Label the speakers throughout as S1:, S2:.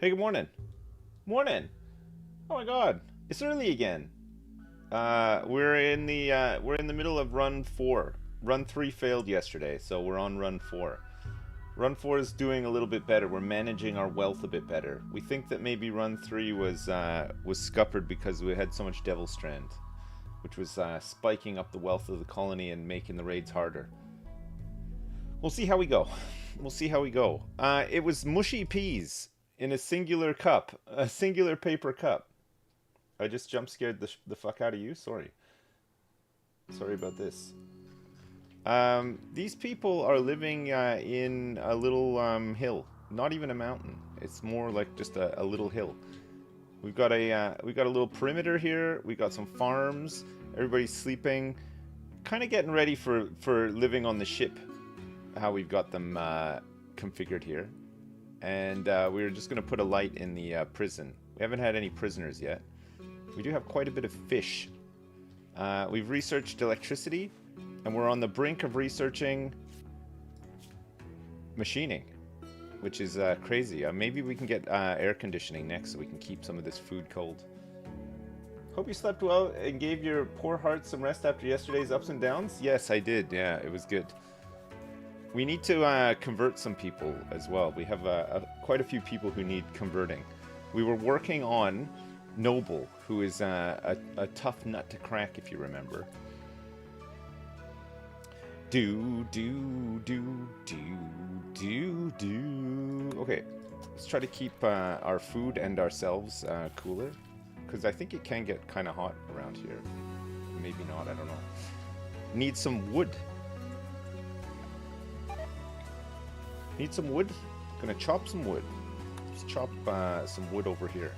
S1: Hey, good morning. Morning. Oh my God, it's early again. We're in the middle of run four. Run three failed yesterday, so we're on run four. Run four is doing a little bit better. We're managing our wealth a bit better. We think that maybe run three was scuppered because we had so much Devil Strand, which was spiking up the wealth of the colony and making the raids harder. We'll see how we go. We'll see how we go. It was mushy peas in a singular cup, a singular paper cup. I just jump scared the fuck out of you. Sorry. Sorry about this. These people are living in a little hill, not even a mountain. It's more like just a little hill. We got a little perimeter here. We got some farms. Everybody's sleeping, kind of getting ready for living on the ship. How we've got them configured here, and we're just gonna put a light in the prison. We haven't had any prisoners yet. We do have quite a bit of fish. We've researched electricity, and we're on the brink of researching machining, which is crazy. Maybe we can get air conditioning next so we can keep some of this food cold. Hope you slept well and gave your poor heart some rest after yesterday's ups and downs. Yes, I did. Yeah, it was good. We need to convert some people as well. We have quite a few people who need converting. We were working on Noble, who is a tough nut to crack, if you remember. Do. Okay, let's try to keep our food and ourselves cooler, because I think it can get kind of hot around here. Maybe not, I don't know. Need some wood. Need some wood? Gonna chop some wood. Let's chop some wood over here.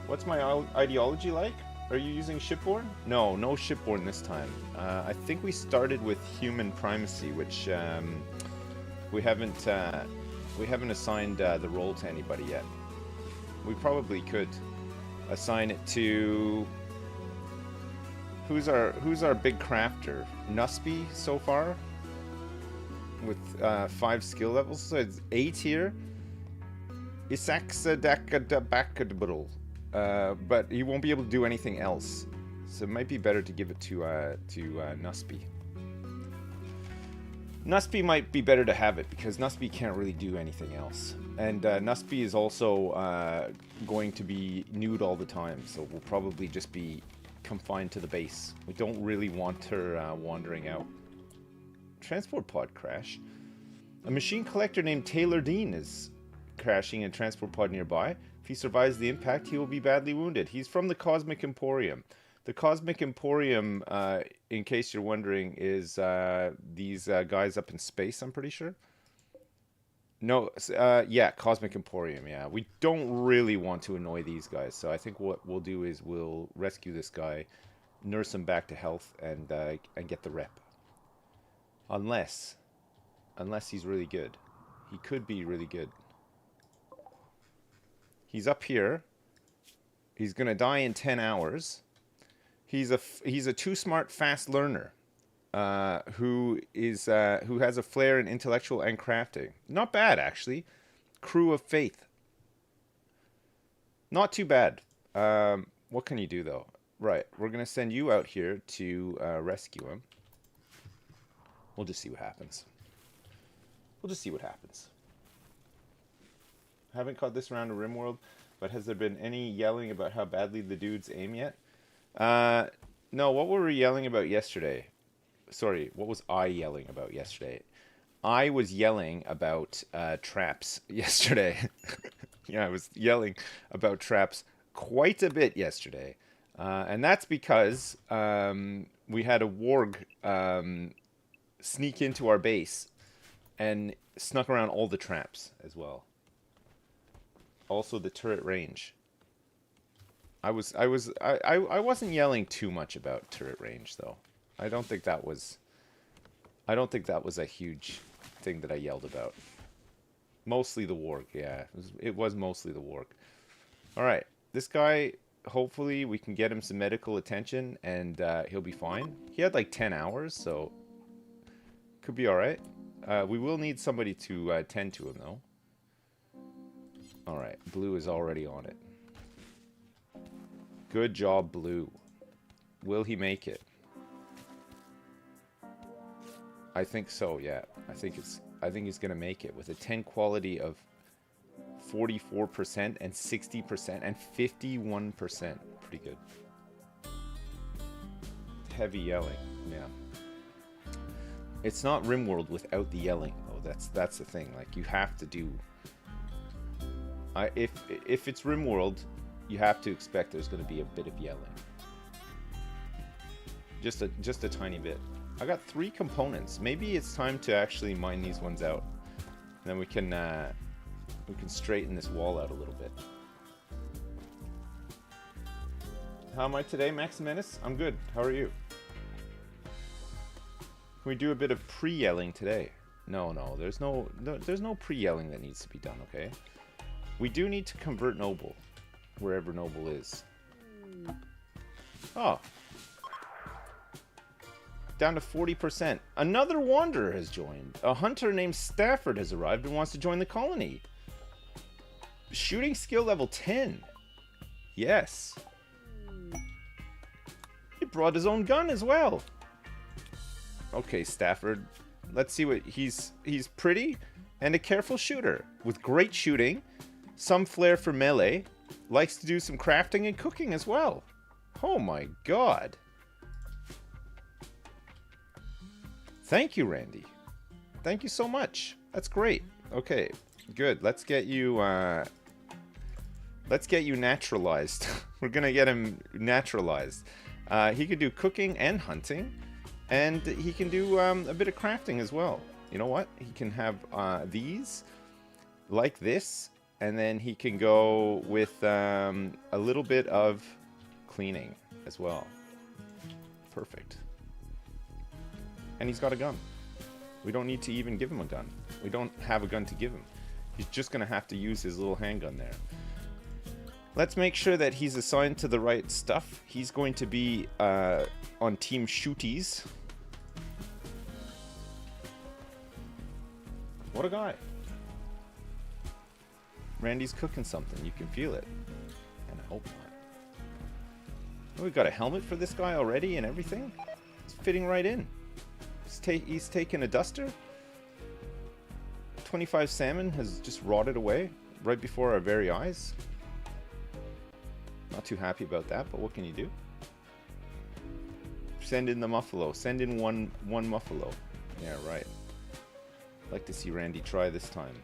S1: What's my ideology like? Are you using shipborne? No, no shipborne this time. I think we started with human primacy, which we haven't assigned the role to anybody yet. We probably could assign it to who's our big crafter? Nusby so far, with 5 skill levels, so it's 8 here. Isaxadakadabakadbudl. But he won't be able to do anything else, so it might be better to give it to Nusby. Nusby might be better to have it because Nusby can't really do anything else, and Nusby is also going to be nude all the time, so we'll probably just be confined to the base. We don't really want her wandering out. Transport pod crash. A machine collector named Taylor Dean is crashing in a transport pod nearby. If he survives the impact, he will be badly wounded. He's from the Cosmic Emporium. The Cosmic Emporium, in case you're wondering, is these guys up in space, I'm pretty sure. No, yeah, Cosmic Emporium, yeah. We don't really want to annoy these guys, so I think what we'll do is we'll rescue this guy, nurse him back to health, and get the rep. Unless he's really good. He could be really good. He's up here. He's gonna die in 10 hours. He's a too smart fast learner, who has a flair in intellectual and crafting. Not bad, actually. Crew of faith. Not too bad. What can you do though? Right, we're gonna send you out here to rescue him. We'll just see what happens. We'll just see what happens. I haven't caught this round of Rimworld, but has there been any yelling about how badly the dudes aim yet? No, what were we yelling about yesterday? Sorry, what was I yelling about yesterday? I was yelling about traps yesterday. Yeah, I was yelling about traps quite a bit yesterday. And that's because we had a warg sneak into our base and snuck around all the traps as well. Also the turret range. I wasn't yelling too much about turret range though. I don't think that was a huge thing that I yelled about. Mostly the warg, yeah. It was mostly the warg. Alright, this guy, hopefully we can get him some medical attention and he'll be fine. He had like 10 hours, so could be alright. We will need somebody to tend to him though. Alright, blue is already on it. Good job, blue. Will he make it? I think so, yeah. I think he's gonna make it with a 10 quality of 44% and 60% and 51%. Pretty good. Heavy yelling, yeah. It's not Rimworld without the yelling, though. That's the thing. Like, you have to do. If it's Rimworld, you have to expect there's going to be a bit of yelling. Just a tiny bit. I got 3 components. Maybe it's time to actually mine these ones out. And then we can straighten this wall out a little bit. How am I today, Maximinus? I'm good. How are you? Can we do a bit of pre-yelling today? No, there's no pre-yelling that needs to be done, okay? We do need to convert Noble, wherever Noble is. Oh. Down to 40%. Another wanderer has joined. A hunter named Stafford has arrived and wants to join the colony. Shooting skill level 10. Yes. He brought his own gun as well. Okay, Stafford. Let's see what he's pretty and a careful shooter with great shooting, some flair for melee, likes to do some crafting and cooking as well. Oh my god. Thank you, Randy. Thank you so much. That's great. Okay, good. Let's get you naturalized. We're gonna get him naturalized. He could do cooking and hunting, and he can do a bit of crafting as well. You know what? He can have these like this, and then he can go with a little bit of cleaning as well. Perfect. And he's got a gun. We don't need to even give him a gun. We don't have a gun to give him. He's just going to have to use his little handgun there. Let's make sure that he's assigned to the right stuff. He's going to be on Team Shooties. What a guy. Randy's cooking something. You can feel it. And I hope not. Oh, we've got a helmet for this guy already and everything. It's fitting right in. He's taken a duster. 25 salmon has just rotted away right before our very eyes. Not too happy about that, but what can you do? Send in the muffalo. Send in one muffalo. Yeah, right. Like to see Randy try this time.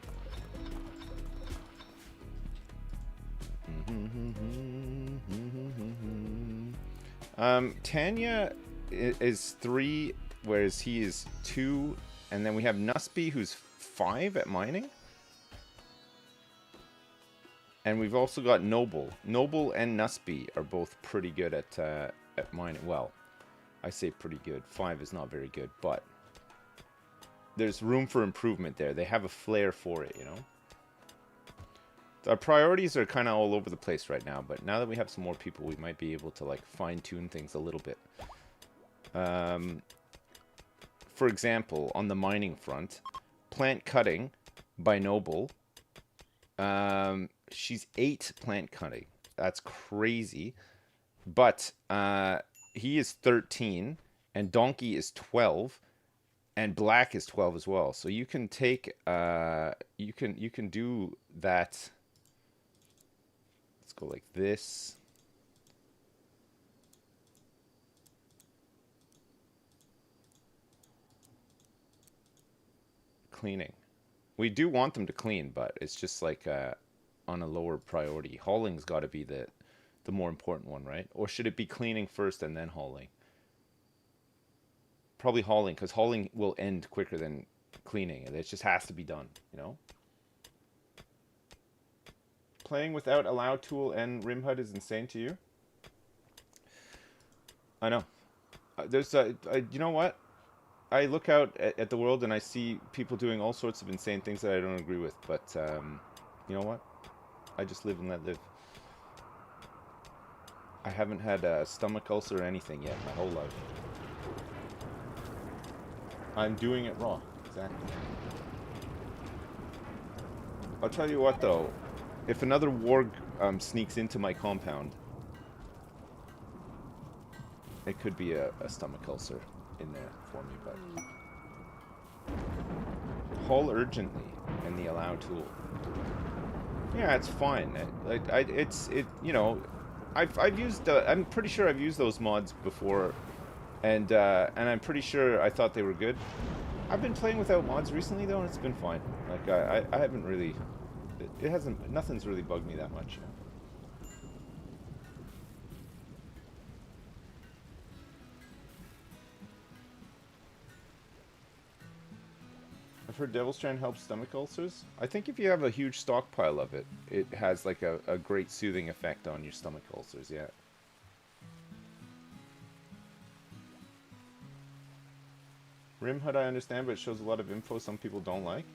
S1: Tanya is 3, whereas he is 2, and then we have Nusby, who's 5 at mining. And we've also got Noble. Noble and Nusby are both pretty good at mining. Well, I say pretty good. 5 is not very good, but there's room for improvement there. They have a flair for it, you know? Our priorities are kind of all over the place right now, but now that we have some more people, we might be able to, like, fine-tune things a little bit. For example, on the mining front, plant cutting by Noble. She's 8 plant cutting. That's crazy. But he is 13, and Donkey is 12, and Black is 12 as well. So you can take you can do that. Let's go like this. Cleaning. We do want them to clean, but it's just like on a lower priority. Hauling's got to be the more important one, right? Or should it be cleaning first and then hauling? Probably hauling, because hauling will end quicker than cleaning, and it just has to be done, you know? Playing without allow tool and rim HUD is insane to you? I know. There's you know what? I look out at the world and I see people doing all sorts of insane things that I don't agree with, but you know what? I just live and let live. I haven't had a stomach ulcer or anything yet my whole life. I'm doing it raw. Exactly. I'll tell you what though, If another warg sneaks into my compound, it could be a stomach ulcer in there for me, but... Haul urgently and the allow tool. Yeah, it's fine. You know, I've used, I'm pretty sure I've used those mods before, and I'm pretty sure I thought they were good. I've been playing without mods recently though, and it's been fine. Like I haven't really, it hasn't, nothing's really bugged me that much. You know? I've heard Devil's Strand helps stomach ulcers. I think if you have a huge stockpile of it, it has like a great soothing effect on your stomach ulcers, yeah. Rimhud I understand, but it shows a lot of info some people don't like.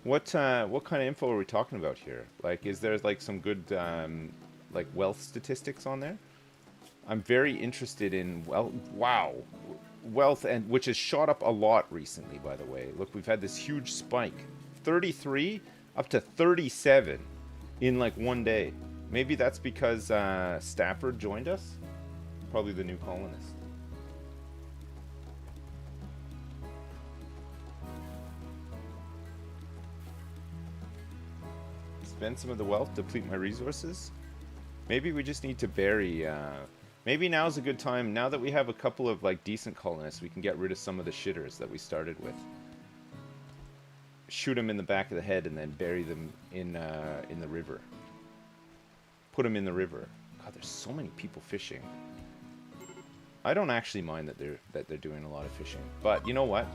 S1: What kind of info are we talking about here? Like, is there like some good like wealth statistics on there? I'm very interested in wealth, and which has shot up a lot recently, by the way. Look, we've had this huge spike, 33 up to 37 in like one day. Maybe that's because Stafford joined us, probably the new colonist. Spend some of the wealth, deplete my resources. Maybe we just need to bury. Maybe now's a good time. Now that we have a couple of like decent colonists, we can get rid of some of the shitters that we started with. Shoot them in the back of the head and then bury them in the river. Put them in the river. God, there's so many people fishing. I don't actually mind that they're doing a lot of fishing, but you know what?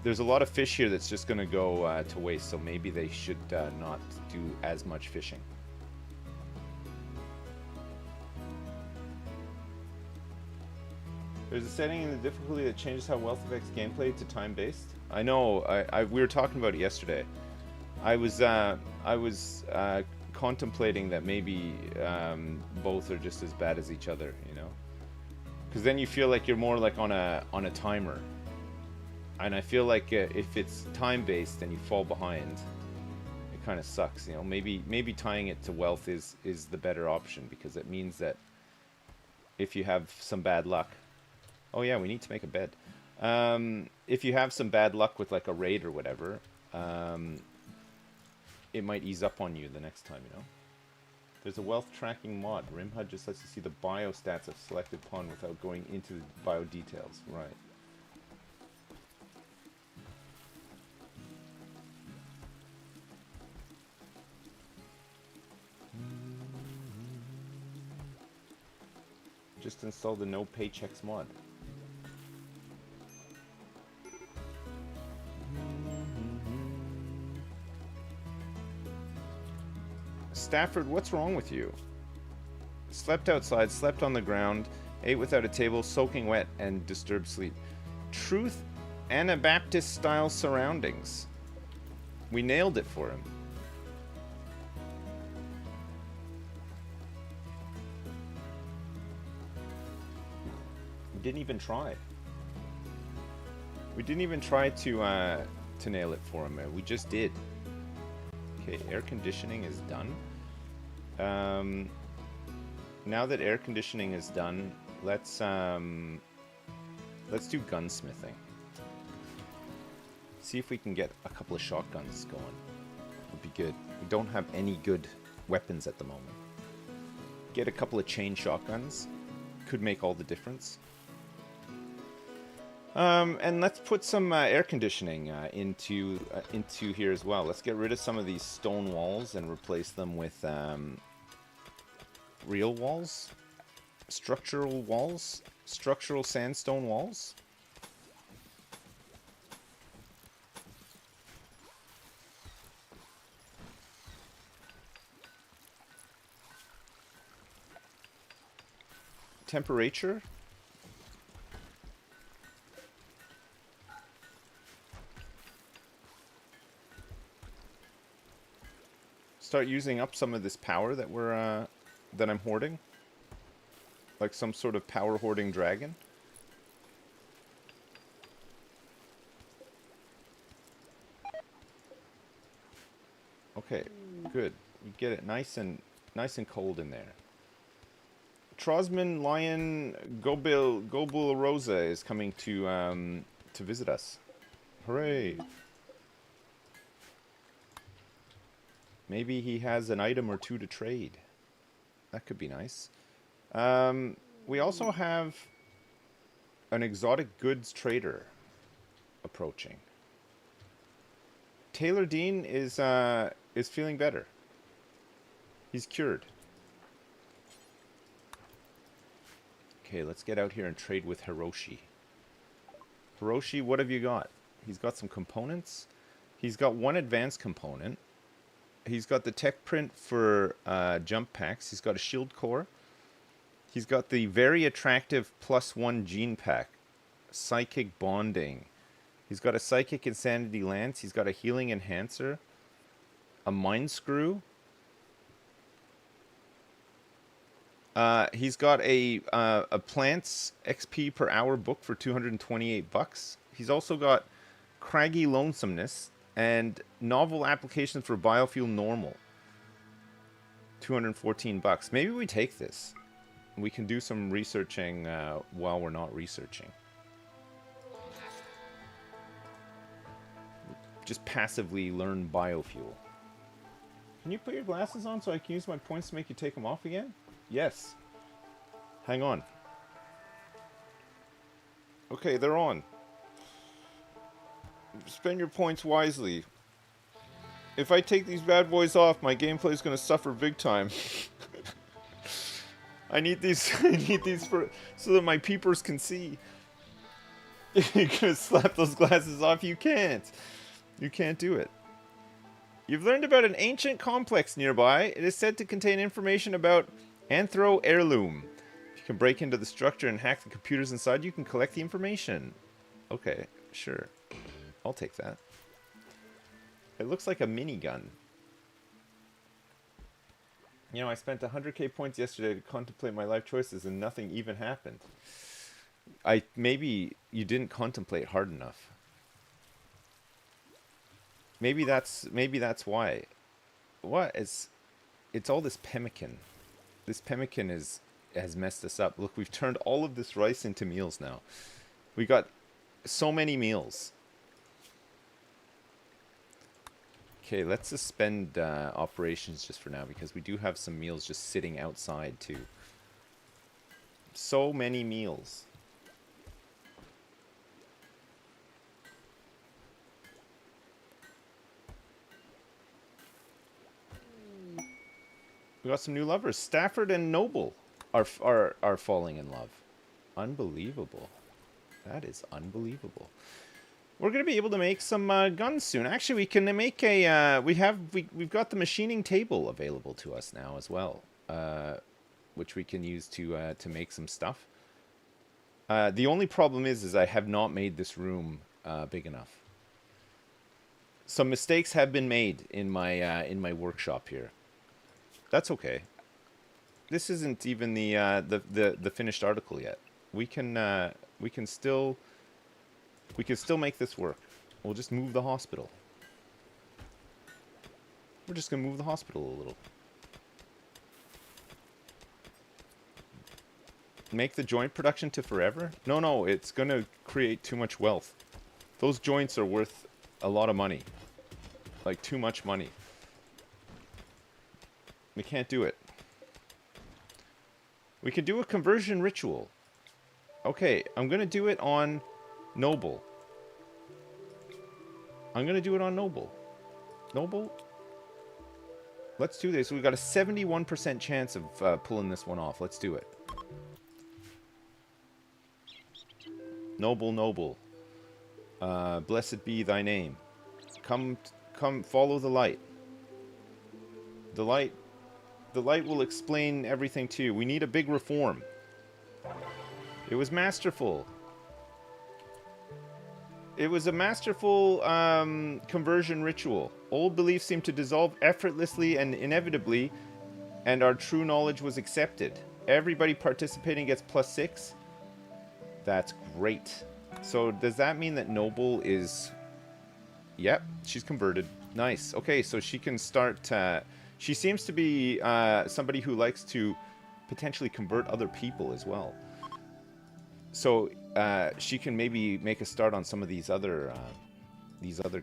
S1: There's a lot of fish here that's just going to go to waste, so maybe they should not do as much fishing. There's a setting in the difficulty that changes how wealth affects gameplay to time-based. I know. We were talking about it yesterday. I was contemplating that maybe both are just as bad as each other, you know? Because then you feel like you're more like on a timer. And I feel like if it's time-based and you fall behind, it kind of sucks, you know. Maybe tying it to wealth is the better option, because it means that if you have some bad luck, oh yeah, we need to make a bed. If you have some bad luck with like a raid or whatever, it might ease up on you the next time, you know. There's a wealth tracking mod. Rimhud just lets you see the bio stats of selected pawn without going into the bio details. Right. Just install the no paychecks mod. Stafford, what's wrong with you? Slept outside, slept on the ground, ate without a table, soaking wet, and disturbed sleep. Truth, Anabaptist style surroundings. We nailed it for him. We didn't even try. We didn't even try to nail it for him. We just did. Okay, air conditioning is done. Now that air conditioning is done, let's do gunsmithing. See if we can get a couple of shotguns going. Would be good. We don't have any good weapons at the moment. Get a couple of chain shotguns. Could make all the difference. And let's put some air conditioning into here as well. Let's get rid of some of these stone walls and replace them with real walls, structural sandstone walls. Temperature. Start using up some of this power that that I'm hoarding, like some sort of power hoarding dragon. Okay, good. You get it nice and cold in there. Trosman Lion Gobul Rosa is coming to visit us. Hooray! Maybe he has an item or two to trade. That could be nice. We also have an exotic goods trader approaching. Taylor Dean is feeling better. He's cured. Okay, let's get out here and trade with Hiroshi. Hiroshi, what have you got? He's got some components. He's got one advanced component. He's got the tech print for jump packs. He's got a shield core. He's got the very attractive +1 gene pack. Psychic bonding. He's got a psychic insanity lance. He's got a healing enhancer. A mind screw. He's got a plants XP per hour book for $228. He's also got craggy lonesomeness and novel applications for biofuel normal. $214. Maybe we take this. We can do some researching while we're not researching. Just passively learn biofuel. Can you put your glasses on so I can use my points to make you take them off again? Yes. Hang on. Okay, they're on. Spend your points wisely. If I take these bad boys off, my gameplay is going to suffer big time. I need these for so that my peepers can see. You're going to slap those glasses off? You can't. You can't do it. You've learned about an ancient complex nearby. It is said to contain information about Anthro Heirloom. If you can break into the structure and hack the computers inside, you can collect the information. Okay, sure. I'll take that. It looks like a minigun. You know, I spent 100k points yesterday to contemplate my life choices and nothing even happened. Maybe you didn't contemplate hard enough. Maybe that's why. What? It's all this pemmican. This pemmican has messed us up. Look, we've turned all of this rice into meals now. We got so many meals. Okay, let's suspend operations just for now because we do have some meals just sitting outside too. So many meals. We got some new lovers. Stafford and Noble are falling in love. Unbelievable. That is unbelievable. We're gonna be able to make some guns soon. Actually, we can make a. We've got the machining table available to us now as well, which we can use to make some stuff. The only problem is I have not made this room big enough. Some mistakes have been made in my workshop here. That's okay. This isn't even the finished article yet. We can still make this work. We'll just move the hospital. We're just gonna move the hospital a little. Make the joint production to forever? No, it's gonna create too much wealth. Those joints are worth a lot of money. Like, too much money. We can't do it. We can do a conversion ritual. Okay, I'm gonna do it on Noble. I'm gonna do it on Noble. Noble? Let's do this. We've got a 71% chance of pulling this one off. Let's do it. Noble. Blessed be thy name. Come, follow the light. The light will explain everything to you. We need a big reform. It was masterful. It was a masterful conversion ritual. Old beliefs seemed to dissolve effortlessly and inevitably, and our true knowledge was accepted. Everybody participating gets +6. That's great. So does that mean that Noble is... Yep, she's converted. Nice. Okay, so she can start She seems to be somebody who likes to potentially convert other people as well. So she can maybe make a start on some of these other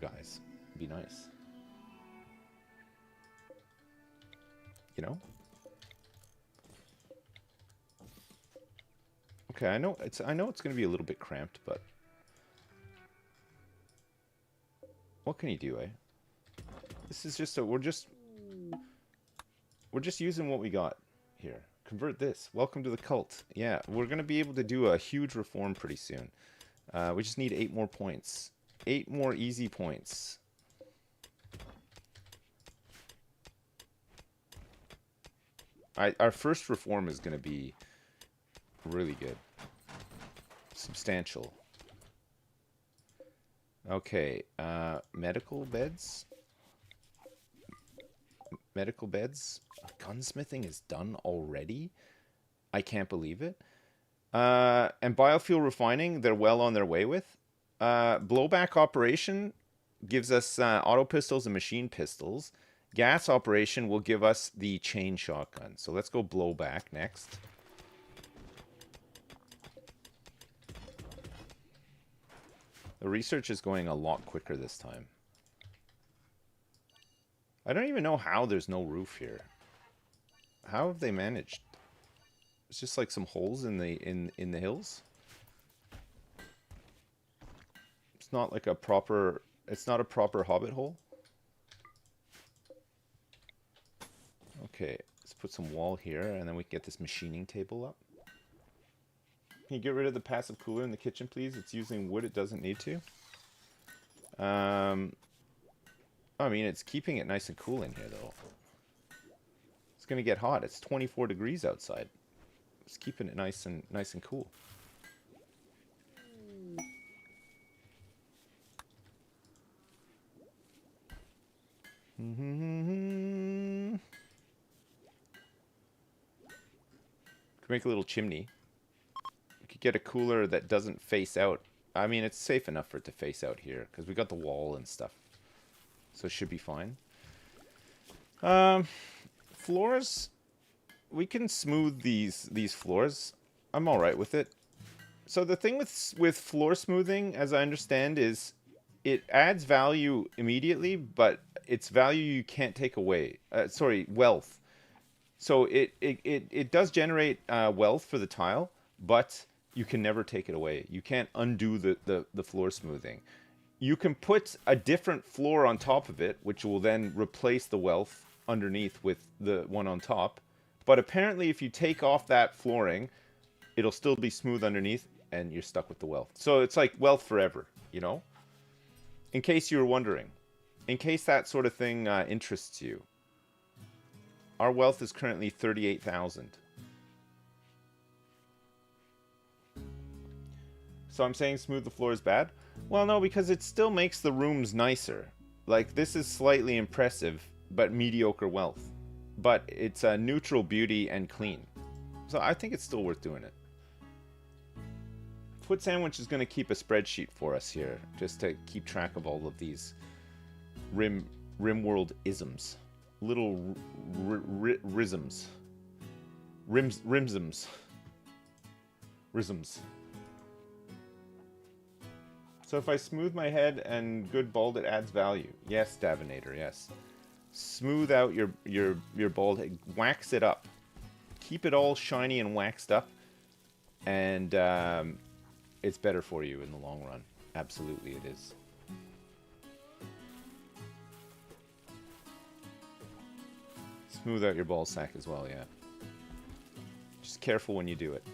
S1: guys. Be nice. You know? Okay, I know it's going to be a little bit cramped, but what can you do, eh? This is just we're just using what we got here. Convert this. Welcome to the cult. Yeah, we're going to be able to do a huge reform pretty soon. We just need 8 more points. 8 more easy points. Our first reform is going to be really good. Substantial. Okay, medical beds. Medical beds. Gunsmithing is done already? I can't believe it. And biofuel refining, they're well on their way with. Blowback operation gives us auto pistols and machine pistols. Gas operation will give us the chain shotgun. So let's go blowback next. The research is going a lot quicker this time. I don't even know how there's no roof here. How have they managed? It's just like some holes in the hills. It's not like a proper. It's not a proper hobbit hole. Okay, let's put some wall here, and then we can get this machining table up. Can you get rid of the passive cooler in the kitchen, please? It's using wood it doesn't need to. I mean, it's keeping it nice and cool in here, though. It's gonna get hot. It's 24 degrees outside. It's keeping it nice and cool. Could make a little chimney. We could get a cooler that doesn't face out. I mean, it's safe enough for it to face out here because we got the wall and stuff, so it should be fine. Floors, we can smooth these floors. I'm all right with it. So the thing with floor smoothing, as I understand, is it adds value immediately, but it's value you can't take away. Sorry, wealth. So it does generate wealth for the tile, but you can never take it away. You can't undo the floor smoothing. You can put a different floor on top of it, which will then replace the wealth underneath with the one on top. But apparently if you take off that flooring, it'll still be smooth underneath and you're stuck with the wealth. So it's like wealth forever, you know? In case you were wondering. In case that sort of thing interests you. Our wealth is currently 38,000. So I'm saying smooth the floor is bad? Well, no, because it still makes the rooms nicer. Like, this is slightly impressive, but mediocre wealth. But it's a neutral beauty and clean. So I think it's still worth doing it. Foot Sandwich is going to keep a spreadsheet for us here, just to keep track of all of these Rimworld isms. Little risms. Rimsms. Risms. So if I smooth my head and good bald, it adds value. Yes, Davinator, yes. Smooth out your bald head. Wax it up. Keep it all shiny and waxed up. And it's better for you in the long run. Absolutely it is. Smooth out your ball sack as well, yeah. Just careful when you do it.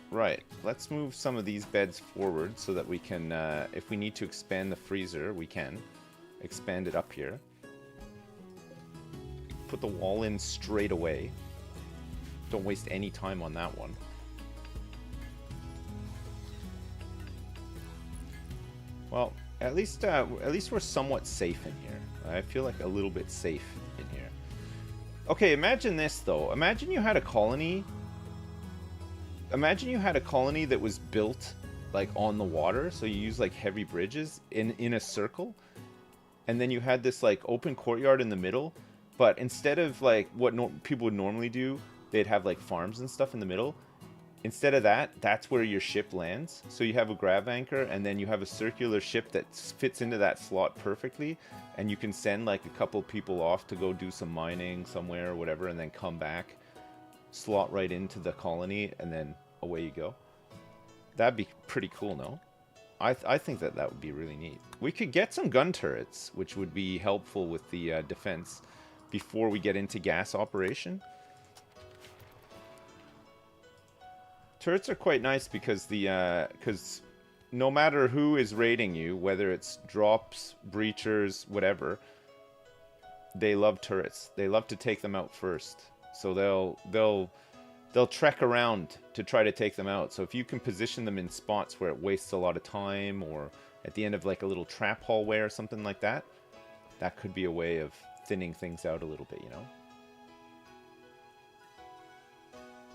S1: Right, let's move some of these beds forward so that we can, if we need to expand the freezer, we can. Expand it up here. Put the wall in straight away. Don't waste any time on that one. Well, at least we're somewhat safe in here. I feel like a little bit safe in here. Okay, imagine this though. Imagine you had a colony. Imagine you had a colony that was built like on the water, so you use like heavy bridges in a circle. and then you had this like open courtyard in the middle, but instead of like what people would normally do, they'd have like farms and stuff in the middle. Instead of that, that's where your ship lands. So you have a grav anchor, and then you have a circular ship that fits into that slot perfectly, and you can send like a couple people off to go do some mining somewhere or whatever, and then come back, slot right into the colony, and then away you go. That'd be pretty cool, no? I think that would be really neat. We could get some gun turrets, which would be helpful with the defense before we get into gas operation. Turrets are quite nice because because no matter who is raiding you, whether it's drops, breachers, whatever, they love turrets. They love to take them out first. So they'll trek around to try to take them out. So if you can position them in spots where it wastes a lot of time, or at the end of like a little trap hallway or something like that, that could be a way of thinning things out a little bit, you know?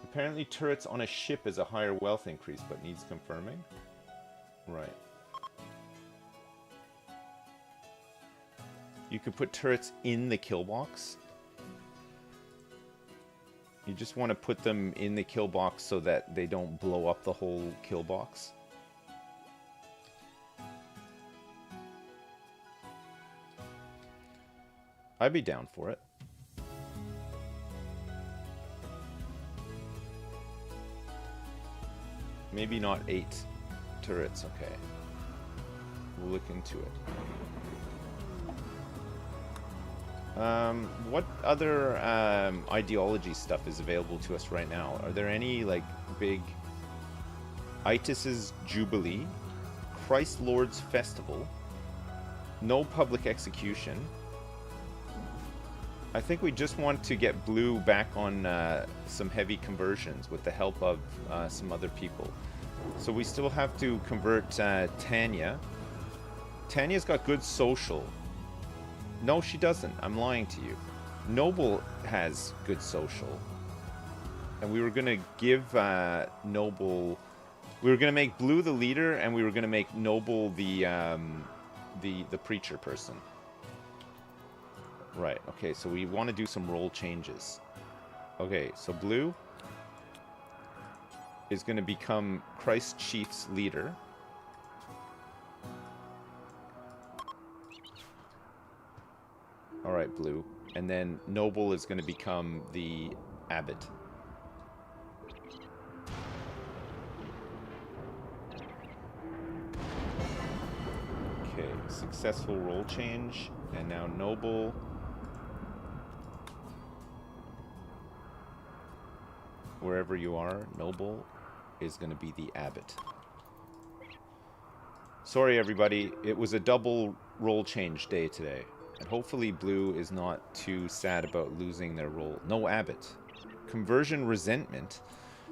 S1: Apparently turrets on a ship is a higher wealth increase, but needs confirming. Right. You could put turrets in the kill box. You just want to put them in the kill box so that they don't blow up the whole kill box. I'd be down for it. Maybe not 8 turrets, okay. We'll look into it. What other ideology stuff is available to us right now? Are there any, like, big... Itis's Jubilee, Christ Lord's Festival, no public execution. I think we just want to get blue back on some heavy conversions with the help of some other people. So we still have to convert Tanya. Tanya's got good social. No, she doesn't. I'm lying to you. Noble has good social. And we were going to give Noble... We were going to make Blue the leader, and we were going to make Noble the preacher person. Right, okay, so we want to do some role changes. Okay, so Blue is going to become Christ Chief's leader. Alright, Blue. And then Noble is going to become the abbot. Okay, successful role change. And now Noble... Wherever you are, Noble is going to be the abbot. Sorry, everybody. It was a double role change day today. And hopefully Blue is not too sad about losing their role. No abbot. Conversion resentment.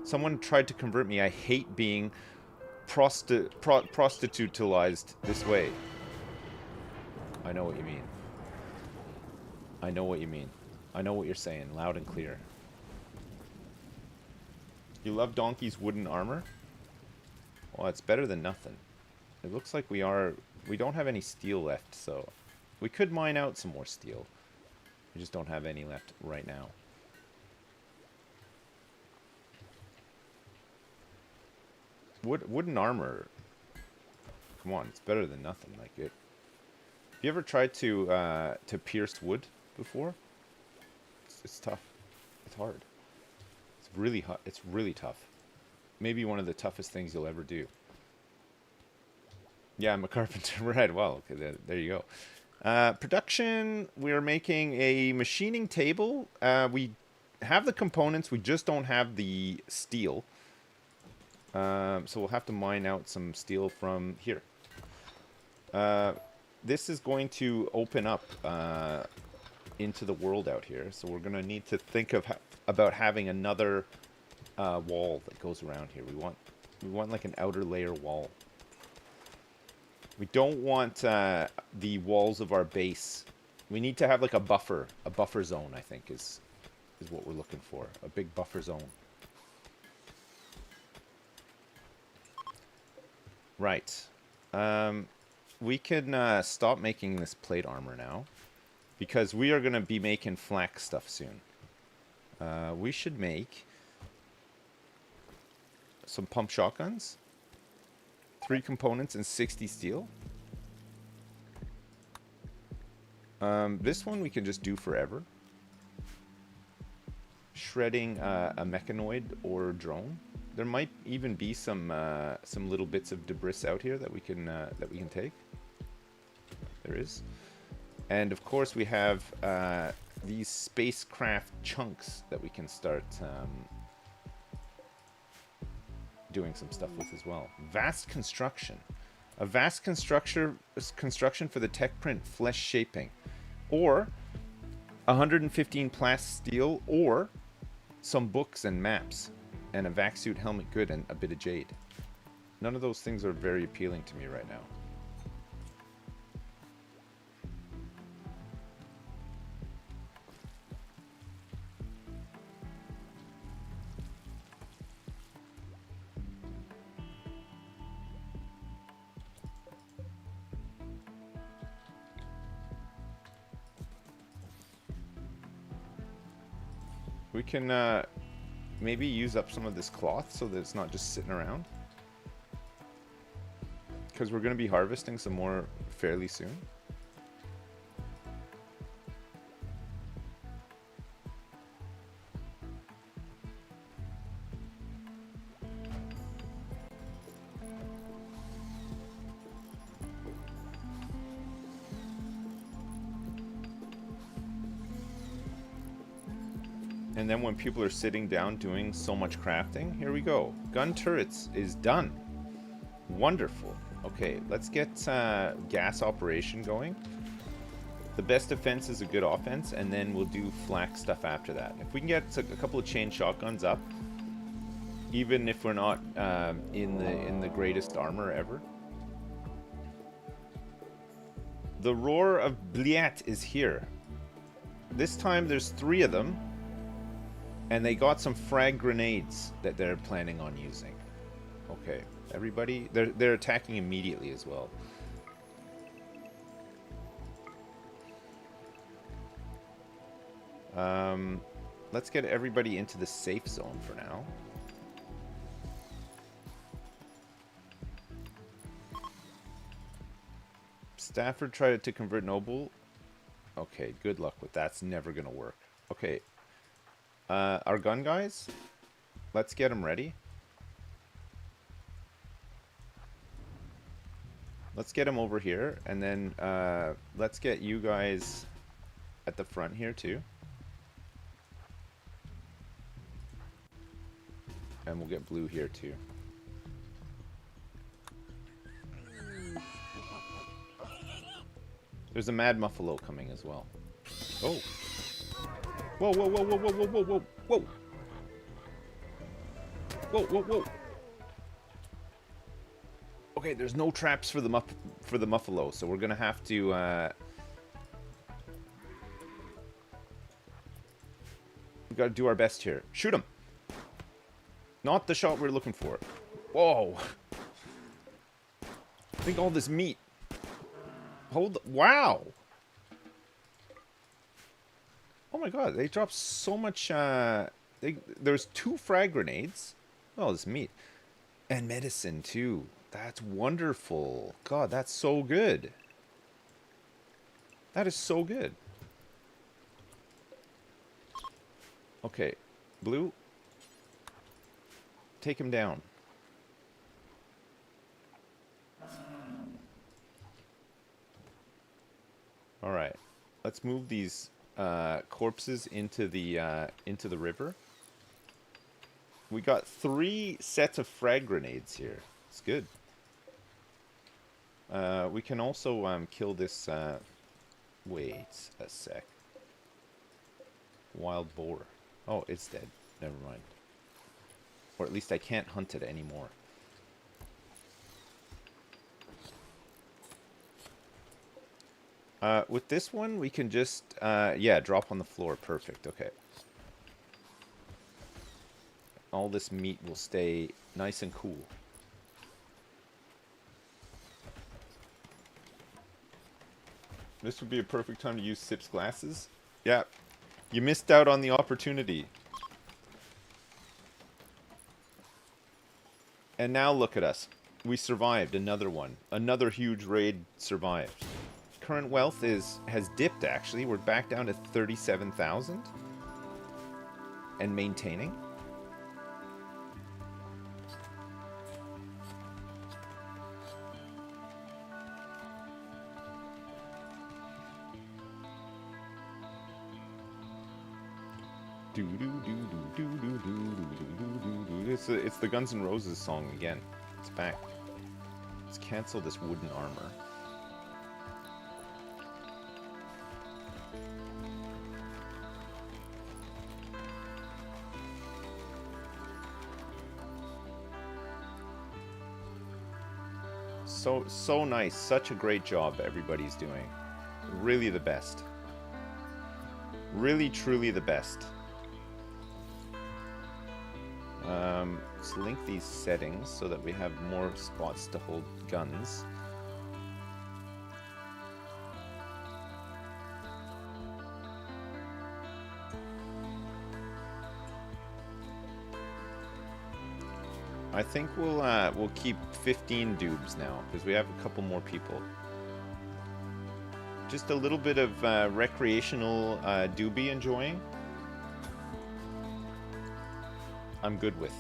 S1: Someone tried to convert me. I hate being prostitutalized this way. I know what you mean. I know what you mean. I know what you're saying, loud and clear. You love Donkey's wooden armor? Well, it's better than nothing. It looks like we don't have any steel left, so we could mine out some more steel. We just don't have any left right now. Wooden armor. Come on, it's better than nothing. Like it. Have you ever tried to pierce wood before? It's tough. It's hard. It's really tough. Maybe one of the toughest things you'll ever do. Yeah, I'm a carpenter. Right, well, okay, there you go. Production, we're making a machining table. We have the components, we just don't have the steel. So we'll have to mine out some steel from here. This is going to open up into the world out here, so we're going to need to think about having another wall that goes around here. We want like an outer layer wall. We don't want the walls of our base. We need to have like a buffer zone, I think is what we're looking for. A big buffer zone. Right. we can stop making this plate armor now, because we are going to be making flak stuff soon. We should make some pump shotguns, 3 components and 60 steel. This one we can just do forever. Shredding a mechanoid or drone. There might even be some little bits of debris out here that we can take. There is, and of course we have these spacecraft chunks that we can start doing some stuff with as well. Vast construction, a vast construction for the tech print flesh shaping, or 115 plast steel, or some books and maps, and a vac suit helmet good, and a bit of jade. None of those things are very appealing to me right now. We can maybe use up some of this cloth so that it's not just sitting around, because we're going to be harvesting some more fairly soon. And then when people are sitting down doing so much crafting, here we go. Gun turrets is done. Wonderful. Okay, let's get gas operation going. The best defense is a good offense, and then we'll do flak stuff after that. If we can get a couple of chain shotguns up, even if we're not in the greatest armor ever. The Roar of Bliat is here. This time there's 3 of them. And they got some frag grenades that they're planning on using. Okay, everybody, they're attacking immediately as well. Let's get everybody into the safe zone for now. Stafford tried to convert Noble. Okay, good luck with that. That's never gonna work. Okay. Our gun guys, let's get them ready. Let's get them over here, and then let's get you guys at the front here too. And we'll get blue here too. There's a mad muffalo coming as well. Oh. Whoa, whoa, whoa, whoa, whoa, whoa, whoa, whoa, whoa. Whoa, whoa, whoa. Okay, there's no traps for the muffalo, so we're gonna have to we gotta do our best here. Shoot him! Not the shot we're looking for. Whoa. Think all this meat. Wow. Oh my god, they dropped so much, there's 2 frag grenades. Oh, this meat. And medicine, too. That's wonderful. God, that's so good. That is so good. Okay, blue. Take him down. Alright, let's move these corpses into the river. We got 3 sets of frag grenades here. It's good. We can also kill this. Wait a sec. Wild boar. Oh, it's dead. Never mind. Or at least I can't hunt it anymore. With this one, we can just, yeah, drop on the floor. Perfect, okay. All this meat will stay nice and cool. This would be a perfect time to use Sip's glasses. Yeah, you missed out on the opportunity. And now look at us. We survived another one. Another huge raid survived. Current wealth has dipped, actually. We're back down to 37,000. And maintaining. It's the Guns N' Roses song again. It's back. Let's cancel this wooden armor. So nice. Such a great job everybody's doing. Really the best. Really, truly the best. Let's link these settings so that we have more spots to hold guns. I think we'll keep 15 dubs now because we have a couple more people. Just a little bit of recreational doobie enjoying. I'm good with.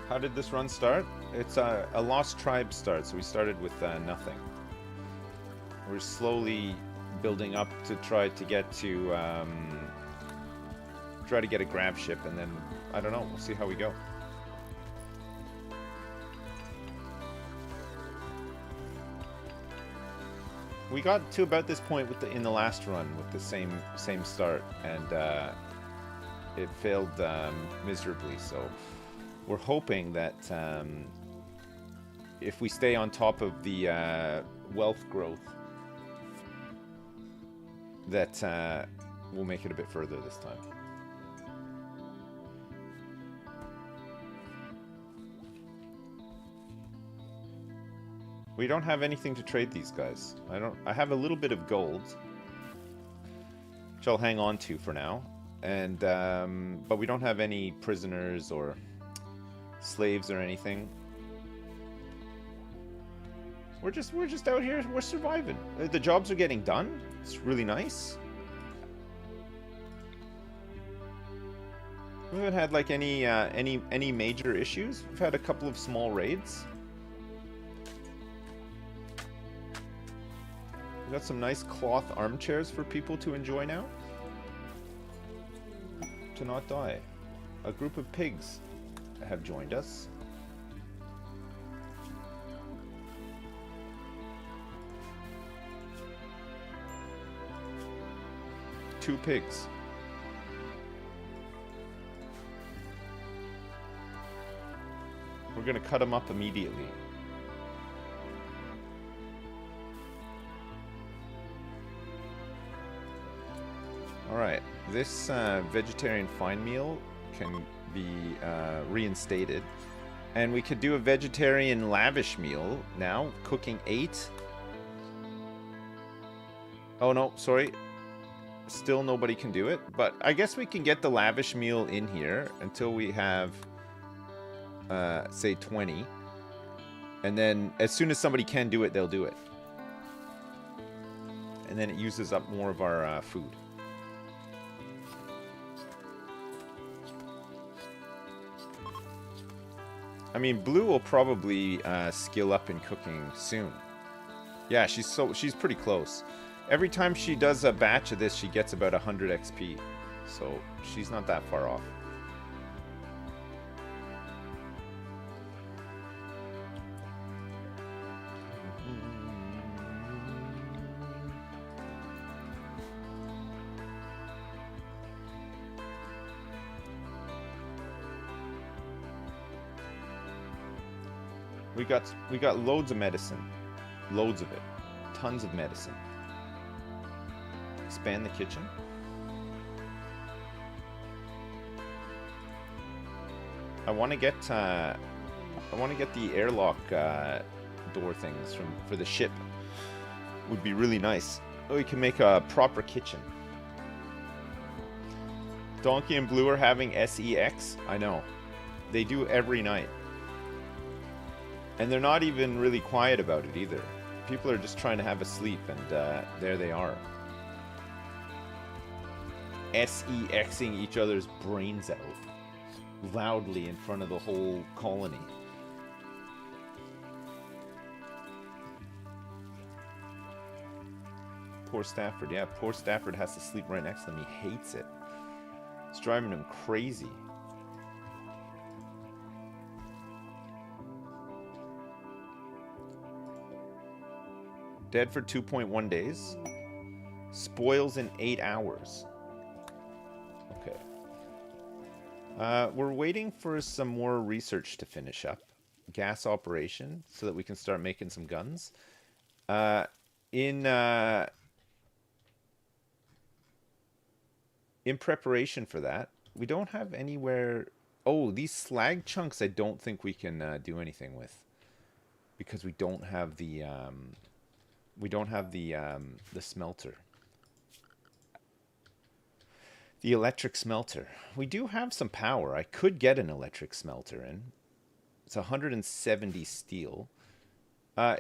S1: How did this run start? It's a Lost Tribe start, so we started with nothing. We're slowly building up to try to get a grab ship, and then, I don't know, we'll see how we go. We got to about this point in the last run with the same start, and it failed miserably, so we're hoping that if we stay on top of the wealth growth, that we'll make it a bit further this time. We don't have anything to trade these guys. I have a little bit of gold, which I'll hang on to for now, and but we don't have any prisoners or slaves or anything. We're just out here. We're surviving. The jobs are getting done. It's really nice. We haven't had like any major issues. We've had a couple of small raids. We've got some nice cloth armchairs for people to enjoy now. To not die. A group of pigs have joined us. Two pigs. We're gonna cut them up immediately. Alright, this vegetarian fine meal can be reinstated. And we could do a vegetarian lavish meal now, cooking 8. Oh no, sorry. Still nobody can do it, but I guess we can get the lavish meal in here until we have, say 20. And then as soon as somebody can do it, they'll do it. And then it uses up more of our food. I mean, Blue will probably skill up in cooking soon. Yeah, she's pretty close. Every time she does a batch of this, she gets about 100 XP. So she's not that far off. We got loads of medicine. Loads of it. Tons of medicine. expand the kitchen. I want to get the airlock door things for the ship. Would be really nice. Oh, we can make a proper kitchen. Donkey and Blue are having SEX. I know. They do every night. And they're not even really quiet about it either. People are just trying to have a sleep, and there they are. SEXing each other's brains out. Loudly in front of the whole colony. Poor Stafford. Yeah, poor Stafford has to sleep right next to him. He hates it. It's driving him crazy. Dead for 2.1 days. Spoils in 8 hours. Okay. We're waiting for some more research to finish up. Gas operation, so that we can start making some guns. In preparation for that, we don't have anywhere... Oh, these slag chunks I don't think we can do anything with. Because we don't have the... the smelter. The electric smelter. We do have some power. I could get an electric smelter in. It's 170 steel.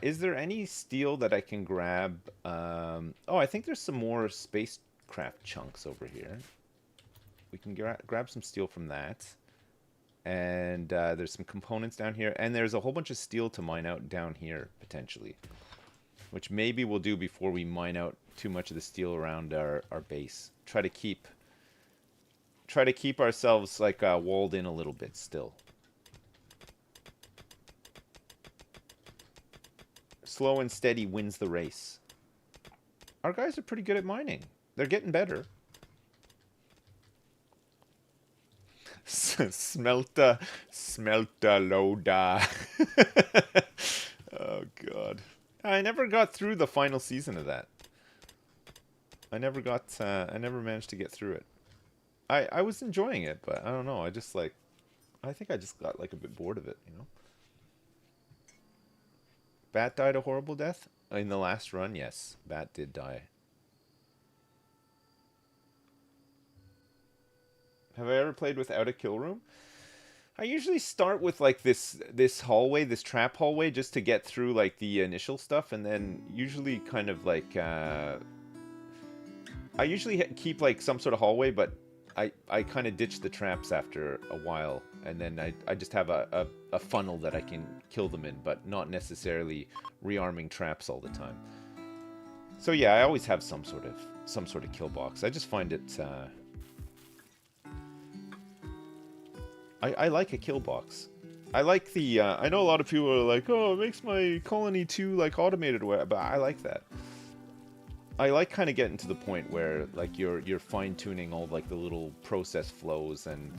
S1: Is there any steel that I can grab? Oh, I think there's some more spacecraft chunks over here. We can grab some steel from that. And there's some components down here. And there's a whole bunch of steel to mine out down here, potentially. Which maybe we'll do before we mine out too much of the steel around our base. Try to keep ourselves like walled in a little bit still. Slow and steady wins the race. Our guys are pretty good at mining. They're getting better. Smelta loda. Oh god. I never got through the final season of that. I never managed to get through it. I was enjoying it, but I don't know. I think I just got like a bit bored of it, you know. Bat died a horrible death? In the last run, yes. Bat did die. Have I ever played without a kill room? I usually start with like this hallway, this trap hallway, just to get through like the initial stuff, and then usually kind of like I usually keep like some sort of hallway, but I kind of ditch the traps after a while, and then I just have a funnel that I can kill them in, but not necessarily rearming traps all the time. So yeah, I always have some sort of kill box. I just find it. I like a kill box. I like the. I know a lot of people are like, oh, it makes my colony too like automated, but I like that. I like kind of getting to the point where like you're fine tuning all like the little process flows, and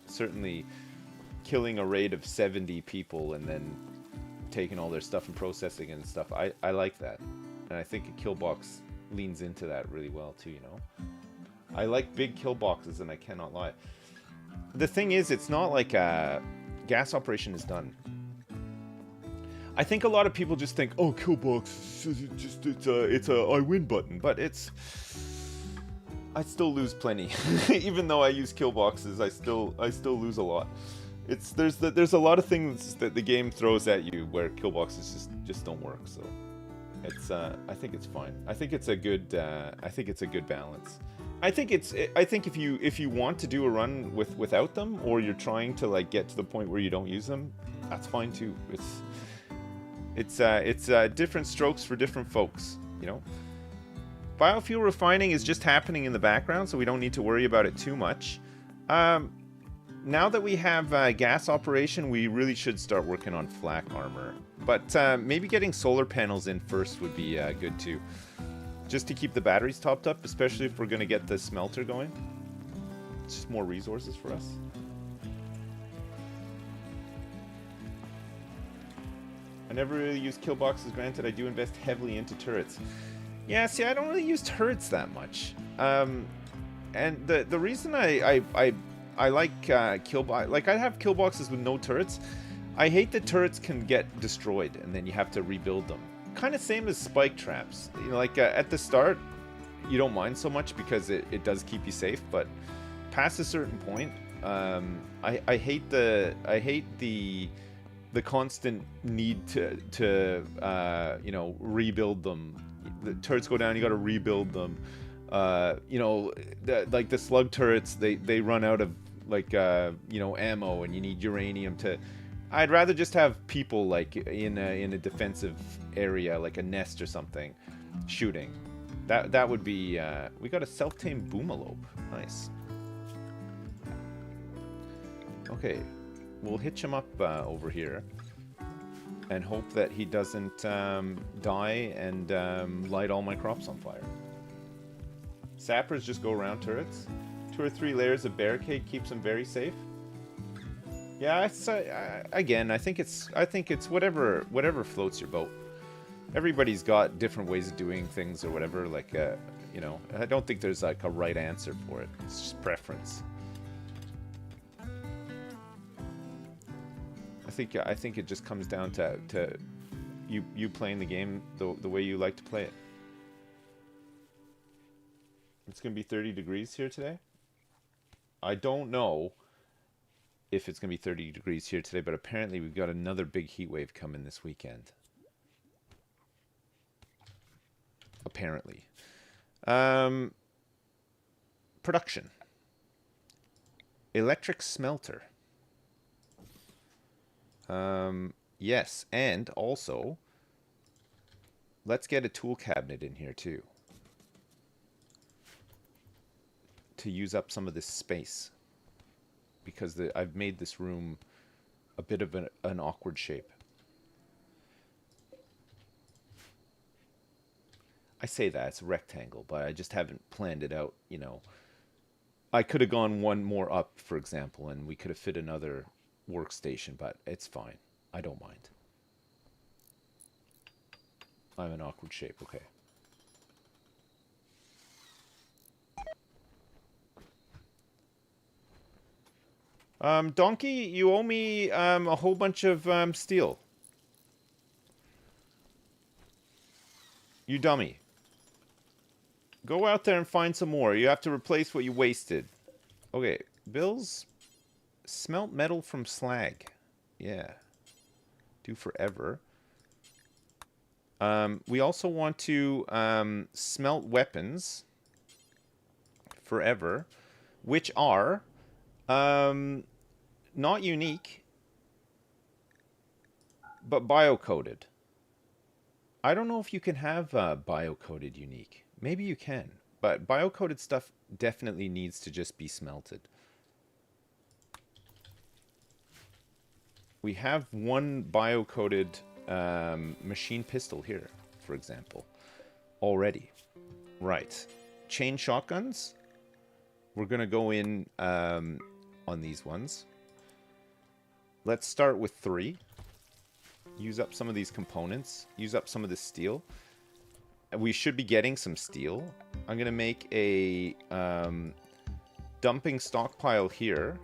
S1: certainly killing a raid of 70 people and then taking all their stuff and processing and stuff. I like that, and I think a kill box leans into that really well too. You know, I like big kill boxes, and I cannot lie. The thing is, it's not like a gas operation is done. I think a lot of people just think, oh, kill box, it's a I win button, but I still lose plenty. Even though I use kill boxes, I still lose a lot. There's a lot of things that the game throws at you where kill boxes just don't work. So it's I think it's fine. I think it's a good balance. I think if you want to do a run without them, or you're trying to like get to the point where you don't use them, that's fine too. It's different strokes for different folks, you know. Biofuel refining is just happening in the background, so we don't need to worry about it too much. Now that we have gas operation, we really should start working on flak armor. But maybe getting solar panels in first would be good too. Just to keep the batteries topped up, especially if we're going to get the smelter going. It's just more resources for us. I never really use kill boxes, granted I do invest heavily into turrets. Yeah, see, I don't really use turrets that much. And the reason I like kill box, like I have kill boxes with no turrets. I hate that turrets can get destroyed and then you have to rebuild them. Kind of same as spike traps. You know, like at the start, you don't mind so much because it does keep you safe, but past a certain point, I hate the constant need to you know, rebuild them. The turrets go down, you got to rebuild them. You know, like the slug turrets, they run out of like you know, ammo, and you need uranium to. I'd rather just have people like in a defensive area, like a nest or something, shooting. That would be. We got a self-tamed boomalope. Nice. Okay, we'll hitch him up over here, and hope that he doesn't die and light all my crops on fire. Sappers just go around turrets. 2 or 3 layers of barricade keeps them very safe. Yeah, again, I think it's whatever floats your boat. Everybody's got different ways of doing things or whatever. Like, you know, I don't think there's like a right answer for it. It's just preference. I think it just comes down to you playing the game the way you like to play it. It's gonna be 30 degrees here today. I don't know if it's going to be 30 degrees here today, but apparently we've got another big heat wave coming this weekend. Apparently. Production. Electric smelter. Yes, and also, let's get a tool cabinet in here too, to use up some of this space. Because I've made this room a bit of an awkward shape. I say that, it's a rectangle, but I just haven't planned it out, you know. I could have gone one more up, for example, and we could have fit another workstation, but it's fine. I don't mind. I'm an awkward shape, okay. Donkey, you owe me a whole bunch of steel. You dummy. Go out there and find some more. You have to replace what you wasted. Okay, bills. Smelt metal from slag. Yeah. Do forever. We also want to smelt weapons. Forever. Which are... not unique, but bio-coded. I don't know if you can have bio-coded unique. Maybe you can, but bio-coded stuff definitely needs to just be smelted. We have one bio-coded machine pistol here, for example, already. Right. Chain shotguns. We're going to go in on these ones. Let's start with 3. Use up some of these components. Use up some of the steel. We should be getting some steel. I'm going to make a dumping stockpile here.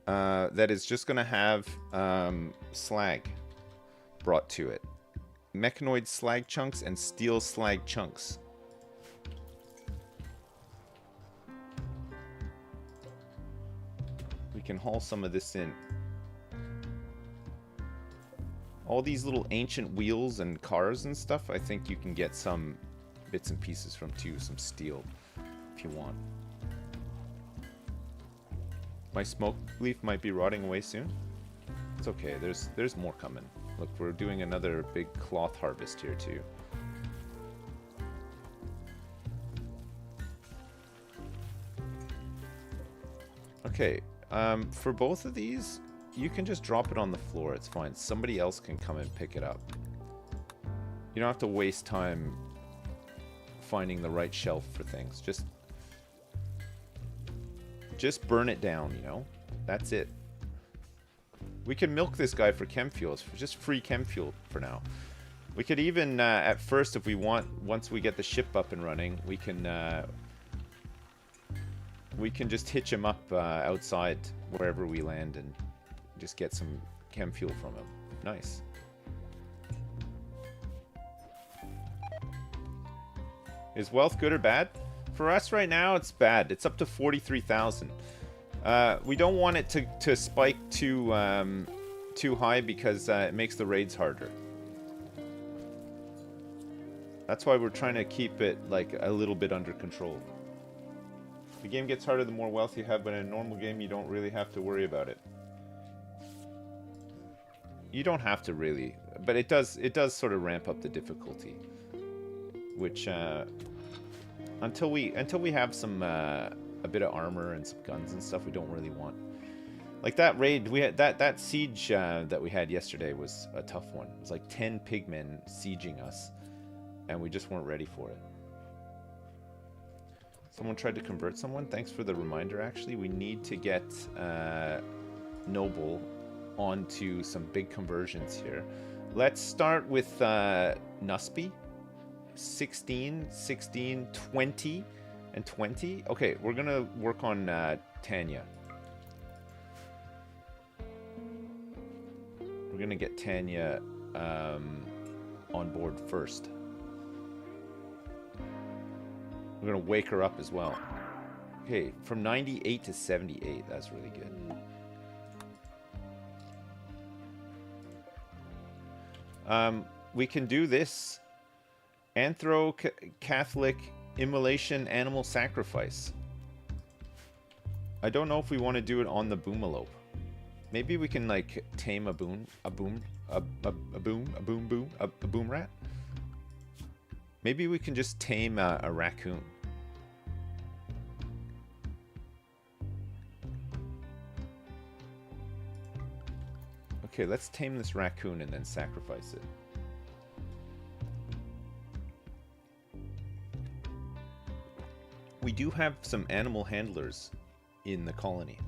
S1: That is just going to have slag brought to it. Mechanoid slag chunks and steel slag chunks. We can haul some of this in. All these little ancient wheels and cars and stuff, I think you can get some bits and pieces from too, some steel, if you want. My smoke leaf might be rotting away soon. It's okay, there's more coming. Look, we're doing another big cloth harvest here too. Okay, for both of these, you can just drop it on the floor. It's fine. Somebody else can come and pick it up. You don't have to waste time finding the right shelf for things. Just burn it down, you know? That's it. We can milk this guy for chem fuel. It's just free chem fuel for now. We could even, at first, if we want, once we get the ship up and running, we can just hitch him up outside wherever we land and just get some chem fuel from him. Nice. Is wealth good or bad? For us right now, it's bad. It's up to 43,000. We don't want it to spike too high because it makes the raids harder. That's why we're trying to keep it like a little bit under control. The game gets harder the more wealth you have, but in a normal game you don't really have to worry about it. You don't have to really, but it does sort of ramp up the difficulty. Which until we have some a bit of armor and some guns and stuff, we don't really want. Like that raid we had, that siege that we had yesterday was a tough one. It was like 10 pigmen sieging us, and we just weren't ready for it. Someone tried to convert someone. Thanks for the reminder. Actually, we need to get Noble onto some big conversions here. Let's start with Nusby. 16, 16, 20, and 20. Okay, we're gonna work on Tanya. We're gonna get Tanya on board first. We're gonna wake her up as well. Okay, from 98 to 78. That's really good. We can do this. Catholic immolation animal sacrifice. I don't know if we want to do it on the boomalope. Maybe we can like tame a boom rat. Maybe we can just tame a raccoon. Okay, let's tame this raccoon and then sacrifice it. We do have some animal handlers in the colony.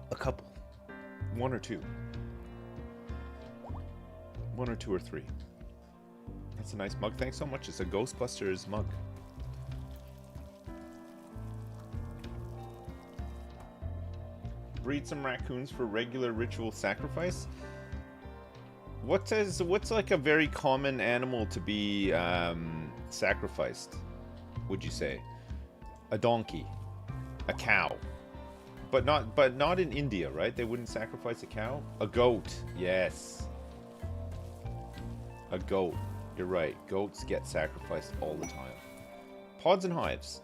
S1: A couple. One or two. One or two or three. That's a nice mug. Thanks so much. It's a Ghostbusters mug. Breed some raccoons for regular ritual sacrifice. What's like a very common animal to be sacrificed? Would you say a donkey, a cow, but not in India, right? They wouldn't sacrifice a cow. A goat, yes. A goat. You're right. Goats get sacrificed all the time. Pods and hives.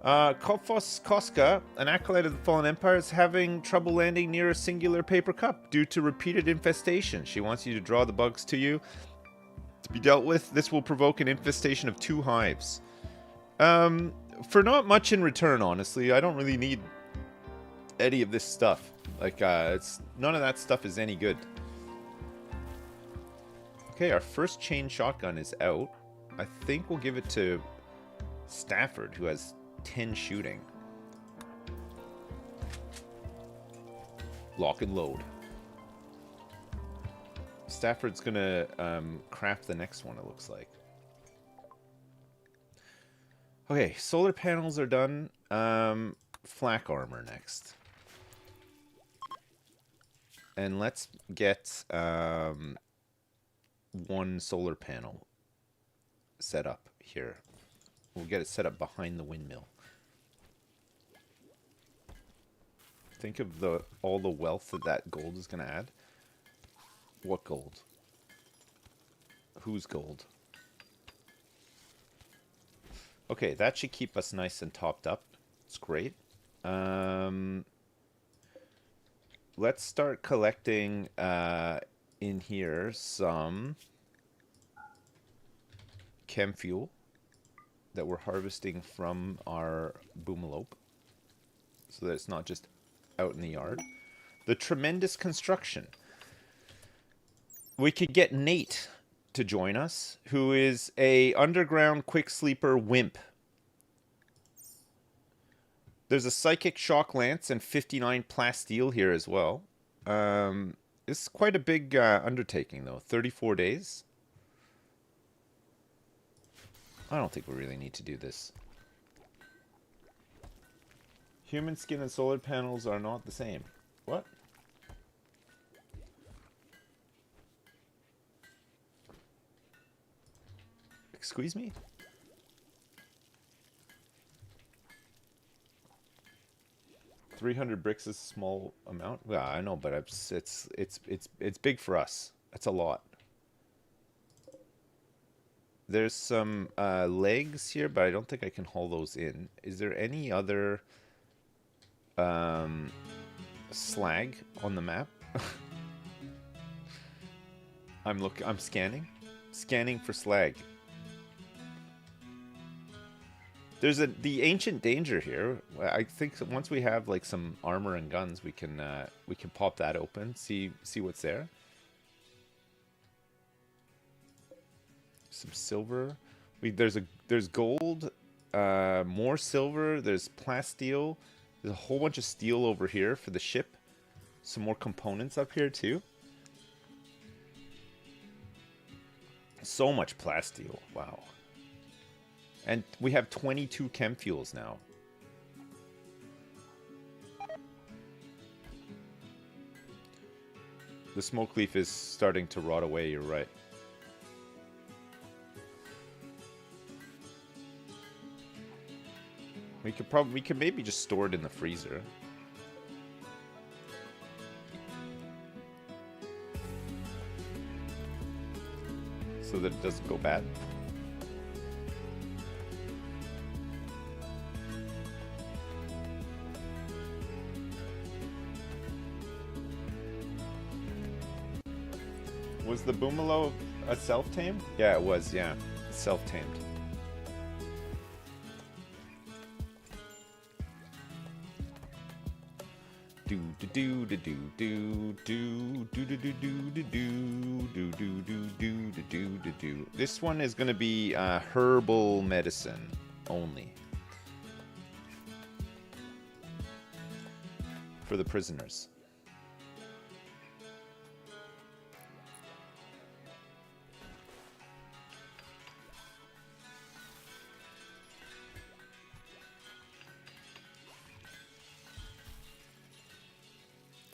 S1: Kopfos Koska, an acolyte of the Fallen Empire, is having trouble landing near a singular paper cup due to repeated infestation. She wants you to draw the bugs to you to be dealt with. This will provoke an infestation of 2 hives. For not much in return, honestly. I don't really need any of this stuff. Like, none of that stuff is any good. Okay, our first chain shotgun is out. I think we'll give it to Stafford, who has 10 shooting. Lock and load. Stafford's gonna craft the next one, it looks like. Okay, solar panels are done. Flak armor next. And let's get one solar panel set up here. We'll get it set up behind the windmill. Think of all the wealth that gold is going to add. What gold? Whose gold? Okay, that should keep us nice and topped up. It's great. Let's start collecting in here some chem fuel that we're harvesting from our boomalope, so that it's not just out in the yard. The tremendous construction. We could get Nate to join us, who is a underground quick sleeper wimp. There's a psychic shock lance and 59 plasteel here as well. It's quite a big undertaking though. 34 days. I don't think we really need to do this. Human skin and solar panels are not the same. What? Excuse me? $300 bricks is a small amount. Yeah, I know, but it's big for us. That's a lot. There's some legs here, but I don't think I can haul those in. Is there any other slag on the map? I'm scanning for slag. There's the ancient danger here. I think once we have like some armor and guns, we can pop that open, see what's there. Some silver. There's gold, more silver. There's plasteel. There's a whole bunch of steel over here for the ship. Some more components up here too. So much plasteel. Wow. And we have 22 chem fuels now. The smoke leaf is starting to rot away, you're right. We could maybe just store it in the freezer. So that it doesn't go bad. Was the Boomalo a self-tamed? Yeah, it was, yeah. Self-tamed. This one is going to be herbal medicine only for the prisoners.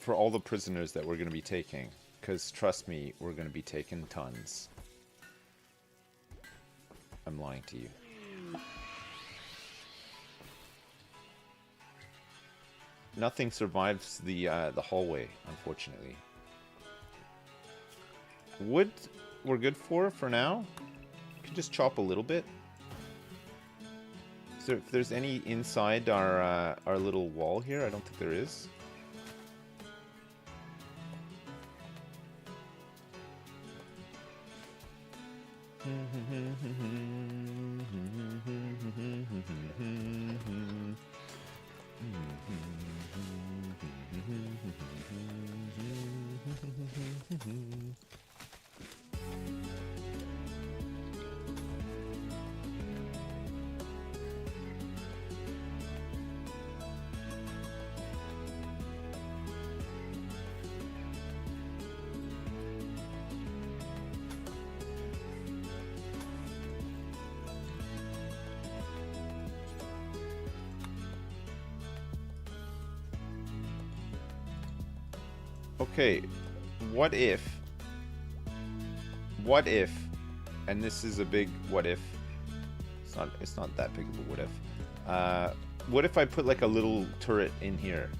S1: For all the prisoners that we're going to be taking, because trust me, we're going to be taking tons. I'm lying to you. Nothing survives the hallway, unfortunately. Wood, we're good for now. We can just chop a little bit. So if there's any inside our little wall here, I don't think there is. Okay, what if, and this is a big what if, it's not that big of a what if I put like a little turret in here,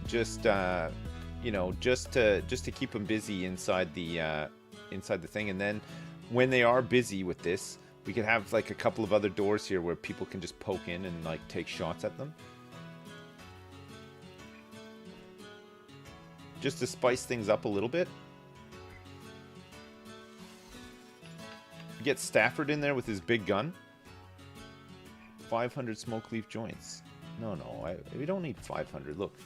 S1: just you know, just to keep them busy inside the thing, and then when they are busy with this, we can have like a couple of other doors here where people can just poke in and like take shots at them. Just to spice things up a little bit. Get Stafford in there with his big gun. 500 smoke leaf joints. No, we don't need 500. Look,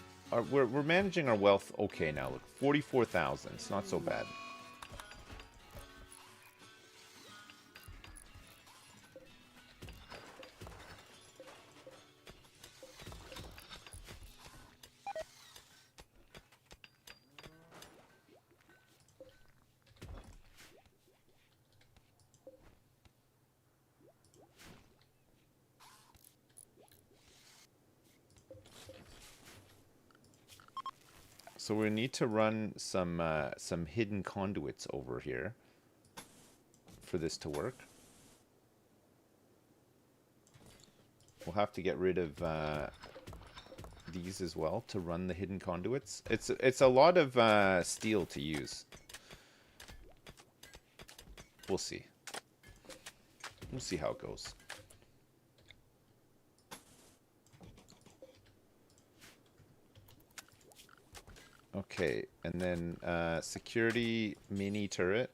S1: we're managing our wealth okay now. Look, 44,000. It's not so bad. So we need to run some hidden conduits over here for this to work. We'll have to get rid of these as well to run the hidden conduits. It's a lot of steel to use. We'll see. We'll see how it goes. Okay, and then security mini turret.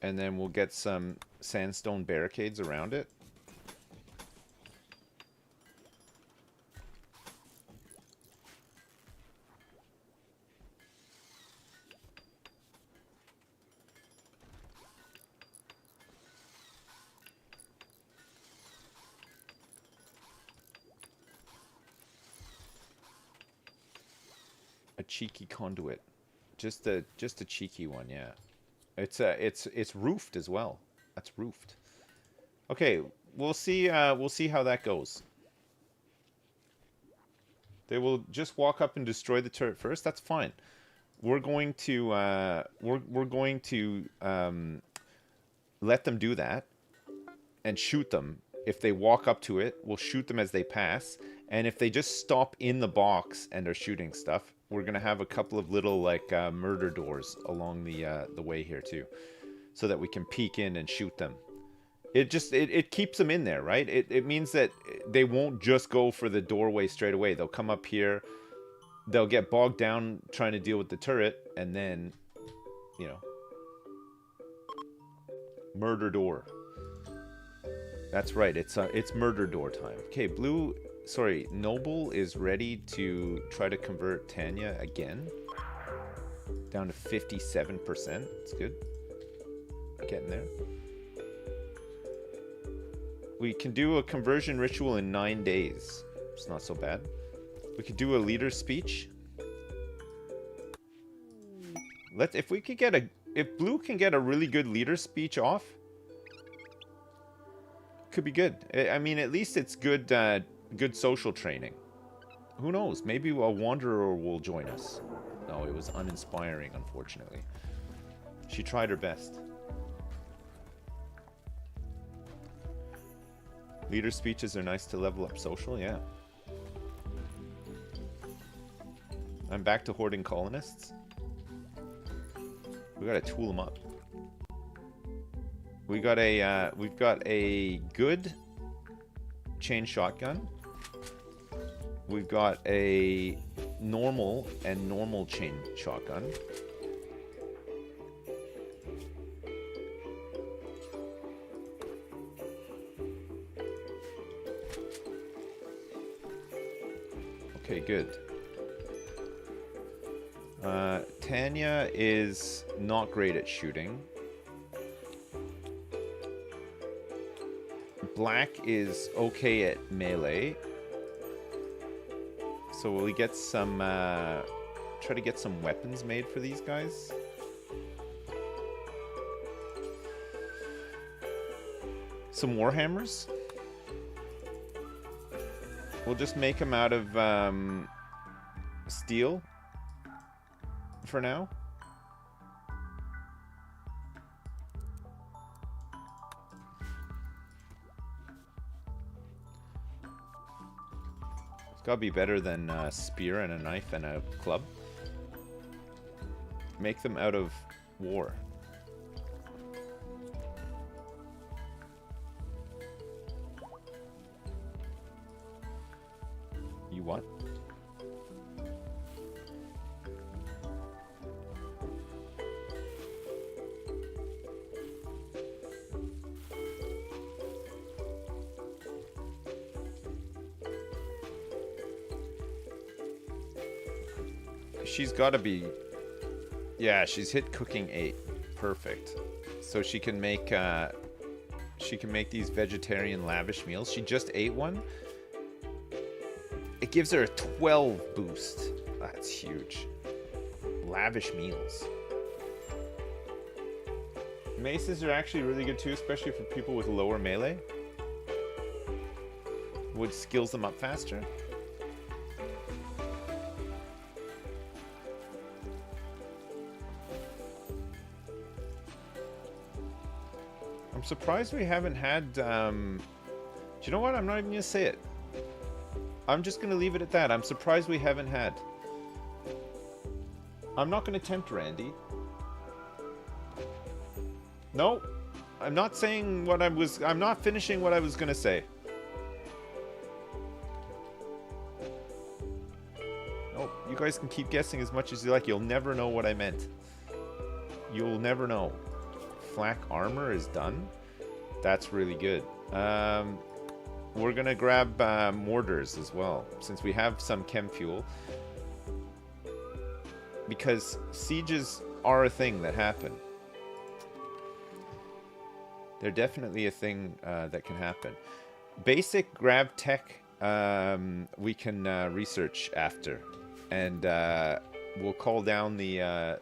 S1: And then we'll get some sandstone barricades around it. A cheeky conduit. Just a cheeky one, yeah. It's roofed as well. That's roofed. Okay, we'll see how that goes. They will just walk up and destroy the turret first. That's fine. We're going to let them do that and shoot them. If they walk up to it, we'll shoot them as they pass. And if they just stop in the box and are shooting stuff, we're gonna have a couple of little like murder doors along the way here too, so that we can peek in and shoot them. It keeps them in there, right? It means that they won't just go for the doorway straight away. They'll come up here, they'll get bogged down trying to deal with the turret, and then, you know, murder door. That's right. It's murder door time. Okay, blue. Sorry, Noble is ready to try to convert Tanya again. Down to 57%. It's good. Getting there. We can do a conversion ritual in 9 days. It's not so bad. We could do a leader speech. If Blue can get a really good leader speech off, could be good. I mean, at least it's good. Good social training. Who knows? Maybe a wanderer will join us. No, it was uninspiring, unfortunately. She tried her best. Leader speeches are nice to level up social, yeah. I'm back to hoarding colonists. We gotta tool them up. We've got a good chain shotgun. We've got a normal chain shotgun. Okay, good. Tanya is not great at shooting. Black is okay at melee. So will we get some, try to get some weapons made for these guys? Some warhammers? We'll just make them out of steel for now. Gotta be better than a spear and a knife and a club. Make them out of war. You what? She's got to be... Yeah, she's hit cooking 8. Perfect. So she can make these vegetarian lavish meals. She just ate one. It gives her a 12 boost. That's huge. Lavish meals. Maces are actually really good too, especially for people with lower melee. Wood skills them up faster. surprised we haven't had... Do you know what? I'm not even going to say it. I'm just going to leave it at that. I'm surprised we haven't had. I'm not going to tempt Randy. No. I'm not saying what I was... I'm not finishing what I was going to say. Oh, you guys can keep guessing as much as you like. You'll never know what I meant. You'll never know. Flak armor is done. That's really good. We're going to grab mortars as well, since we have some chem fuel. Because sieges are a thing that happen. They're definitely a thing that can happen. Basic grav tech we can research after. And we'll call down the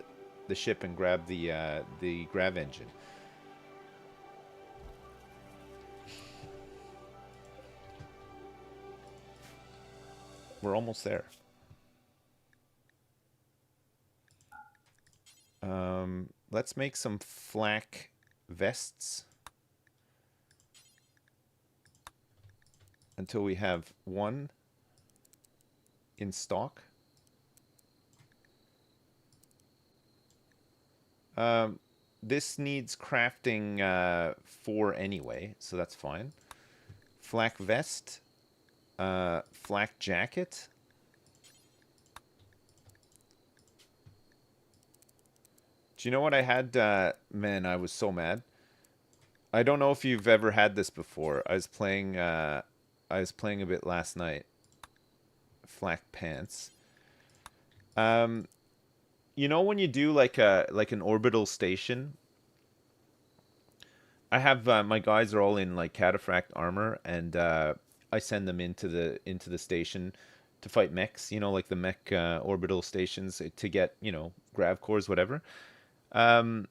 S1: ship and grab the grav engine. We're almost there. Let's make some flak vests. Until we have one in stock. This needs crafting 4 anyway, so that's fine. Flak vest. Flak jacket. Do you know what I had? Man, I was so mad. I don't know if you've ever had this before. I was playing a bit last night. Flak pants. You know when you do like an orbital station? I have my guys are all in like cataphract armor, and I send them into the station to fight mechs. You know, like the mech orbital stations to get, you know, grav cores, whatever. I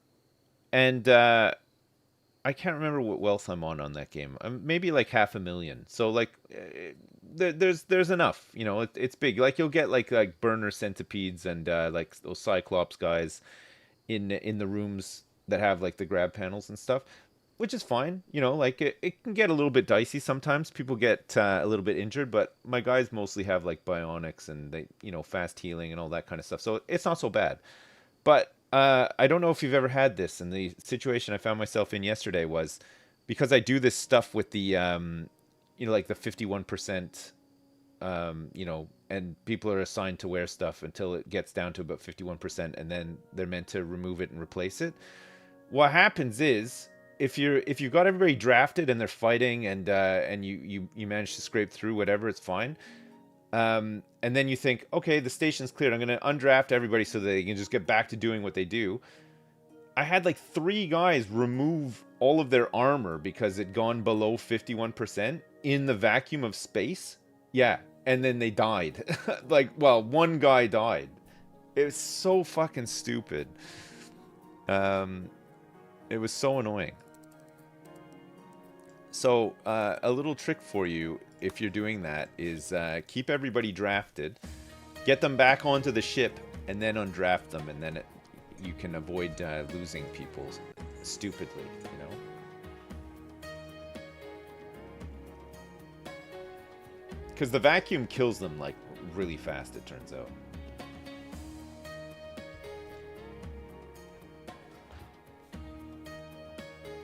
S1: can't remember what wealth I'm on that game. Maybe like 500,000. So like, there's enough. You know, it's big. Like you'll get like burner centipedes and like those cyclops guys in the rooms that have like the grab panels and stuff, which is fine. You know, like it can get a little bit dicey sometimes. People get a little bit injured, but my guys mostly have like bionics and they, you know, fast healing and all that kind of stuff. So it's not so bad. But I don't know if you've ever had this, and the situation I found myself in yesterday was because I do this stuff with the, you know, like the 51%, you know, and people are assigned to wear stuff until it gets down to about 51%, and then they're meant to remove it and replace it. What happens is if you've got everybody drafted and they're fighting and you manage to scrape through whatever, it's fine. And then you think, okay, the station's cleared. I'm going to undraft everybody so they can just get back to doing what they do. I had like 3 guys remove all of their armor because it'd gone below 51% in the vacuum of space. Yeah. And then they died. Like, well, one guy died. It was so fucking stupid. It was so annoying. So, a little trick for you, if you're doing that, is keep everybody drafted, get them back onto the ship, and then undraft them, and then you can avoid losing people stupidly, you know? Because the vacuum kills them, like, really fast, it turns out.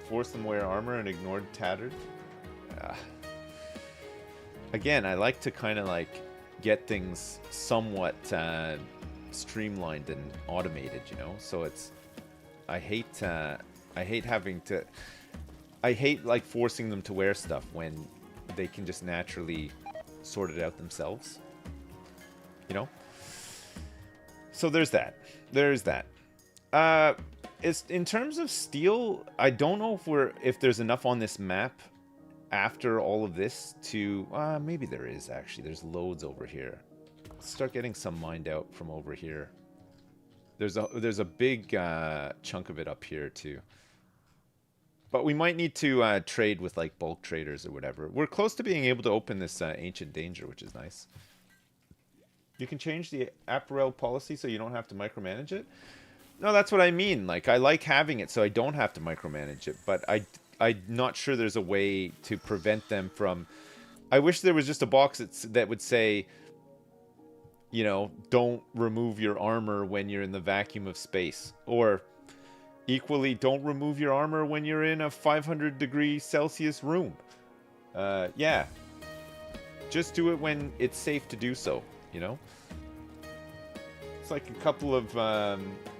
S1: Force them to wear armor and ignored tattered. Again, I like to kind of like get things somewhat streamlined and automated, you know. So it's I hate having to. I hate like forcing them to wear stuff when they can just naturally sort it out themselves. You know. So there's that. There's that. It's in terms of steel, I don't know if there's enough on this map after all of this to maybe there is actually. There's loads over here. Let's start getting some mined out from over here. There's a big chunk of it up here too. But we might need to trade with like bulk traders or whatever. We're close to being able to open this Ancient Danger, which is nice. You can change the apparel policy so you don't have to micromanage it. No, that's what I mean. Like, I like having it so I don't have to micromanage it, but I I'm not sure there's a way to prevent them from... I wish there was just a box that would say, you know, don't remove your armor when you're in the vacuum of space. Or, equally, don't remove your armor when you're in a 500 degree Celsius room. Yeah. Just do it when it's safe to do so, you know? It's like a couple of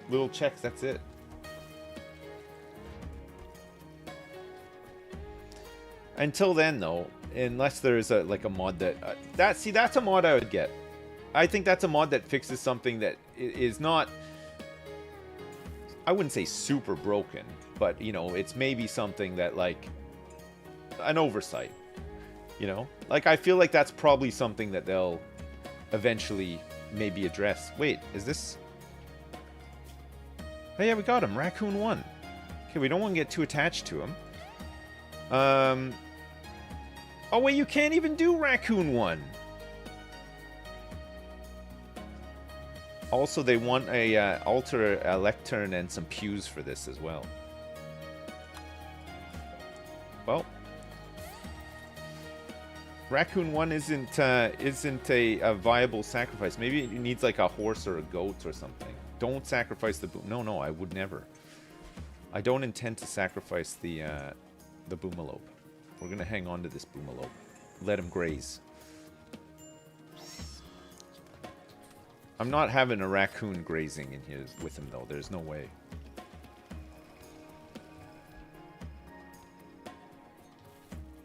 S1: little checks, that's it. Until then, though, unless there's a mod that's a mod I would get. I think that's a mod that fixes something that is not, I wouldn't say super broken, but, you know, it's maybe something that, like, an oversight, you know? Like, I feel like that's probably something that they'll eventually maybe address. Wait, is this... Oh yeah, we got him. Raccoon 1. Okay, we don't want to get too attached to him. Oh wait, you can't even do Raccoon 1. Also, they want a altar, a lectern, and some pews for this as well. Well, Raccoon 1 isn't a viable sacrifice. Maybe it needs like a horse or a goat or something. Don't sacrifice the boom. No, I would never. I don't intend to sacrifice the boomalope. We're gonna hang on to this boomalope. Let him graze. I'm not having a raccoon grazing in here with him though. There's no way.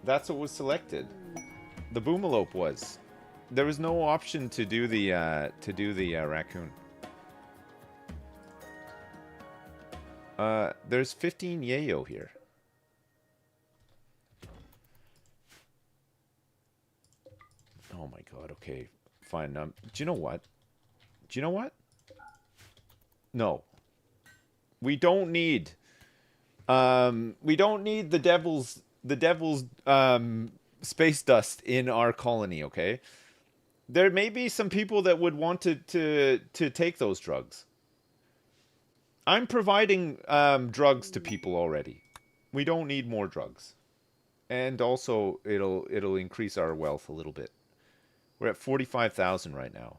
S1: That's what was selected. The boomalope was. There was no option to do the raccoon. There's 15 yayo here. Oh my god, okay. Fine. Do you know what? Do you know what? No. We don't need the devil's space dust in our colony, okay? There may be some people that would want to take those drugs. I'm providing drugs to people already. We don't need more drugs. And also it'll increase our wealth a little bit. We're at 45,000 right now.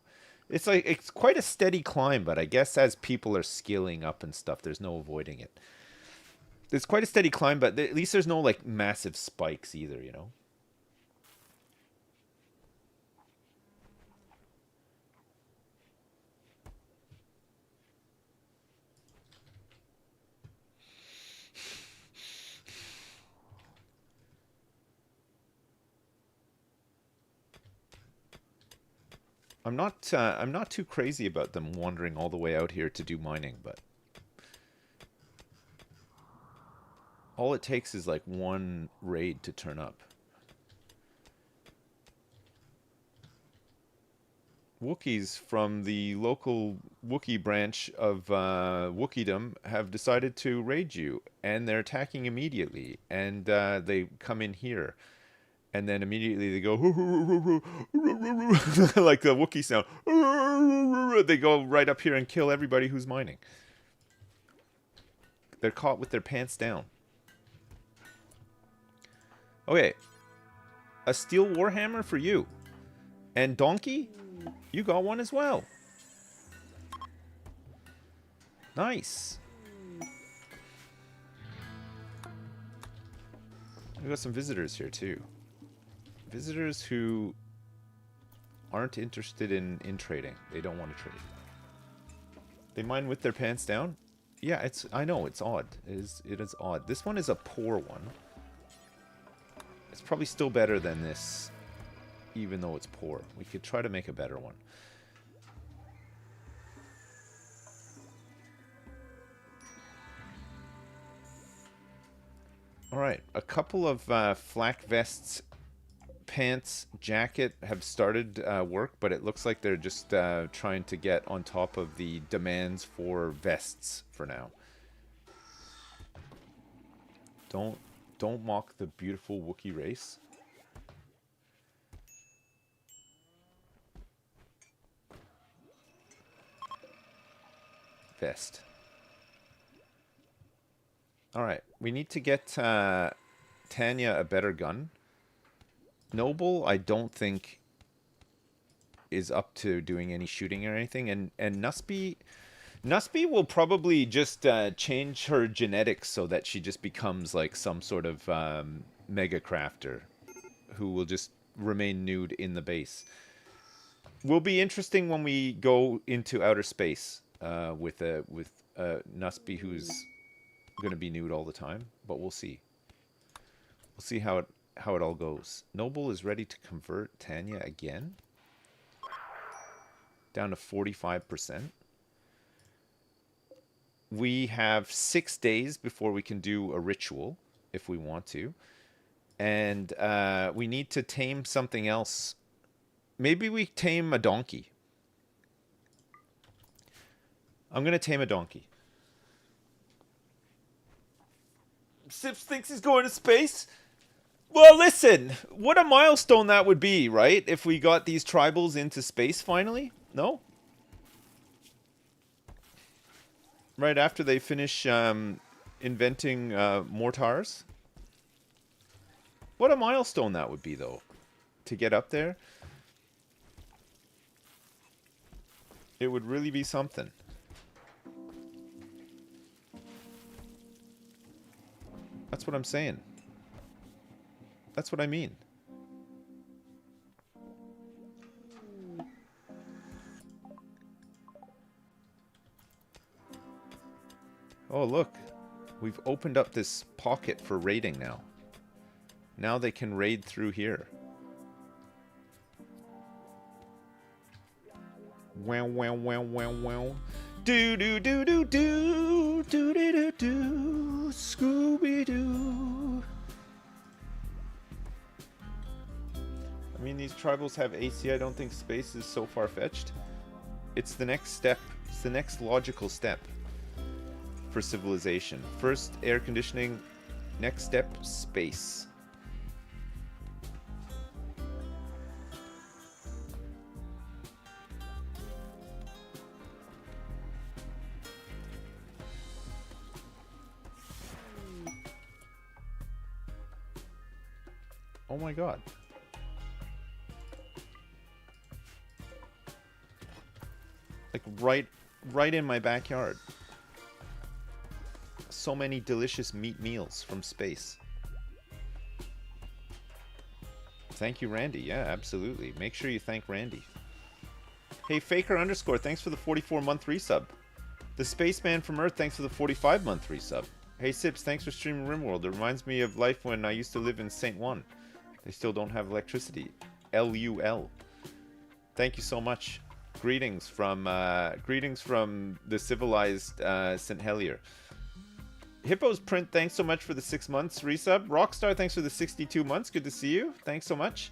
S1: It's quite a steady climb, but I guess as people are skilling up and stuff, there's no avoiding it. It's quite a steady climb, but at least there's no like massive spikes either, you know? I'm not too crazy about them wandering all the way out here to do mining, but all it takes is like one raid to turn up. Wookiees from the local Wookiee branch of Wookieedom have decided to raid you, and they're attacking immediately, and they come in here. And then immediately they go like the Wookiee sound. They go right up here and kill everybody who's mining. They're caught with their pants down. Okay. A steel warhammer for you. And Donkey, you got one as well. Nice. We got some visitors here too. Visitors who aren't interested in trading. They don't want to trade. They mine with their pants down? Yeah, I know, it's odd. It is odd. This one is a poor one. It's probably still better than this, even though it's poor. We could try to make a better one. Alright, a couple of flak vests, pants, jacket have started work, but it looks like they're just trying to get on top of the demands for vests for now. Don't mock the beautiful Wookiee race. Vest. Alright, we need to get Tanya a better gun. Noble, I don't think is up to doing any shooting or anything, and Nusby will probably just change her genetics so that she just becomes like some sort of mega crafter who will just remain nude in the base. Will be interesting when we go into outer space with Nusby who's going to be nude all the time, but we'll see. We'll see how it all goes. Noble is ready to convert Tanya again. Down to 45%. We have 6 days before we can do a ritual, if we want to. And we need to tame something else. Maybe we tame a donkey. I'm going to tame a donkey. Sips thinks he's going to space? Well, listen, what a milestone that would be, right? If we got these tribals into space finally? No? Right after they finish inventing mortars? What a milestone that would be, though, to get up there. It would really be something. That's what I'm saying. That's what I mean. Oh, look. We've opened up this pocket for raiding now. Now they can raid through here. Wow, wow, wow, wow, wow. Do do do do do do do do do Scooby Doo. I mean, these tribals have AC. I don't think space is so far-fetched. It's the next step. It's the next logical step for civilization. First, air conditioning. Next step, space. Oh my god. Like right in my backyard. So many delicious meat meals from space. Thank you, Randy. Yeah, absolutely. Make sure you thank Randy. Hey, Faker _ thanks for the 44-month resub. The Spaceman from Earth, thanks for the 45-month resub. Hey, Sips, thanks for streaming Rimworld. It reminds me of life when I used to live in St. Juan. They still don't have electricity. LUL. Thank you so much. Greetings from the civilized St. Helier. Hippo's Print, thanks so much for the 6 months resub. Rockstar, thanks for the 62 months. Good to see you. Thanks so much.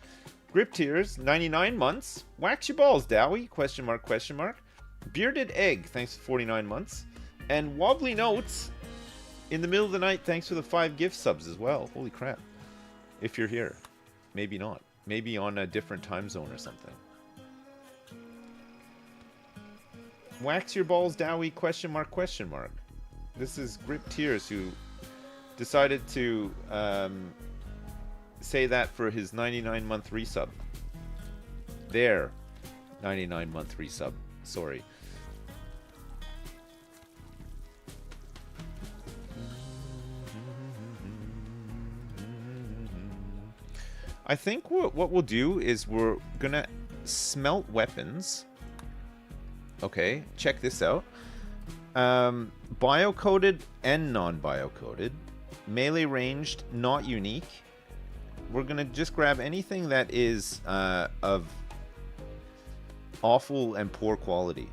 S1: Grip Tears, 99 months. Wax your balls, Dowie? Question mark, question mark. Bearded Egg, thanks for 49 months. And Wobbly Notes, in the middle of the night, thanks for the 5 gift subs as well. Holy crap. If you're here. Maybe not. Maybe on a different time zone or something. Wax your balls, Dowie? Question mark, question mark. This is Grip Tears who decided to say that for his 99-month resub. Their 99-month resub. Sorry. I think what we'll do is we're gonna smelt weapons. Okay, check this out. Bio-coded and non-bio-coded. Melee ranged, not unique. We're gonna just grab anything that is of awful and poor quality.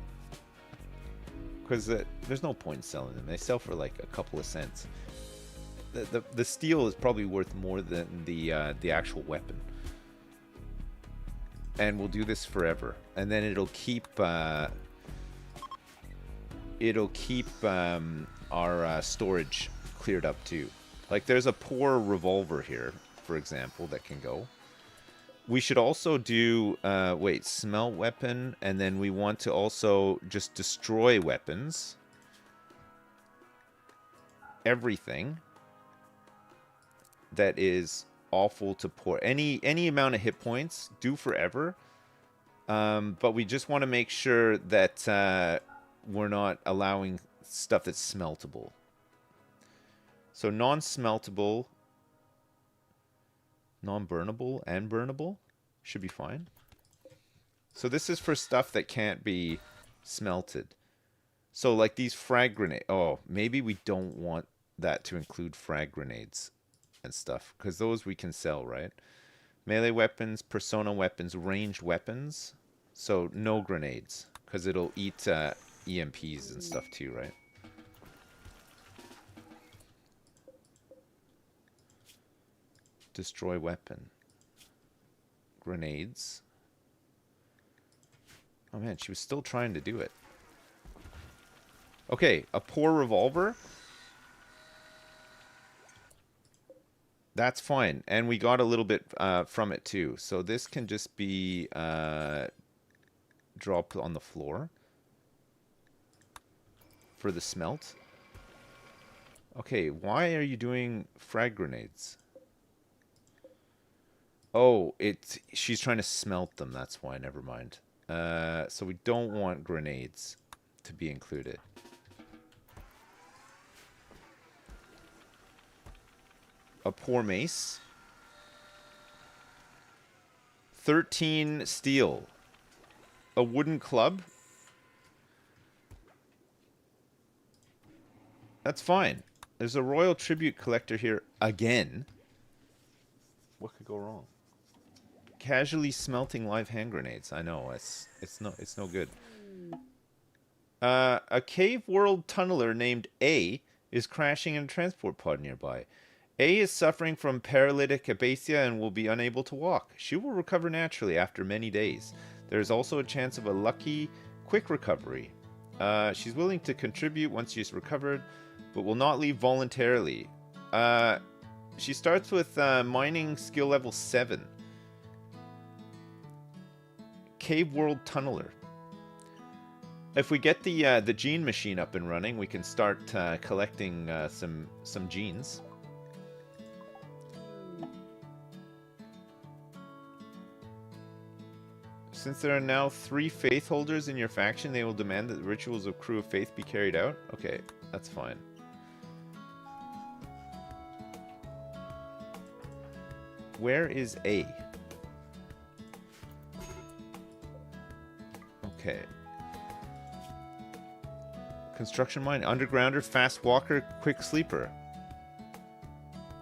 S1: Because there's no point selling them. They sell for like a couple of cents. The steel is probably worth more than the actual weapon. And we'll do this forever. And then it'll keep our storage cleared up too. Like there's a poor revolver here, for example, that can go. We should also do smelt weapon, and then we want to also just destroy weapons. Everything. that is awful to pour. Any amount of hit points do forever. But we just want to make sure that we're not allowing stuff that's smeltable. So non-smeltable, non-burnable, and burnable should be fine. So this is for stuff that can't be smelted. So like these frag grenades. Oh, maybe we don't want that to include frag grenades and stuff, because those we can sell, right? Melee weapons, persona weapons, ranged weapons. So no grenades, because it'll eat EMPs and stuff too, right? Destroy weapon. Grenades. Oh man, she was still trying to do it. Okay, a poor revolver. That's fine. And we got a little bit from it too. So this can just be dropped on the floor for the smelt. Okay, why are you doing frag grenades? Oh, she's trying to smelt them. That's why. Never mind. So we don't want grenades to be included. A poor mace. 13 steel. A wooden club. That's fine. There's a royal tribute collector here again. What could go wrong? Casually smelting live hand grenades. I know, it's no good. A cave world tunneler named A is crashing in a transport pod nearby. A is suffering from paralytic abasia and will be unable to walk. She will recover naturally after many days. There is also a chance of a lucky, quick recovery. She's willing to contribute once she's recovered, but will not leave voluntarily. She starts with mining skill level 7. Cave World Tunneler. If we get the gene machine up and running, we can start collecting some genes. Since there are now 3 faith holders in your faction, they will demand that the rituals of Crew of Faith be carried out. Okay, that's fine. Where is A? Okay. Construction mine, undergrounder, fast walker, quick sleeper.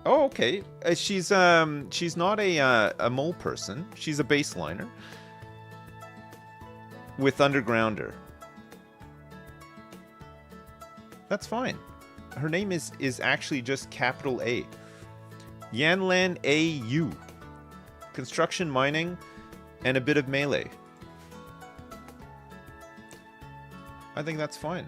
S1: Oh, okay. She's not a mole person. She's a baseliner with undergrounder. That's fine. Her name is actually just capital A. Yanlan A.U. Construction, mining, and a bit of melee. I think that's fine.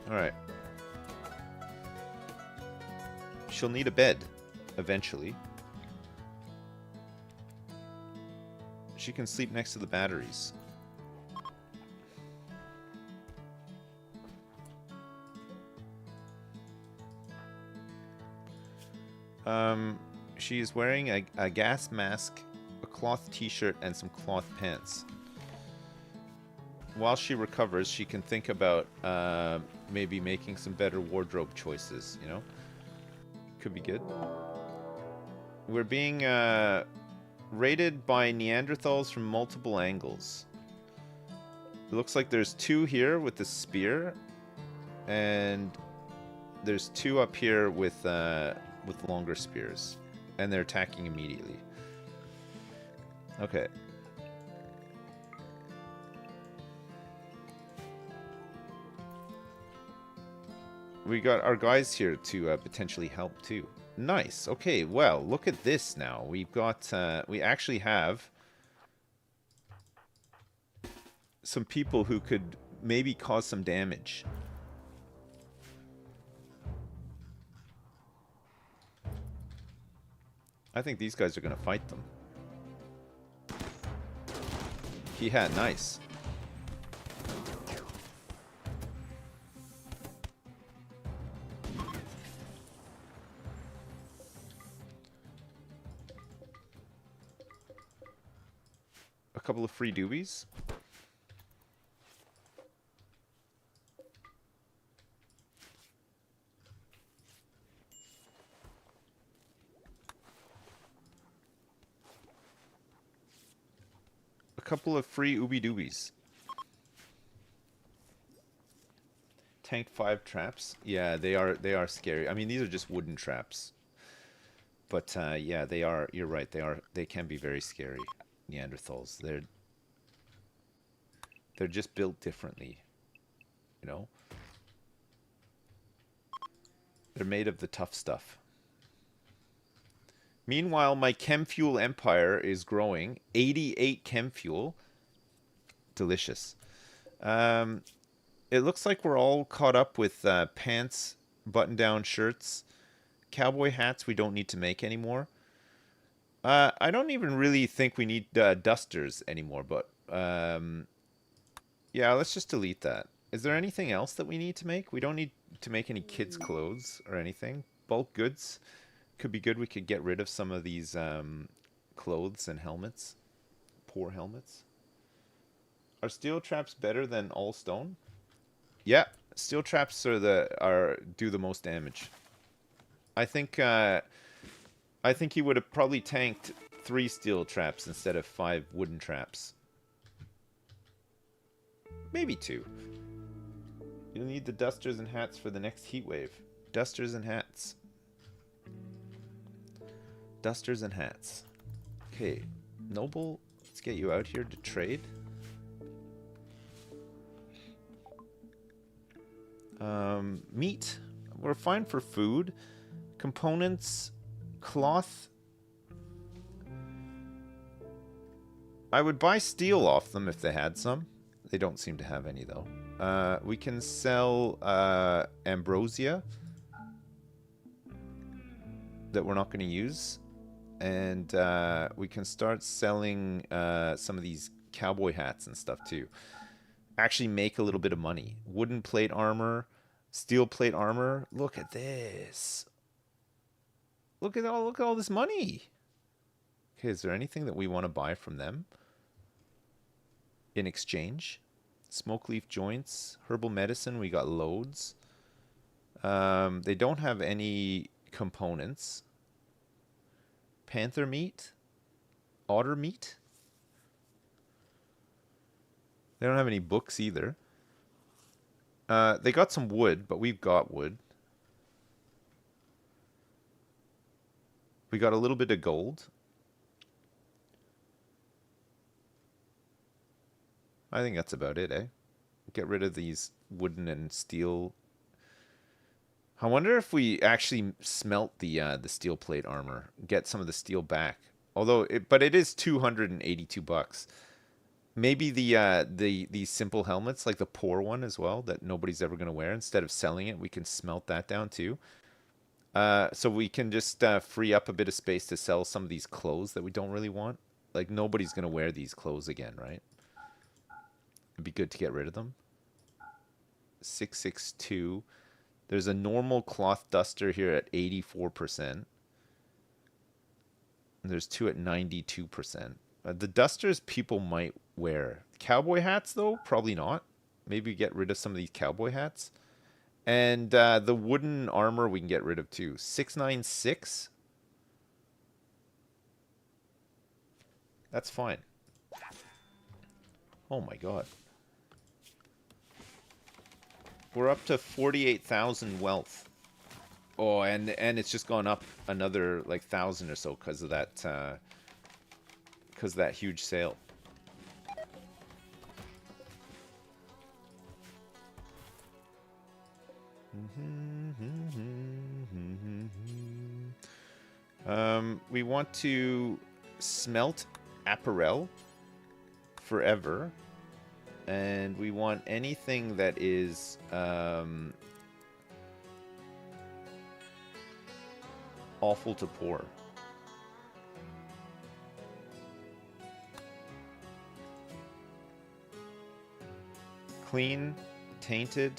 S1: Alright. She'll need a bed, eventually. She can sleep next to the batteries. She is wearing a gas mask, a cloth t-shirt, and some cloth pants. While she recovers, she can think about maybe making some better wardrobe choices, you know? Could be good. We're being raided by Neanderthals from multiple angles. It looks like there's 2 here with the spear, and there's 2 up here with longer spears, and they're attacking immediately. Okay. We got our guys here to potentially help too. Nice. Okay, well, look at this now. We've got, we actually have some people who could maybe cause some damage. I think these guys are going to fight them. Yeah, nice. A couple of free doobies. A couple of free ooby doobies. Tank 5 traps. Yeah, they are scary. I mean, these are just wooden traps. But yeah, they are, you're right, they can be very scary. Neanderthals. They're just built differently, you know? They're made of the tough stuff. Meanwhile, my chem fuel empire is growing. 88 chem fuel. Delicious. It looks like we're all caught up with pants, button-down shirts, cowboy hats we don't need to make anymore. I don't even really think we need dusters anymore, but yeah, let's just delete that. Is there anything else that we need to make? We don't need to make any kids' clothes or anything. Bulk goods could be good. We could get rid of some of these clothes and helmets. Poor helmets. Are steel traps better than all stone? Yeah, steel traps do the most damage. I think he would have probably tanked 3 steel traps instead of 5 wooden traps. Maybe 2. You'll need the dusters and hats for the next heat wave. Dusters and hats. Dusters and hats. Okay, Noble, let's get you out here to trade. Meat. We're fine for food. Components. Cloth. I would buy steel off them if they had some. They don't seem to have any, though. We can sell ambrosia that we're not going to use. And we can start selling some of these cowboy hats and stuff, too. Actually make a little bit of money. Wooden plate armor, steel plate armor. Look at this. Look at all this money. Okay, is there anything that we want to buy from them in exchange? Smoke leaf joints, herbal medicine, we got loads. They don't have any components. Panther meat, otter meat. They don't have any books either. They got some wood, but we've got wood. We got a little bit of gold. I think that's about it, eh? Get rid of these wooden and steel. I wonder if we actually smelt the steel plate armor, get some of the steel back. Although, but it is $282. Maybe these simple helmets, like the poor one as well, that nobody's ever going to wear. Instead of selling it, we can smelt that down too. So we can just free up a bit of space to sell some of these clothes that we don't really want. Like, nobody's going to wear these clothes again, right? It'd be good to get rid of them. 662. There's a normal cloth duster here at 84%. And there's 2 at 92%. The dusters people might wear. Cowboy hats, though? Probably not. Maybe get rid of some of these cowboy hats. And the wooden armor we can get rid of, too. 696? That's fine. Oh, my God. We're up to 48,000 wealth. Oh, and it's just gone up another, like, 1,000 or so because of that huge sale. We want to smelt apparel forever. And we want anything that is awful to poor. Clean, tainted,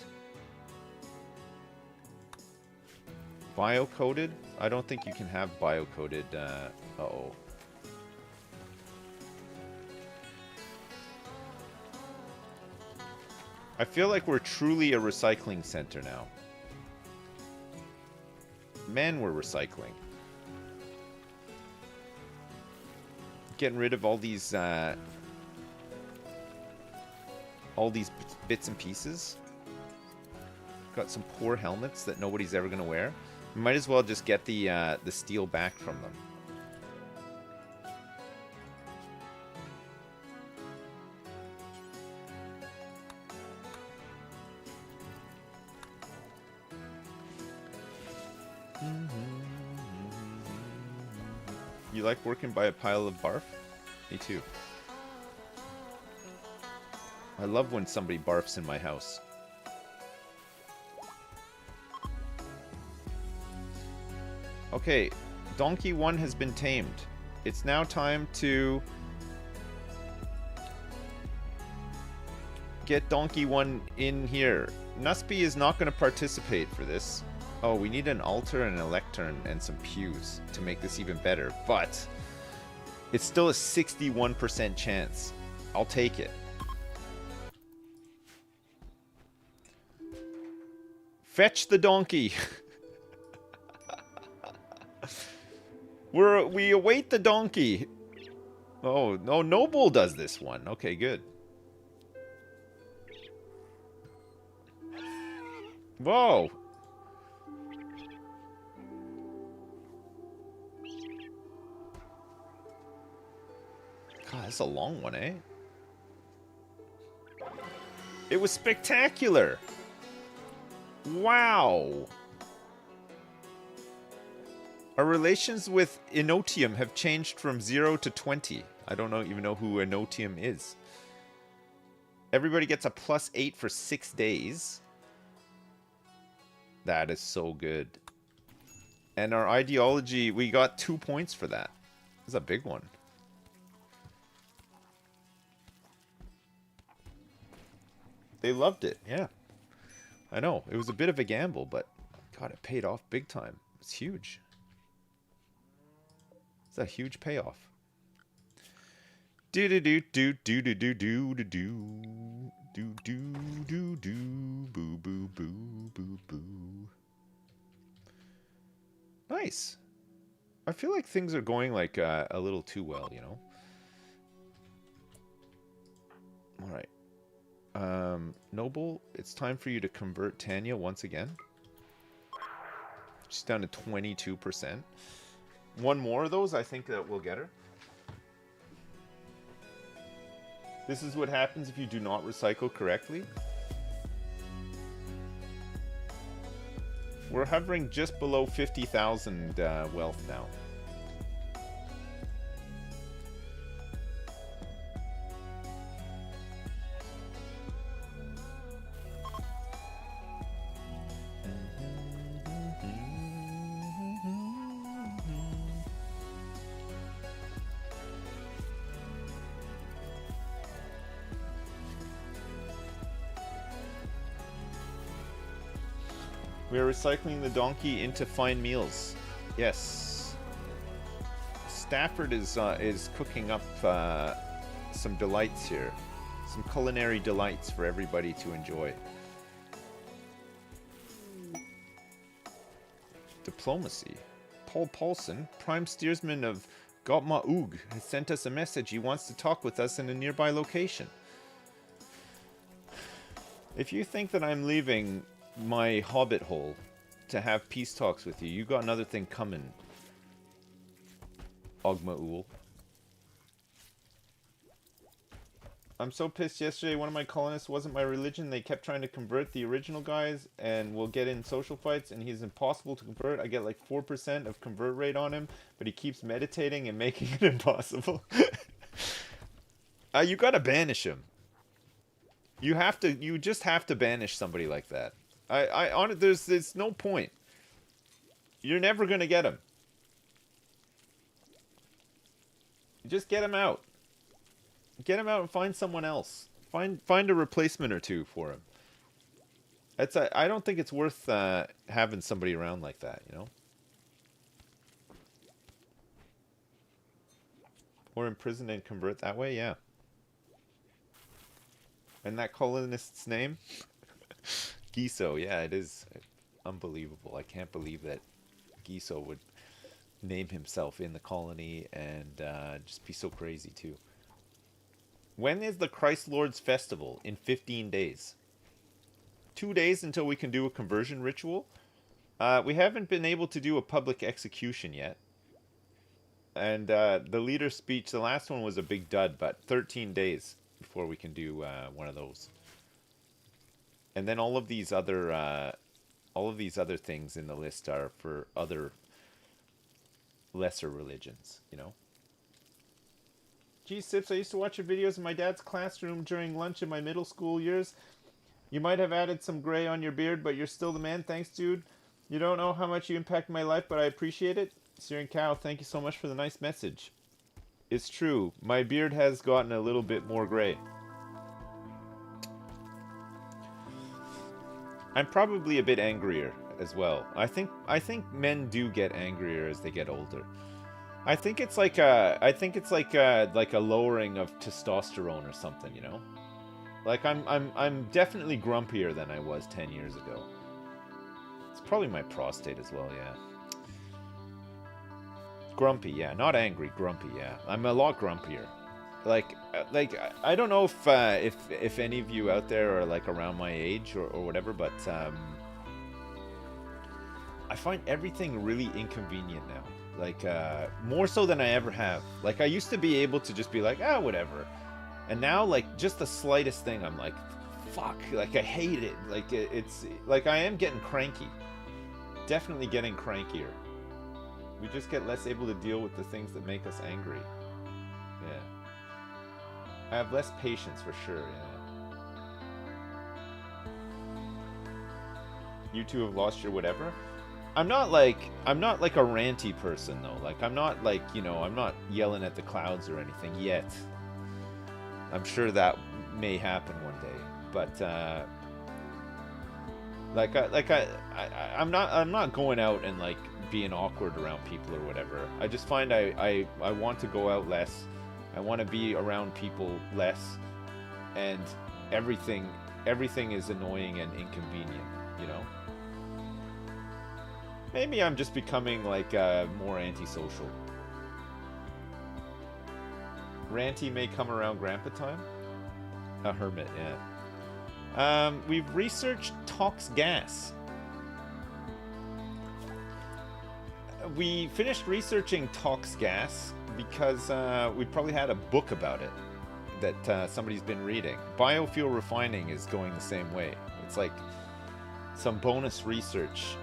S1: bio-coated. I don't think you can have bio-coated. Uh-oh. I feel like we're truly a recycling center now. Man, we're recycling. Getting rid of all these bits and pieces. Got some poor helmets that nobody's ever gonna wear. Might as well just get the steel back from them. You like working by a pile of barf? Me too. I love when somebody barfs in my house. Okay, Donkey 1 has been tamed. It's now time to get Donkey 1 in here. Nusby is not going to participate for this. Oh, we need an altar and an lectern and some pews to make this even better, but it's still a 61% chance. I'll take it. Fetch the donkey. We await the donkey. Oh, no, Noble does this one. Okay, good. Whoa. God, that's a long one, eh? It was spectacular. Wow. Our relations with Enotium have changed from 0 to 20. I don't even know who Enotium is. Everybody gets a +8 for 6 days. That is so good. And our ideology, we got 2 points for that. That's a big one. They loved it, yeah. I know, it was a bit of a gamble, but God, it paid off big time. It's huge. It's a huge payoff. Do do do do do do do do do do do do do boo boo boo boo boo. Nice. I feel like things are going like a little too well, you know. All right. Noble, it's time for you to convert Tanya once again. She's down to 22%. One more of those, I think that will get her. This is what happens if you do not recycle correctly. We're hovering just below 50,000 wealth now. We are recycling the donkey into fine meals. Yes. Stafford is cooking up some delights here. Some culinary delights for everybody to enjoy. Diplomacy. Paul Paulson, prime steersman of Gotma Oog, has sent us a message. He wants to talk with us in a nearby location. If you think that I'm leaving my hobbit hole to have peace talks with you, you got another thing coming, Ogmaul. I'm so pissed. Yesterday one of my colonists wasn't my religion. They kept trying to convert the original guys, and we'll get in social fights, and he's impossible to convert. I get like 4% of convert rate on him, but he keeps meditating and making it impossible. You gotta banish him. You just have to banish somebody like that. There's no point. You're never gonna get him. Just get him out. Get him out and find someone else. Find a replacement or two for him. I don't think it's worth having somebody around like that, you know? Or imprison and convert that way, yeah. And that colonist's name? Giso, yeah, it is unbelievable. I can't believe that Giso would name himself in the colony and just be so crazy, too. When is the Christ Lord's Festival? In 15 days. 2 days until we can do a conversion ritual. We haven't been able to do a public execution yet. And the leader's speech, the last one was a big dud, but 13 days before we can do one of those. And then all of these other things in the list are for other lesser religions, you know. Gee, Sips, I used to watch your videos in my dad's classroom during lunch in my middle school years. You might have added some gray on your beard, but you're still the man. Thanks, dude. You don't know how much you impact my life, but I appreciate it. Searing Cow, thank you so much for the nice message. It's true. My beard has gotten a little bit more gray. I'm probably a bit angrier as well. I think men do get angrier as they get older. I think it's like a lowering of testosterone or something, you know? Like I'm definitely grumpier than I was 10 years ago. It's probably my prostate as well, yeah. Grumpy, yeah, not angry, grumpy, yeah. I'm a lot grumpier. Like I don't know if any of you out there are like around my age or whatever, but I find everything really inconvenient now. Like more so than I ever have. Like I used to be able to just be like, whatever. And now, like, just the slightest thing, I'm like, fuck, like, I hate it. Like, it's, like, I am getting cranky. Definitely getting crankier. We just get less able to deal with the things that make us angry. Yeah. I have less patience, for sure, yeah. You two have lost your whatever? I'm not like a ranty person, though. Like, I'm not, like, you know, I'm not yelling at the clouds or anything yet. I'm sure that may happen one day, but I'm not going out and like being awkward around people or whatever. I just find I want to go out less. I want to be around people less, and everything is annoying and inconvenient, you know. Maybe I'm just becoming like more antisocial. Ranty may come around grandpa time. A hermit, yeah. We've researched Tox gas. We finished researching Tox gas because we probably had a book about it that somebody's been reading. Biofuel refining is going the same way. It's like some bonus research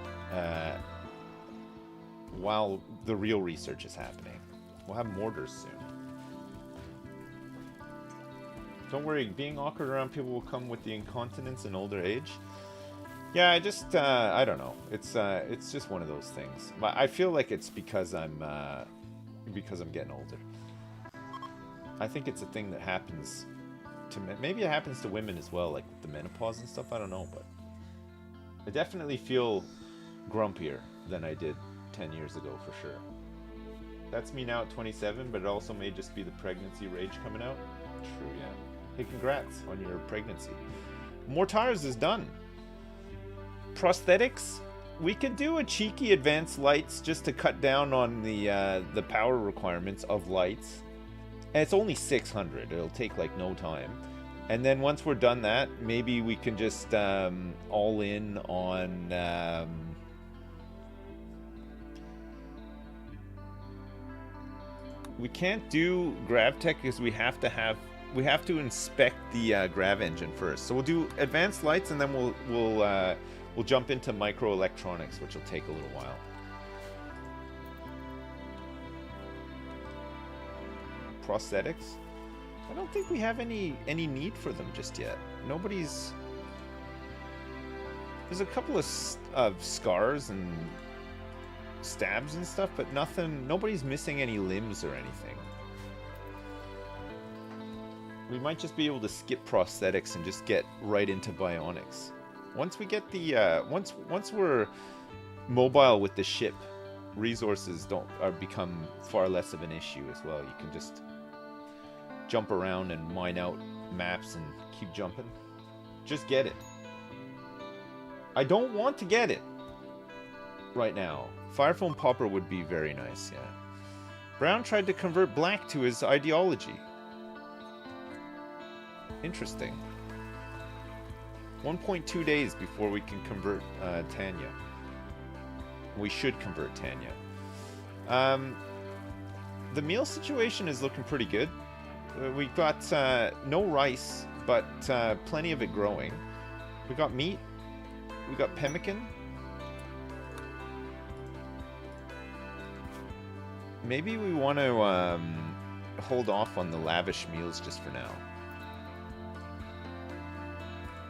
S1: while the real research is happening. We'll have mortars soon. Don't worry, being awkward around people will come with the incontinence and older age. Yeah, I just, I don't know. It's just one of those things. But I feel like it's because I'm getting older. I think it's a thing that happens to men. Maybe it happens to women as well, like with the menopause and stuff. I don't know, but I definitely feel grumpier than I did 10 years ago for sure. That's me now at 27, but it also may just be the pregnancy rage coming out. True, yeah. Hey, congrats on your pregnancy. Mortars is done. Prosthetics? We could do a cheeky advanced lights just to cut down on the power requirements of lights. And it's only 600. It'll take like no time. And then once we're done that, maybe we can just all in on we can't do GravTech because we have to inspect the grav engine first. So we'll do advanced lights and then we'll jump into microelectronics, which will take a little while. Prosthetics? I don't think we have any need for them just yet. There's a couple of scars and stabs and stuff, but nobody's missing any limbs or anything. We might just be able to skip prosthetics and just get right into bionics. Once we get the once we're mobile with the ship, resources become far less of an issue as well. You can just jump around and mine out maps and keep jumping. Just get it. I don't want to get it right now. Firefoam Popper would be very nice, yeah. Brown tried to convert Black to his ideology. Interesting. 1.2 days before we can convert Tanya. We should convert Tanya. The meal situation is looking pretty good. We got no rice, but plenty of it growing. We got meat. We got pemmican. Maybe we want to hold off on the lavish meals just for now.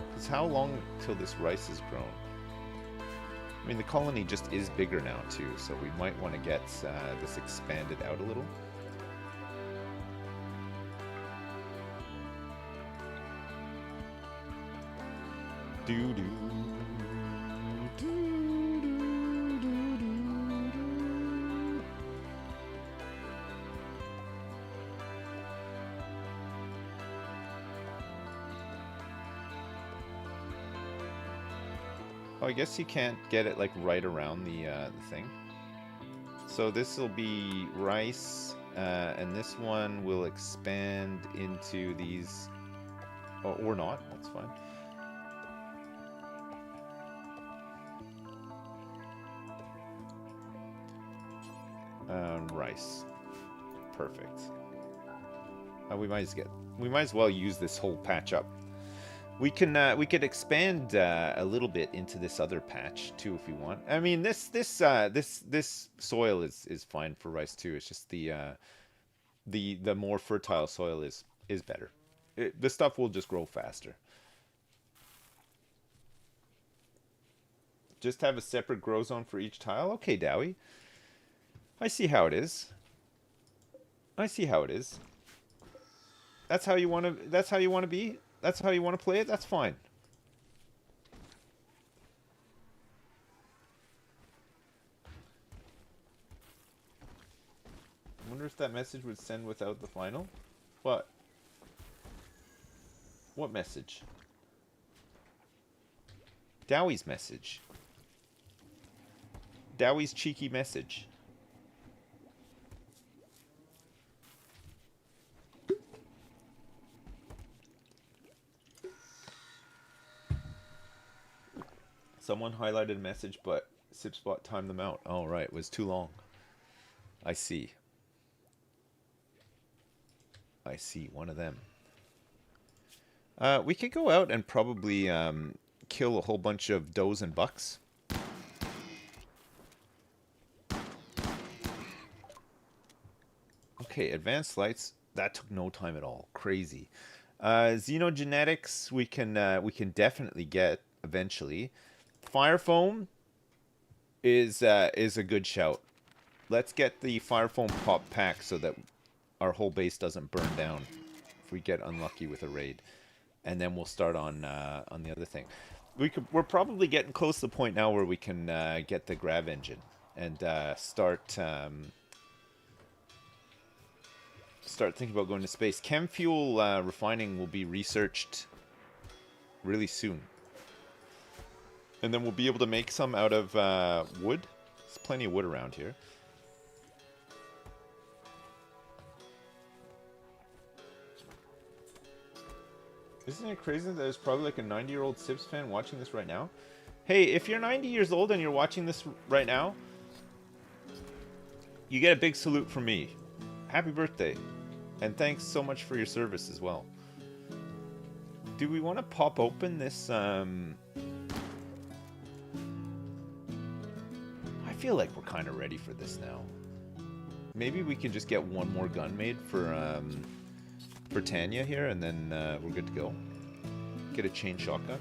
S1: Because how long till this rice is grown? I mean, the colony just is bigger now too, so we might want to get this expanded out a little. Doo-doo. Oh, I guess you can't get it like right around the thing. So this will be rice, and this one will expand into these, or not. That's fine. Rice, perfect. We might as well use this whole patch up. We could expand a little bit into this other patch too if we want. I mean, this soil is fine for rice too. It's just the more fertile soil is better. The stuff will just grow faster. Just have a separate grow zone for each tile. Okay, Dowie. I see how it is. I see how it is. That's how you want to be? That's how you want to play it? That's fine. I wonder if that message would send without the final. What? What message? Dowie's message. Dowie's cheeky message. Someone highlighted a message, but SipSpot timed them out. Oh, right. It was too long. I see. I see. One of them. We could go out and probably kill a whole bunch of does and bucks. Okay, advanced lights. That took no time at all. Crazy. Xenogenetics we can definitely get eventually. Fire foam is a good shout. Let's get the fire foam pop pack so that our whole base doesn't burn down if we get unlucky with a raid, and then we'll start on the other thing. We're probably getting close to the point now where we can get the grav engine and start thinking about going to space. Chem fuel refining will be researched really soon. And then we'll be able to make some out of wood. There's plenty of wood around here. Isn't it crazy that there's probably like a 90-year-old Sips fan watching this right now? Hey, if you're 90 years old and you're watching this right now, you get a big salute from me. Happy birthday. And thanks so much for your service as well. Do we want to pop open this... I feel like we're kind of ready for this now. Maybe we can just get one more gun made for Tanya here, and then we're good to go. Get a chain shotgun.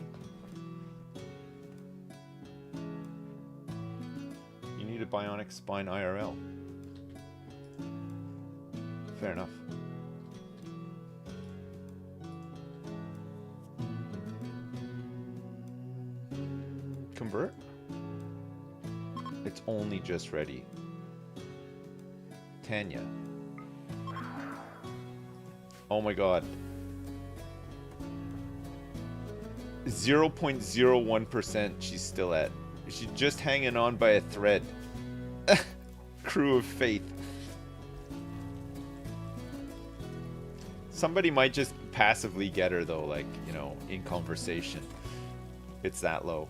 S1: You need a bionic spine IRL. Fair enough. convert? It's only just ready. Tanya. Oh my god. 0.01% she's still at. She's just hanging on by a thread. Crew of faith. Somebody might just passively get her though, like, you know, in conversation. It's that low.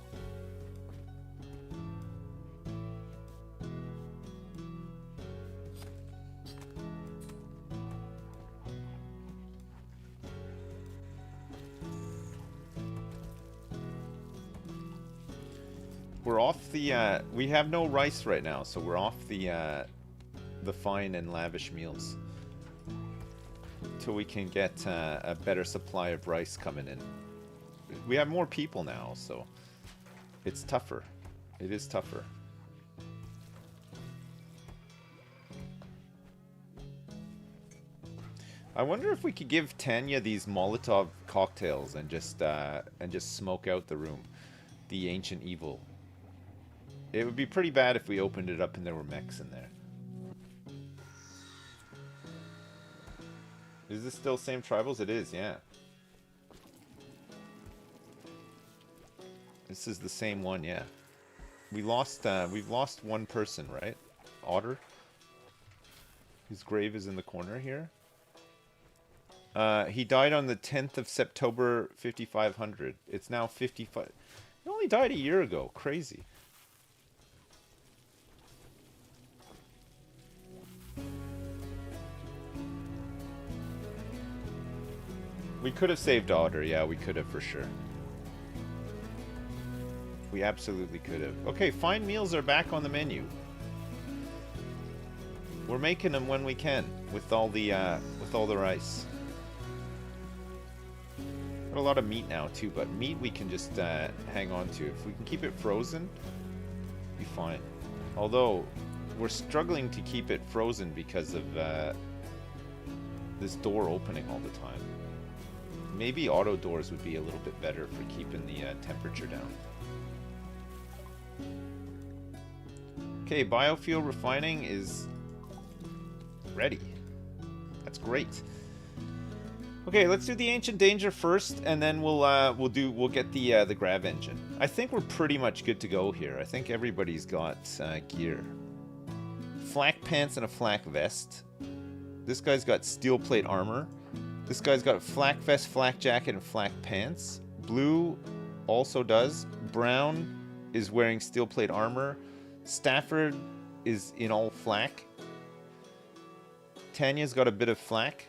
S1: We're off the, we have no rice right now, so we're off the fine and lavish meals. Till we can get a better supply of rice coming in. We have more people now, so it's tougher. It is tougher. I wonder if we could give Tanya these Molotov cocktails and just smoke out the room. The ancient evil. It would be pretty bad if we opened it up and there were mechs in there. Is this still same tribals? It is, yeah. This is the same one, yeah. We've lost one person, right? Otter. His grave is in the corner here. He died on the 10th of September, 5500. It's now 55. He only died a year ago. Crazy. We could have saved Otter. Yeah, we could have for sure. We absolutely could have. Okay, fine meals are back on the menu. We're making them when we can with all the rice. Got a lot of meat now too, but meat we can just hang on to. If we can keep it frozen, be fine. Although we're struggling to keep it frozen because of this door opening all the time. Maybe auto doors would be a little bit better for keeping the temperature down. Okay, biofuel refining is ready. That's great. Okay, let's do the ancient danger first, and then we'll get the grav engine. I think we're pretty much good to go here. I think everybody's got gear. Flak pants and a flak vest. This guy's got steel plate armor. This guy's got flak vest, flak jacket, and flak pants. Blue also does. Brown is wearing steel plate armor. Stafford is in all flak. Tanya's got a bit of flak.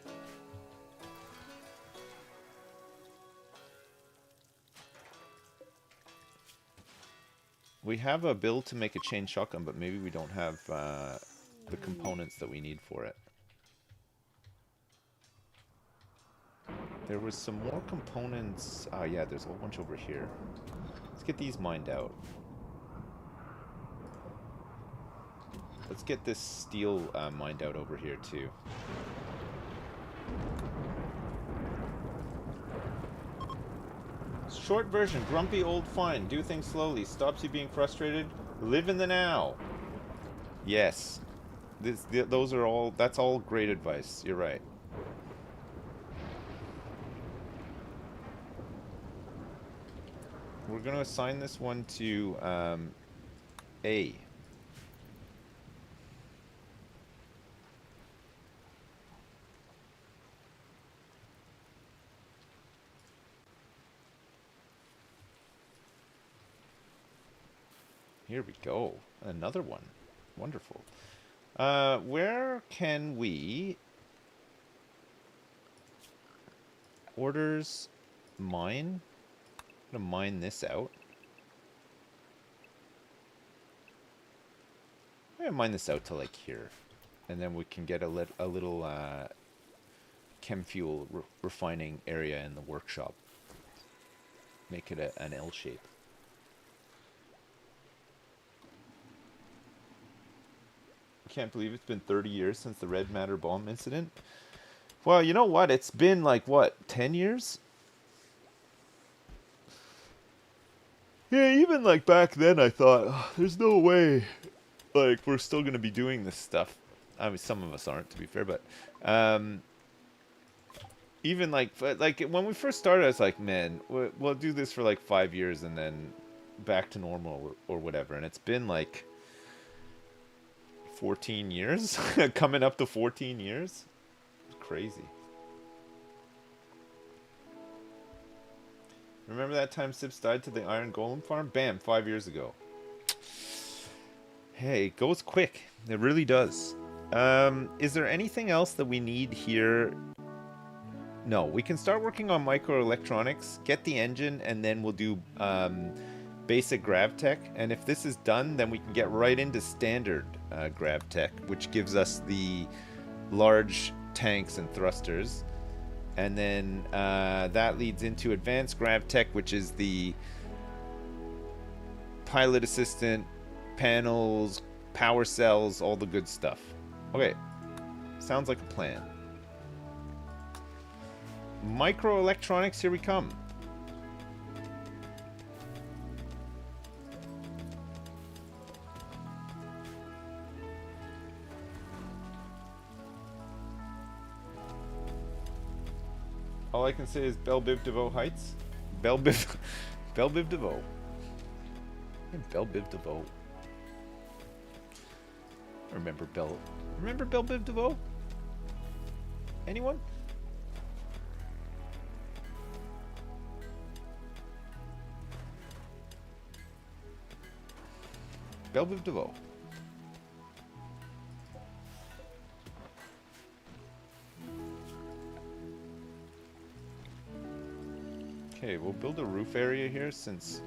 S1: We have a build to make a chain shotgun, but maybe we don't have the components that we need for it. There was some more components. Oh yeah, there's a whole bunch over here. Let's get these mined out. Let's get this steel mined out over here too. Short version, grumpy old fine. Do things slowly. Stops you being frustrated. Live in the now. Yes. Those are all, that's all great advice. You're right. We're going to assign this one to A. Here we go. Another one. Wonderful. Where can we... Orders mine? I'm gonna mine this out. I'm gonna mine this out to like here, and then we can get a little chem fuel refining area in the workshop. Make it an L shape. I can't believe it's been 30 years since the Red Matter bomb incident. Well, you know what? It's been like what, 10 years? Yeah, even like back then I thought, "Oh, there's no way like we're still going to be doing this stuff." I mean, some of us aren't, to be fair, but um, even like when we first started, I was like, man, we'll do this for like 5 years and then back to normal or whatever. And it's been like 14 years, coming up to 14 years. It's crazy. Remember that time Sips died to the Iron Golem farm? Bam, 5 years ago. Hey, it goes quick. It really does. Is there anything else that we need here? No, we can start working on microelectronics, get the engine, and then we'll do basic gravtech. And if this is done, then we can get right into standard gravtech, which gives us the large tanks and thrusters. And then that leads into advanced gravtech, which is the pilot assistant, panels, power cells, all the good stuff. Okay, sounds like a plan. Microelectronics, here we come. All I can say is Belle Biv DeVoe Heights. Belle Biv DeVoe. Belle Biv DeVoe. Remember Belle Biv DeVoe? Anyone? Belle Biv DeVoe. Okay, we'll build a roof area here since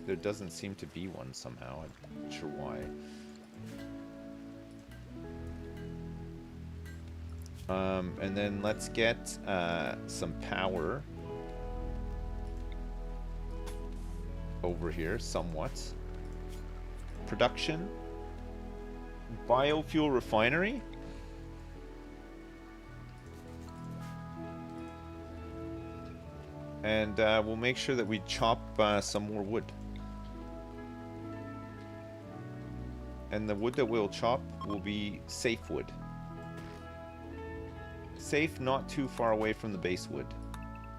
S1: there doesn't seem to be one somehow. I'm not sure why. And then let's get some power over here somewhat. Production. Biofuel refinery. And we'll make sure that we chop some more wood. And the wood that we'll chop will be safe wood. Safe, not too far away from the base wood.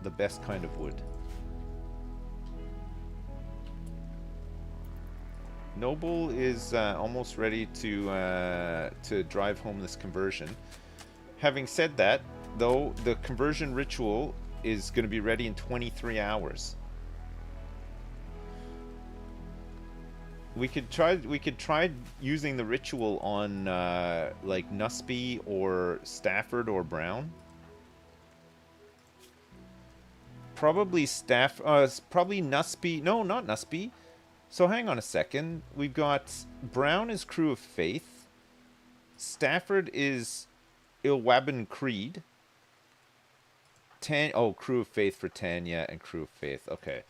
S1: The best kind of wood. Noble is almost ready to drive home this conversion. Having said that, though, the conversion ritual is going to be ready in 23 hours. We could try using the ritual on like Nusby or Stafford or Brown. Probably probably Nusby. No, not Nusby. So hang on a second. We've got Brown is Crew of Faith. Stafford is Ilwabin Creed. Crew of Faith for Tanya and Crew of Faith. Okay.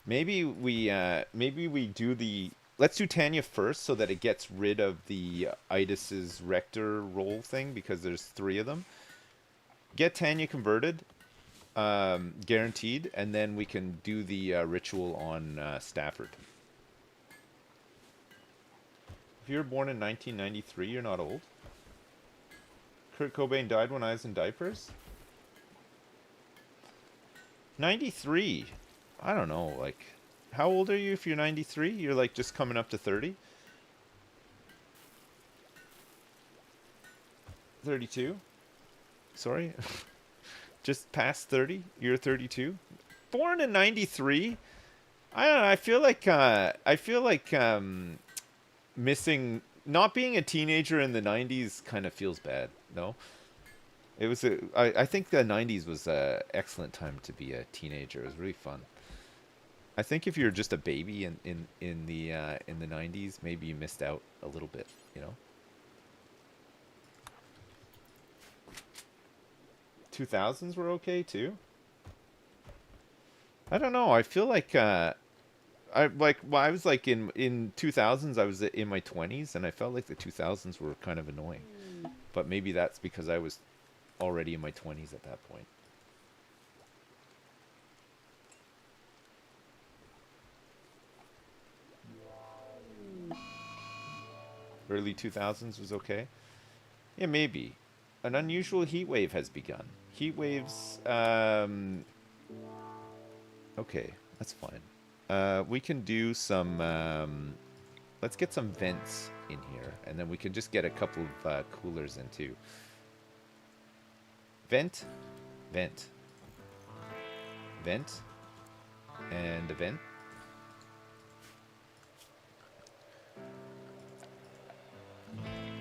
S1: Maybe we do the... Let's do Tanya first so that it gets rid of the Idis's Rector role thing because there's 3 of them. Get Tanya converted, guaranteed, and then we can do the ritual on Stafford. If you were born in 1993, you're not old. Kurt Cobain died when I was in diapers? 93. I don't know, like... How old are you if you're 93? You're like just coming up to 30? 32? Sorry? Just past 30? You're 32? Born in 93? I don't know, I feel like missing... Not being a teenager in the 90s kind of feels bad, no? It was I think the 90s was an excellent time to be a teenager. It was really fun. I think if you're just a baby in the 90s, maybe you missed out a little bit, you know. 2000s were okay too. I don't know. I feel like I was like in 2000s I was in my 20s and I felt like the 2000s were kind of annoying. But maybe that's because I was already in my 20s at that point. Early 2000s was okay. Yeah, maybe. An unusual heat wave has begun. Heat waves, okay, that's fine. We can do some, let's get some vents in here, and then we can just get a couple of coolers in too. Vent, vent, vent, and a vent.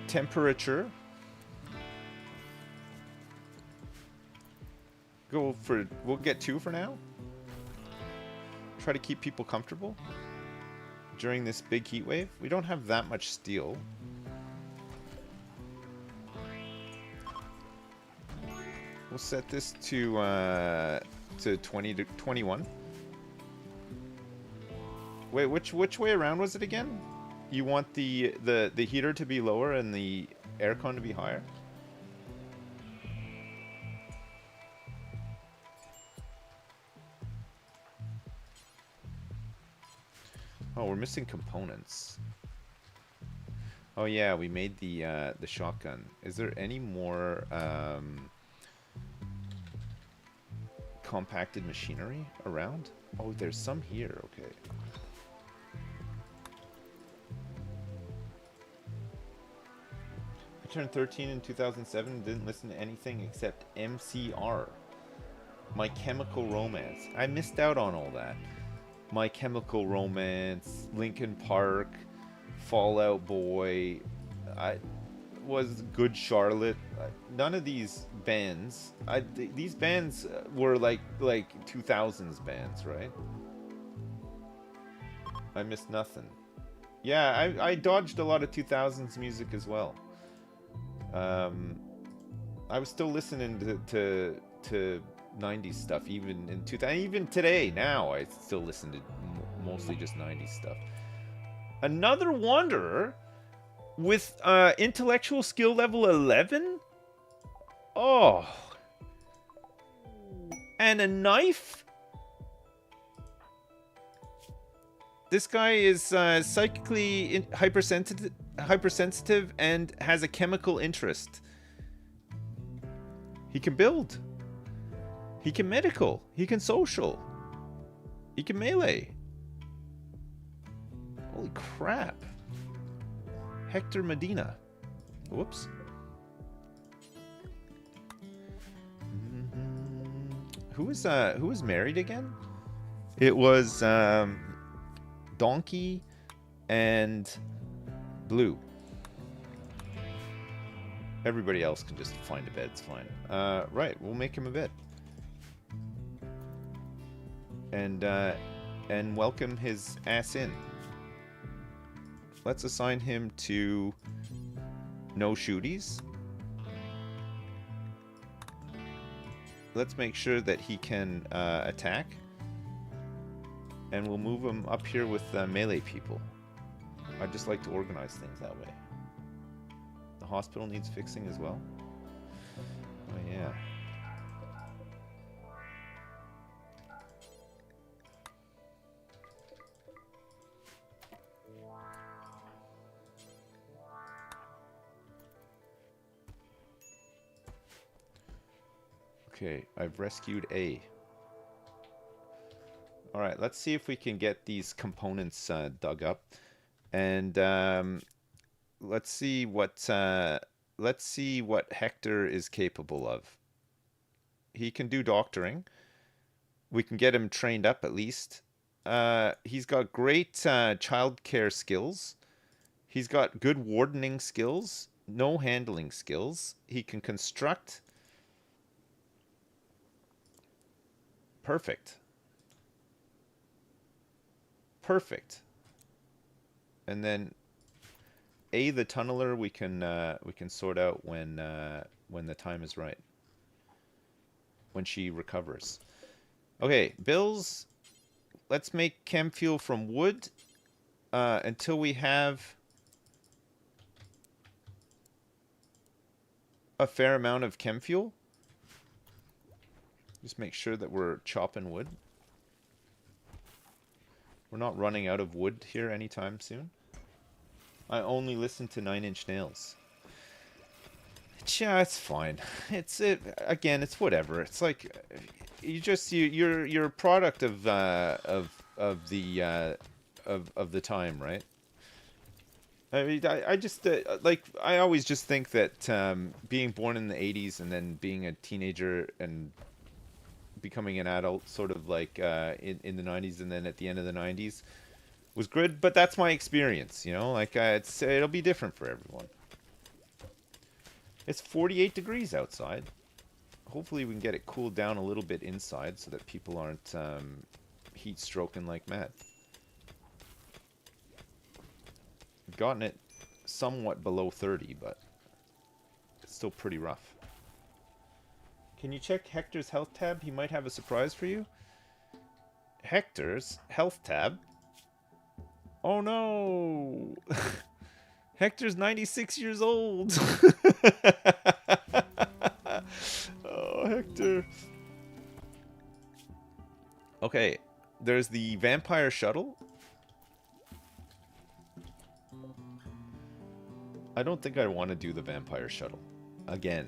S1: Temperature. We'll get 2 for now. Try to keep people comfortable during this big heat wave. We don't have that much steel. We'll set this to 20 to 21. Wait, which way around was it again? You want the heater to be lower and the aircon to be higher? Oh, we're missing components. Oh yeah, we made the shotgun. Is there any more compacted machinery around? Oh, there's some here. Okay. I turned 13 in 2007 and didn't listen to anything except MCR. My Chemical Romance. I missed out on all that. My Chemical Romance, Linkin Park, Fall Out Boy, was Good Charlotte. None of these bands. These bands were like 2000s bands, right? I missed nothing. Yeah, I dodged a lot of 2000s music as well. I was still listening to 90s stuff even in 2000. Even today, now I still listen to mostly just 90s stuff. Another wanderer with intellectual skill level 11. Oh, and a knife. This guy is psychically hypersensitive and has a chemical interest. He can build. He can medical. He can social. He can melee. Holy crap. Hector Medina. Whoops. Who was married again? It was Donkey and Blue. Everybody else can just find a bed, it's fine. Right, we'll make him a bed. And welcome his ass in. Let's assign him to no shooties. Let's make sure that he can attack. And we'll move him up here with melee people. I just like to organize things that way. The hospital needs fixing as well. Oh yeah. Okay, I've rescued A. Alright, let's see if we can get these components dug up. And let's see what Hector is capable of. He can do doctoring. We can get him trained up at least. He's got great childcare skills. He's got good wardening skills. No handling skills. He can construct. Perfect. Perfect. And then A, the tunneler, we can sort out when the time is right. When she recovers. Okay, bills. Let's make chem fuel from wood until we have a fair amount of chem fuel. Just make sure that we're chopping wood. We're not running out of wood here anytime soon. I only listen to Nine Inch Nails. Yeah, it's fine. Again. It's whatever. It's like you're a product of the time, right? I mean, I just like I always just think that being born in the '80s and then being a teenager and becoming an adult, sort of like in the '90s and then at the end of the '90s, was good. But that's my experience, you know. Like it'll be different for everyone. It's 48 degrees outside. Hopefully we can get it cooled down a little bit inside so that people aren't heat stroking like mad. We've gotten it somewhat below 30, but it's still pretty rough. Can you check Hector's health tab? He might have a surprise for you. Hector's health tab? Oh no! Hector's 96 years old! Oh, Hector. Okay, there's the vampire shuttle. I don't think I want to do the vampire shuttle. Again.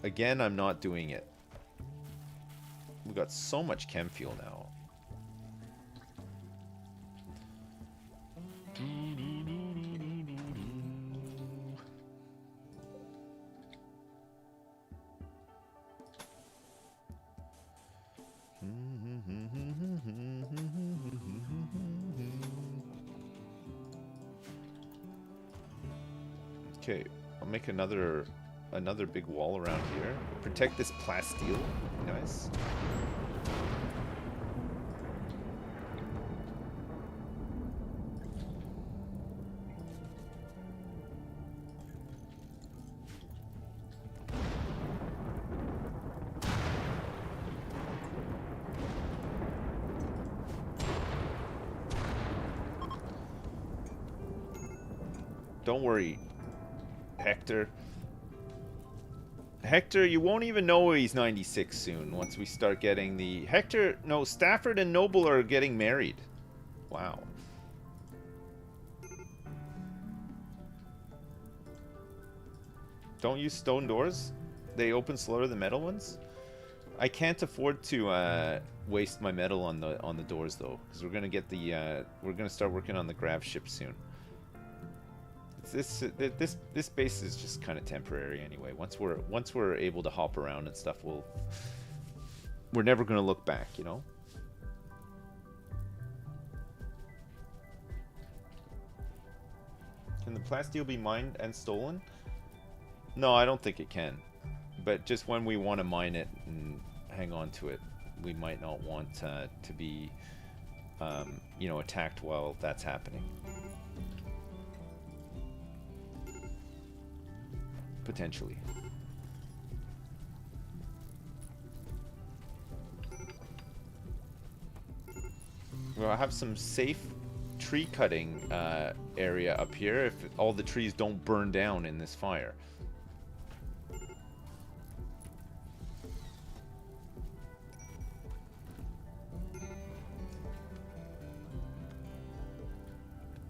S1: Again, I'm not doing it. We've got so much chem fuel now. Okay, I'll make another big wall around here. Protect this plasteel. Nice. Don't worry, Hector. Hector, you won't even know he's 96 soon once we start getting the... Hector, no, Stafford and Noble are getting married. Wow. Don't use stone doors. They open slower than metal ones. I can't afford to waste my metal on the doors though, because we're gonna get the we're gonna start working on the grav ship soon. This base is just kind of temporary anyway. Once we're able to hop around and stuff, we're never gonna look back, you know. Can the plasteel be mined and stolen? No, I don't think it can. But just when we want to mine it and hang on to it, we might not want to be, you know, attacked while that's happening. Potentially. Well, I have some safe tree cutting area up here if all the trees don't burn down in this fire.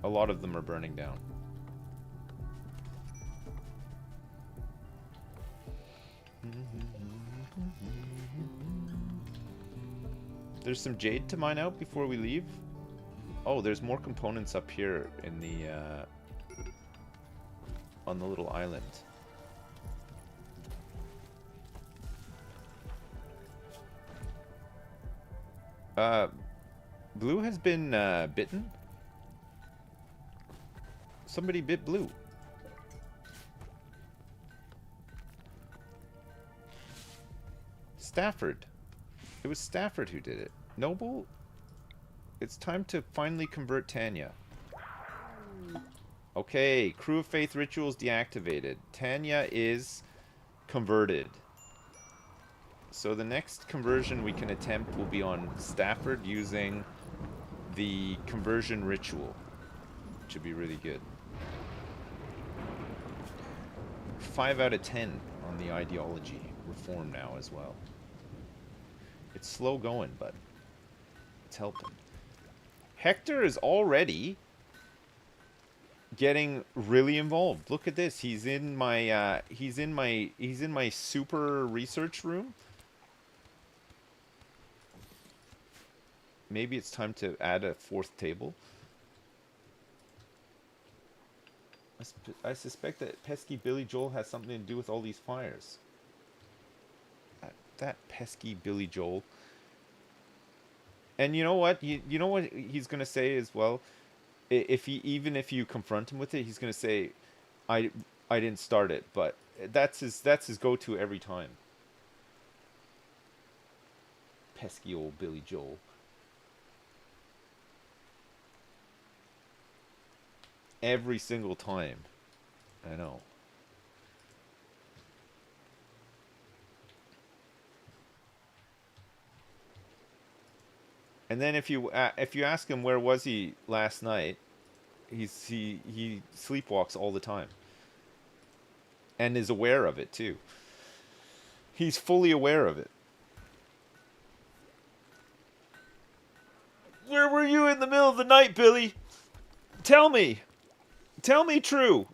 S1: A lot of them are burning down. There's some jade to mine out before we leave. Oh, there's more components up here in the on the little island. Blue has been bitten. Somebody bit Blue. Stafford. It was Stafford who did it. Noble, it's time to finally convert Tanya. Okay, Crew of Faith rituals deactivated. Tanya is converted. So the next conversion we can attempt will be on Stafford using the conversion ritual. Which would be really good. 5 out of 10 on the ideology reform now as well. It's slow going, but it's helping. Hector is already getting really involved. Look at this. He's in my he's in my super research room. Maybe it's time to add a fourth table. I suspect that pesky Billy Joel has something to do with all these fires. That pesky Billy Joel. And you know what? You know what he's gonna say as well. If if you confront him with it, he's gonna say, "I I didn't start it," but that's his go-to every time. Pesky old Billy Joel. Every single time. I know. And then if you ask him where was he last night, he sleepwalks all the time. And is aware of it too. He's fully aware of it. Where were you in the middle of the night, Billy? Tell me. Tell me true.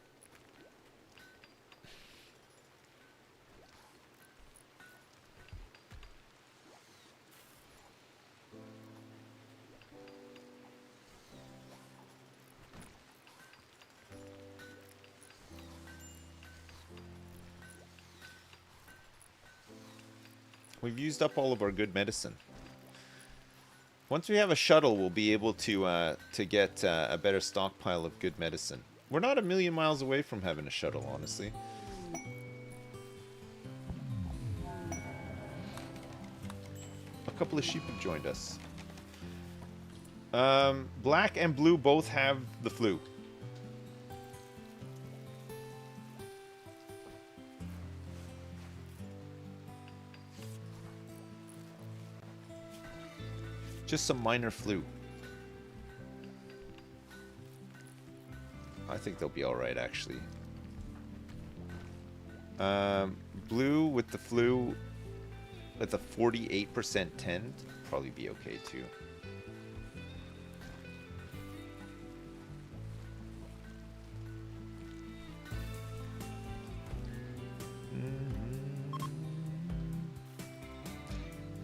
S1: We've used up all of our good medicine. Once we have a shuttle, we'll be able to get a better stockpile of good medicine. We're not a million miles away from having a shuttle, honestly. A couple of sheep have joined us. Black and blue both have the flu. Just some minor flu. I think they'll be alright, actually. Blue with the flu with a 48% tend, probably be okay too.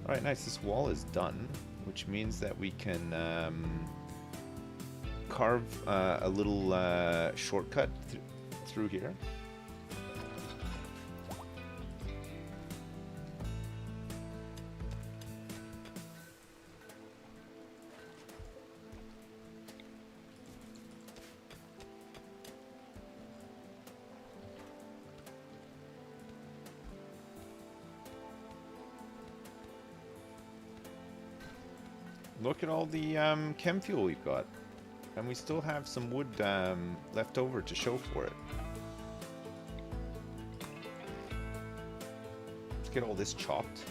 S1: Alright, nice. This wall is done, which means that we can carve a little shortcut through here. Look at all the chem fuel we've got. And we still have some wood left over to show for it. Let's get all this chopped.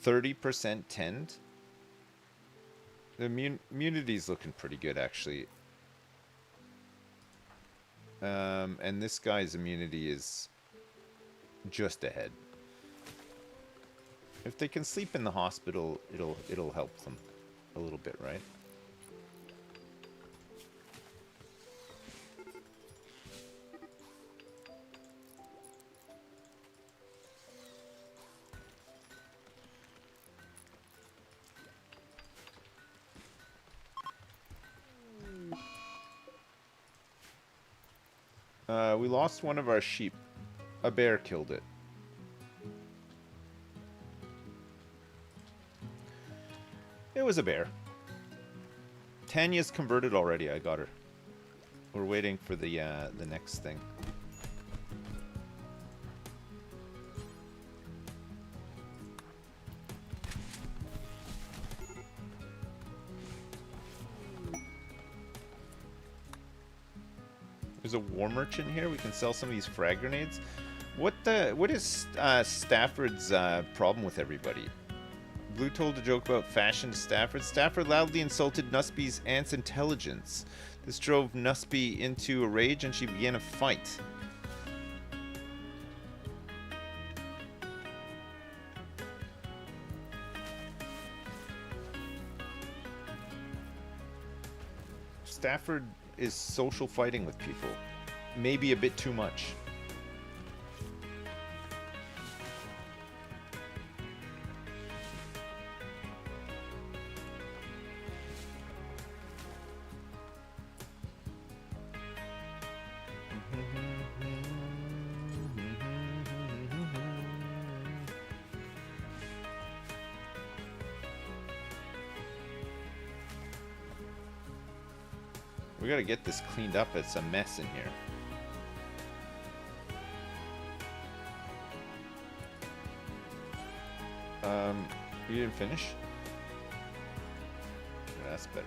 S1: %30 tend. The immunity's looking pretty good, actually. And this guy's immunity is just ahead. If they can sleep in the hospital, it'll help them a little bit, right? We lost one of our sheep. A bear killed it. It was a bear. Tanya's converted already. I got her. We're waiting for the next thing. There's a war merchant here. We can sell some of these frag grenades. What is Stafford's problem with everybody? Blue told a joke about fashion to Stafford. Stafford loudly insulted Nuspie's aunt's intelligence. This drove Nuspie into a rage and she began a fight. Stafford is social fighting with people. Maybe a bit too much. We gotta get this cleaned up. It's a mess in here. You didn't finish? Yeah, that's better.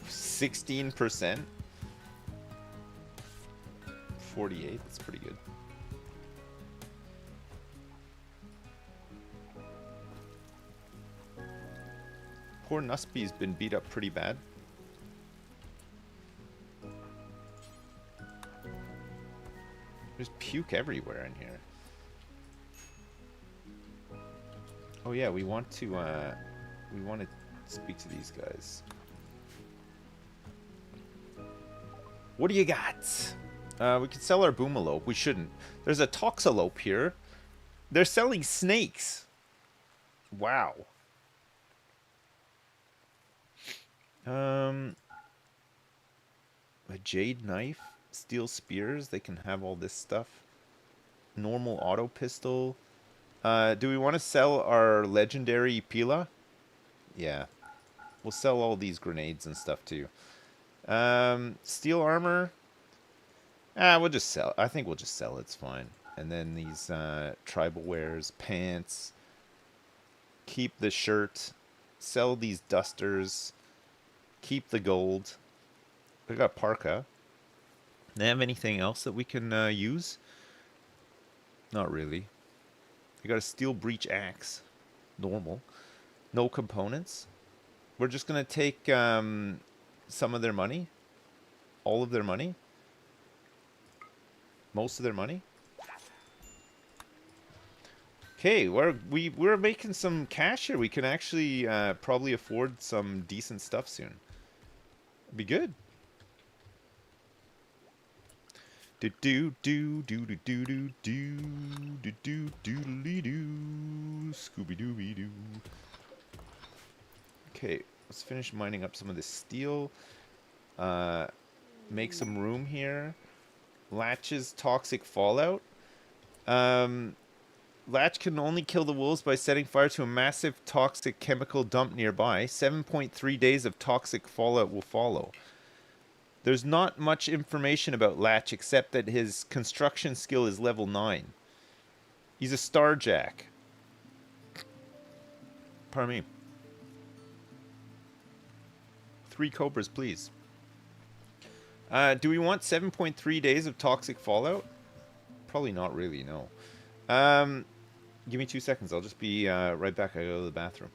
S1: %16? 48, that's pretty good. Poor Nuspie's been beat up pretty bad. There's puke everywhere in here. Oh yeah, we want to speak to these guys. What do you got? We could sell our boomalope. We shouldn't. There's a toxalope here. They're selling snakes. Wow. A jade knife, steel spears. They can have all this stuff. Normal auto pistol. Do we want to sell our legendary pila? Yeah. We'll sell all these grenades and stuff too. Steel armor. We'll just sell. I think we'll just sell. It's fine. And then these tribal wares, pants. Keep the shirt. Sell these dusters. Keep the gold. We got parka. They have anything else that we can use? Not really. We got a steel breach axe. Normal. No components. We're just gonna take some of their money. All of their money. Most of their money. Okay, we're making some cash here. We can actually probably afford some decent stuff soon. Be good. Do do do do do do do do do do doodly doo Scooby Dooby Doo. Okay, let's finish mining up some of this steel. Make some room here. Latch's toxic fallout. Latch can only kill the wolves by setting fire to a massive toxic chemical dump nearby. 7.3 days of toxic fallout will follow. There's not much information about Latch except that his construction skill is level 9. He's a starjack. Pardon me. 3 cobras, please. Do we want 7.3 days of toxic fallout? Probably not really, no. Give me 2 seconds. I'll just be right back. I go to the bathroom.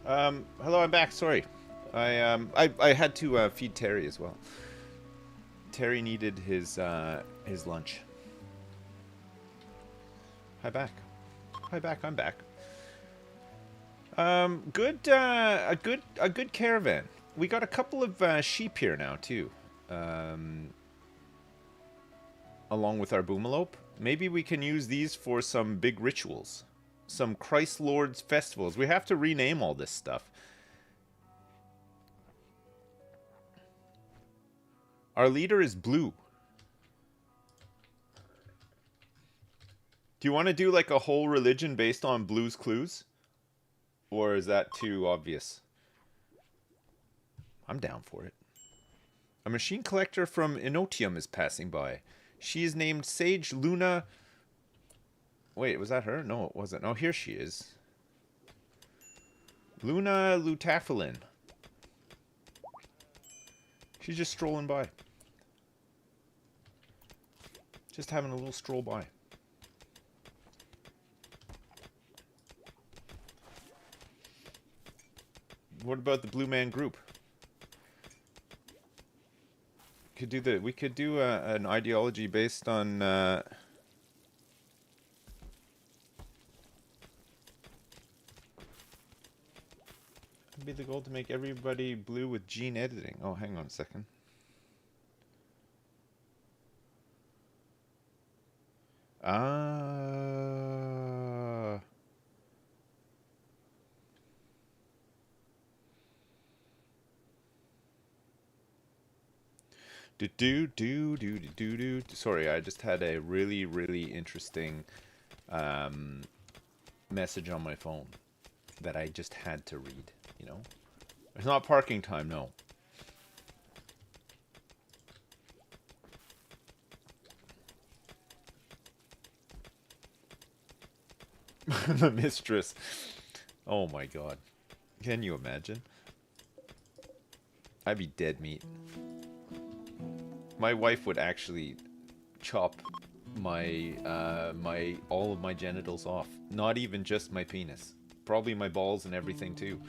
S1: Hello, I'm back. Sorry. I had to feed Terry as well. Terry needed his lunch. Hi back. Hi back. I'm back. Good. A good caravan. We got a couple of sheep here now too. Along with our boomalope. Maybe we can use these for some big rituals. Some Christ Lord's festivals. We have to rename all this stuff. Our leader is blue. Do you want to do like a whole religion based on Blue's Clues? Or is that too obvious? I'm down for it. A machine collector from Inotium is passing by. She is named Sage Luna. Wait, was that her? No, it wasn't. Oh, here she is. Luna Lutafilin. She's just strolling by. Just having a little stroll by. What about the Blue Man Group? We could do an ideology based on it'd be the goal to make everybody blue with gene editing. Oh, hang on a second. Sorry, I just had a really, really interesting message on my phone that I just had to read, you know? It's not parking time, no. The mistress. Oh my god. Can you imagine? I'd be dead meat. My wife would actually chop my all of my genitals off. Not even just my penis. Probably my balls and everything too.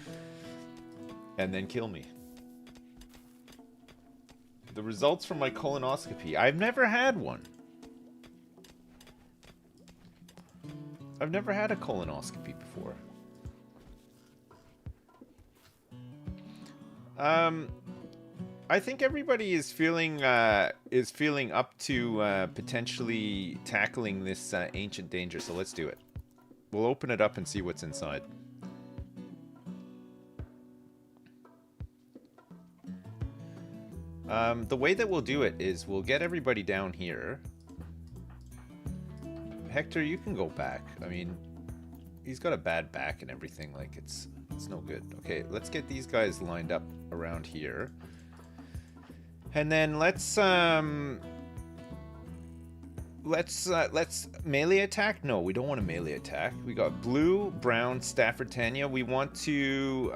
S1: And then kill me. The results from my colonoscopy. I've never had one. I've never had a colonoscopy before. I think everybody is feeling up to potentially tackling this ancient danger, so let's do it. We'll open it up and see what's inside. The way that we'll do it is we'll get everybody down here. Hector, you can go back. I mean, he's got a bad back and everything. Like, it's no good. Okay, let's get these guys lined up around here. And then let's melee attack. No, we don't want to melee attack. We got blue, brown, Stafford Tanya. We want to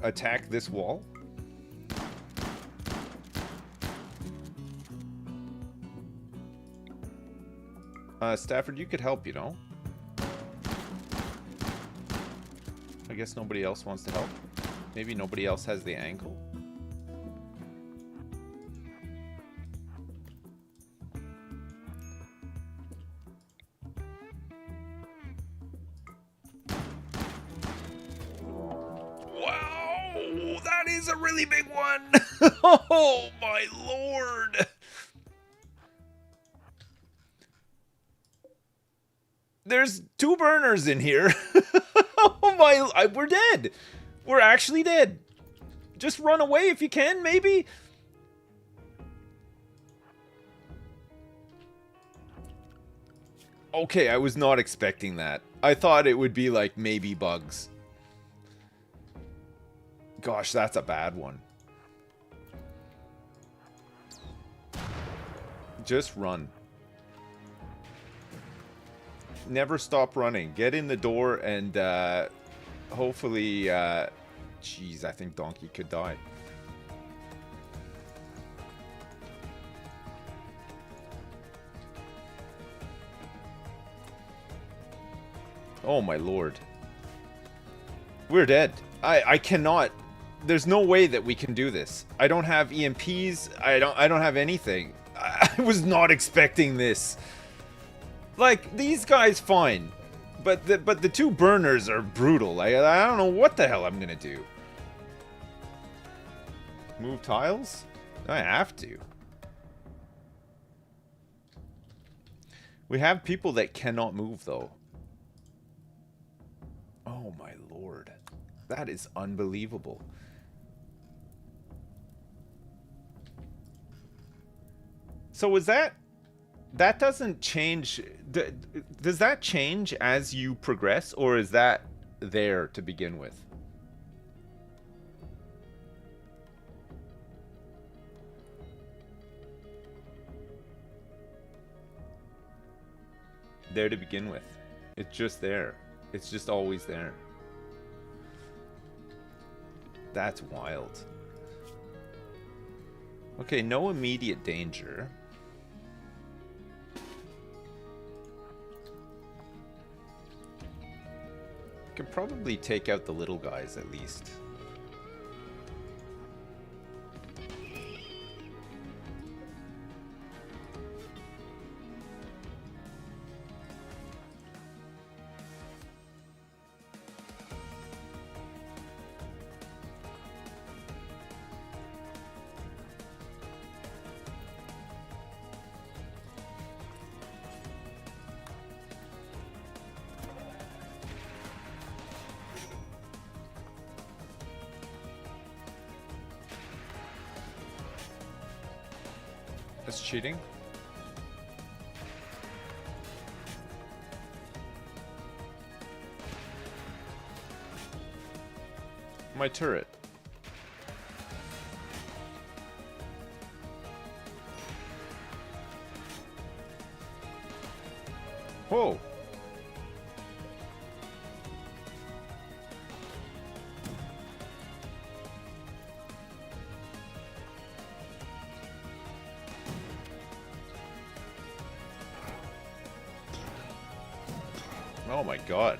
S1: attack this wall. Stafford, you could help, you know. I guess nobody else wants to help. Maybe nobody else has the angle. Wow, that is a really big one. Oh my lord. There's 2 burners in here. Oh my, we're dead. We're actually dead. Just run away if you can, maybe? Okay, I was not expecting that. I thought it would be like maybe bugs. Gosh, that's a bad one. Just run. Never stop running. Get in the door and hopefully, jeez, I think Donkey could die. Oh my lord. We're dead. I cannot. There's no way that we can do this. I don't have EMPs. I don't have anything. I was not expecting this. Like, these guys fine. But the two burners are brutal. I don't know what the hell I'm gonna do. Move tiles? I have to. We have people that cannot move, though. Oh my lord. That is unbelievable. So is that... That doesn't change... Does that change as you progress, or is that there to begin with? There to begin with. It's just there. It's just always there. That's wild. Okay, no immediate danger. Could probably take out the little guys at least. That's cheating. My turret. Whoa. Oh my god.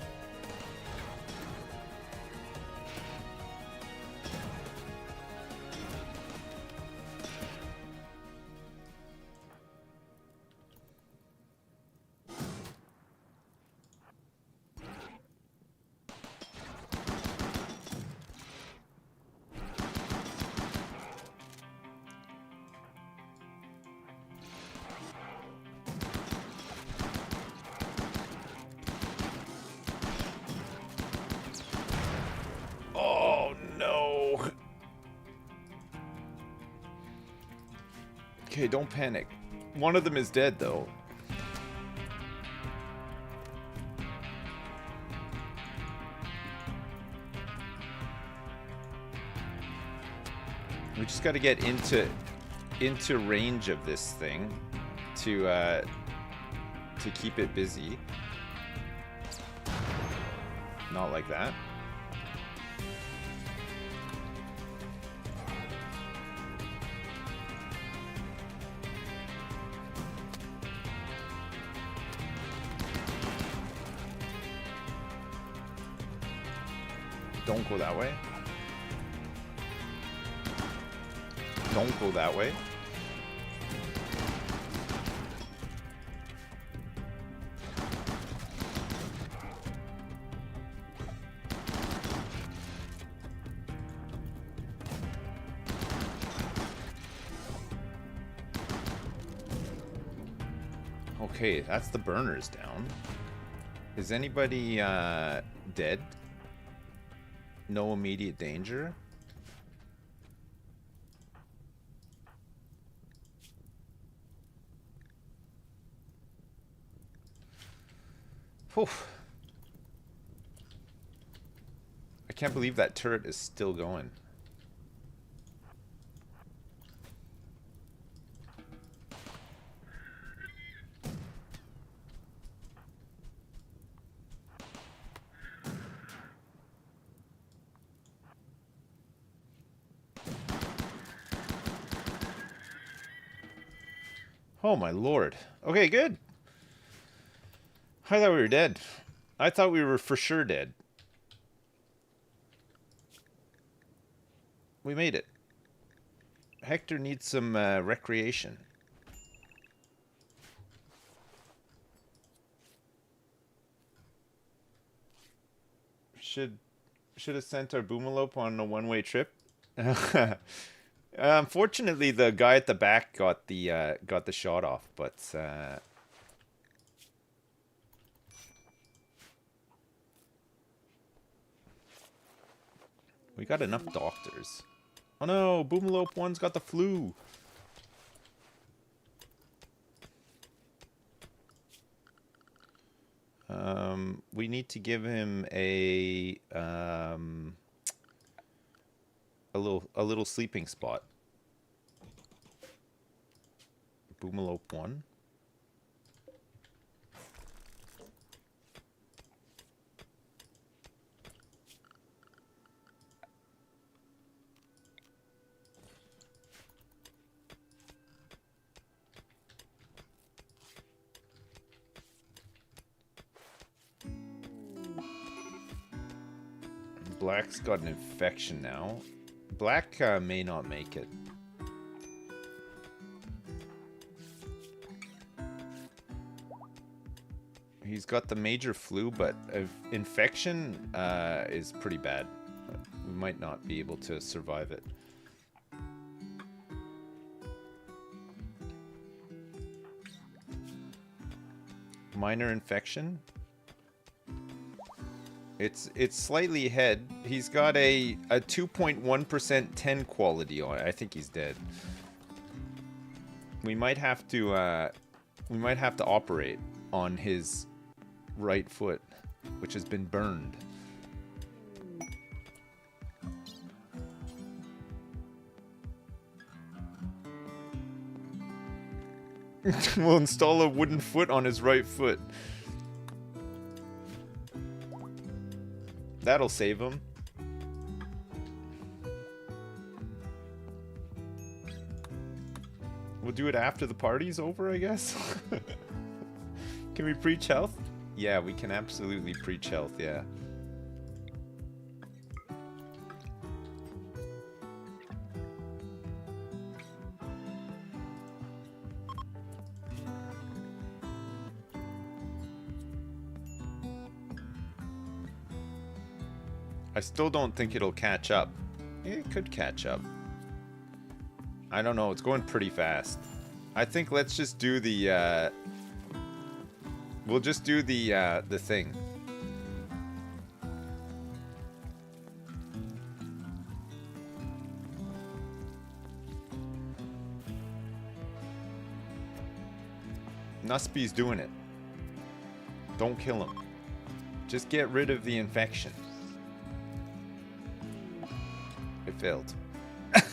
S1: Okay, don't panic. One of them is dead, though. We just got to get into range of this thing to keep it busy. Not like that. Don't go that way. Don't go that way. Okay, that's the burners down. Is anybody dead? No immediate danger? Whew. I can't believe that turret is still going. Oh my lord. Okay, good. I thought we were dead. I thought we were for sure dead. We made it. Hector needs some recreation. Should have sent our Boomalope on a one-way trip. Unfortunately, the guy at the back got the shot off, but we got enough doctors. Oh no, Boomalope 1's got the flu. We need to give him a little sleeping spot. Boomalope 1. Black's got an infection now. Black may not make it. He's got the major flu, but infection is pretty bad. We might not be able to survive it. Minor infection. It's slightly ahead. He's got a 2.1% 10 quality on it. I think he's dead. We might have to operate on his right foot, which has been burned. We'll install a wooden foot on his right foot. That'll save him. We'll do it after the party's over, I guess. Can we preach health? Yeah, we can absolutely preach health, yeah. I still don't think it'll catch up. It could catch up. I don't know, it's going pretty fast. I think let's just do the, we'll just do the thing. Nuspy's doing it. Don't kill him. Just get rid of the infection. It failed. It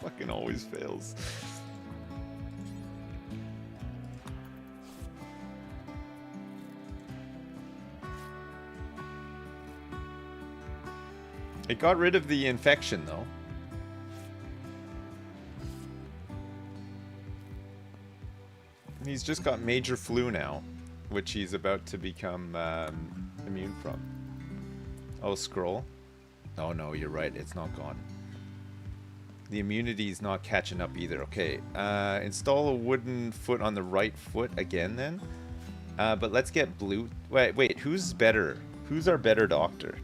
S1: fucking always fails. It got rid of the infection, though. He's just got major flu now, which he's about to become immune from. Oh, scroll. Oh no, you're right, it's not gone. The immunity's not catching up either. Okay, install a wooden foot on the right foot again then. But let's get blue. Wait, who's better? Who's our better doctor?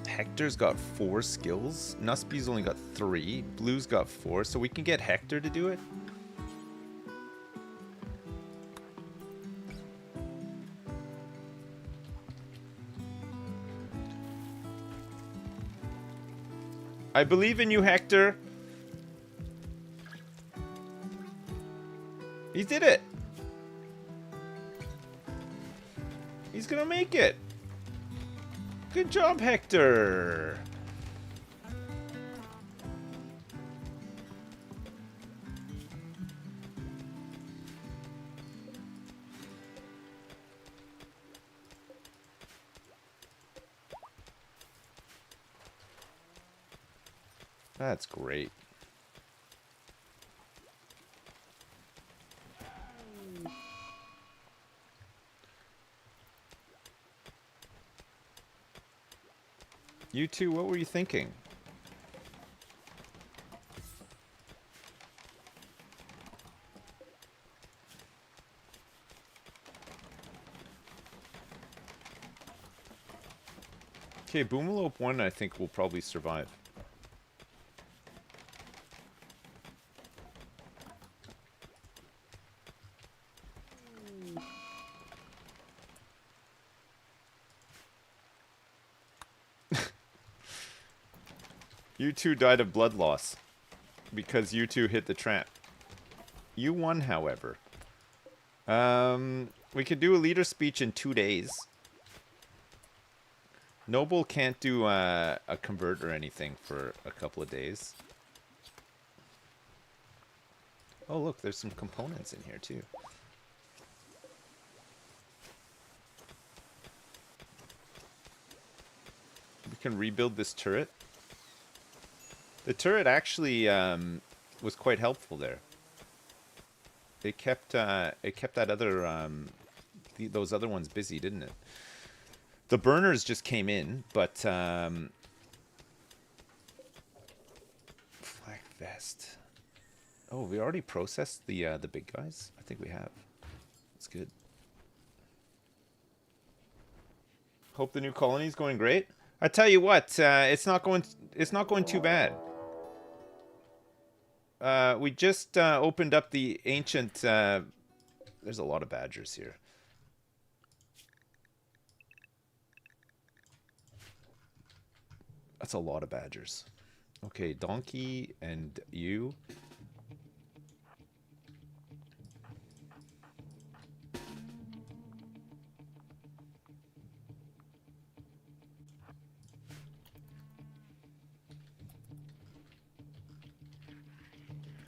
S1: Hector's got 4 skills. Nuspy's only got 3. Blue's got 4, so we can get Hector to do it. I believe in you, Hector. He did it. He's gonna make it. Good job, Hector. That's great. You two, what were you thinking? Okay, Boomalope 1 I think will probably survive. You two died of blood loss because you two hit the trap. You won, however. We could do a leader speech in 2 days. Noble can't do a convert or anything for a couple of days. Oh, look, there's some components in here, too. We can rebuild this turret. The turret actually was quite helpful there. It kept that other those other ones busy, didn't it? The burners just came in, but flak vest. Oh, we already processed the big guys. I think we have. It's good. Hope the new colony's going great. I tell you what, it's not going too bad. We just opened up the ancient. There's a lot of badgers here. That's a lot of badgers. Okay, donkey and you.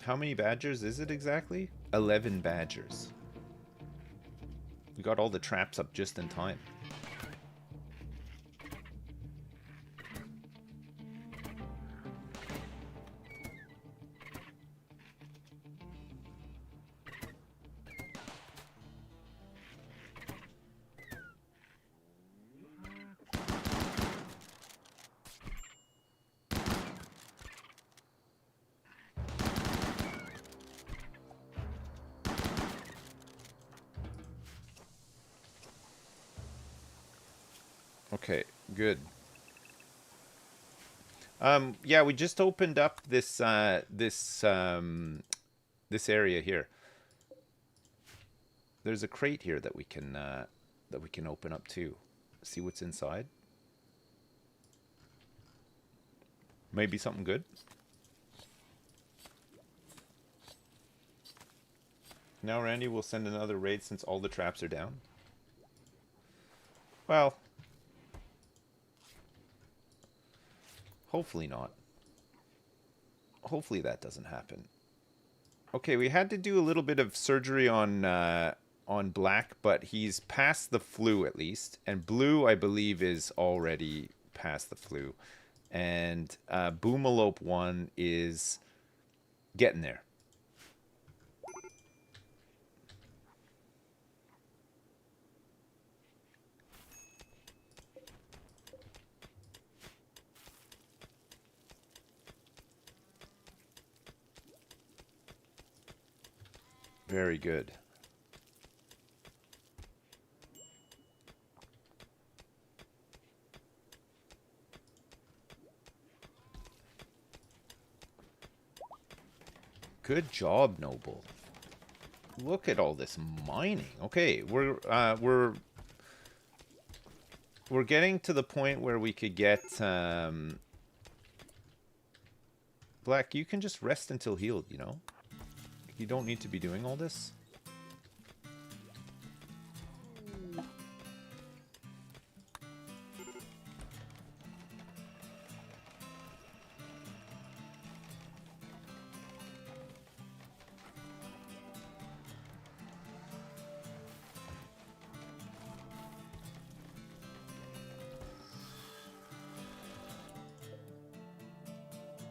S1: How many badgers is it exactly? 11 badgers. We got all the traps up just in time. Okay, good. Yeah, we just opened up this this area here. There's a crate here that we can open up too. See what's inside. Maybe something good. Now Randy will send another raid since all the traps are down. Well, hopefully not. Hopefully that doesn't happen. Okay, we had to do a little bit of surgery on Black, but he's past the flu at least. And Blue, I believe, is already past the flu. And Boomalope 1 is getting there. Very good. Good job, Noble. Look at all this mining. Okay, we're getting to the point where we could get Black, you can just rest until healed, you know? You don't need to be doing all this.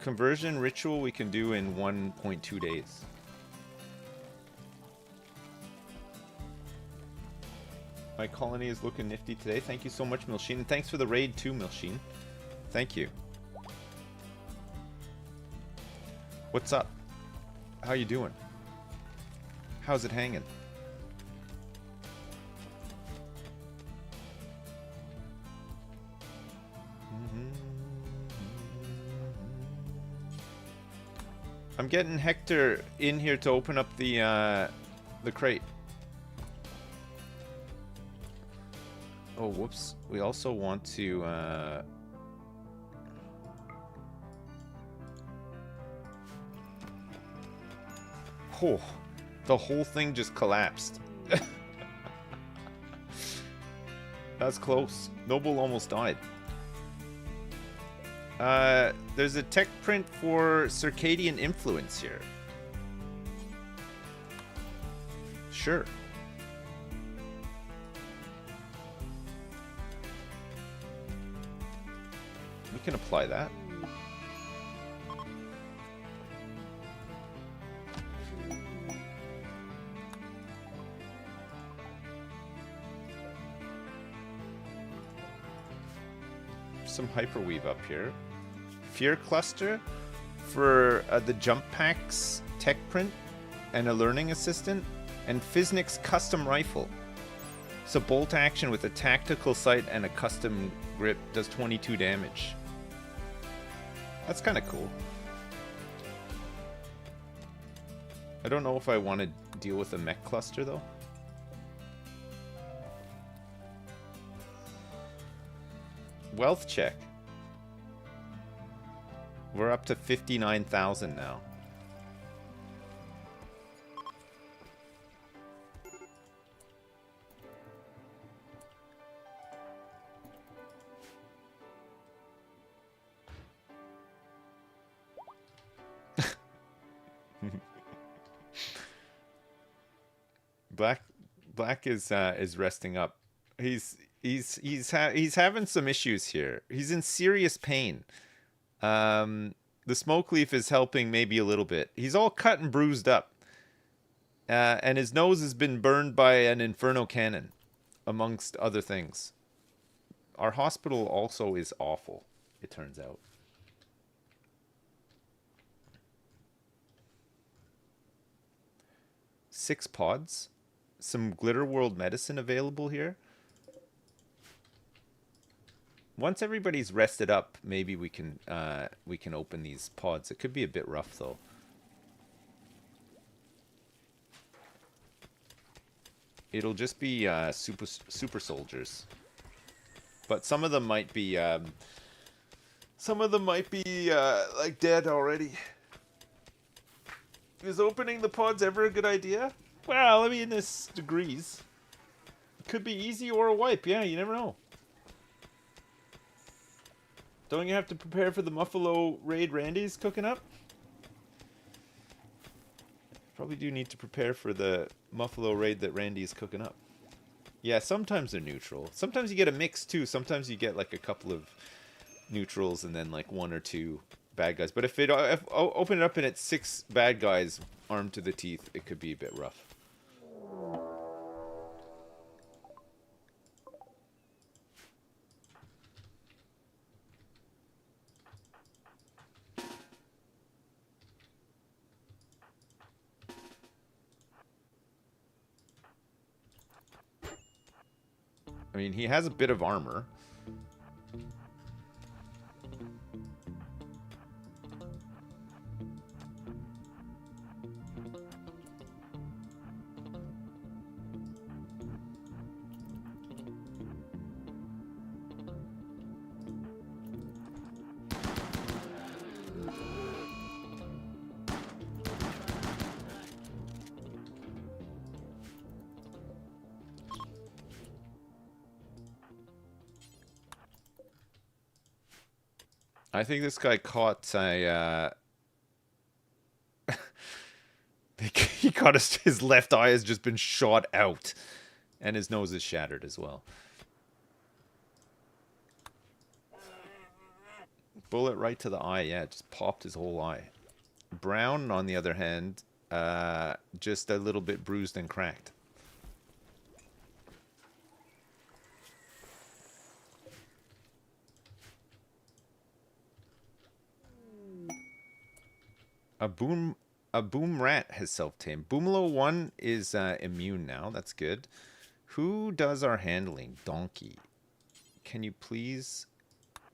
S1: Conversion ritual we can do in 1.2 days. My colony is looking nifty today. Thank you so much, Milsheen. And thanks for the raid too, Milsheen. Thank you. What's up? How you doing? How's it hanging? I'm getting Hector in here to open up the crate. Oh, whoops. We also want to oh, the whole thing just collapsed. That's close. Noble almost died. There's a tech print for circadian influence here. Sure. We can apply that. Some hyperweave up here. Fear cluster for the jump packs tech print and a learning assistant, and Physics custom rifle. So bolt action with a tactical sight and a custom grip, does 22 damage. That's kind of cool. I don't know if I want to deal with a mech cluster though. Wealth check. We're up to 59,000 now. Black is resting up. He's having some issues here. He's in serious pain. The smoke leaf is helping maybe a little bit. He's all cut and bruised up. And his nose has been burned by an inferno cannon, amongst other things. Our hospital also is awful, it turns out. Six pods. Some Glitter World medicine available here. Once everybody's rested up, maybe we can open these pods. It could be a bit rough though. It'll just be super soldiers, but some of them might be like dead already. Is opening the pods ever a good idea? Well, I mean, this degrees. It could be easy or a wipe. Yeah, you never know. Don't you have to prepare for the Muffalo raid Randy's cooking up? Probably do need to prepare for the Muffalo raid that Randy's cooking up. Yeah, sometimes they're neutral. Sometimes you get a mix too. Sometimes you get like a couple of neutrals and then like one or two bad guys. But if open it up and it's 6 bad guys armed to the teeth, it could be a bit rough. I mean, he has a bit of armor. I think this guy caught a... he caught his left eye has just been shot out. And his nose is shattered as well. Bullet right to the eye, yeah, just popped his whole eye. Brown, on the other hand, just a little bit bruised and cracked. A boom rat has self-tamed. Boomalo 1 is immune now. That's good. Who does our handling? Donkey. Can you please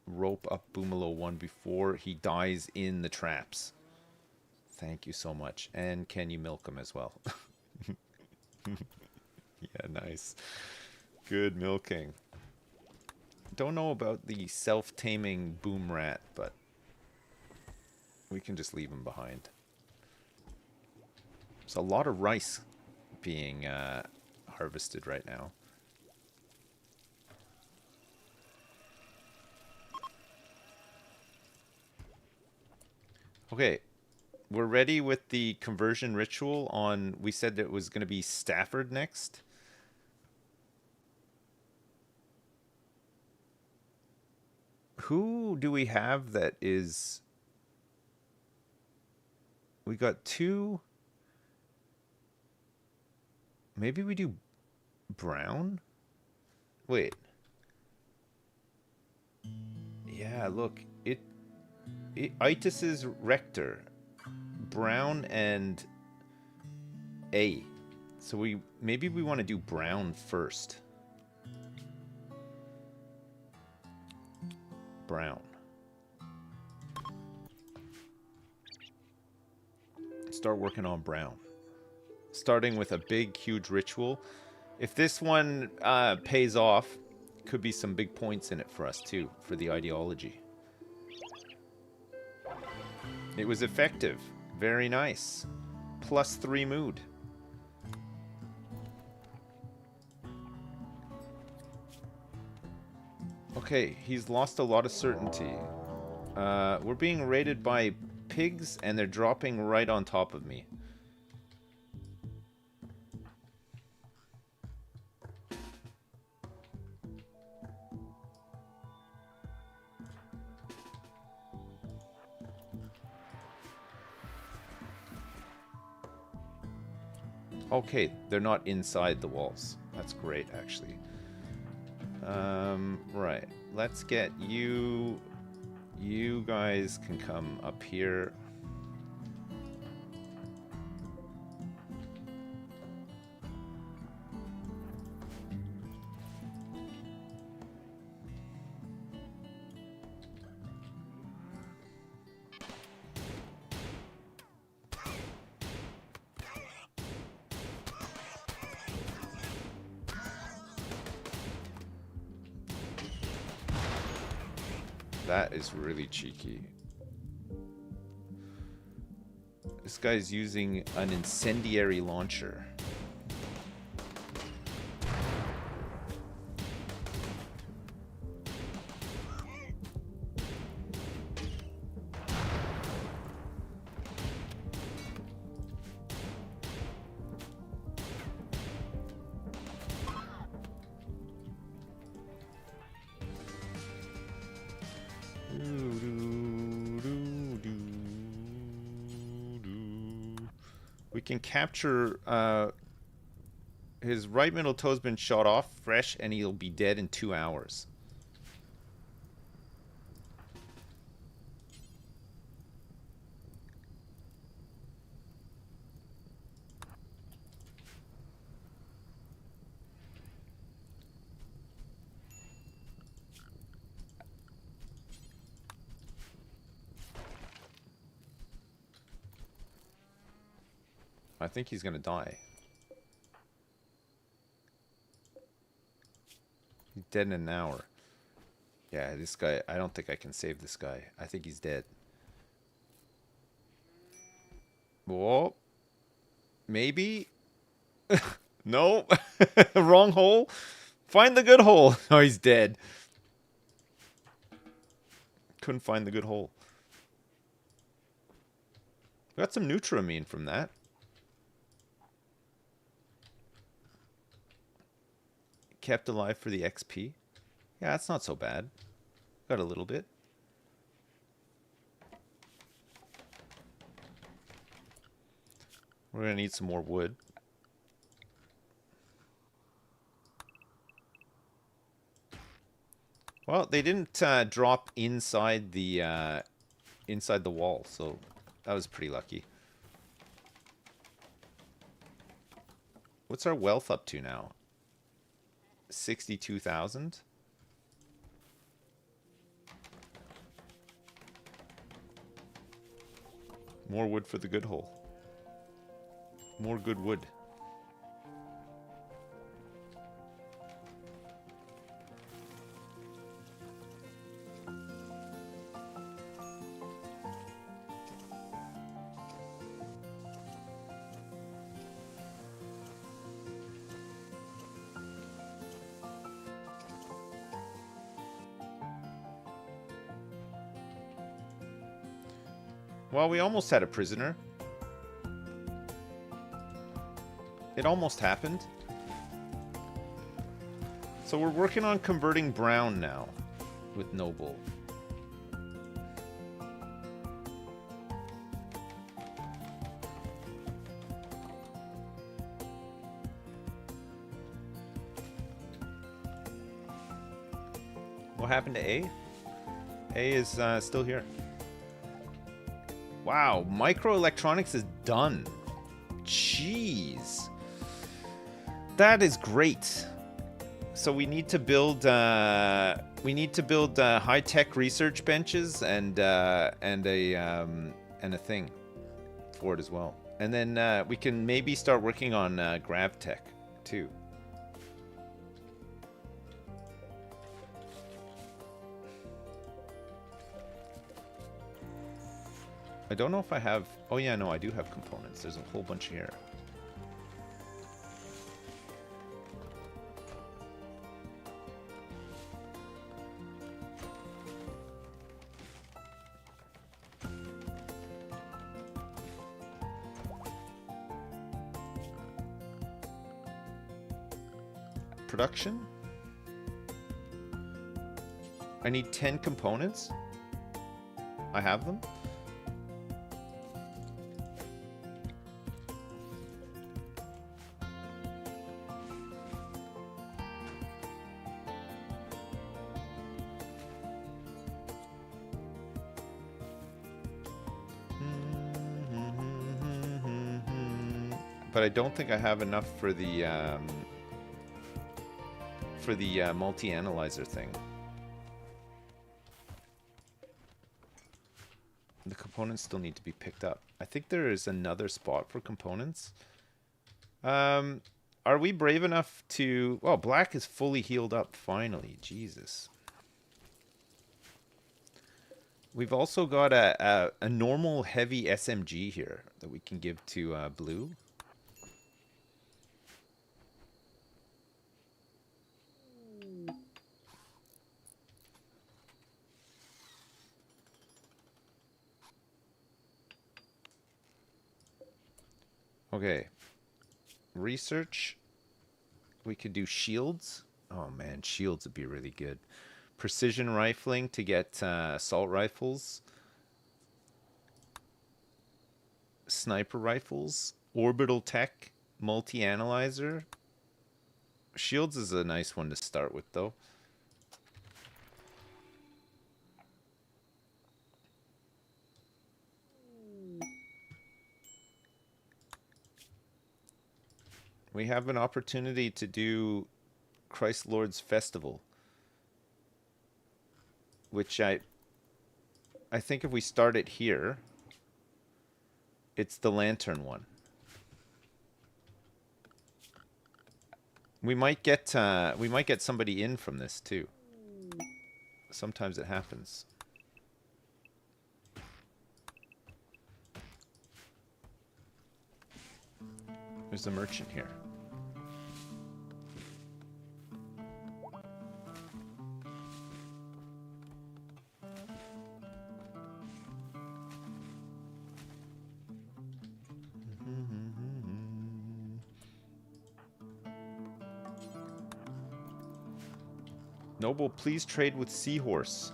S1: rope up Boomalo 1 before he dies in the traps? Thank you so much. And can you milk him as well? Yeah, nice. Good milking. Don't know about the self-taming boom rat, but we can just leave him behind. There's a lot of rice being harvested right now. Okay, we're ready with the conversion ritual on... We said it was going to be Stafford next. Who do we have that is... We got 2... Maybe we do Brown? Wait. Yeah, look. Itis is Rector. Brown and A. So maybe we want to do Brown first. Brown. Start working on Brown. Starting with a big, huge ritual. If this one pays off, could be some big points in it for us too, for the ideology. It was effective. Very nice. +3 mood. Okay, he's lost a lot of certainty. We're being raided by pigs, and they're dropping right on top of me. Okay, they're not inside the walls. That's great, actually. Right. Let's get you... You guys can come up here. That is really cheeky. This guy's using an incendiary launcher. We can capture his right middle toe's been shot off fresh, and he'll be dead in 2 hours. I think he's gonna die. He's dead in an hour. Yeah, this guy, I don't think I can save this guy. I think he's dead. Whoa. Maybe? No. Wrong hole. Find the good hole. Oh, he's dead. Couldn't find the good hole. Got some Nutramine from that. Kept alive for the XP. Yeah, that's not so bad. Got a little bit. We're gonna need some more wood. Well, they didn't drop inside the wall, so That was pretty lucky. What's our wealth up to now? 62,000? More wood for the good hole. More good wood. Well, we almost had a prisoner. It almost happened. So we're working on converting brown now with noble. What happened to A? A is still here. Wow, microelectronics is done. Jeez. That is great. So we need to build high-tech research benches and a thing for it as well. And then we can maybe start working on GravTech too. I don't know if I have... Oh yeah, no, I do have components. There's a whole bunch here. Production? I need 10 components? I have them? But I don't think I have enough for the multi-analyzer thing. The components still need to be picked up. I think there is another spot for components. Are we brave enough to... Well, black is fully healed up, finally. Jesus. We've also got a normal heavy SMG here that we can give to blue. Okay, research. We could do shields. Oh man, shields would be really good. Precision rifling to get assault rifles. Sniper rifles. Orbital tech. Multi-analyzer. Shields is a nice one to start with though. We have an opportunity to do Christ Lord's Festival, which I think if we start it here, it's the lantern one. We might get somebody in from this too. Sometimes it happens. There's a merchant here. Noble, please trade with Seahorse.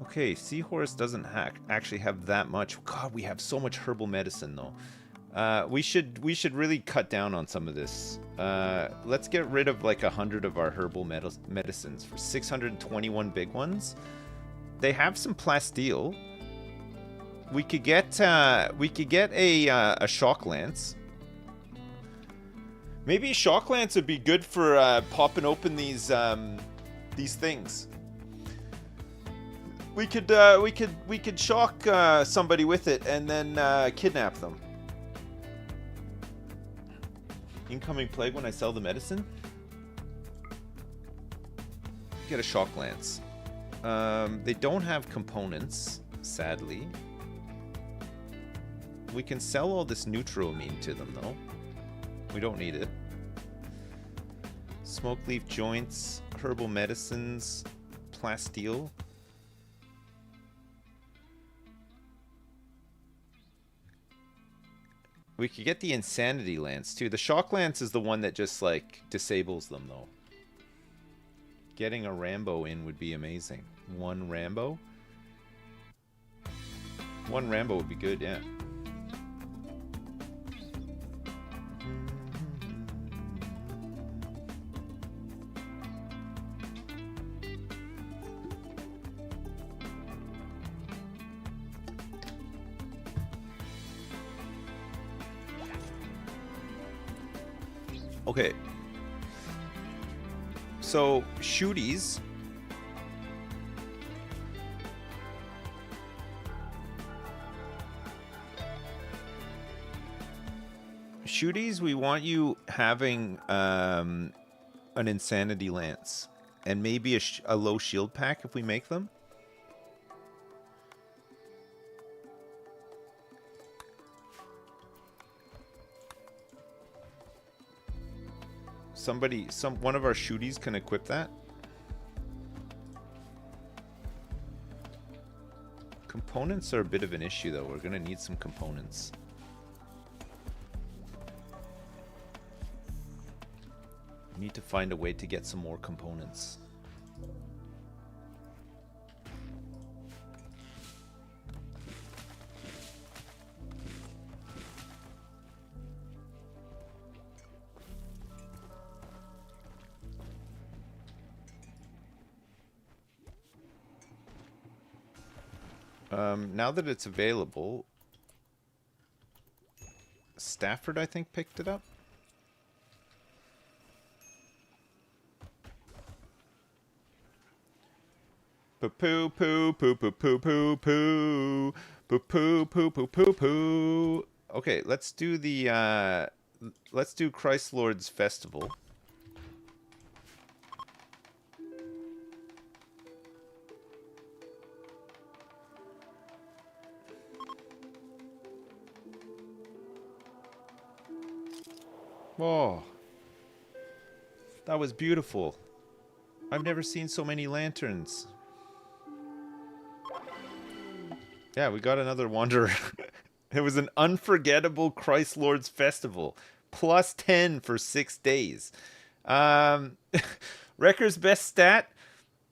S1: Okay, Seahorse doesn't actually have that much. God, we have so much herbal medicine though. We should really cut down on some of this. Let's get rid of like 100 of our herbal medicines for 621 big ones. They have some plasteel. We could get a shock lance. Maybe a shock lance would be good for popping open these things. We could shock somebody with it and then kidnap them. Incoming plague when I sell the medicine? Get a shock lance. They don't have components, sadly. We can sell all this neutroamine to them, though. We don't need it. Smoke leaf joints, herbal medicines, plasteel. We could get the insanity lance, too. The shock lance is the one that just, like, disables them, though. Getting a Rambo in would be amazing. One Rambo? One Rambo would be good, yeah. Okay. So, shooties. Shooties, we want you having an insanity lance. And maybe a low shield pack if we make them. One of our shooties can equip that. Components are a bit of an issue, though. We're gonna need some components. We need to find a way to get some more components. Now that it's available, Stafford, I think, picked it up. Poo poo poo poo poo poo poo poo poo poo poo poo poo poo. Okay, let's do Christ Lord's Festival. Oh, that was beautiful. I've never seen so many lanterns. Yeah, we got another Wanderer. It was an unforgettable Christ Lord's Festival. Plus 10 for 6 days. Wrecker's best stat.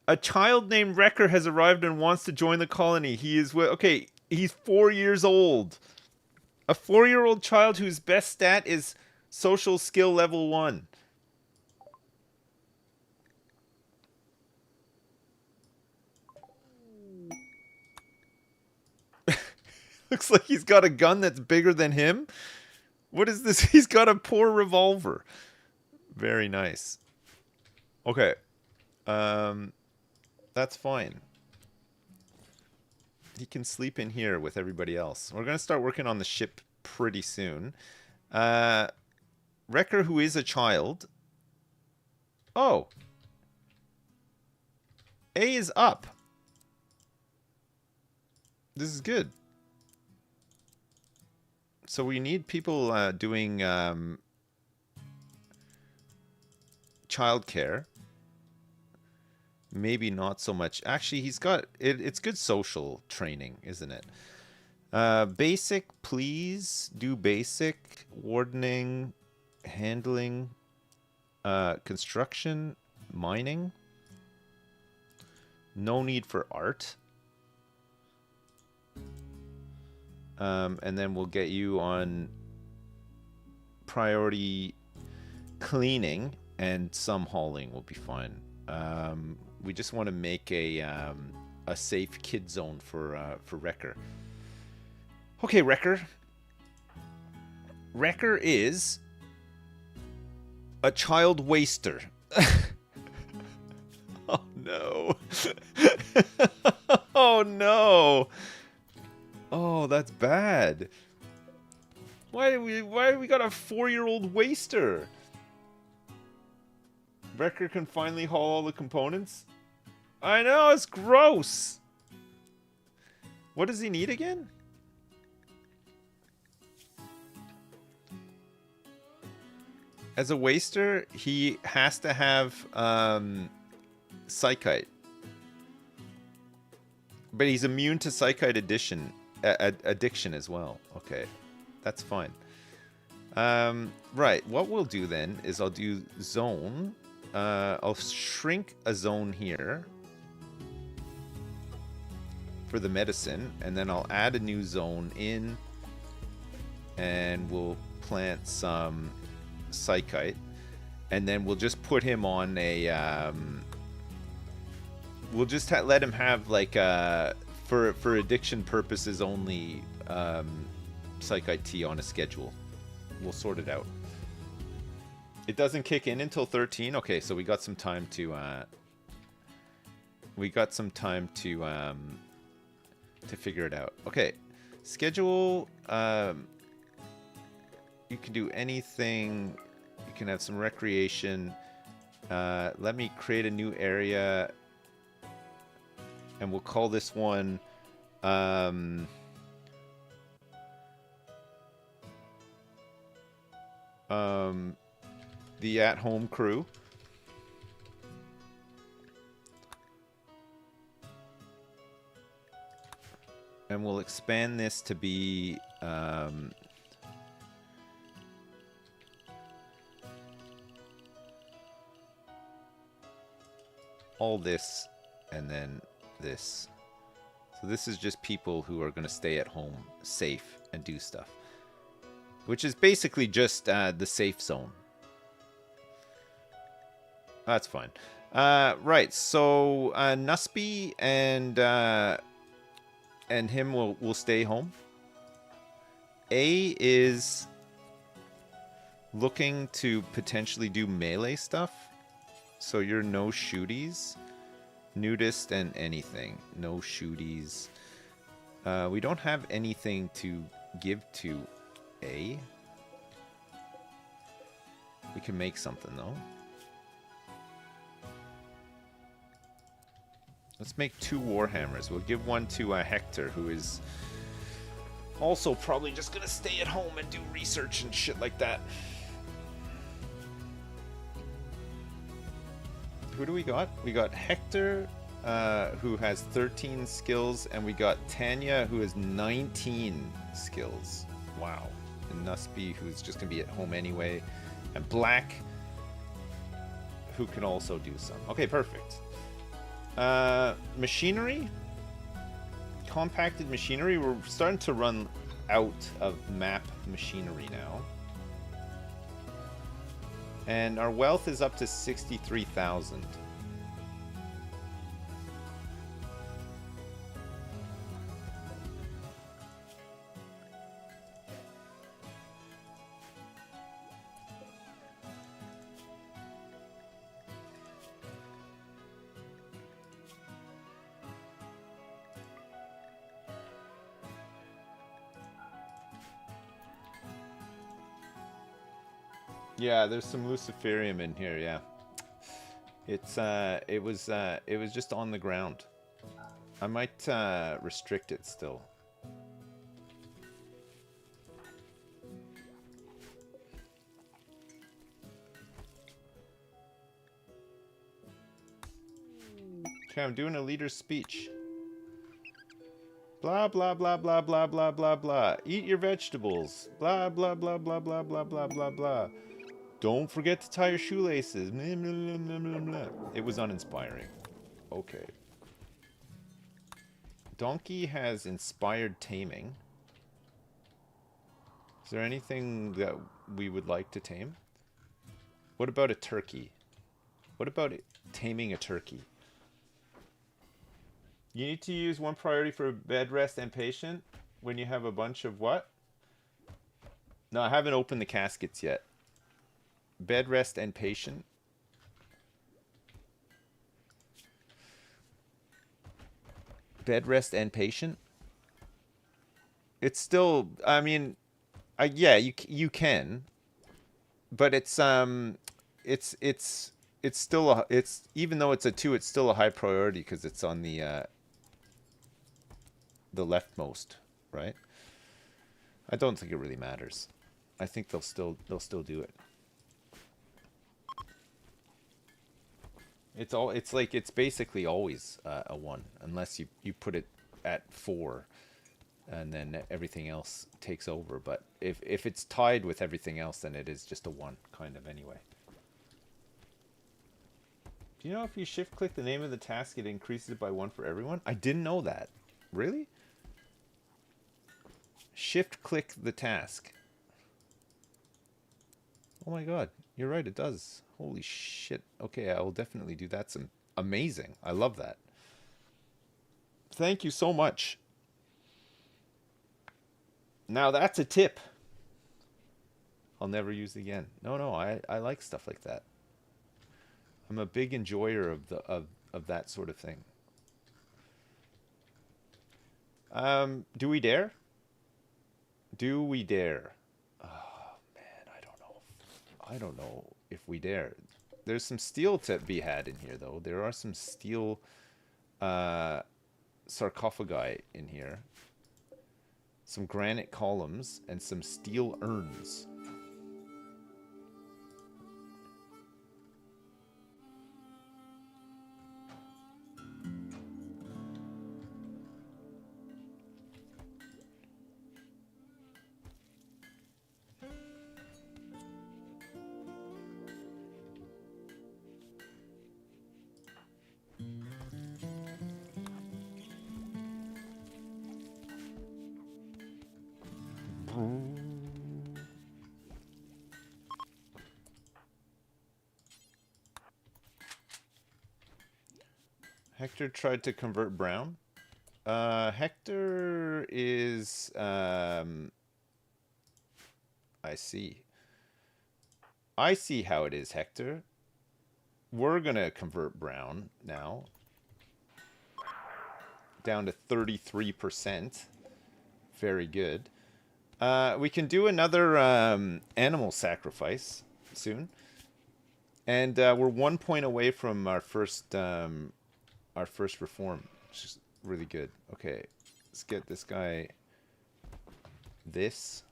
S1: A child named Wrecker has arrived and wants to join the colony. He is... Okay, he's 4 years old. A 4-year-old child whose best stat is... Social skill level 1. Looks like he's got a gun that's bigger than him. What is this? He's got a poor revolver. Very nice. Okay. That's fine. He can sleep in here with everybody else. We're going to start working on the ship pretty soon. Wrecker, who is a child. Oh. A is up. This is good. So we need people doing childcare. Maybe not so much. Actually, he's got... It's good social training, isn't it? Basic, please. Do basic. Wardening... Handling, construction, mining. No need for art. And then we'll get you on priority cleaning, and some hauling will be fine. We just want to make a a safe kid zone for Wrecker. Okay, Wrecker. Wrecker is a child waster. Oh no. Oh no. Oh, that's bad. Why do we got a 4-year-old waster? Wrecker can finally haul all the components? I know, it's gross. What does he need again? As a waster, he has to have Psychite. But he's immune to Psychite addiction as well. Okay, that's fine. Right, what we'll do then is I'll do zone. I'll shrink a zone here for the medicine, and then I'll add a new zone in, and we'll plant some Psychite, and then we'll just put him on a we'll just let him have like for addiction purposes only Psychite tea on a schedule. We'll sort it out. It doesn't kick in until 13. Okay, so we got some time to figure it out. Okay, schedule. You can do anything. You can have some recreation. Let me create a new area, and we'll call this one the at-home crew. And we'll expand this to be all this and then this. So this is just people who are going to stay at home safe and do stuff, which is basically just the safe zone. That's fine. Right, so Nusby and him will stay home. A is looking to potentially do melee stuff. So you're no shooties, nudist and anything. No shooties. We don't have anything to give to A. We can make something though. Let's make 2 Warhammers. We'll give one to Hector, who is also probably just gonna stay at home and do research and shit like that. Who do we got? We got Hector, who has 13 skills, and we got Tanya, who has 19 skills. Wow. And Nusby, who's just gonna be at home anyway. And Black, who can also do some. Okay, perfect. Machinery, compacted machinery. We're starting to run out of map machinery now, and our wealth is up to 63,000. Yeah, there's some Luciferium in here, yeah. It was just on the ground. I might restrict it still. Okay, I'm doing a leader's speech. Blah, blah, blah, blah, blah, blah, blah, blah. Eat your vegetables. Blah, blah, blah, blah, blah, blah, blah, blah, blah. Don't forget to tie your shoelaces. Blah, blah, blah, blah, blah. It was uninspiring. Okay. Donkey has inspired taming. Is there anything that we would like to tame? What about a turkey? What about taming a turkey? You need to use one priority for bed rest and patient when you have a bunch of what? No, I haven't opened the caskets yet. Bed rest and patient. Bed rest and patient. It's still, I mean, yeah, you can, but it's still it's even though it's a 2, it's still a high priority because it's on the leftmost, right? I don't think it really matters. I think they'll still do it. It's basically always a 1 unless you put it at 4 and then everything else takes over. But if it's tied with everything else, then it is just a 1 kind of anyway. Do you know if you shift click the name of the task, it increases it by 1 for everyone? I didn't know that. Really? Shift click the task. Oh my god, you're right, it does. Holy shit. Okay, I will definitely do that. Some amazing. I love that. Thank you so much. Now that's a tip. I'll never use it again. No, I like stuff like that. I'm a big enjoyer of that sort of thing. Do we dare? Do we dare? Oh man, I don't know if we dare. There's some steel to be had in here though. There are some steel sarcophagi in here. Some granite columns and some steel urns. Hector tried to convert Brown. Hector is... I see. I see how it is, Hector. We're going to convert Brown now. Down to 33%. Very good. We can do another animal sacrifice soon. And we're 1 point away from our first reform, which is really good. Okay, let's get this guy this.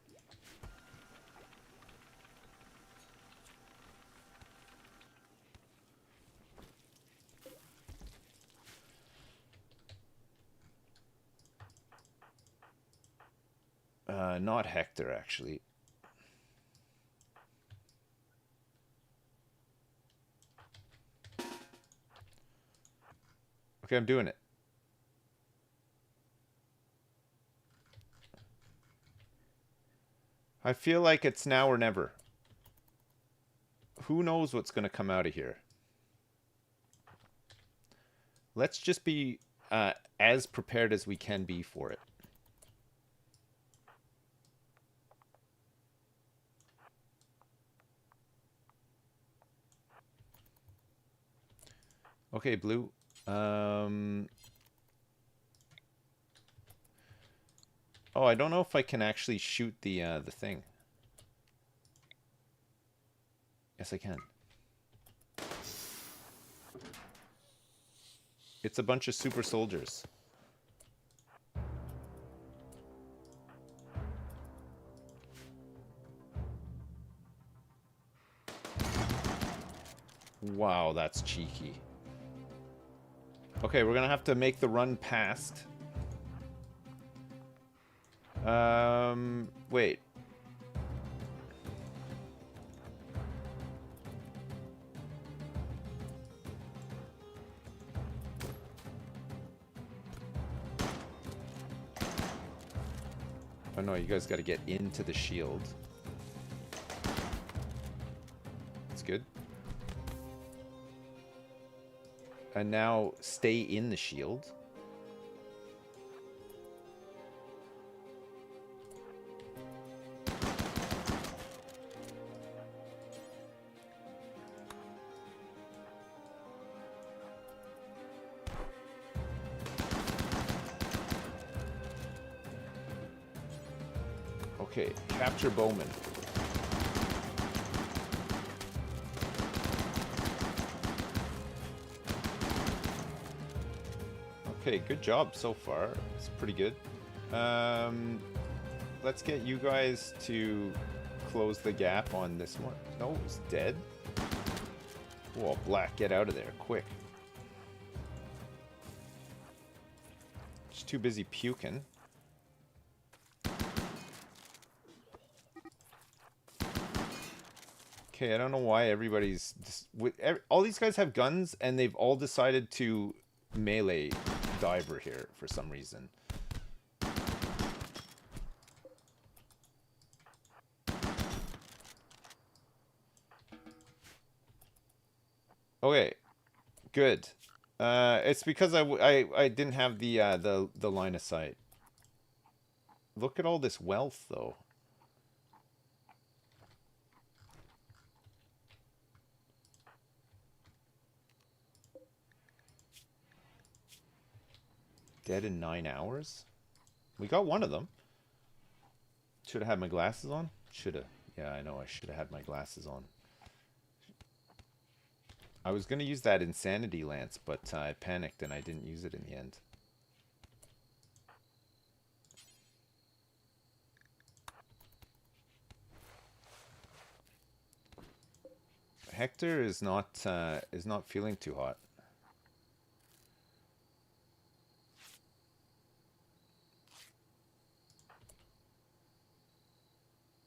S1: Not Hector, actually. Okay, I'm doing it. I feel like it's now or never. Who knows what's going to come out of here? Let's just be as prepared as we can be for it. Okay, blue. Oh, I don't know if I can actually shoot the thing. Yes, I can. It's a bunch of super soldiers. Wow, that's cheeky. Okay, we're gonna have to make the run past. Wait. Oh no, you guys gotta get into the shield. That's good. And now stay in the shield. Okay, capture Bowman. Okay, good job so far. It's pretty good. Let's get you guys to close the gap on this one. No, it's dead. Whoa, Black, get out of there, quick. Just too busy puking. Okay, I don't know why everybody's... all these guys have guns, and they've all decided to melee diver here for some reason. Okay, good. It's because I didn't have the line of sight. Look at all this wealth, though. Dead in 9 hours? We got one of them. Should have had my glasses on? Should have. Yeah, I know, I should have had my glasses on. I was going to use that Insanity Lance, but I panicked and I didn't use it in the end. Hector is not feeling too hot.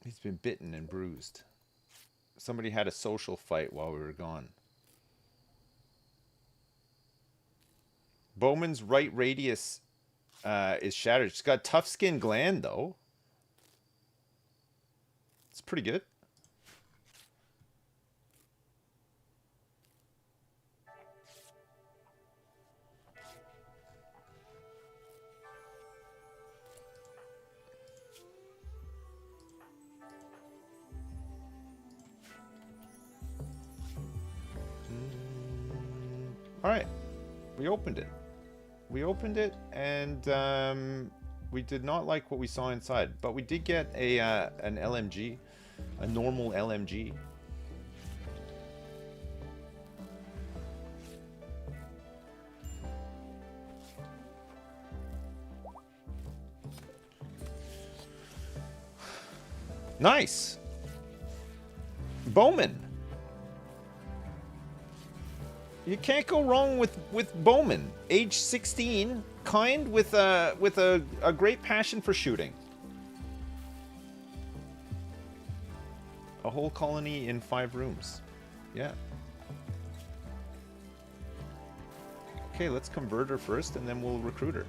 S1: He's been bitten and bruised. Somebody had a social fight while we were gone. Bowman's right radius is shattered. She's got tough skin gland, though. It's pretty good. All right, we opened it. We opened it, and we did not like what we saw inside, but we did get a an LMG, a normal LMG. Nice. Bowman. You can't go wrong with Bowman. Age 16, kind with a great passion for shooting. A whole colony in 5 rooms. Yeah. Okay, let's convert her first, and then we'll recruit her.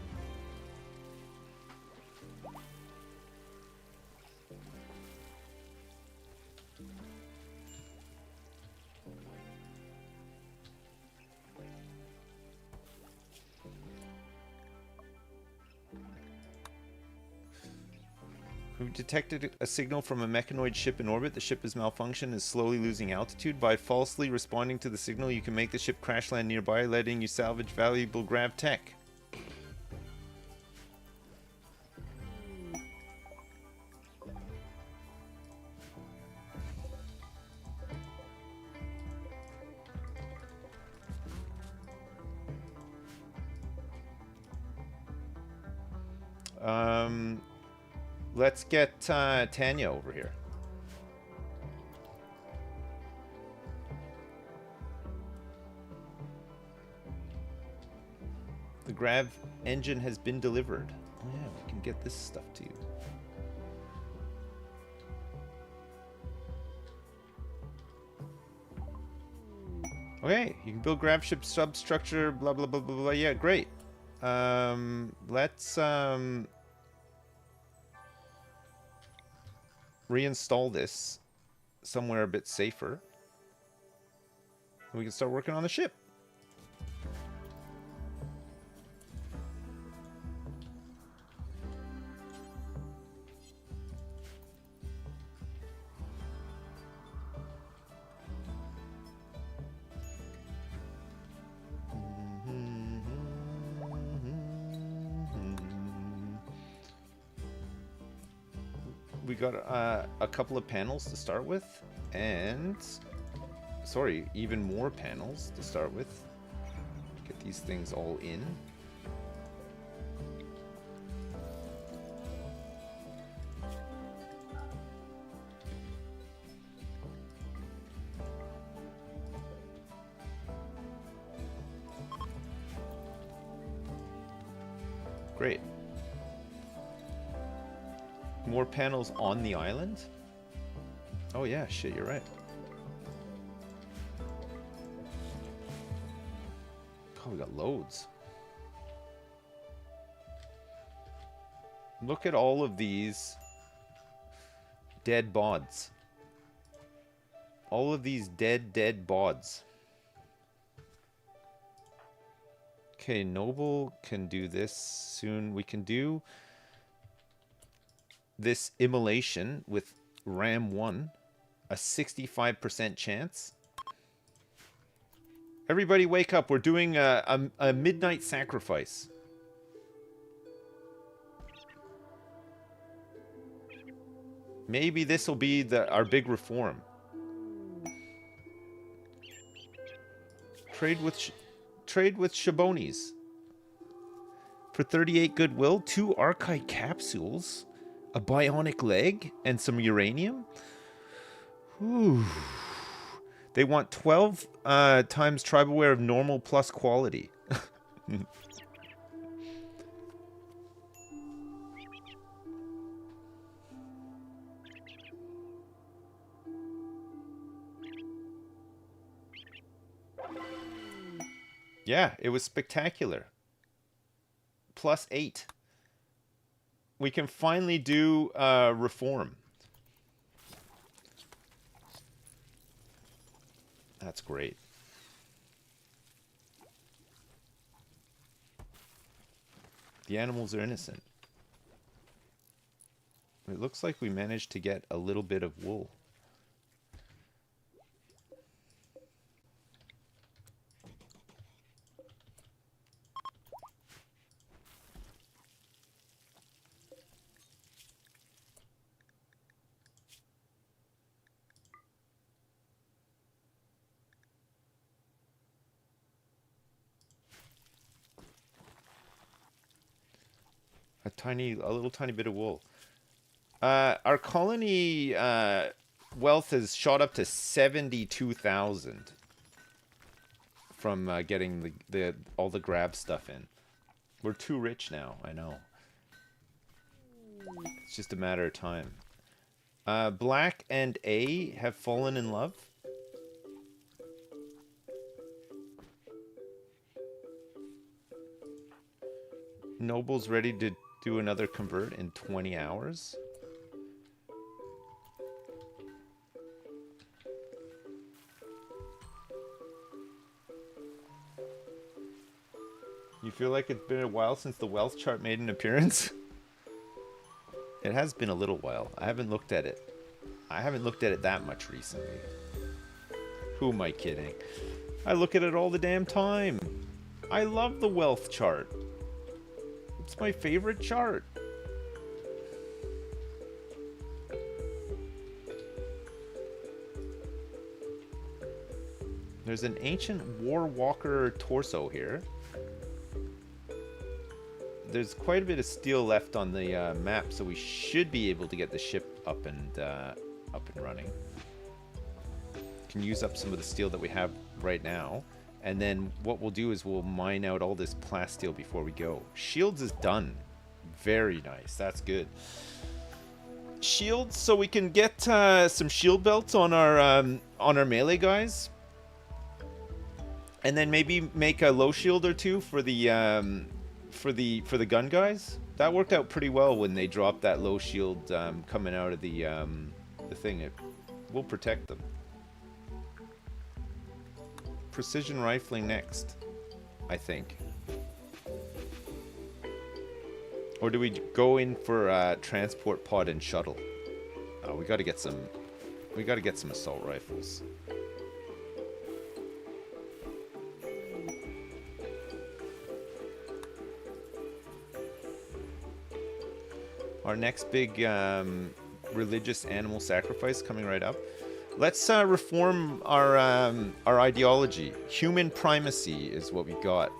S1: We've detected a signal from a mechanoid ship in orbit. The ship is malfunctioned and is slowly losing altitude. By falsely responding to the signal, you can make the ship crash land nearby, letting you salvage valuable grav tech. Let's get Tanya over here. The grav engine has been delivered. Oh yeah, we can get this stuff to you. Okay, you can build grav ship substructure, blah blah blah blah blah. Yeah, great. Let's reinstall this somewhere a bit safer. We can start working on the ship. we got a couple of panels to start with, and sorry, even more panels to start with. Get these things all in. Great. More panels on the island? Oh yeah, shit, you're right. Oh, we got loads. Look at all of these dead bods. All of these dead bods. Okay, Noble can do this soon. We can do this immolation with Ram 1. A 65% chance. Everybody wake up. We're doing a midnight sacrifice. Maybe this will be our big reform. Trade with Shabonis. For 38 goodwill, 2 Archite capsules, a bionic leg, and some uranium. Ooh. They want 12 times tribaware of normal plus quality. Yeah, it was spectacular. +8. We can finally do reform. That's great. The animals are innocent. It looks like we managed to get a little bit of wool. A little tiny bit of wool. Our colony wealth has shot up to 72,000 from getting all the grab stuff in. We're too rich now, I know. It's just a matter of time. Black and A have fallen in love. Noble's ready to do another convert in 20 hours. You feel like it's been a while since the wealth chart made an appearance? It has been a little while. I haven't looked at it. I haven't looked at it that much recently. Who am I kidding? I look at it all the damn time. I love the wealth chart. It's my favorite chart. There's an ancient war walker torso here. There's quite a bit of steel left on the map, so we should be able to get the ship up and running. Can use up some of the steel that we have right now. And then what we'll do is we'll mine out all this plasteel before we go. Shields is done. Very nice. That's good. Shields, so we can get some shield belts on our melee guys, and then maybe make a low shield or two for the gun guys. That worked out pretty well when they dropped that low shield coming out of the thing. It will protect them. Precision rifling next, I think. Or do we go in for transport pod and shuttle? Oh, we got to get some. We got to get some assault rifles. Our next big religious animal sacrifice coming right up. Let's reform our ideology. Human primacy is what we got.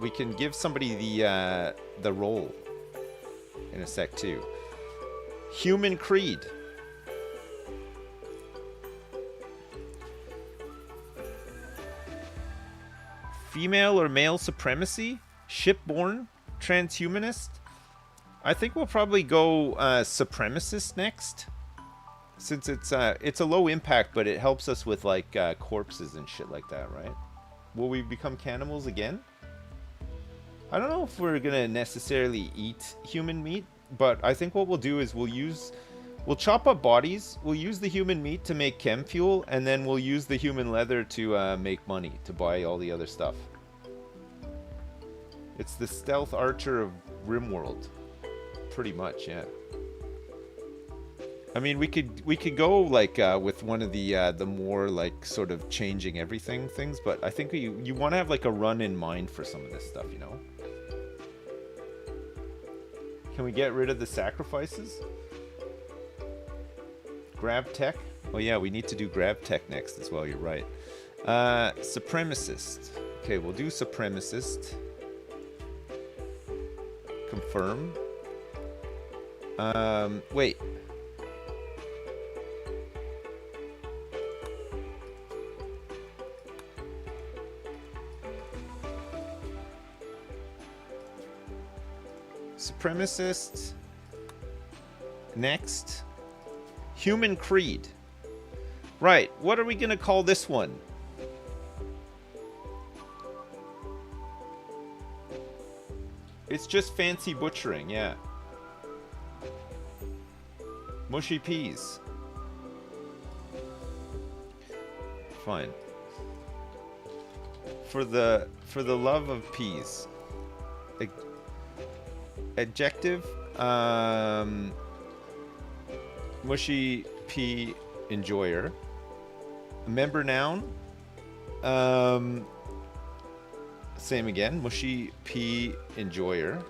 S1: We can give somebody the role in a sec too. Human creed. Female or male supremacy? Shipborne? Transhumanist? I think we'll probably go supremacist next. Since it's a low impact, but it helps us with like corpses and shit like that, right? Will we become cannibals again? I don't know if we're gonna necessarily eat human meat, but I think what we'll do is we'll chop up bodies, we'll use the human meat to make chem fuel, and then we'll use the human leather to make money, to buy all the other stuff. It's the stealth archer of Rimworld. Pretty much, yeah. I mean, we could go like with one of the more like sort of changing everything things, but I think you want to have like a run in mind for some of this stuff, you know. Can we get rid of the sacrifices? Grab tech? Oh yeah, we need to do grab tech next as well. You're right. Supremacist. Okay, we'll do supremacist. Confirm. Wait. Supremacist. Next. Human creed. Right, what are we gonna call this one? It's just fancy butchering, yeah. Mushy peas. Fine. For the love of peas. Adjective. Mushy pea enjoyer. Member noun. Same again. Mushy pea enjoyer.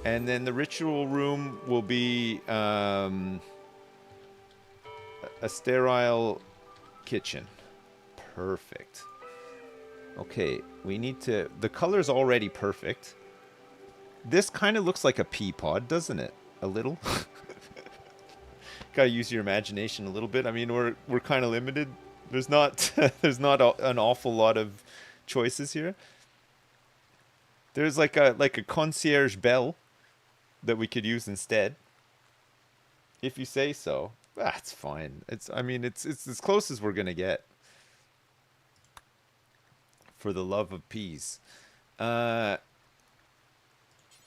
S1: And then the ritual room will be a sterile kitchen. Perfect. Okay, we need to... The color's already perfect. This kind of looks like a pea pod, doesn't it? A little. Gotta use your imagination a little bit. I mean, we're kind of limited. There's not an awful lot of choices here. There's like a concierge bell that we could use instead. If you say so. That's fine. It's as close as we're gonna get. For the love of peas.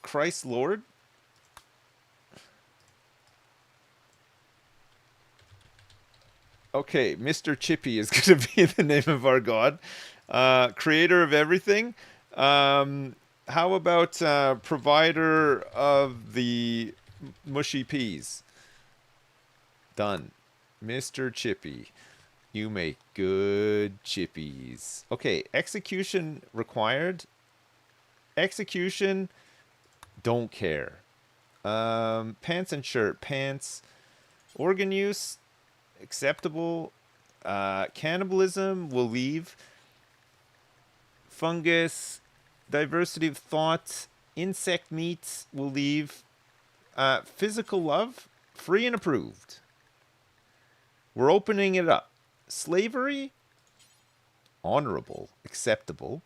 S1: Christ Lord. Okay, Mr. Chippy is going to be the name of our god. Creator of everything. How about provider of the mushy peas? Done. Mr. Chippy. You make good chippies. Okay, execution required. Execution, don't care. Pants and shirt. Pants. Organ use, acceptable. Cannibalism, we'll leave. Fungus, diversity of thought, insect meat, we'll leave. Physical love, free and approved. We're opening it up. Slavery, honorable, acceptable.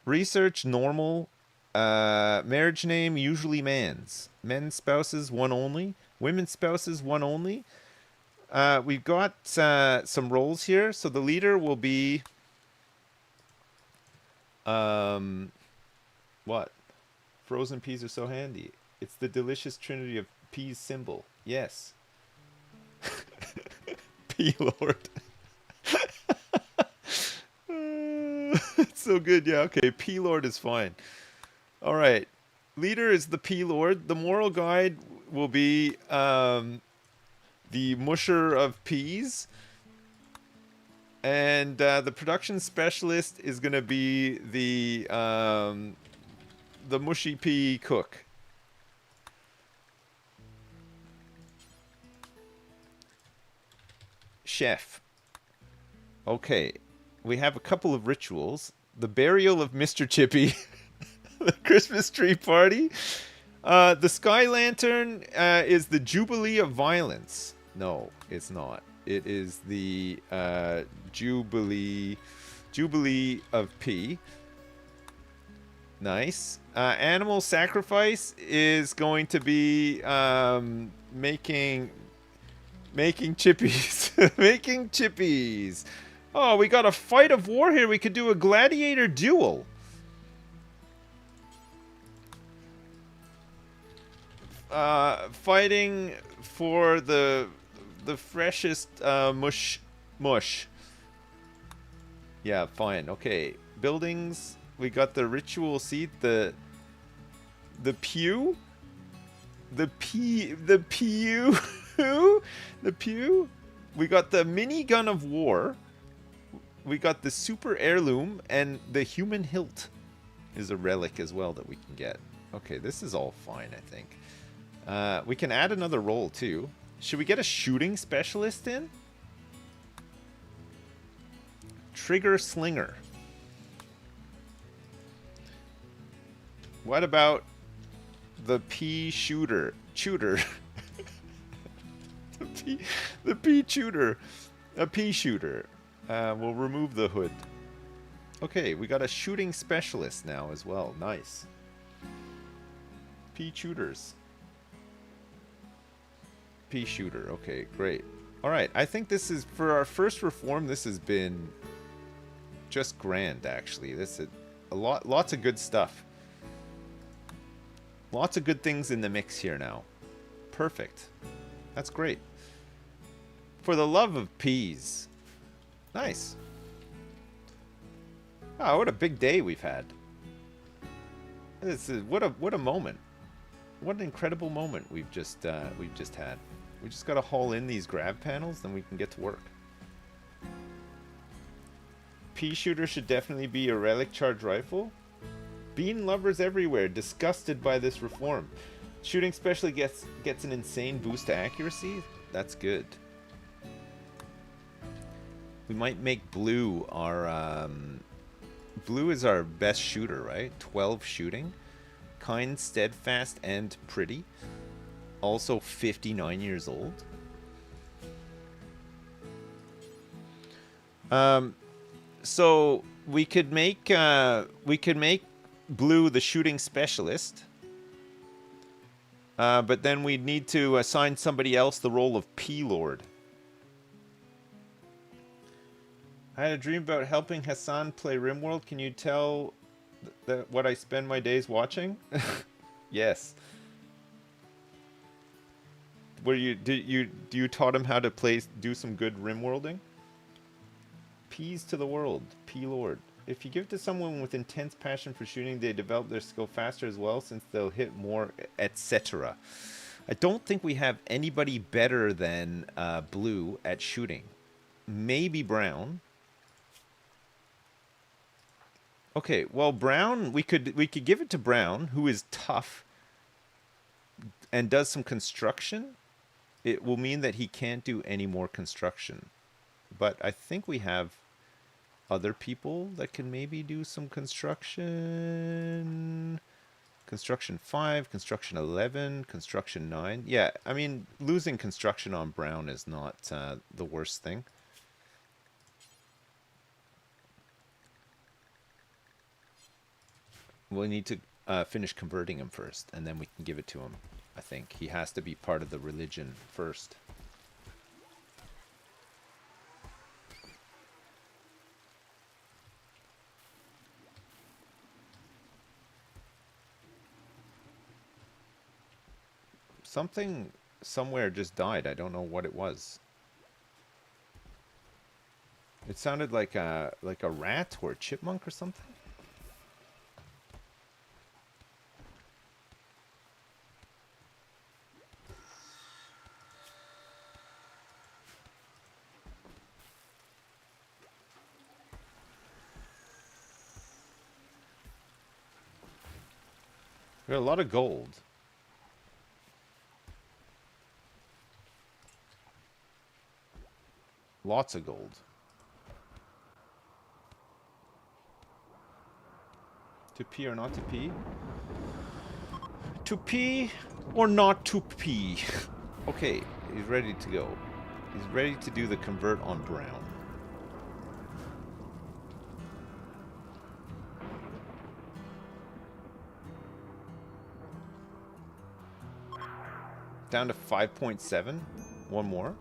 S1: Research, normal. Marriage name, usually man's. Men's spouses, one only. Women's spouses, one only. We've got some roles here. So the leader will be... what? Frozen peas are so handy. It's the delicious trinity of peas symbol. Yes. Pea Lord. It's so good. Yeah, okay. Pea Lord is fine. All right. Leader is the Pea Lord. The moral guide will be the musher of peas. And the production specialist is going to be the mushy pea cook. chef. Okay, we have a couple of rituals. The burial of Mr. Chippy, the Christmas tree party. The Sky Lantern is the Jubilee of Violence. No, it's not. It is the Jubilee of P. Nice. Animal sacrifice is going to be making chippies. Making chippies. Oh, we got a fight of war here. We could do a gladiator duel. Fighting for the freshest mush. Yeah, fine. Okay. Buildings. We got the ritual seat, the pew, the pew, the pew. We got the minigun of war. We got the super heirloom, and the human hilt is a relic as well that we can get. Okay, this is all fine, I think. We can add another role too. Should we get a shooting specialist in? Trigger slinger. What about the pea shooter? The pea shooter. A pea shooter. We'll remove the hood. Okay, we got a shooting specialist now as well. Nice. Pea shooters. Pea shooter. Okay, great. All right, I think this is, for our first reform, this has been just grand, actually. This is lots of good stuff. Lots of good things in the mix here now. Perfect. That's great. For the love of peas. Nice. Oh, what a big day we've had. This is what a moment. What an incredible moment we've just had. We just gotta haul in these grab panels, then we can get to work. Pea shooter should definitely be a relic charge rifle. Bean lovers everywhere, disgusted by this reform. Shooting specially gets an insane boost to accuracy. That's good. We might make blue our blue is our best shooter, right? 12 shooting, kind, steadfast, and pretty. Also 59 years old. So we could make blue the shooting specialist, but then we'd need to assign somebody else the role of P-Lord. I had a dream about helping Hassan play Rimworld. Can you tell what I spend my days watching? Yes. You taught him how to do some good Rimworlding? Peas to the world, P-Lord. If you give it to someone with intense passion for shooting, they develop their skill faster as well, since they'll hit more, etc. I don't think we have anybody better than Blue at shooting. Maybe Brown. Okay, well, Brown, we could give it to Brown, who is tough and does some construction. It will mean that he can't do any more construction. But I think we have other people that can maybe do some construction. Construction 5, construction 11, construction 9. Yeah, I mean, losing construction on Brown is not the worst thing. We'll need to finish converting him first, and then we can give it to him. I think he has to be part of the religion first. Something somewhere just died. I don't know what it was. It sounded like a rat or a chipmunk or something. We got a lot of gold. Lots of gold. To pee or not to pee? To pee or not to pee? Okay, he's ready to go. He's ready to do the convert on brown. Down to 5.7. One more.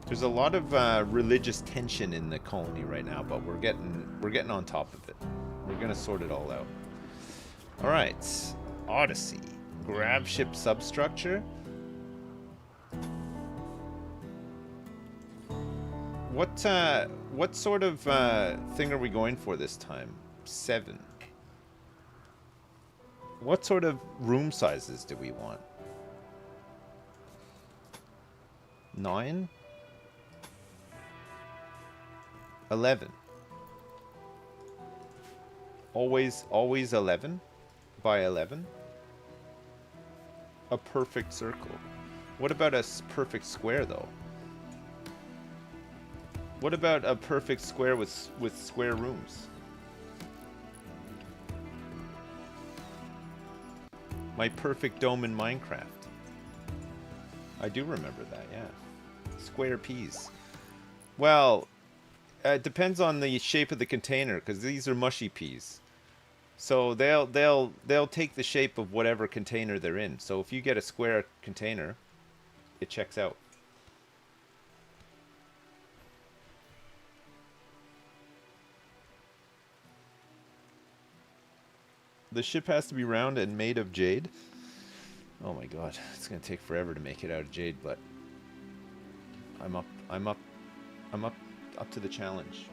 S1: There's a lot of religious tension in the colony right now, but we're getting on top of it. We're gonna sort it all out. All right, Odyssey. Grab ship substructure. What sort of thing are we going for this time? 7. What sort of room sizes do we want? 9? 11. Always 11 by 11. A perfect circle. What about a perfect square though? What about a perfect square with square rooms? My perfect dome in Minecraft. I do remember that, yeah. Square peas. Well, it depends on the shape of the container, because these are mushy peas. So they'll take the shape of whatever container they're in. So if you get a square container, it checks out. The ship has to be round and made of jade. Oh my god, it's gonna take forever to make it out of jade, but I'm up to the challenge.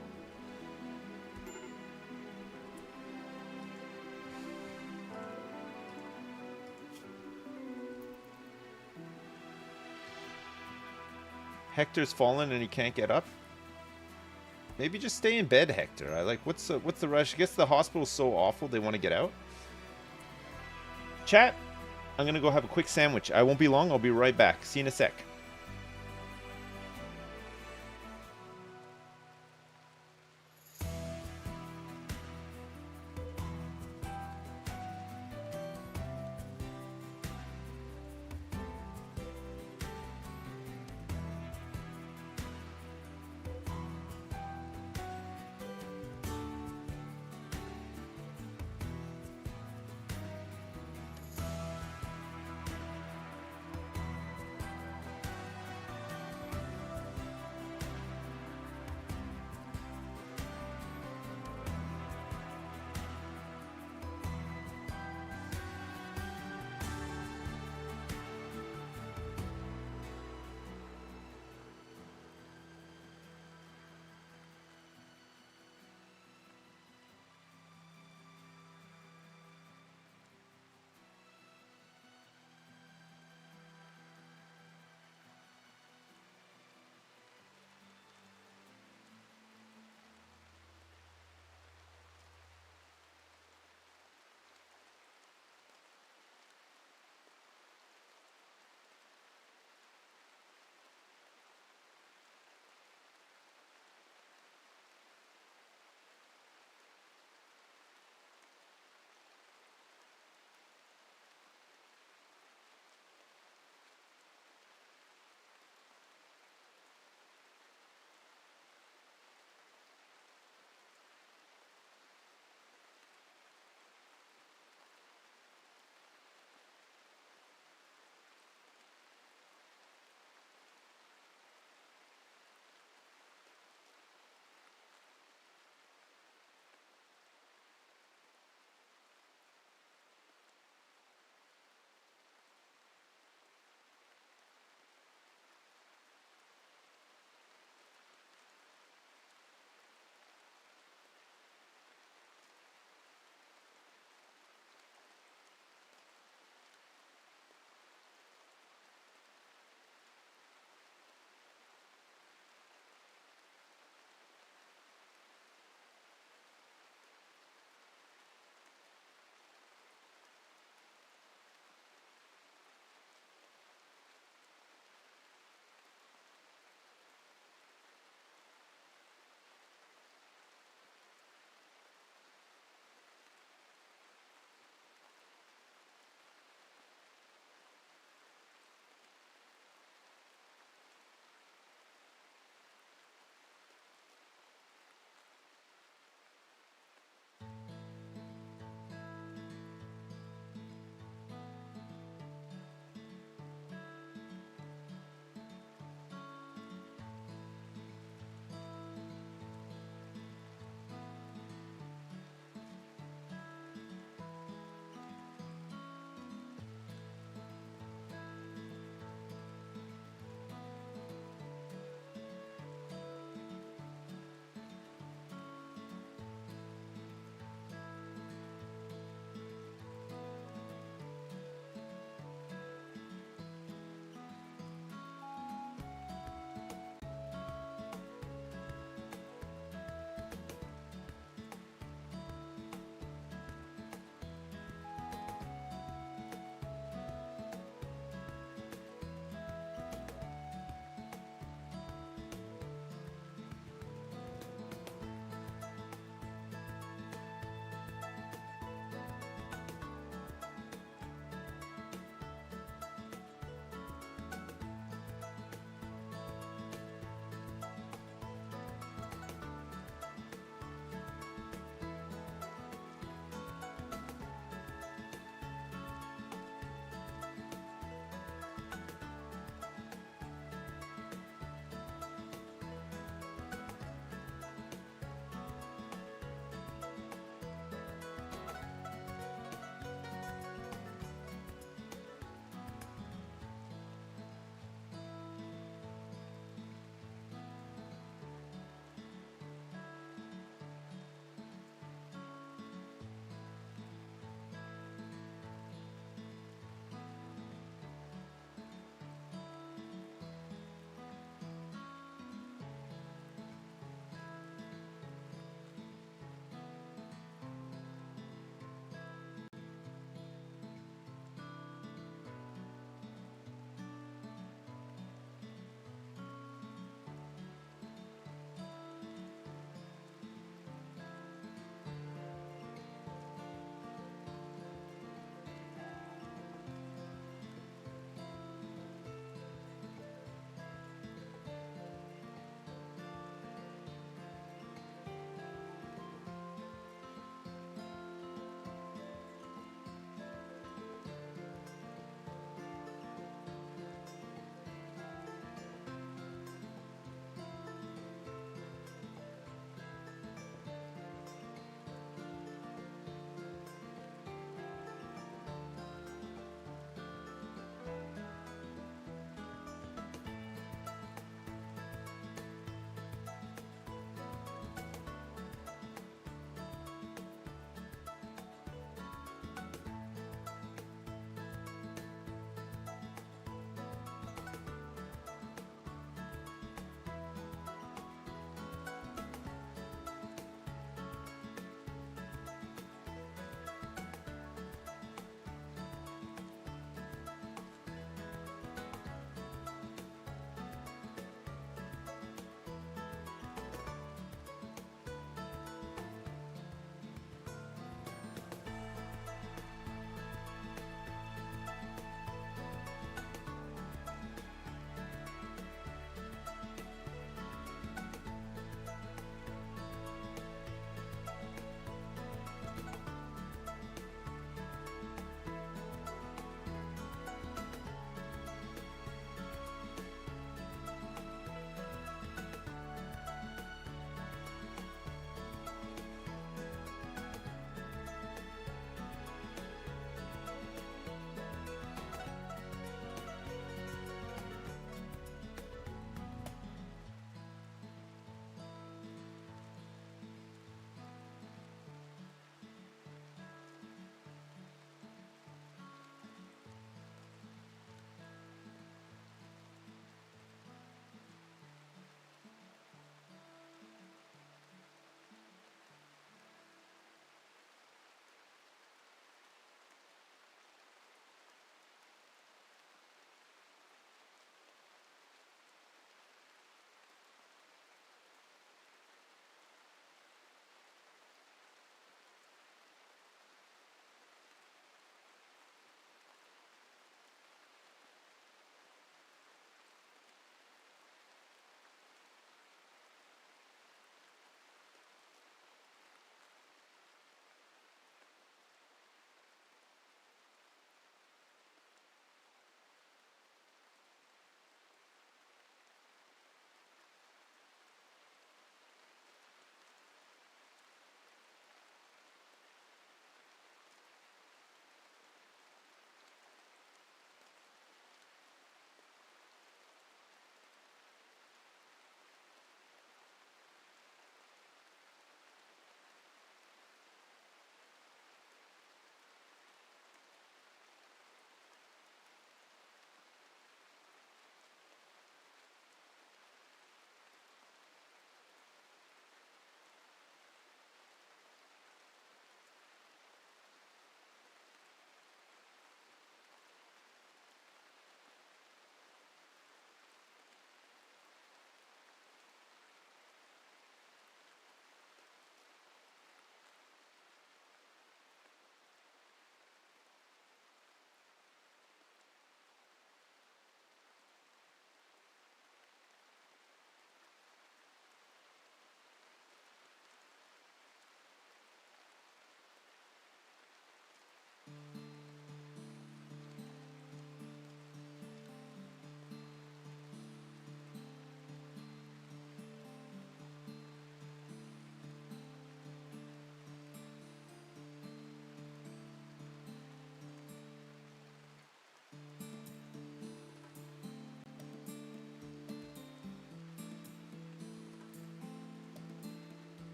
S1: Hector's fallen and he can't get up. Maybe just stay in bed, Hector. I like what's the rush? I guess the hospital's so awful they want to get out. Chat, I'm gonna go have a quick sandwich. I won't be long. I'll be right back. See you in a sec.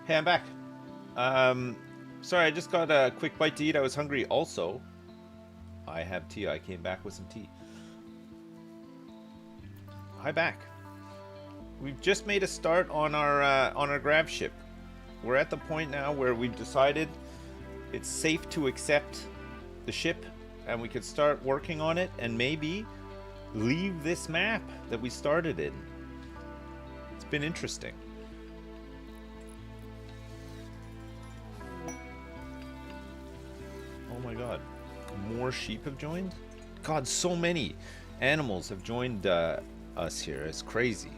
S1: Hey, I'm back. Um, Sorry, I just got a quick bite to eat. I was hungry. Also, I have tea. I came back with some tea. Hi, back. We've just made a start on our grav ship. We're at the point now where we've decided it's safe to accept the ship, and we could start working on it, and maybe leave this map that we started in. It's been interesting. Oh my god. More sheep have joined? God, so many animals have joined us here. It's crazy.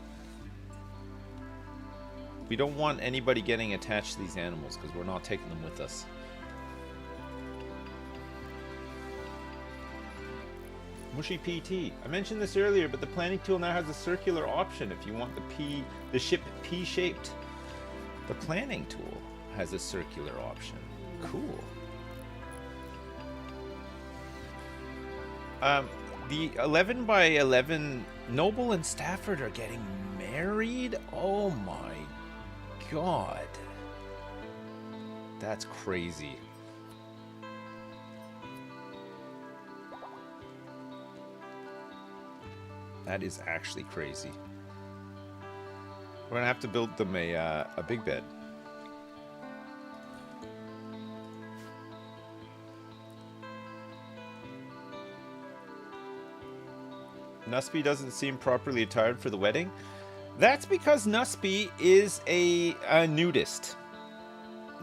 S1: We don't want anybody getting attached to these animals because we're not taking them with us. Mushy PT. I mentioned this earlier, but the planning tool now has a circular option if you want the ship P-shaped. The planning tool has a circular option. Cool. The 11 by 11 Noble and Stafford are getting married? Oh my god. That's crazy. That is actually crazy. We're gonna have to build them a big bed. Nusby doesn't seem properly attired for the wedding. That's because Nusby is a nudist.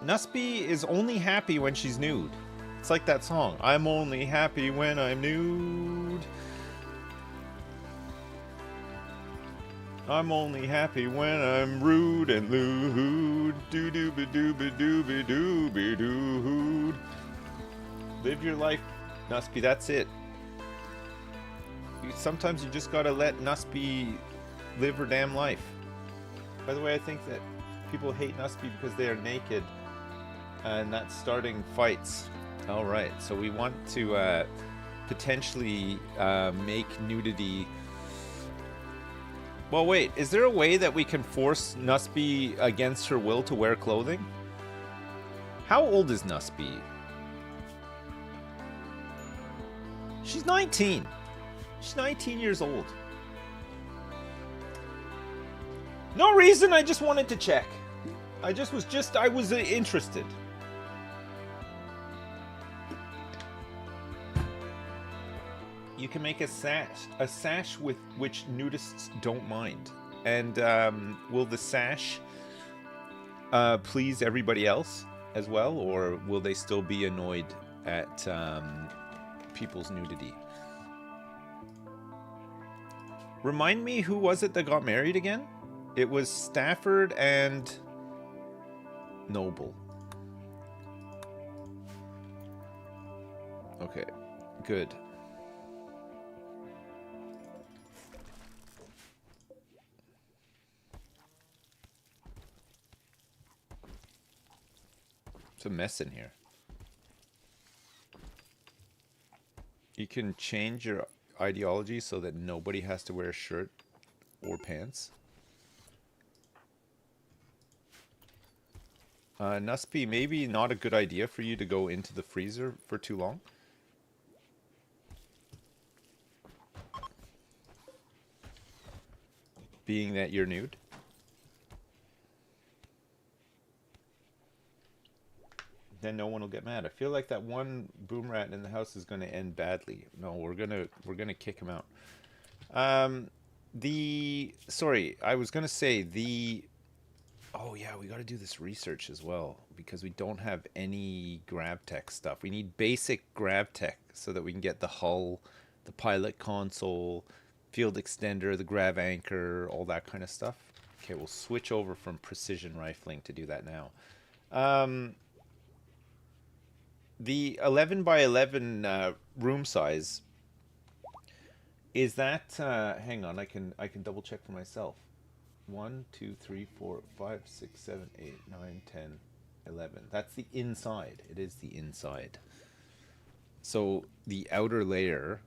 S1: Nusby is only happy when she's nude. It's like that song, I'm only happy when I'm nude. I'm only happy when I'm rude and lewd. Doo doo be doo be doo be doo be doo. Live your life, Nusby, that's it. Sometimes you just gotta let Nusby live her damn life. By the way, I think that people hate Nusby because they are naked, and that's starting fights. Alright, so we want to potentially make nudity... Well, wait, is there a way that we can force Nusby against her will to wear clothing? How old is Nusby? She's 19. She's 19 years old. No reason, I just wanted to check. I was interested. You can make a sash with which nudists don't mind. And will the sash please everybody else as well, or will they still be annoyed at people's nudity? Remind me, who was it that got married again? It was Stafford and Noble. Okay, good. It's a mess in here. You can change your ideology so that nobody has to wear a shirt or pants. Nusby, maybe not a good idea for you to go into the freezer for too long. Being that you're nude. Then no one will get mad. I feel like that one boom rat in the house is going to end badly. No, we're gonna kick him out. Sorry, I was gonna say the. Oh yeah, we got to do this research as well because we don't have any GravTech stuff. We need basic GravTech so that we can get the hull, the pilot console, field extender, the grav anchor, all that kind of stuff. Okay, we'll switch over from precision rifling to do that now. The 11 by 11 room size, is that hang on, I can double check for myself. 1 2 3 4 5 6 7 8 9 10 11. That's the inside. It is the inside. So the outer layer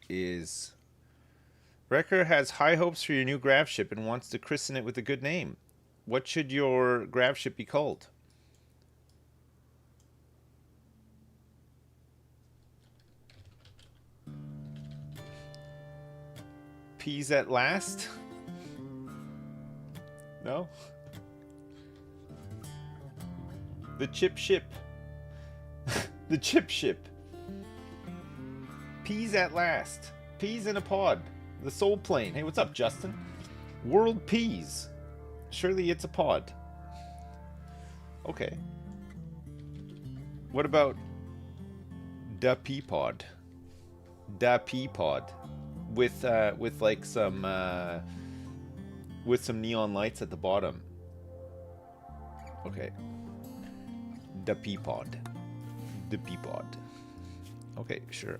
S1: is... Wrecker has high hopes for your new grav ship and wants to christen it with a good name. What should your grav ship be called? Peas at last? No? The chip ship. The chip ship. Peas at last. Peas in a pod. The soul plane. Hey, what's up, Justin? World peas. Surely it's a pod. Okay. What about da pea pod? Da pea pod. With like some with some neon lights at the bottom. Okay. The Peapod. The Peapod. Okay, sure.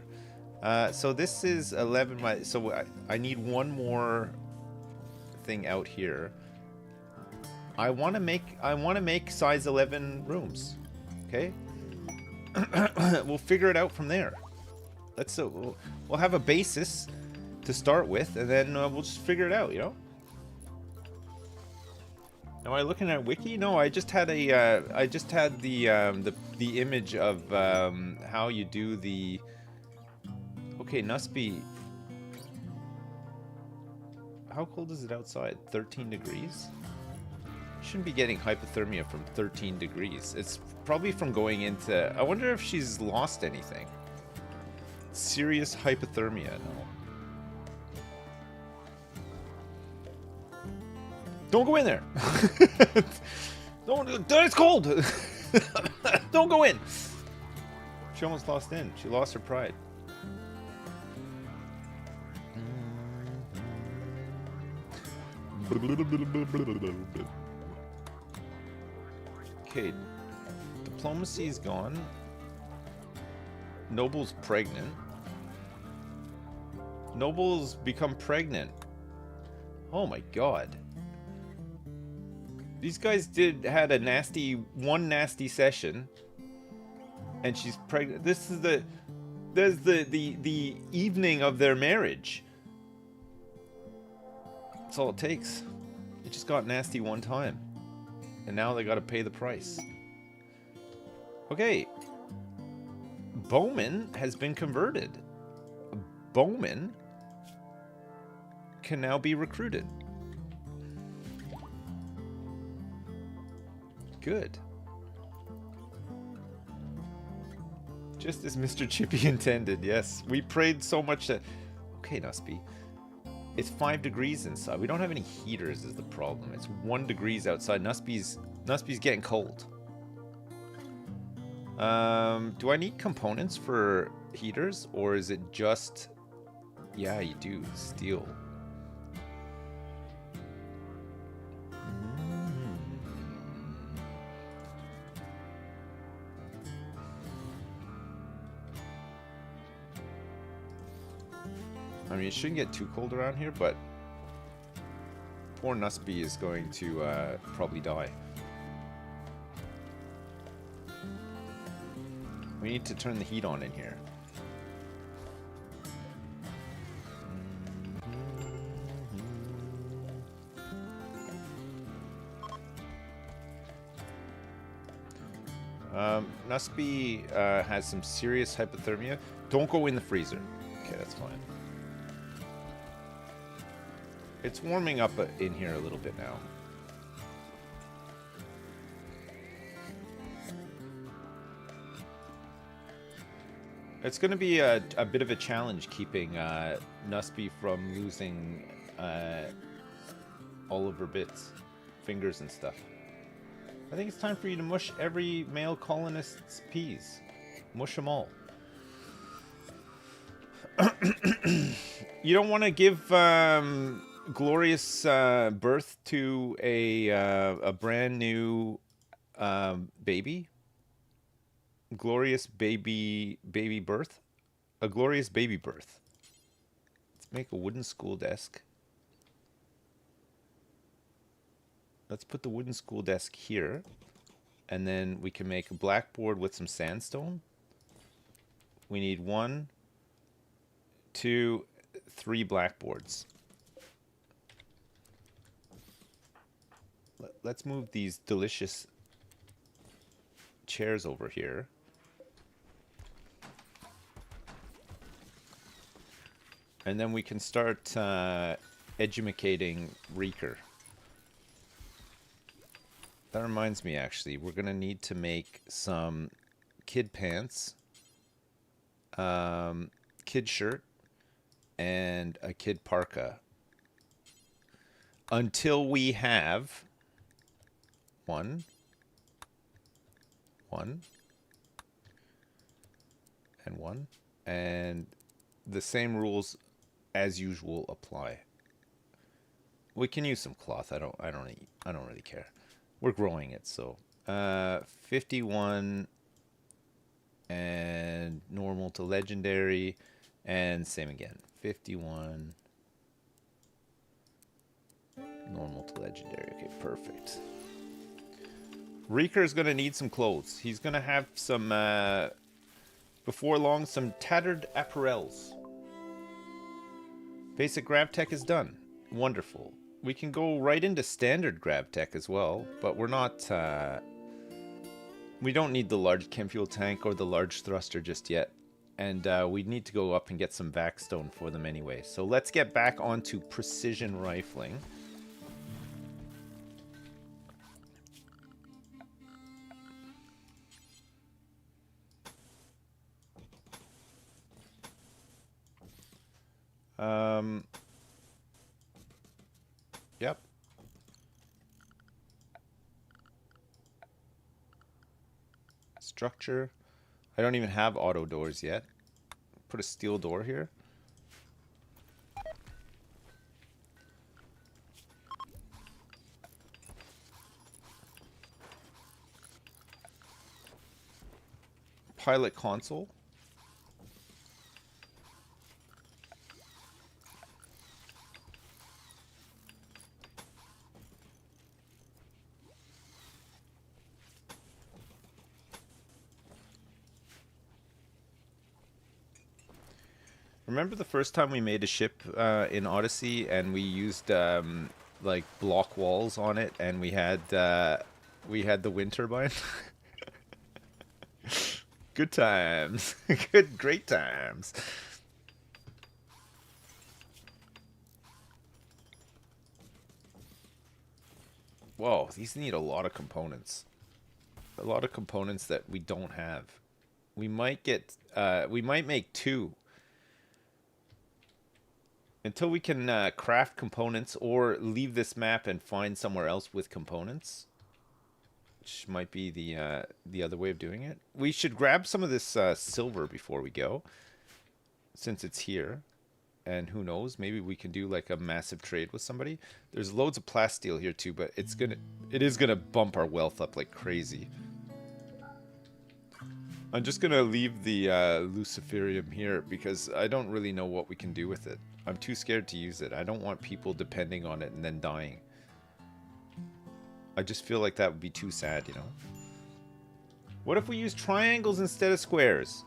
S1: So this is 11. So I need one more thing out here. I want to make size 11 rooms. Okay. We'll figure it out from there. We'll have a basis to start with, and then we'll just figure it out, you know? Am I looking at wiki? No, I just had the image of how you do the. Okay, Nusby. How cold is it outside? 13 degrees? Shouldn't be getting hypothermia from 13 degrees. It's probably from going into. I wonder if she's lost anything. Serious hypothermia. No. Don't go in there. Don't. It's cold. Don't go in. She almost lost in. She lost her pride. Okay. Diplomacy's gone. Noble's pregnant. Noble's become pregnant. Oh my god. These guys had one nasty session, and she's pregnant. This is the evening of their marriage. That's all it takes. It just got nasty one time, and now they got to pay the price. Okay, Bowman has been converted. Bowman can now be recruited. Good. Just as Mr. Chippy intended, yes. We prayed so much that... Okay, Nusby. It's 5 degrees inside. We don't have any heaters is the problem. It's 1 degrees outside. Nusby's getting cold. Do I need components for heaters? Or is it just... Yeah, you do. Steel. I mean, it shouldn't get too cold around here, but poor Nusby is going to probably die. We need to turn the heat on in here. Nusby has some serious hypothermia. Don't go in the freezer. Okay, that's fine. It's warming up in here a little bit now. It's going to be a bit of a challenge keeping Nusby from losing all of her bits, fingers and stuff. I think it's time for you to mush every male colonist's peas. Mush them all. You don't want to give glorious birth to a brand new baby? Glorious baby birth? A glorious baby birth. Let's make a wooden school desk. Let's put the wooden school desk here. And then we can make a blackboard with some sandstone. We need 1, 2, 3 blackboards. Let's move these delicious chairs over here. And then we can start edumacating Reeker. That reminds me, actually, we're going to need to make some kid pants, kid shirt, and a kid parka. Until we have one, and the same rules as usual apply. We can use some cloth. I don't really care. We're growing it, so 51 and normal to legendary, and same again. 51 normal to legendary. Okay, perfect. Reeker's gonna need some clothes. He's gonna have some before long some tattered apparels. Basic grab tech is done. Wonderful. We can go right into standard grab tech as well, but we're not we don't need the large chem fuel tank or the large thruster just yet. And we need to go up and get some vac stone for them anyway. So let's get back onto precision rifling. Yep. Structure. I don't even have auto doors yet. Put a steel door here. Pilot console. Remember the first time we made a ship in Odyssey and we used like block walls on it, and we had the wind turbine? Good times. Great times. Whoa, these need a lot of components. A lot of components that we don't have. We might get, we might make two. Until we can craft components or leave this map and find somewhere else with components, which might be the other way of doing it. We should grab some of this silver before we go, since it's here. And who knows, maybe we can do like a massive trade with somebody. There's loads of plasteel here too, but it is gonna bump our wealth up like crazy. I'm just gonna leave the luciferium here because I don't really know what we can do with it. I'm too scared to use it. I don't want people depending on it and then dying. I just feel like that would be too sad, you know? What if we use triangles instead of squares?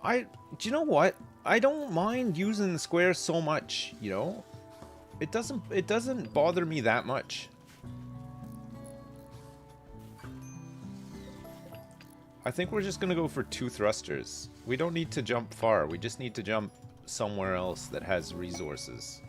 S1: Do you know what? I don't mind using the squares so much, you know? It doesn't bother me that much. I think we're just gonna go for 2 thrusters. We don't need to jump far. We just need to jump somewhere else that has resources.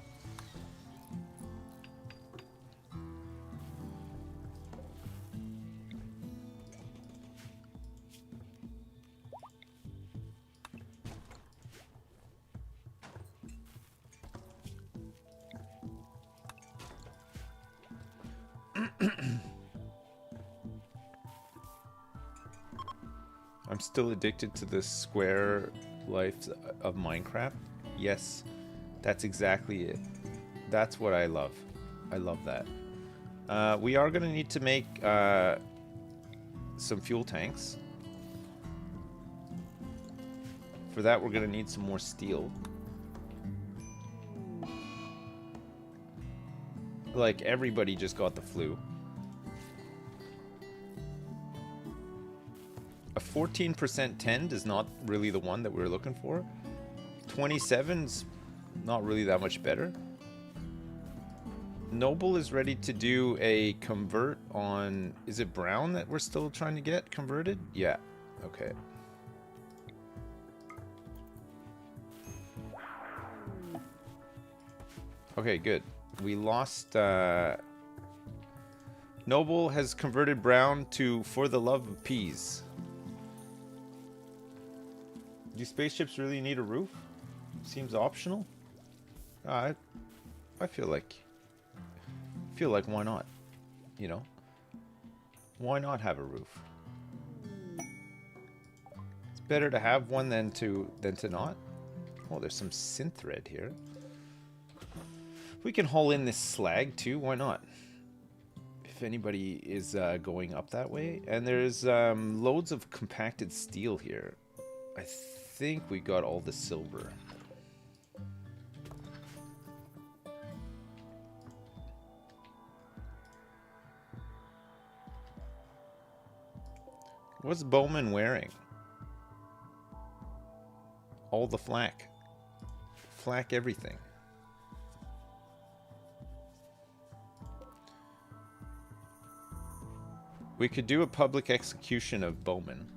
S1: I'm still addicted to the square life of Minecraft. Yes, that's exactly it. That's what I love. I love that. We are going to need to make some fuel tanks. For that, we're going to need some more steel. Like, everybody just got the flu. A 14% tend is not really the one that we were looking for. 27's not really that much better. Noble is ready to do a convert on... Is it Brown that we're still trying to get converted? Yeah. Okay. Okay, good. We lost... Noble has converted Brown to For the Love of Peas. Do spaceships really need a roof? Seems optional. I feel like why not? You know? Why not have a roof? It's better to have one than to not. Oh, there's some synth thread here. We can haul in this slag too, why not? If anybody is going up that way. And there's loads of compacted steel here. I think we got all the silver. What's Bowman wearing? All the flak. Flak everything. We could do a public execution of Bowman.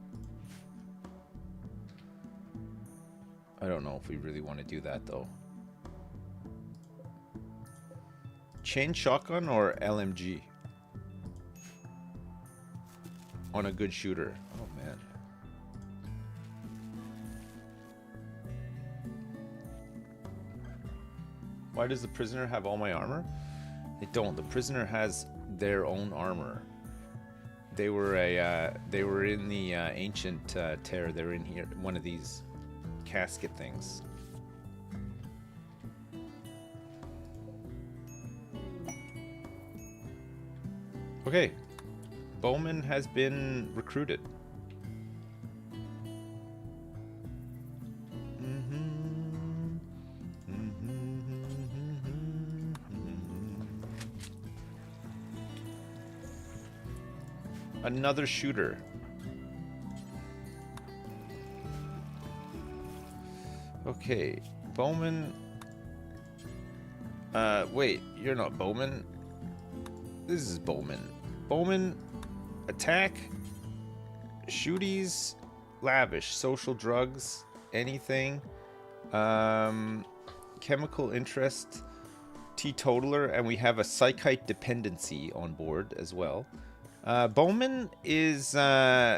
S1: I don't know if we really want to do that though. Chain shotgun or LMG? On a good shooter. Oh man. Why does the prisoner have all my armor? They don't. The prisoner has their own armor. They were in the ancient tear. They're in here, one of these casket things. Okay. Bowman has been recruited. Another shooter. Okay, Bowman. Wait, you're not Bowman. This is Bowman. Bowman. Attack, shooties, lavish, social drugs, anything, chemical interest, teetotaler, and we have a psychite dependency on board as well. Bowman is not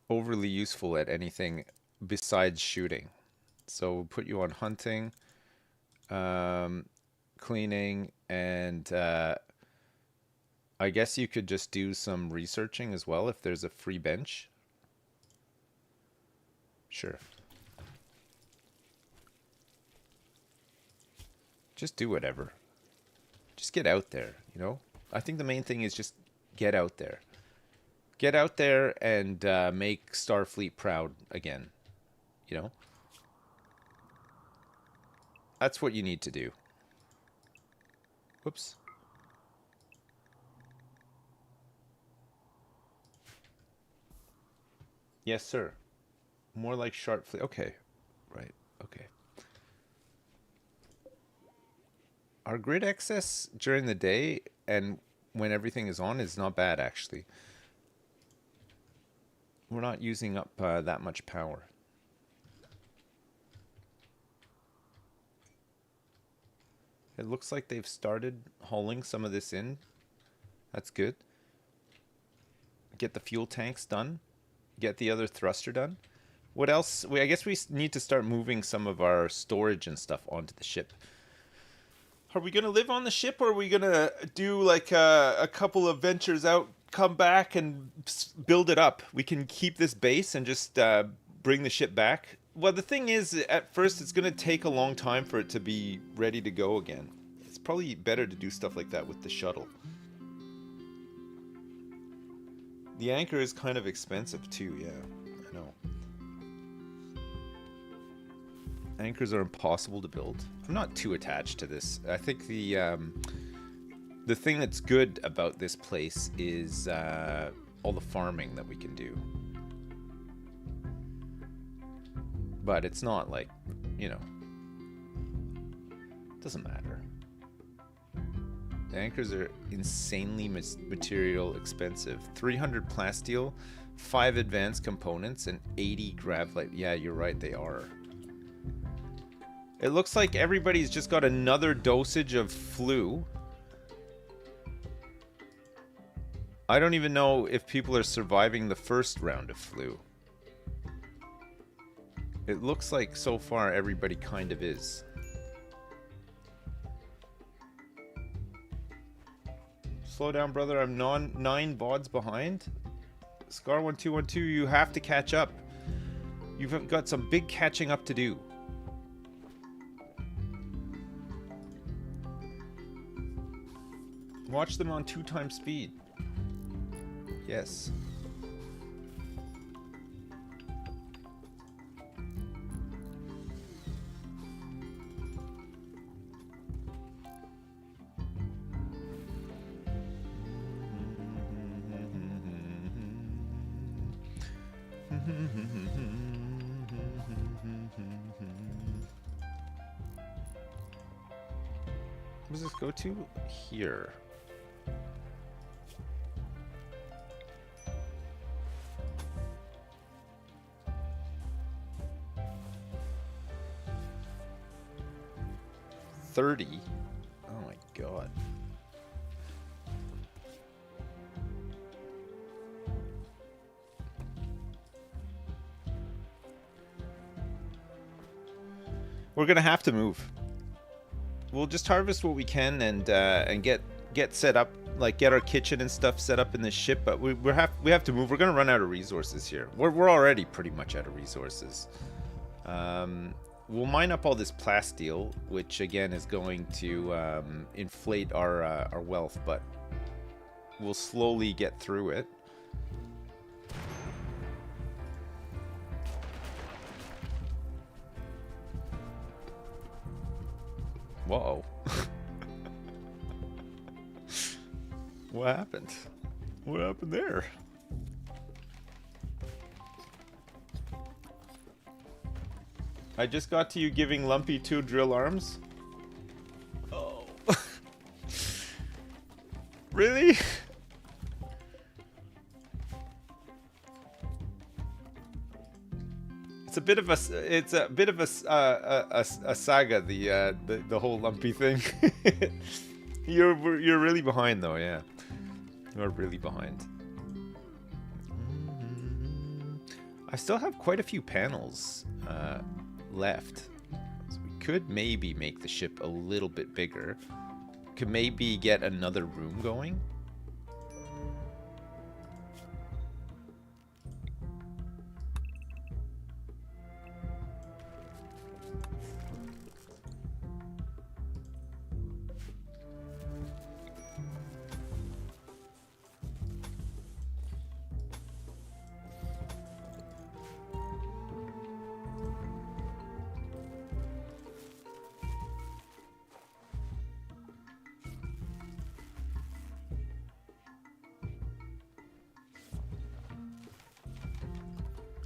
S1: overly useful at anything besides shooting. So we'll put you on hunting. Cleaning, and I guess you could just do some researching as well if there's a free bench. Sure. Just do whatever. Just get out there, you know? I think the main thing is just get out there. Get out there and make Starfleet proud again, you know? That's what you need to do. Whoops. Yes, sir. More like sharp fleet. Okay. Right. Okay. Our grid excess during the day and when everything is on is not bad, actually. We're not using up that much power. It looks like they've started hauling some of this in. That's good. Get the fuel tanks done. Get the other thruster done. What else? I guess we need to start moving some of our storage and stuff onto the ship. Are we going to live on the ship, or are we going to do like a couple of ventures out, come back and build it up? We can keep this base and just bring the ship back. Well, the thing is, at first, it's going to take a long time for it to be ready to go again. It's probably better to do stuff like that with the shuttle. The anchor is kind of expensive, too, yeah. I know. Anchors are impossible to build. I'm not too attached to this. I think the thing that's good about this place is all the farming that we can do. But it's not like, you know, doesn't matter. The anchors are insanely material expensive. 300 plasteel, 5 advanced components, and 80 gravlite. Yeah, you're right, they are. It looks like everybody's just got another dosage of flu. I don't even know if people are surviving the first round of flu. It looks like so far everybody kind of is. Slow down, brother. I'm 9 VODs behind. Scar1212, you have to catch up. You've got some big catching up to do. Watch them on 2x speed. Yes. What does this go to? Here. $30. Oh my god. We're gonna have to move. We'll just harvest what we can and get set up, like get our kitchen and stuff set up in this ship. But we have to move. We're gonna run out of resources here. We're already pretty much out of resources. We'll mine up all this plasteel, which again is going to inflate our wealth, but we'll slowly get through it. Whoa. What happened? What happened there? I just got to you giving Lumpy 2 drill arms. Oh. Really? It's a bit of a saga, the whole Lumpy thing. You're really behind though, yeah. You're really behind. I still have quite a few panels left. So we could maybe make the ship a little bit bigger. Could maybe get another room going.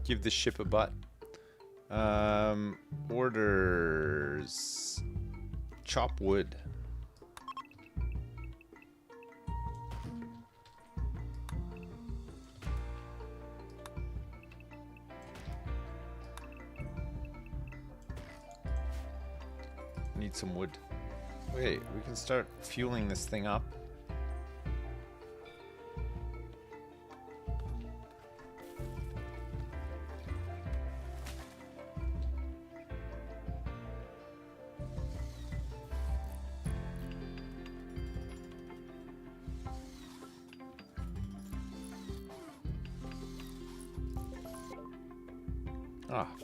S1: Give the ship a butt. Orders. Chop wood. Need some wood. Wait, we can start fueling this thing up.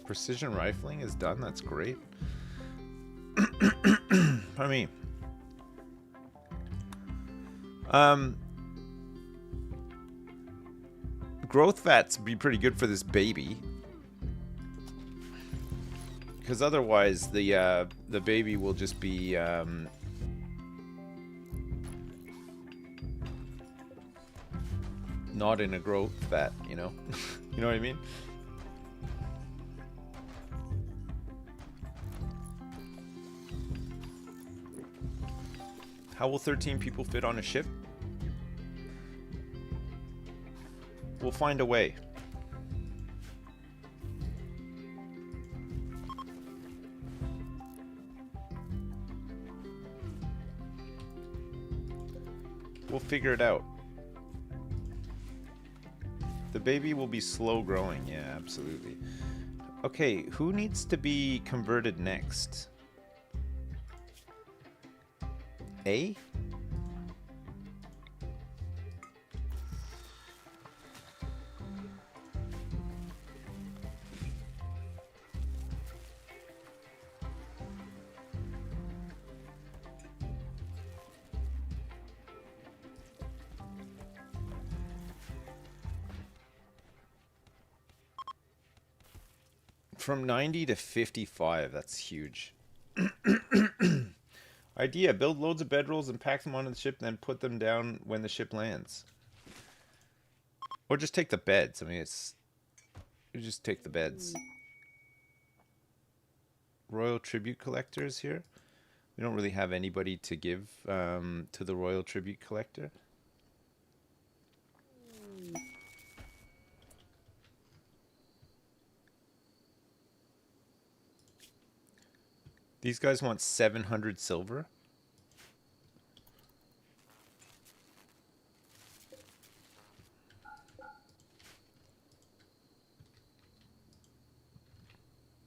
S1: Precision rifling is done. That's great. I mean, growth vats be pretty good for this baby, because otherwise the baby will just be not in a growth vat, you know. You know what I mean? How will 13 people fit on a ship? We'll find a way. We'll figure it out. The baby will be slow growing. Yeah, absolutely. Okay, who needs to be converted next? A? From 90 to 55, that's huge. Idea, build loads of bedrolls and pack them onto the ship, then put them down when the ship lands. Or just take the beds. I mean, it's... You just take the beds. Royal Tribute Collectors here. We don't really have anybody to give to the Royal Tribute Collector. These guys want 700 silver.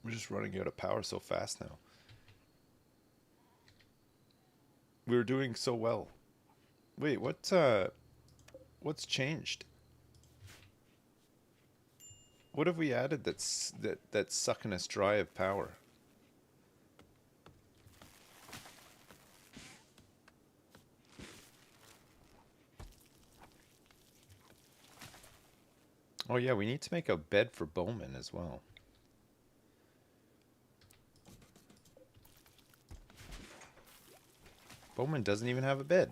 S1: We're just running out of power so fast now. We were doing so well. Wait, what's changed? What have we added that's sucking us dry of power? Oh yeah, we need to make a bed for Bowman as well. Bowman doesn't even have a bed.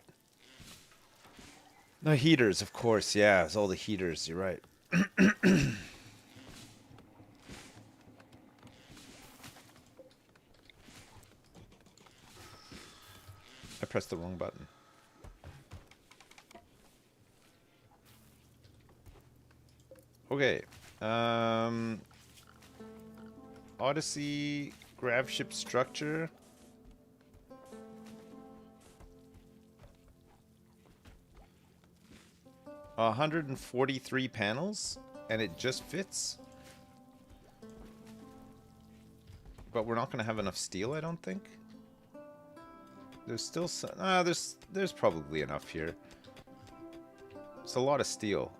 S1: The heaters, of course. Yeah, it's all the heaters. You're right. I pressed the wrong button. Okay. Odyssey, grab ship structure. A 143 panels, and it just fits. But we're not going to have enough steel, I don't think. There's still some... there's probably enough here. It's a lot of steel.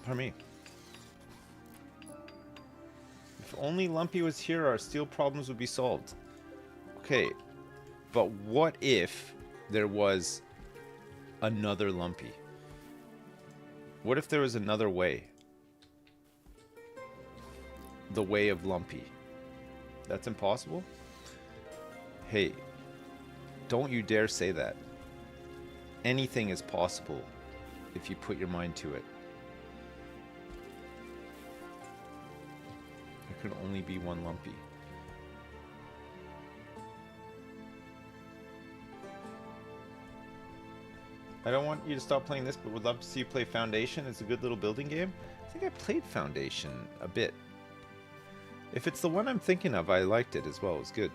S1: Pardon me. If only Lumpy was here, our steel problems would be solved. Okay, but what if there was another Lumpy? What if there was another way? The way of Lumpy. That's impossible? Hey, don't you dare say that. Anything is possible if you put your mind to it. There can only be one Lumpy. I don't want you to stop playing this, but would love to see you play Foundation. It's a good little building game. I think I played Foundation a bit. If it's the one I'm thinking of, I liked it as well. It was good.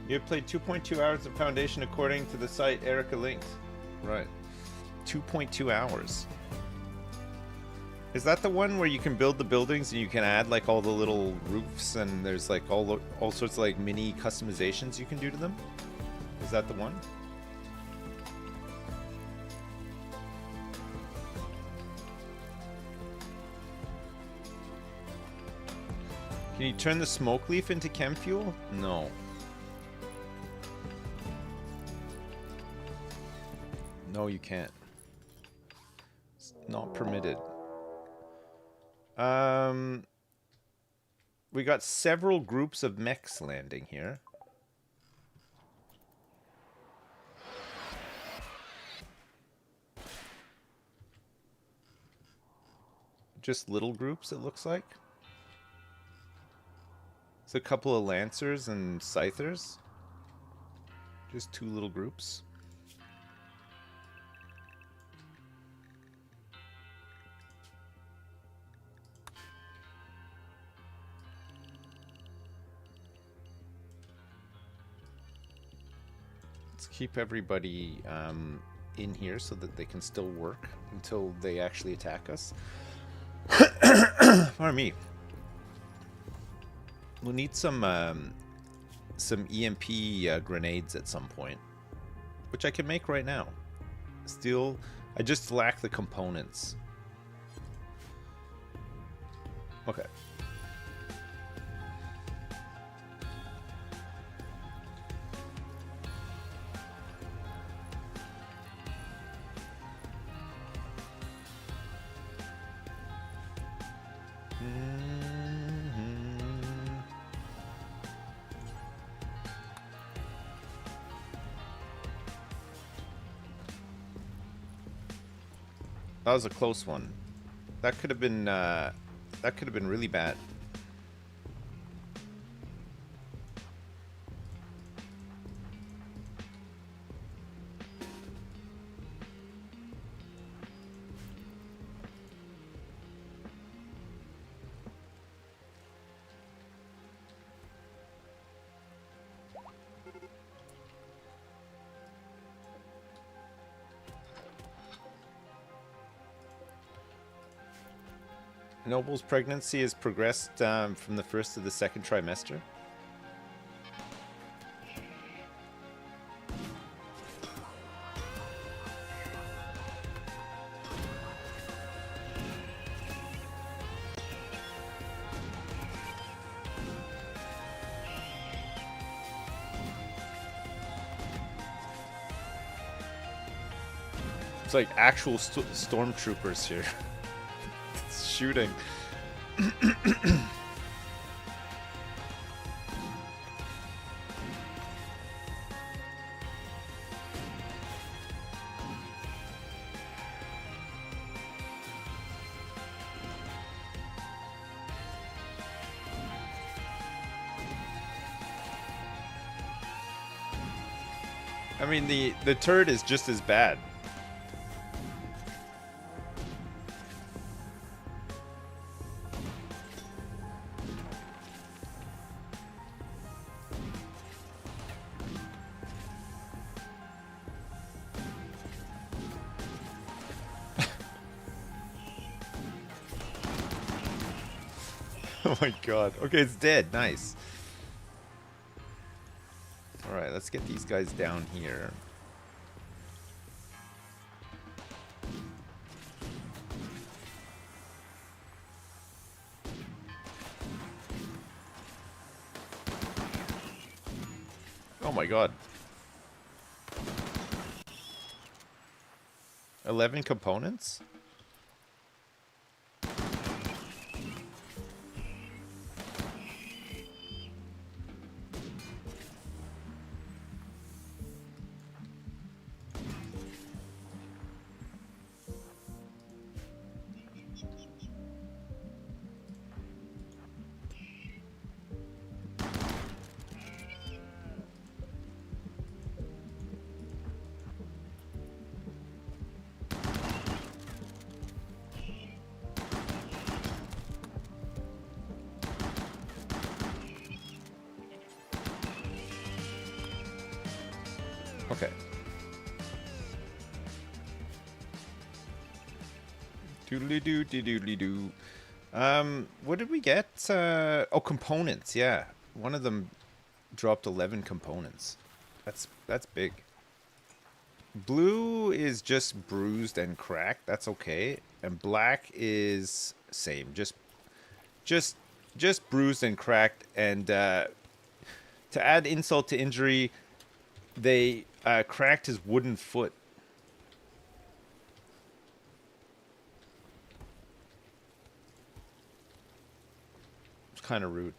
S1: You have played 2.2 hours of Foundation according to the site Erica linked. Right. 2.2 hours. Is that the one where you can build the buildings and you can add like all the little roofs and there's like all sorts of like mini customizations you can do to them? Is that the one? Can you turn the smoke leaf into chem fuel? No. No, you can't. It's not permitted. We got several groups of mechs landing here. Just little groups, it looks like. It's a couple of lancers and scythers. Just two little groups. Let's keep everybody in here so that they can still work until they actually attack us. Pardon me. We'll need some EMP grenades at some point, which I can make right now. Still, I just lack the components. Okay. That was a close one. That could have been really bad. Noble's pregnancy has progressed from the first to the second trimester. It's like actual stormtroopers here. Shooting. I mean, the turret is just as bad. Oh my god. Okay, it's dead. Nice. Alright, let's get these guys down here. Oh my god. 11 components? Okay. Doodly-doo, doodly-doo. What did we get? Oh, components, yeah. One of them dropped 11 components. That's big. Blue is just bruised and cracked. That's okay. And black is same. Just just bruised and cracked. And to add insult to injury, they cracked his wooden foot. It's kind of rude.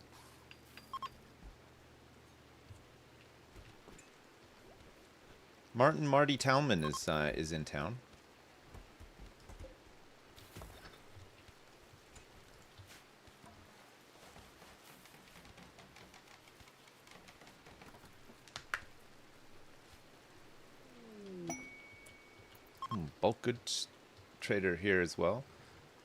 S1: Marty Talman is in town. Bulk goods trader here as well.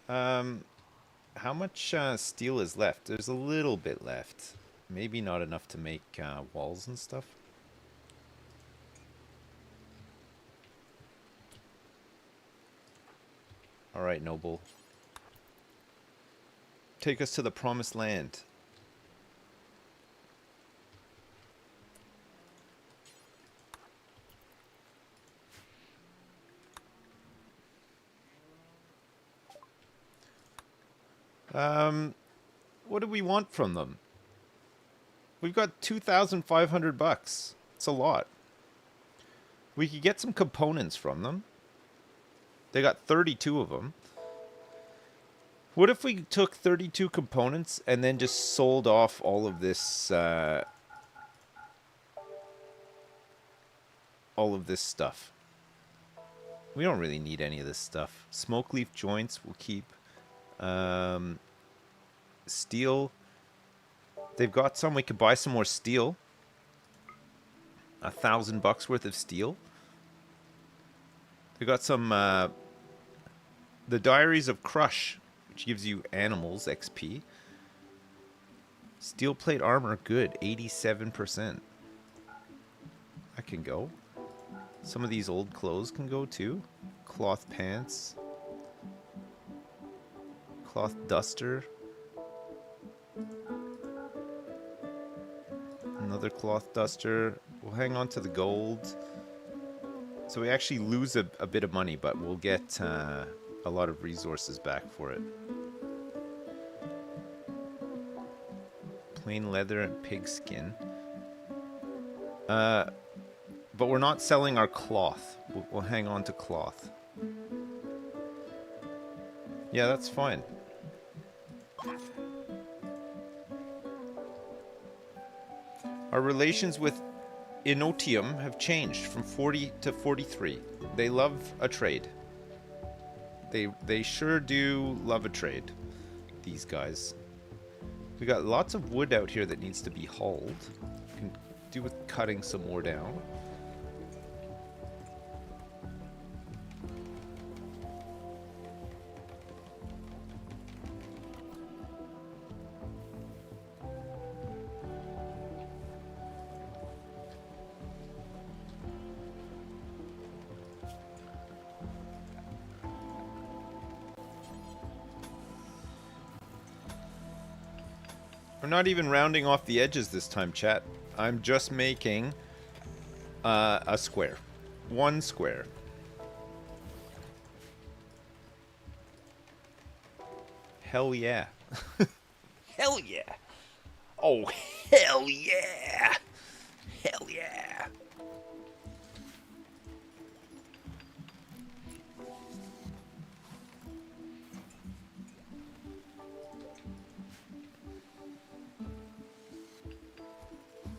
S1: How much steel is left? There's a little bit left. Maybe not enough to make walls and stuff. All right, noble. Take us to the promised land. What do we want from them? We've got 2,500 bucks. It's a lot. We could get some components from them. They got 32 of them. What if we took 32 components and then just sold off all of this stuff? We don't really need any of this stuff. Smoke leaf joints we'll keep. Steel. They've got some. We could buy some more steel. 1,000 bucks worth of steel. They got some the Diaries of Crush, which gives you animals XP. Steel plate armor, good, 87%. That can go. Some of these old clothes can go too. Cloth pants. Cloth duster. Another cloth duster. We'll hang on to the gold. So we actually lose a bit of money, but we'll get a lot of resources back for it. Plain leather and pig skin. But we're not selling our cloth. We'll hang on to cloth. Yeah, that's fine. Our relations with Inotium have changed from 40 to 43. They love a trade. They sure do love a trade, these guys. We got lots of wood out here that needs to be hauled. Can do with cutting some more down. I'm not even rounding off the edges this time, chat. I'm just making a square. One square. Hell yeah. Hell yeah. Oh, hell yeah. Hell yeah.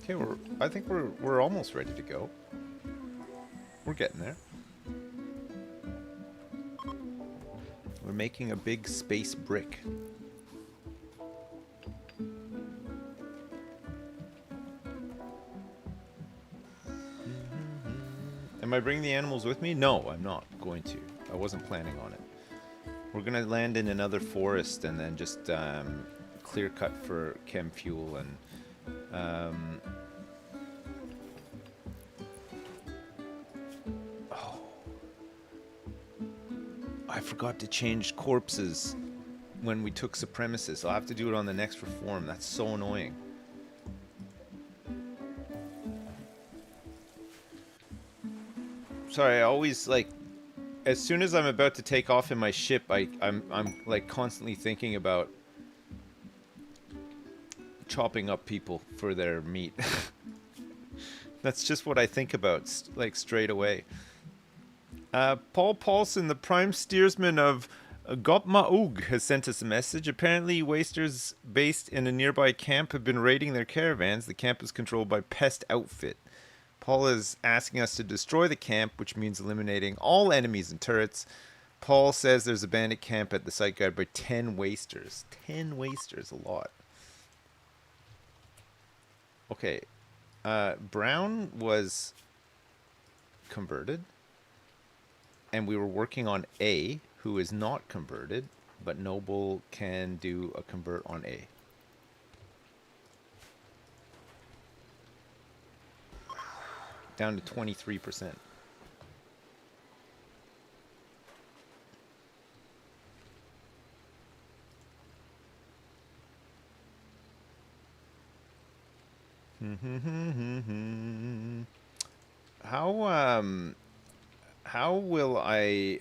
S1: Okay, I think we're almost ready to go. We're getting there. We're making a big space brick. Am I bringing the animals with me? No, I'm not going to. I wasn't planning on it. We're gonna land in another forest and then just clear cut for chem fuel and oh, I forgot to change corpses when we took supremacists. I'll have to do it on the next reform. That's so annoying. Sorry, I always like as soon as I'm about to take off in my ship, I'm like constantly thinking about chopping up people for their meat. That's just what I think about, like, straight away. Paul Paulson, the prime steersman of Gopmaug, has sent us a message. Apparently, wasters based in a nearby camp have been raiding their caravans. The camp is controlled by Pest Outfit. Paul is asking us to destroy the camp, which means eliminating all enemies and turrets. Paul says there's a bandit camp at the site guard by 10 wasters. 10 wasters, a lot. Okay. Brown was converted. And we were working on A, who is not converted. But Noble can do a convert on A. Down to 23%. How will I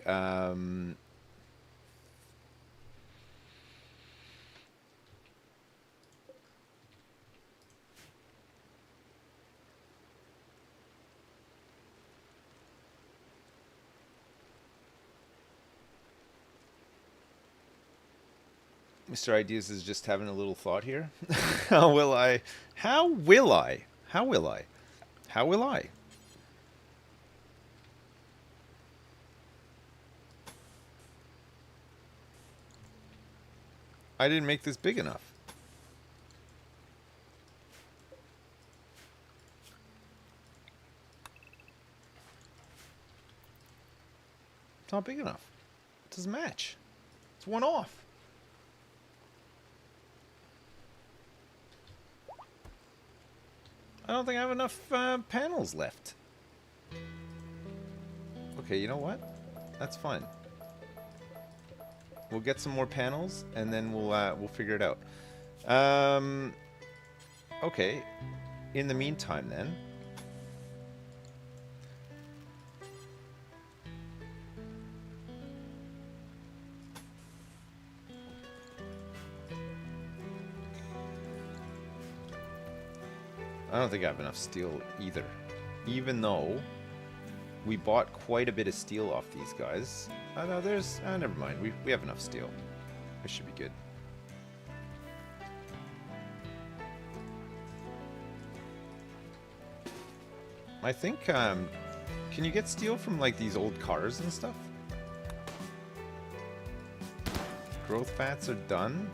S1: Mr. Ideas is just having a little thought here. How will I? How will I? How will I? How will I? I didn't make this big enough. It's not big enough. It doesn't match. It's one off. I don't think I have enough panels left. Okay, you know what? That's fine. We'll get some more panels, and then we'll figure it out. Okay. In the meantime, then. I don't think I have enough steel either. Even though we bought quite a bit of steel off these guys. No, there's... never mind. We have enough steel. This should be good. I think, can you get steel from, like, these old cars and stuff? Growth fats are done.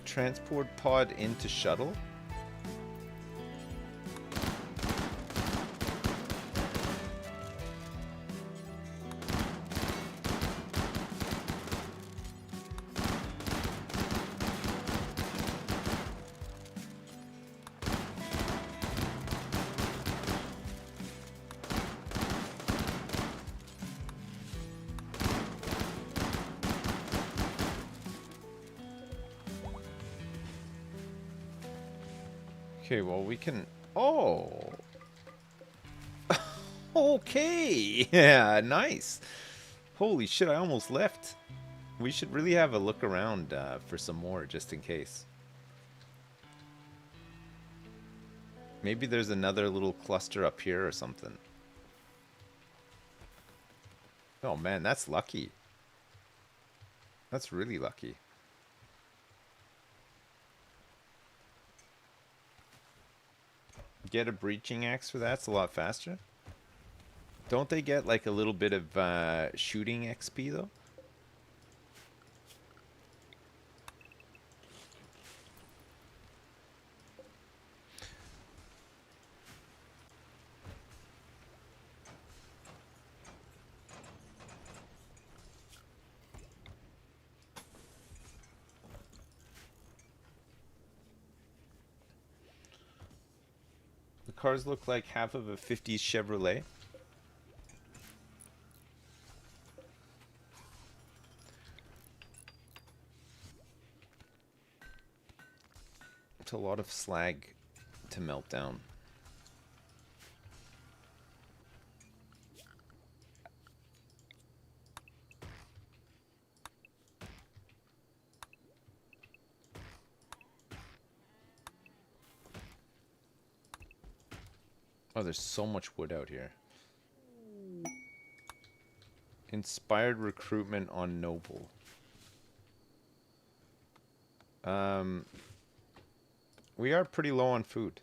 S1: Transport pod into shuttle. Okay, well, we can... Oh! Okay! Yeah, nice! Holy shit, I almost left. We should really have a look around for some more, just in case. Maybe there's another little cluster up here or something. Oh man, that's lucky. That's really lucky. Get a breaching axe for that? It's a lot faster. Don't they get like a little bit of shooting XP though? Cars look like half of a 50s Chevrolet. It's a lot of slag to melt down. Oh, there's so much wood out here. Inspired recruitment on noble. We are pretty low on food.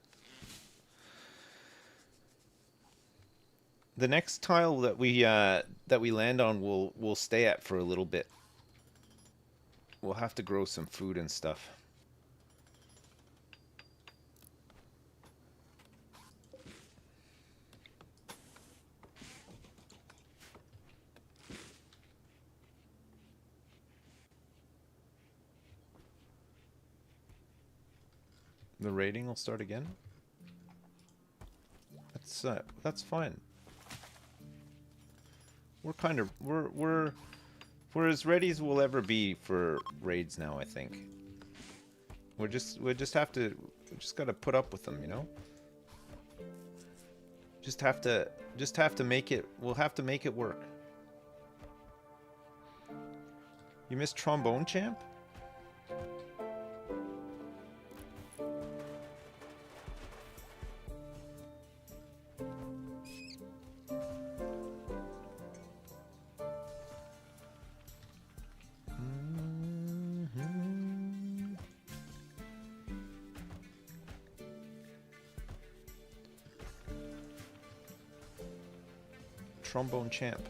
S1: The next tile that we land on, we'll stay at for a little bit. We'll have to grow some food and stuff. The raiding will start again. That's fine. We're as ready as we'll ever be for raids now, I think. We just gotta put up with them, you know? Just have to make it, we'll have to make it work. You missed Trombone Champ? Trombone Champ.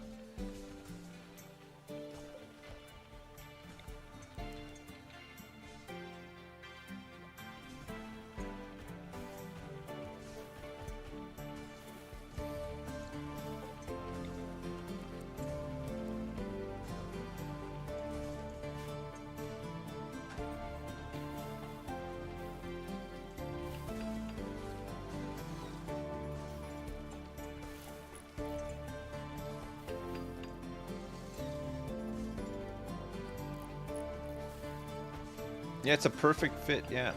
S1: Yeah, it's a perfect fit, yeah.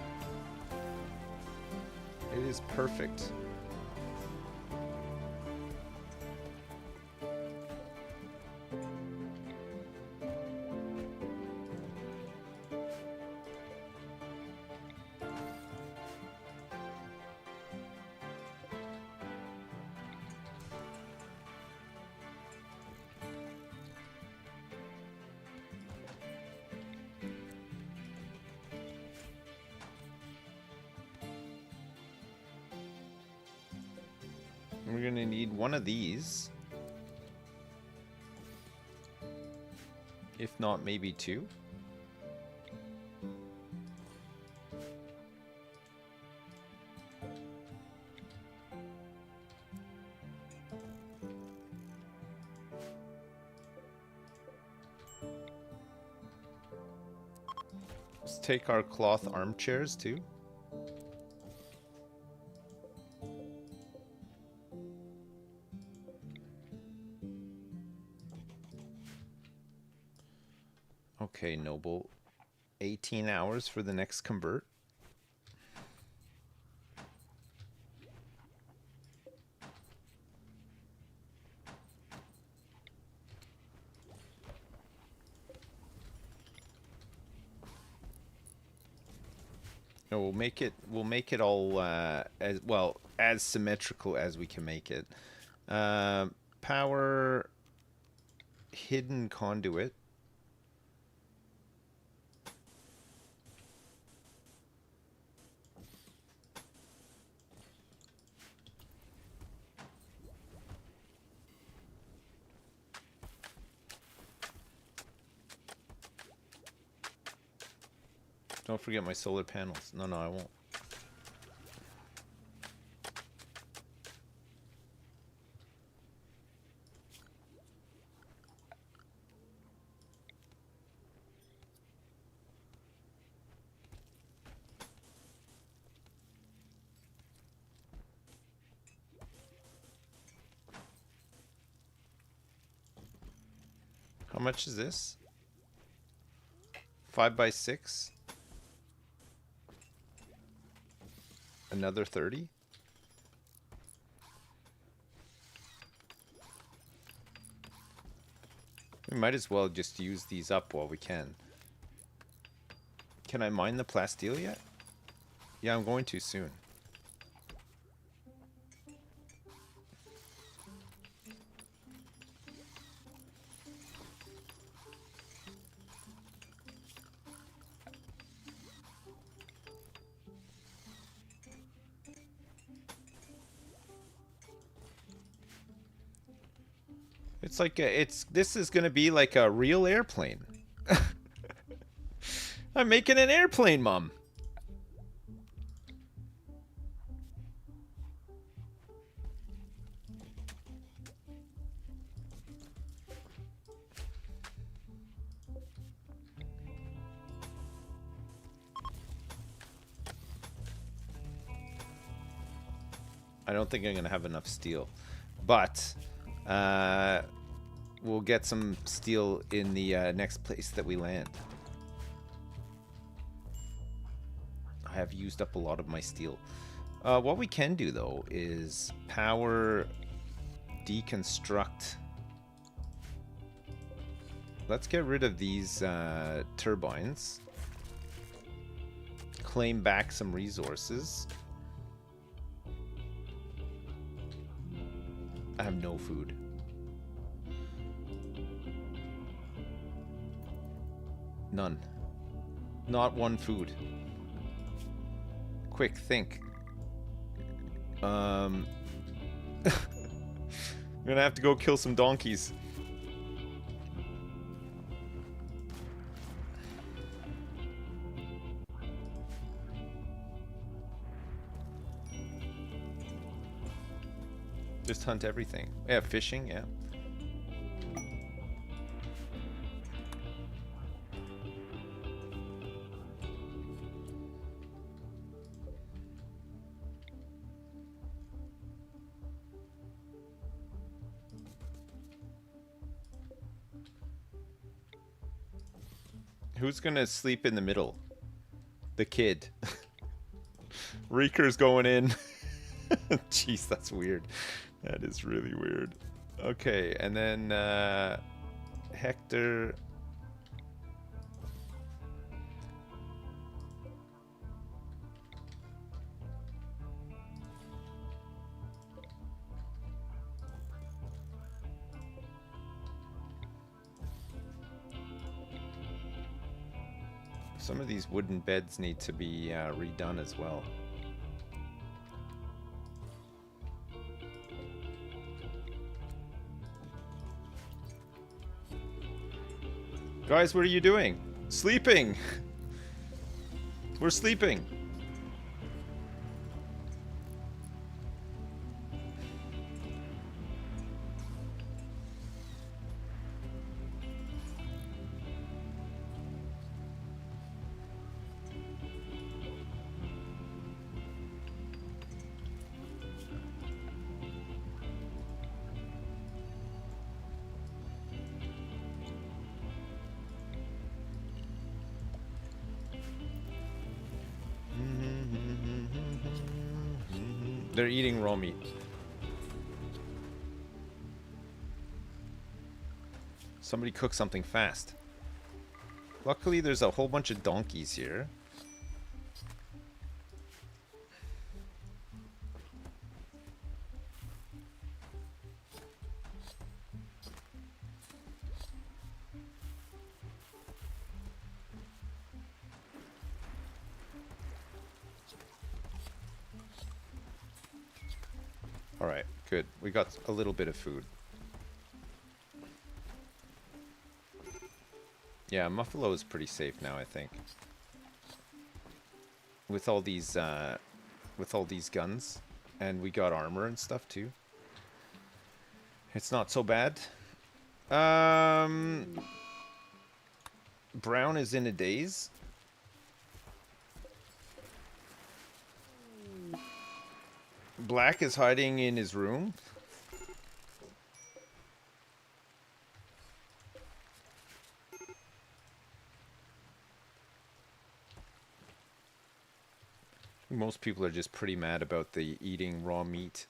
S1: It is perfect. We're gonna need one of these. If not, maybe two. Let's take our cloth armchairs too. Okay, Noble. 18 hours for the next convert. No, we'll make it all as well as symmetrical as we can make it. Power hidden conduit. Don't forget my solar panels. No, I won't. How much is this? 5x6? Another 30? We might as well just use these up while we can. Can I mine the plasteel yet? Yeah, I'm going to soon. It's like this is gonna be like a real airplane. I'm making an airplane, Mom. I don't think I'm gonna have enough steel, but we'll get some steel in the next place that we land. I have used up a lot of my steel. What we can do though is power deconstruct. Let's get rid of these turbines. Claim back some resources. I have no food. None. Not one food. Quick, think. I'm gonna have to go kill some donkeys. Just hunt everything. Yeah, fishing, yeah. Who's gonna sleep in the middle? The kid. Reeker's going in. Jeez, that's weird. That is really weird. Okay, and then Hector. Some of these wooden beds need to be redone as well. Guys, what are you doing? Sleeping! We're sleeping! They're eating raw meat. Somebody cook something fast. Luckily, there's a whole bunch of donkeys here. Alright, good. We got a little bit of food. Yeah, Muffalo is pretty safe now, I think. With all these guns. And we got armor and stuff, too. It's not so bad. Brown is in a daze. Black is hiding in his room. Most people are just pretty mad about the eating raw meat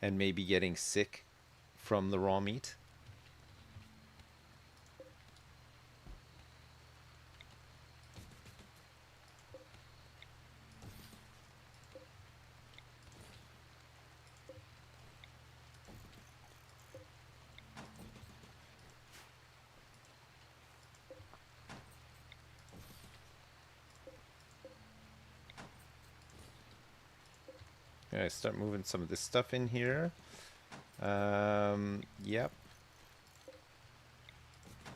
S1: and maybe getting sick from the raw meat. Okay, start moving some of this stuff in here. Yep.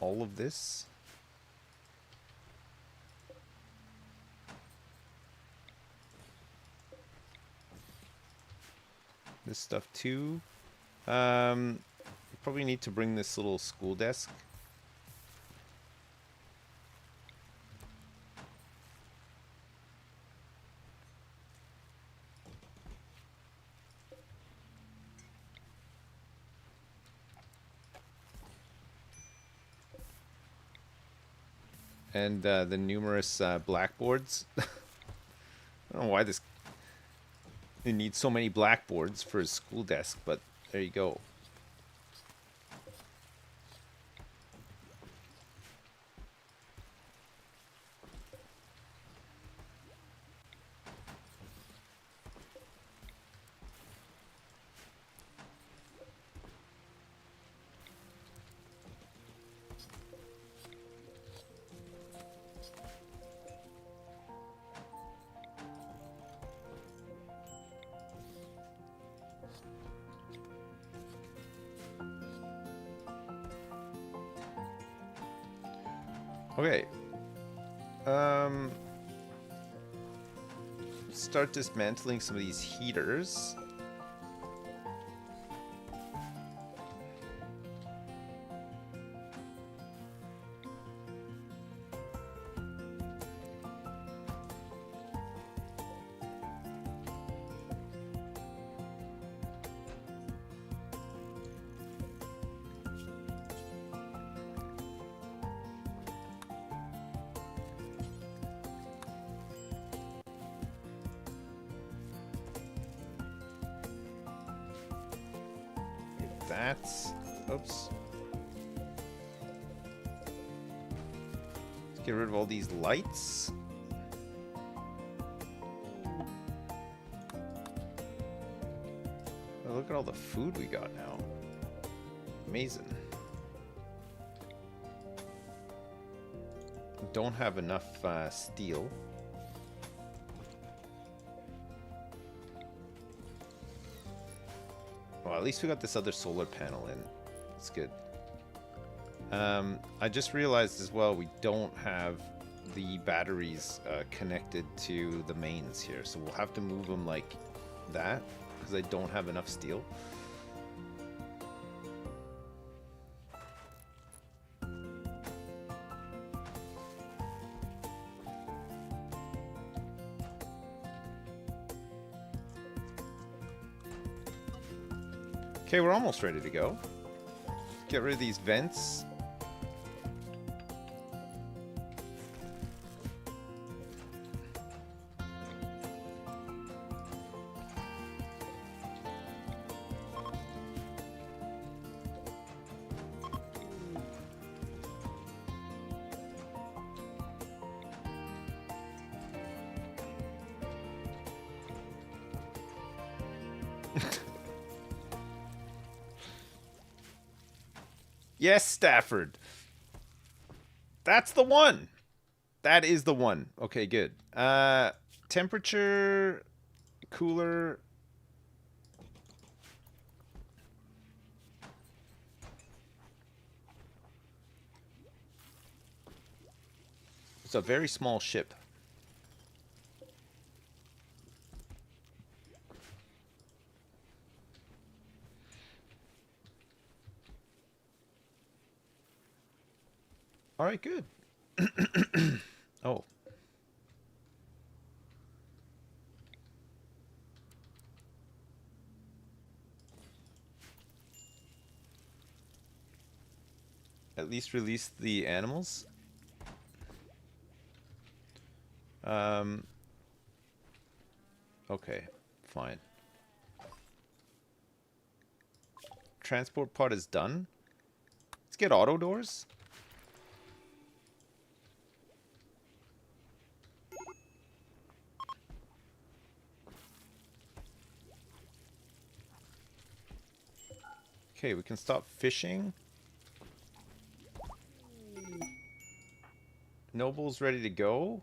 S1: all of this. This stuff too. Probably need to bring this little school desk. And the numerous blackboards. I don't know why this... It needs so many blackboards for his school desk, but there you go. Okay. Start dismantling some of these heaters. Oops. Let's get rid of all these lights. Oh, look at all the food we got now. Amazing. Don't have enough steel. Well, at least we got this other solar panel in. That's good. I just realized as well we don't have the batteries connected to the mains here, so we'll have to move them like that because I don't have enough steel. Okay, we're almost ready to go. Get rid of these vents. Yes, Stafford. That's the one. That is the one. Okay, good. Temperature, cooler. It's a very small ship. All right, good. Oh. At least release the animals. Okay, fine. Transport pod is done. Let's get auto doors. Okay, we can stop fishing. Noble's ready to go.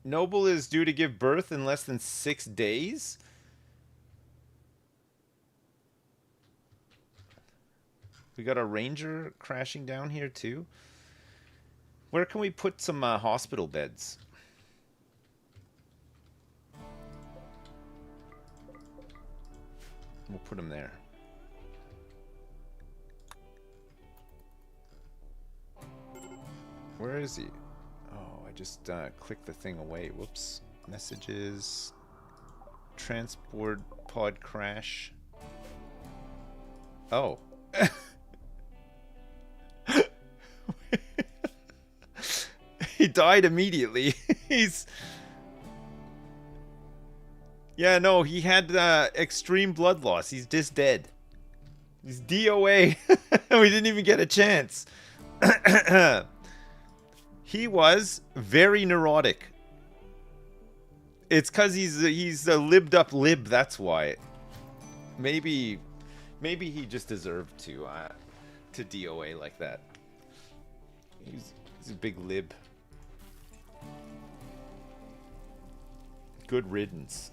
S1: Noble is due to give birth in less than 6 days. We got a ranger crashing down here too. Where can we put some hospital beds? We'll put them there. Where is he? Oh, I just clicked the thing away. Whoops. Messages. Transport pod crash. Oh. He died immediately. He's... Yeah, no, he had extreme blood loss. He's just dead. He's DOA. We didn't even get a chance. He was very neurotic. It's because he's a libbed up lib, that's why. Maybe he just deserved to DOA like that. He's a big lib. Good riddance.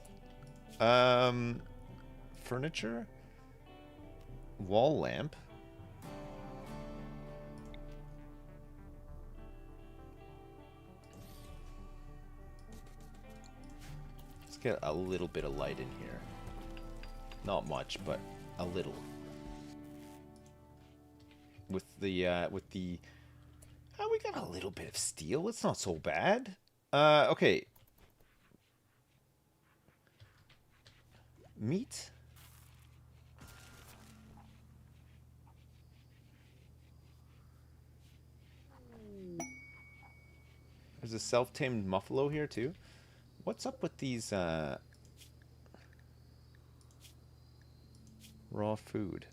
S1: Furniture? Wall lamp? Let's get a little bit of light in here. Not much, but a little. With the oh, we got a little bit of steel. It's not so bad. Okay. Meat? There's a self-tamed muffalo here too. What's up with these raw food?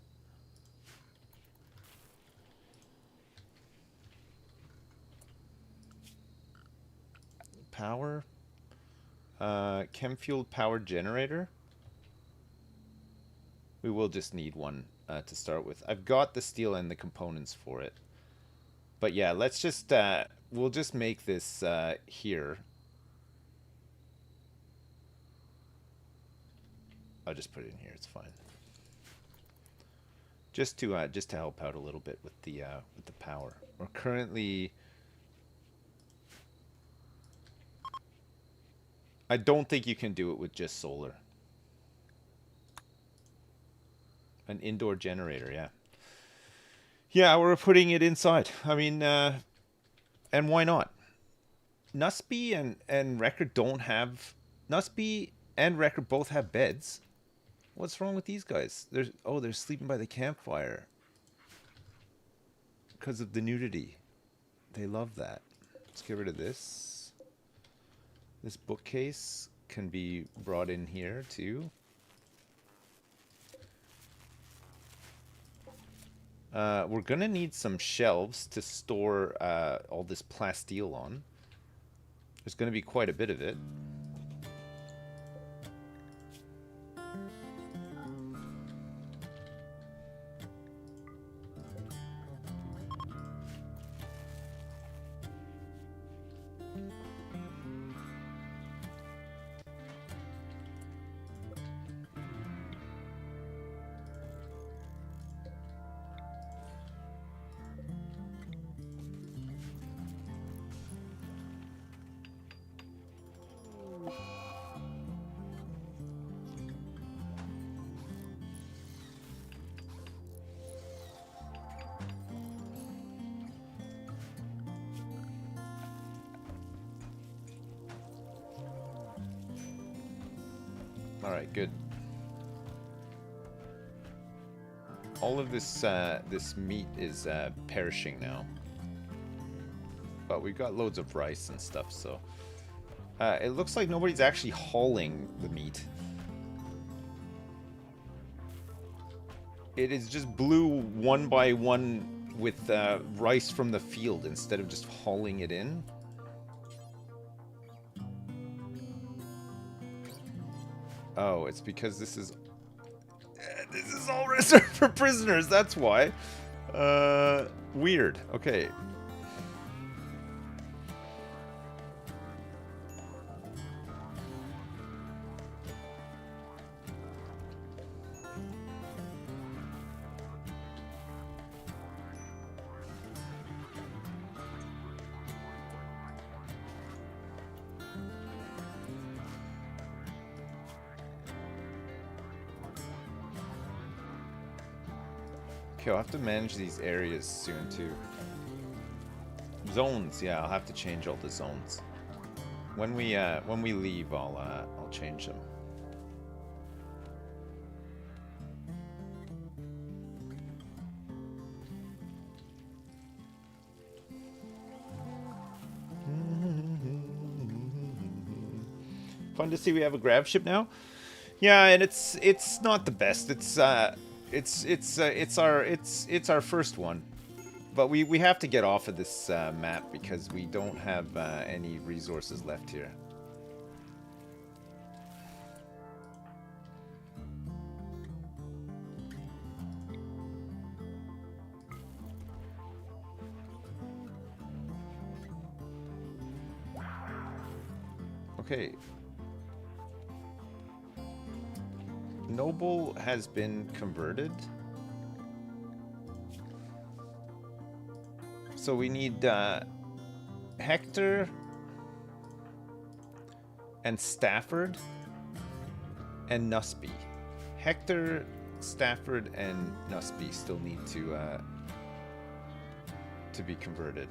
S1: Power? Chem-fueled power generator? We will just need one to start with. I've got the steel and the components for it. But yeah, let's just, we'll just make this here. I'll just put it in here, it's fine. Just to help out a little bit with the power. We're currently... I don't think you can do it with just solar. An indoor generator, yeah. Yeah, we're putting it inside. I mean, and why not? Nusby and Record don't have... Nusby and Record both have beds. What's wrong with these guys? They're sleeping by the campfire. Because of the nudity. They love that. Let's get rid of this. This bookcase can be brought in here, too. We're gonna need some shelves to store all this plasteel on. There's gonna be quite a bit of it. Alright, good. All of this this meat is perishing now. But we've got loads of rice and stuff, so... it looks like nobody's actually hauling the meat. It is just blue one by one with rice from the field instead of just hauling it in. Oh, it's because this is all reserved for prisoners, that's why. Weird. Okay. Okay, I'll have to manage these areas soon too. Zones, yeah, I'll have to change all the zones. When we leave, I'll change them. Fun to see we have a grab ship now. Yeah, and it's not the best. It's our first one, but we have to get off of this map because we don't have any resources left here. Okay. Noble has been converted. So we need Hector and Stafford and Nusby. Hector, Stafford, and Nusby still need to be converted.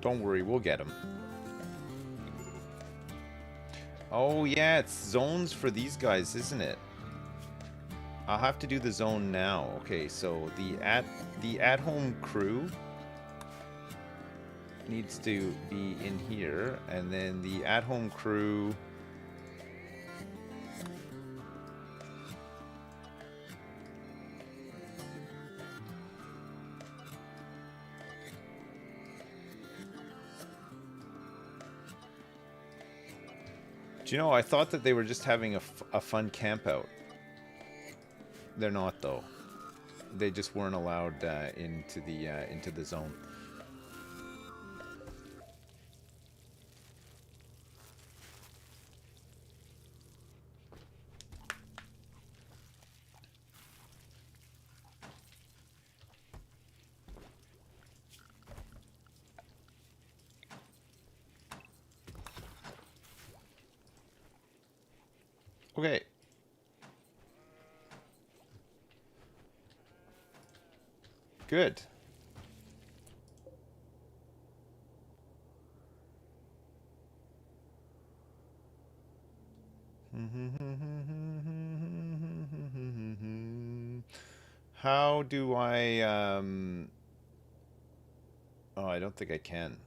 S1: Don't worry, we'll get them. Oh yeah, it's zones for these guys, isn't it? I'll have to do the zone now. Okay, so the at-home crew needs to be in here, and then the at-home crew Do you know, I thought that they were just having a fun camp out. They're not, though. They just weren't allowed into the zone. Okay. Good. How do I, Oh, I don't think I can.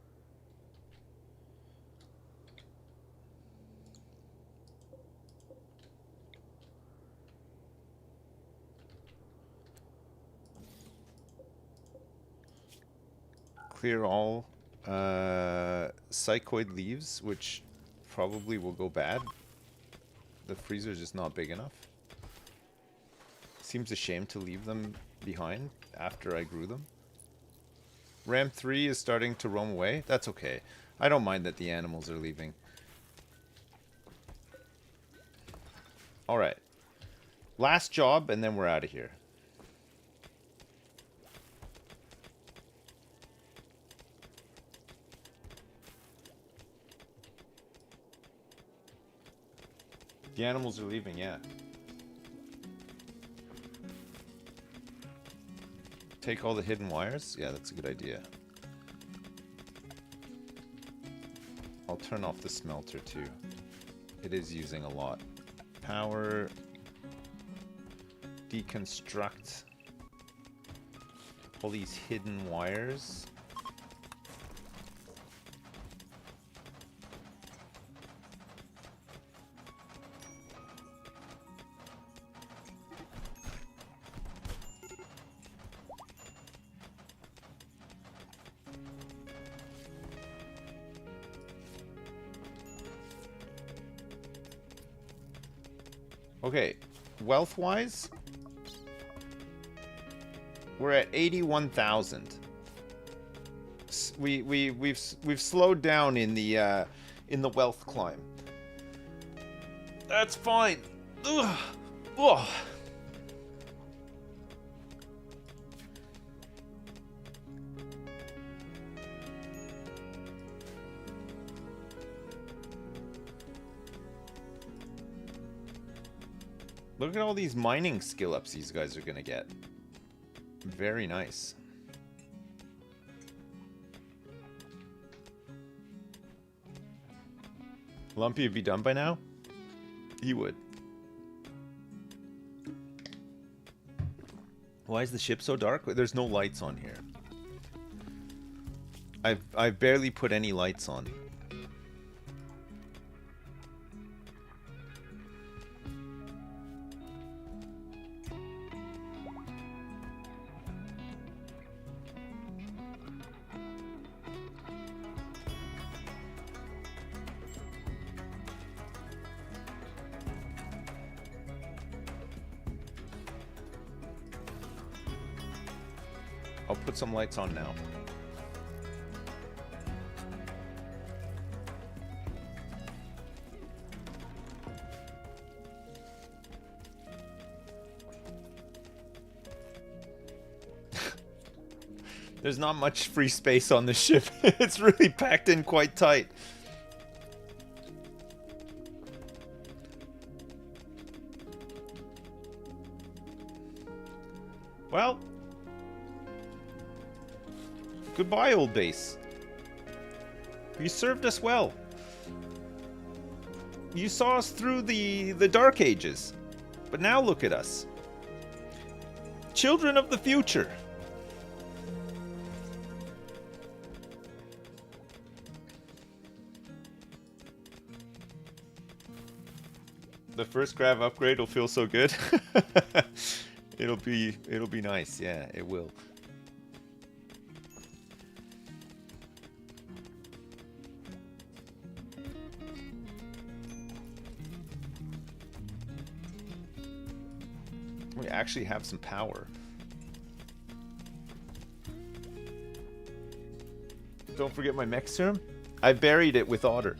S1: Clear all psychoid leaves, which probably will go bad. The freezer's just not big enough. Seems a shame to leave them behind after I grew them. Ram 3 is starting to roam away. That's okay. I don't mind that the animals are leaving. Alright. Last job, and then we're out of here. The animals are leaving, yeah. Take all the hidden wires? Yeah, that's a good idea. I'll turn off the smelter too. It is using a lot. Power. Deconstruct all these hidden wires. Okay, wealth-wise, we're at 81,000. We've slowed down in the wealth climb. That's fine. Ugh. Ugh. Look at all these mining skill ups these guys are gonna get. Very nice. Lumpy would be done by now? He would. Why is the ship so dark? There's no lights on here. I've barely put any lights on. I'll put some lights on now. There's not much free space on the ship. It's really packed in quite tight. Well, goodbye, old base. You served us well. You saw us through the Dark Ages. But now look at us. Children of the future. The first grav upgrade will feel so good. It'll be nice. Yeah, it will. We actually have some power. Don't forget my mech serum. I buried it with otter.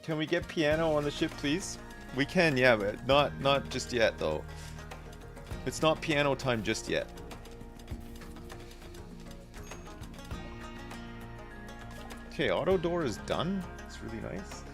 S1: Can we get piano on the ship, please? We can, yeah, but not just yet, though. It's not piano time just yet. Okay, auto door is done. It's really nice.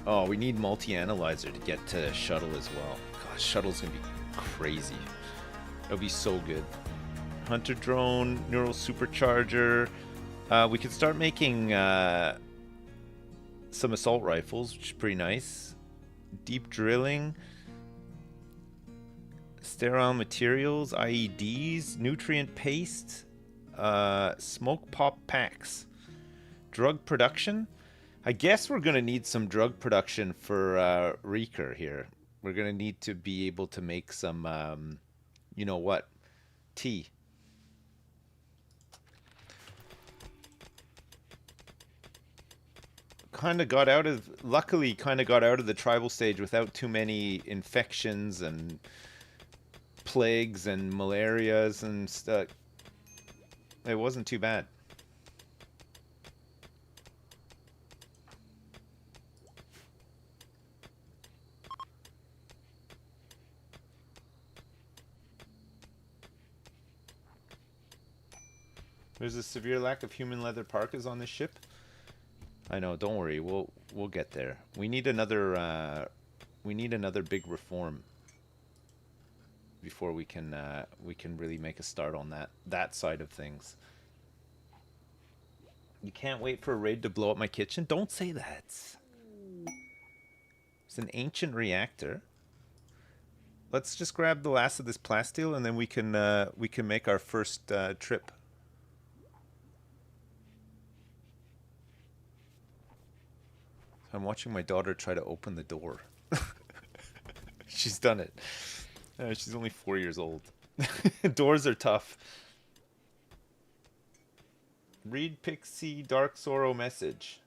S1: Oh, we need multi-analyzer to get to shuttle as well. Gosh, shuttle's gonna be crazy. It'll be so good. Hunter drone, neural supercharger. We could start making some assault rifles, which is pretty nice. Deep drilling. Sterile materials, IEDs, nutrient paste, smoke pop packs. Drug production. I guess we're going to need some drug production for Reeker here. We're going to need to be able to make some, you know what, tea. Luckily kind of got out of the tribal stage without too many infections and plagues and malarias and stuff. It wasn't too bad. There's a severe lack of human leather parkas on this ship. I know, don't worry, we'll get there. We need another big reform before we can really make a start on that side of things. You can't wait for a raid to blow up my kitchen? Don't say that. It's an ancient reactor. Let's just grab the last of this plasteel and then we can make our first trip. I'm watching my daughter try to open the door. She's done it. She's only 4 years old. Doors are tough. Read Pixie Dark Sorrow message.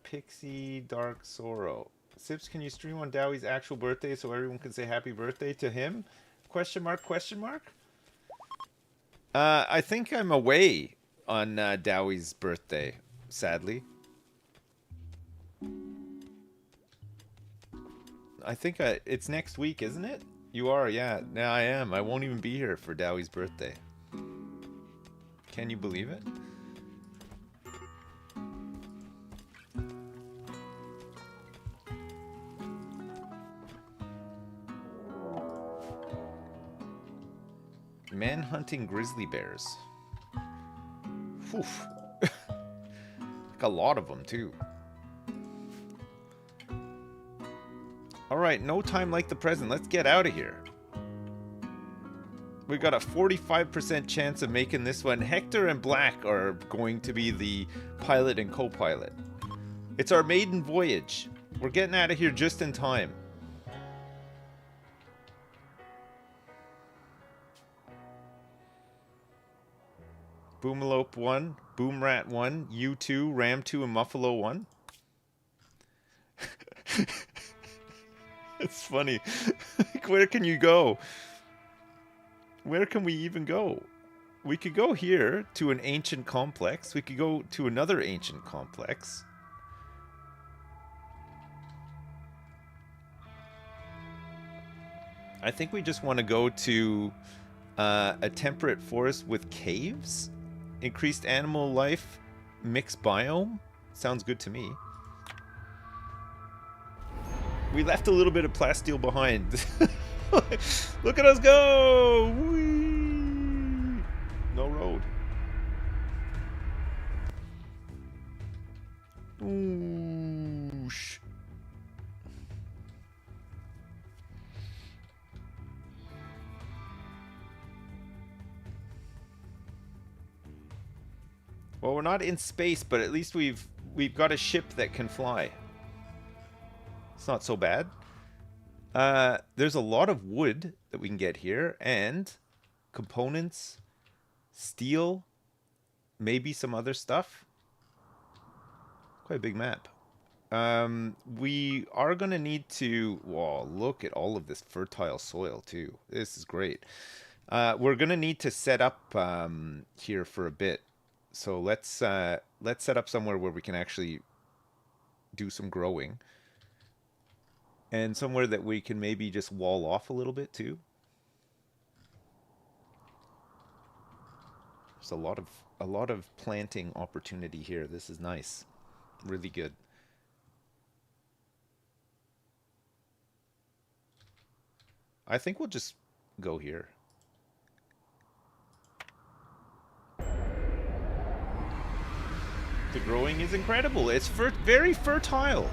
S1: Pixie Dark Sorrow. Sips, can you stream on Dowie's actual birthday so everyone can say happy birthday to him? Question mark, question mark? I think I'm away on Dowie's birthday, sadly. I think it's next week, isn't it? You are, yeah. Yeah, I am. I won't even be here for Dowie's birthday. Can you believe it? Man hunting grizzly bears. Oof. Like a lot of them, too. Alright, no time like the present. Let's get out of here. We got a 45% chance of making this one. Hector and Black are going to be the pilot and co-pilot. It's our maiden voyage. We're getting out of here just in time. Boomalope 1, Boomrat 1, U2, Ram 2, and Muffalo 1. It's funny. Like, where can you go? Where can we even go? We could go here to an ancient complex. We could go to another ancient complex. I think we just want to go to a temperate forest with caves. Increased animal life, mixed biome. Sounds good to me. We left a little bit of plasteel behind. Look at us go! Whee! No road. Oosh. Well, we're not in space, but at least we've got a ship that can fly. It's not so bad. There's a lot of wood that we can get here, and components, steel, maybe some other stuff. Quite a big map. We are going to need to... Whoa, look at all of this fertile soil, too. This is great. We're going to need to set up here for a bit. So let's set up somewhere where we can actually do some growing. And somewhere that we can maybe just wall off a little bit too. There's a lot of planting opportunity here. This is nice. Really good. I think we'll just go here. The growing is incredible. It's very fertile.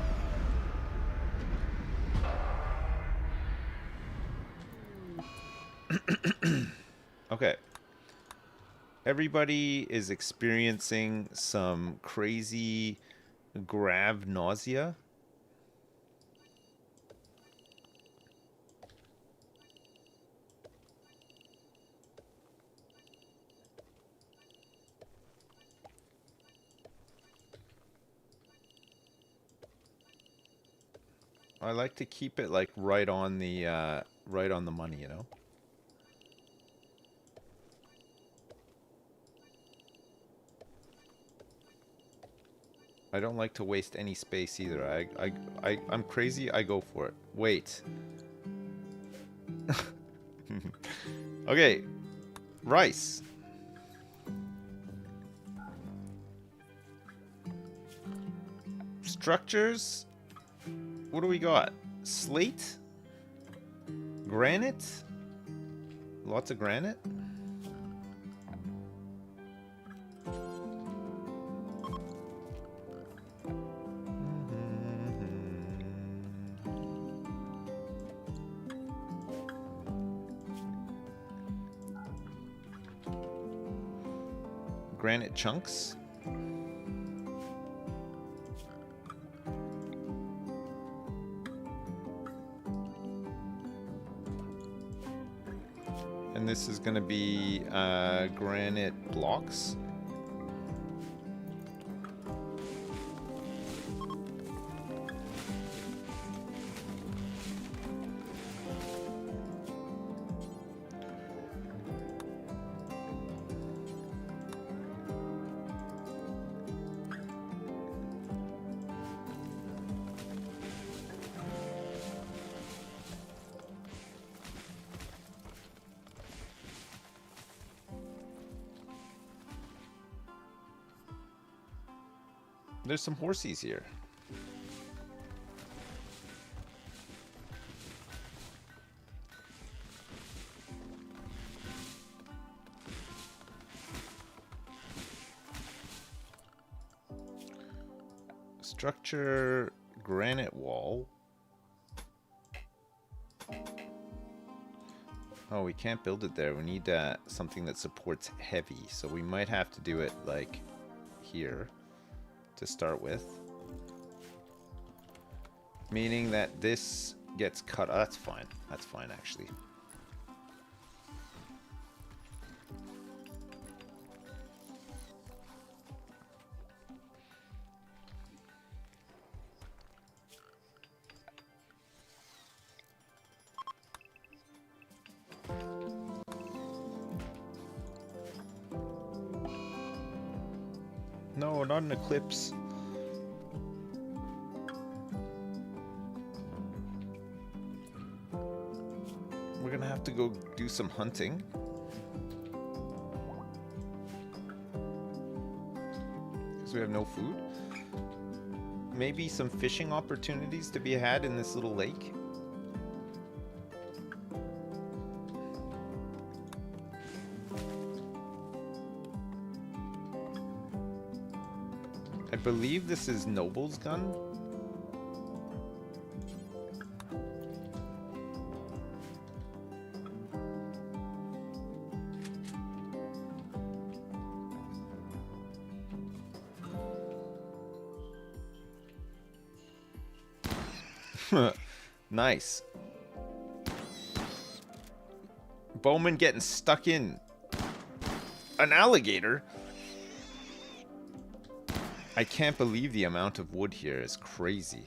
S1: Okay. Everybody is experiencing some crazy grav nausea. I like to keep it like right on the money, you know. I don't like to waste any space either. I'm crazy. I go for it. Wait. Okay. Rice. Structures. What do we got? Slate? Granite? Lots of granite? Granite chunks? And this is going to be granite blocks. There's some horsies here. Structure granite wall. Oh, we can't build it there. We need something that supports heavy. So we might have to do it like here to start with. Meaning that this gets cut. Oh, that's fine. That's fine, actually. No, not an eclipse. We're gonna have to go do some hunting. Because we have no food. Maybe some fishing opportunities to be had in this little lake. I believe this is Noble's gun. Nice. Bowman getting stuck in an alligator. I can't believe the amount of wood here is crazy.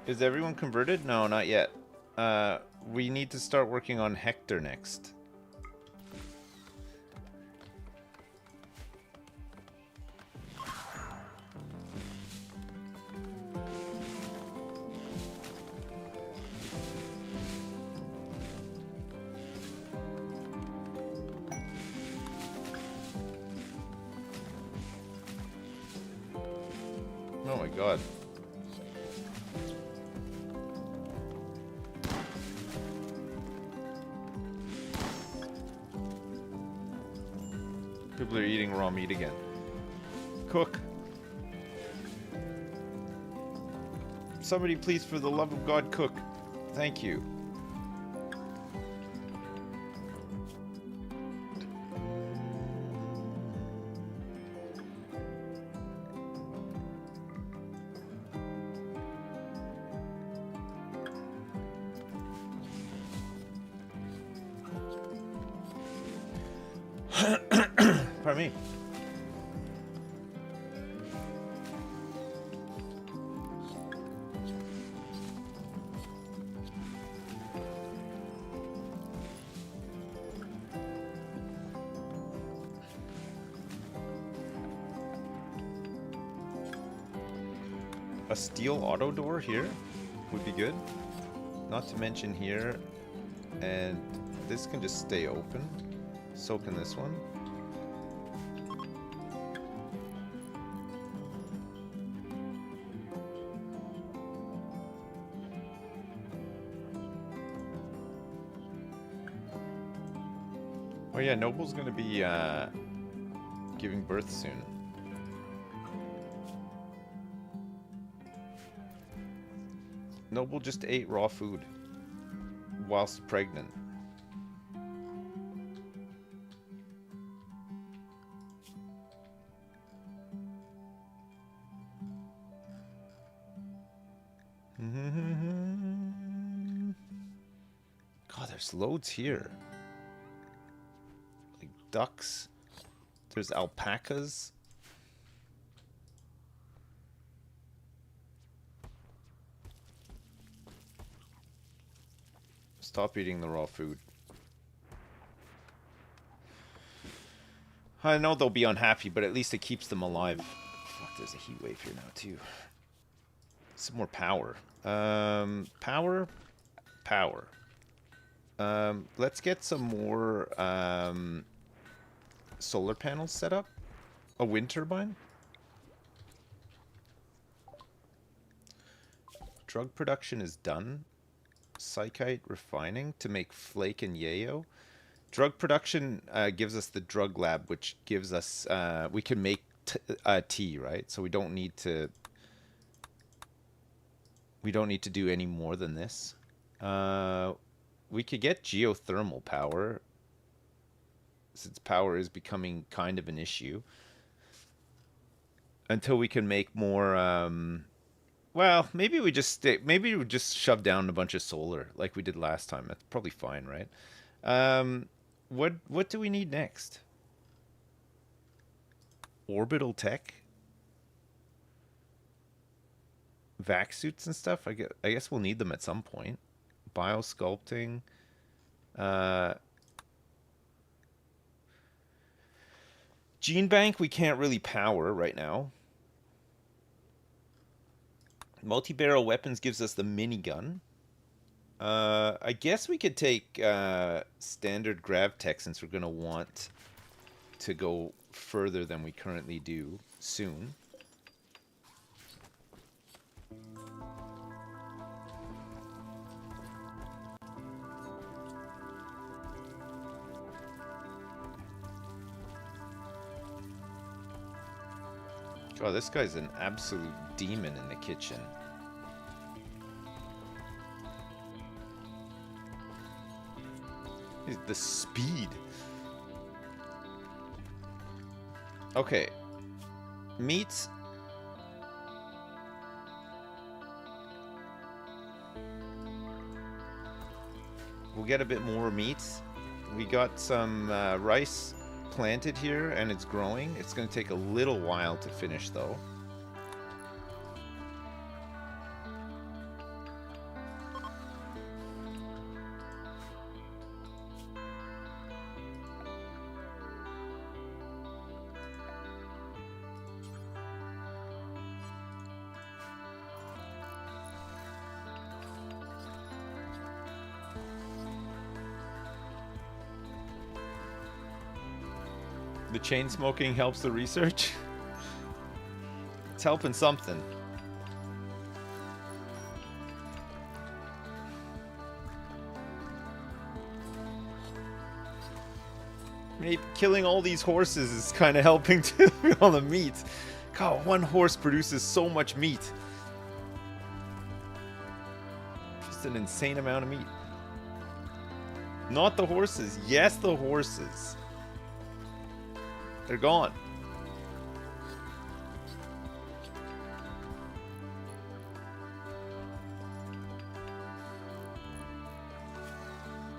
S1: Is everyone converted? No, not yet. We need to start working on Hector next. Oh my god. People are eating raw meat again. Cook. Somebody please, for the love of God, cook. Thank you. Pardon me. A steel auto door here would be good. Not to mention here, and this can just stay open. So can this one. Oh yeah, Noble's gonna be giving birth soon. Noble just ate raw food whilst pregnant. God, there's loads here. Like ducks. There's alpacas. Stop eating the raw food. I know they'll be unhappy, but at least it keeps them alive. Fuck, there's a heat wave here now, too. Some more power. Power. Let's get some more solar panels set up. A wind turbine. Drug production is done. Psychite refining to make flake and yayo. Drug production gives us the drug lab, which gives us we can make tea, right? So we don't need to do any more than this. We could get geothermal power, since power is becoming kind of an issue, until we can make more. Well, maybe we just shove down a bunch of solar like we did last time. That's probably fine, right? What do we need next? Orbital tech, vac suits and stuff. I guess we'll need them at some point. Biosculpting. Gene bank we can't really power right now. Multi-barrel weapons gives us the minigun. I guess we could take standard gravtech, since we're going to want to go further than we currently do soon. Oh, this guy's an absolute demon in the kitchen. The speed. Okay. Meat. We'll get a bit more meat. We got some rice planted here, and it's growing. It's going to take a little while to finish, though. The chain smoking helps the research. It's helping something. Maybe killing all these horses is kind of helping too. All the meat. God, one horse produces so much meat. Just an insane amount of meat. Not the horses. Yes, the horses. They're gone.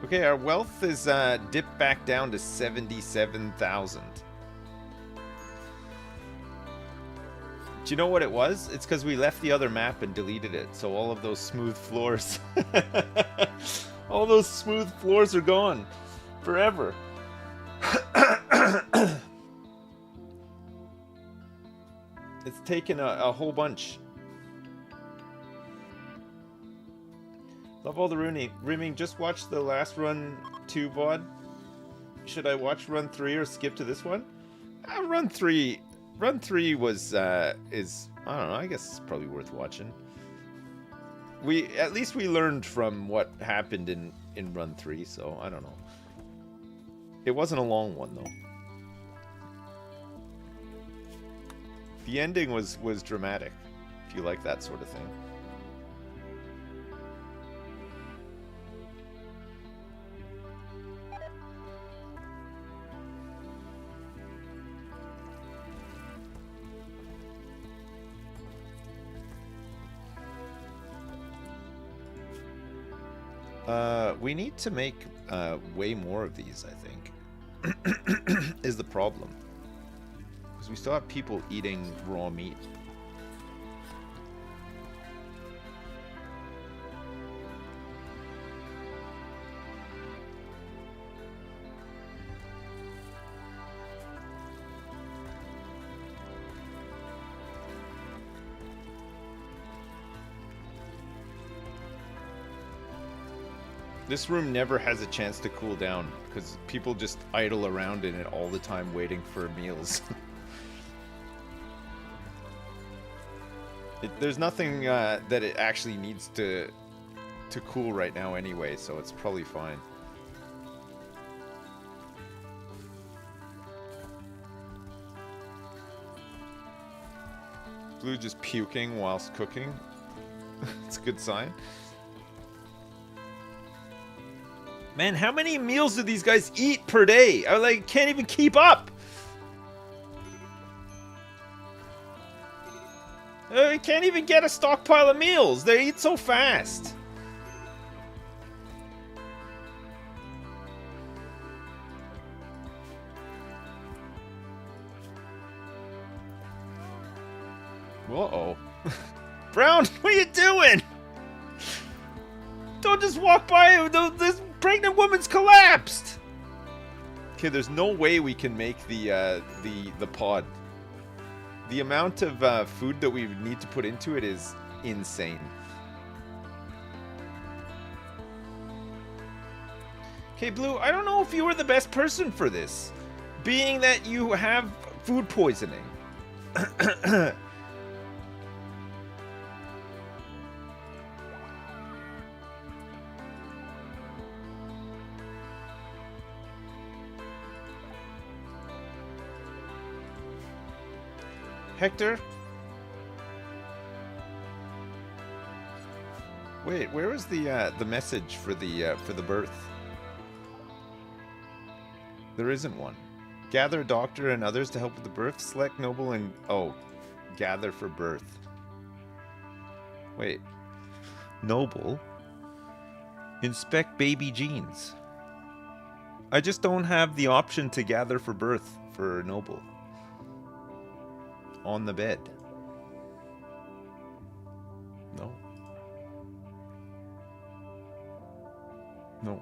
S1: Okay, our wealth is dipped back down to 77,000. Do you know what it was? It's because we left the other map and deleted it. So all of those smooth floors, all those smooth floors are gone forever. It's taken a whole bunch. Love all the rimming. Just watch the last run 2 VOD. Should I watch run 3 or skip to this one? Run 3 was is, I don't know, I guess it's probably worth watching. At least we learned from what happened in run 3, so I don't know. It wasn't a long one though. The ending was dramatic, if you like that sort of thing. We need to make way more of these, I think. is the problem. Because we still have people eating raw meat. This room never has a chance to cool down because people just idle around in it all the time waiting for meals. There's nothing that it actually needs to cool right now anyway, so it's probably fine. Blue just puking whilst cooking. It's a good sign. Man, how many meals do these guys eat per day? I like can't even keep up. I can't even get a stockpile of meals. They eat so fast. Uh-oh. Brown, what are you doing? Don't just walk by. This pregnant woman's collapsed. Okay, there's no way we can make the pod. The amount of food that we need to put into it is insane. Okay, Blue, I don't know if you were the best person for this, being that you have food poisoning. Hector? Wait, where was the message for the birth? There isn't one. Gather a doctor and others to help with the birth. Select noble and gather for birth. Wait. Noble? Inspect baby genes. I just don't have the option to gather for birth for noble. On the bed. No. No.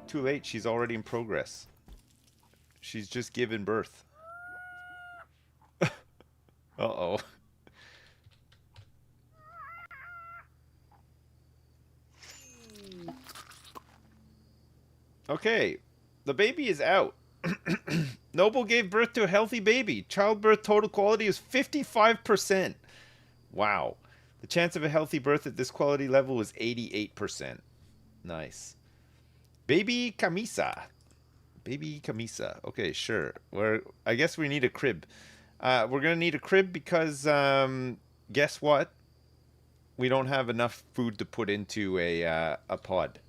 S1: Too late, she's already in progress. She's just given birth. Uh-oh. Okay, the baby is out. Noble gave birth to a healthy baby. Childbirth total quality is 55%. Wow. The chance of a healthy birth at this quality level was 88%. Nice. Baby Camisa. Baby Camisa. Okay, sure. I guess we need a crib. We're going to need a crib because, guess what? We don't have enough food to put into a pod.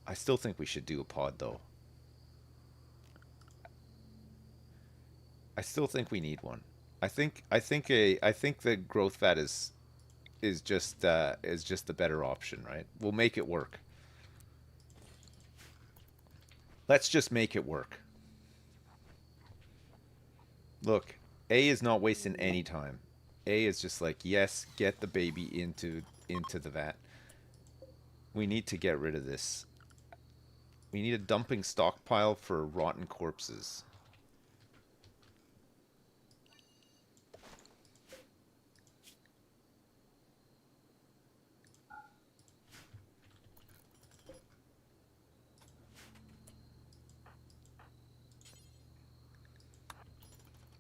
S1: I still think we should do a pod, though. I still think we need one. I think the growth vat is just the better option, right? We'll make it work. Let's just make it work. Look, A is not wasting any time. A is just like, yes, get the baby into the vat. We need to get rid of this. We need a dumping stockpile for rotten corpses.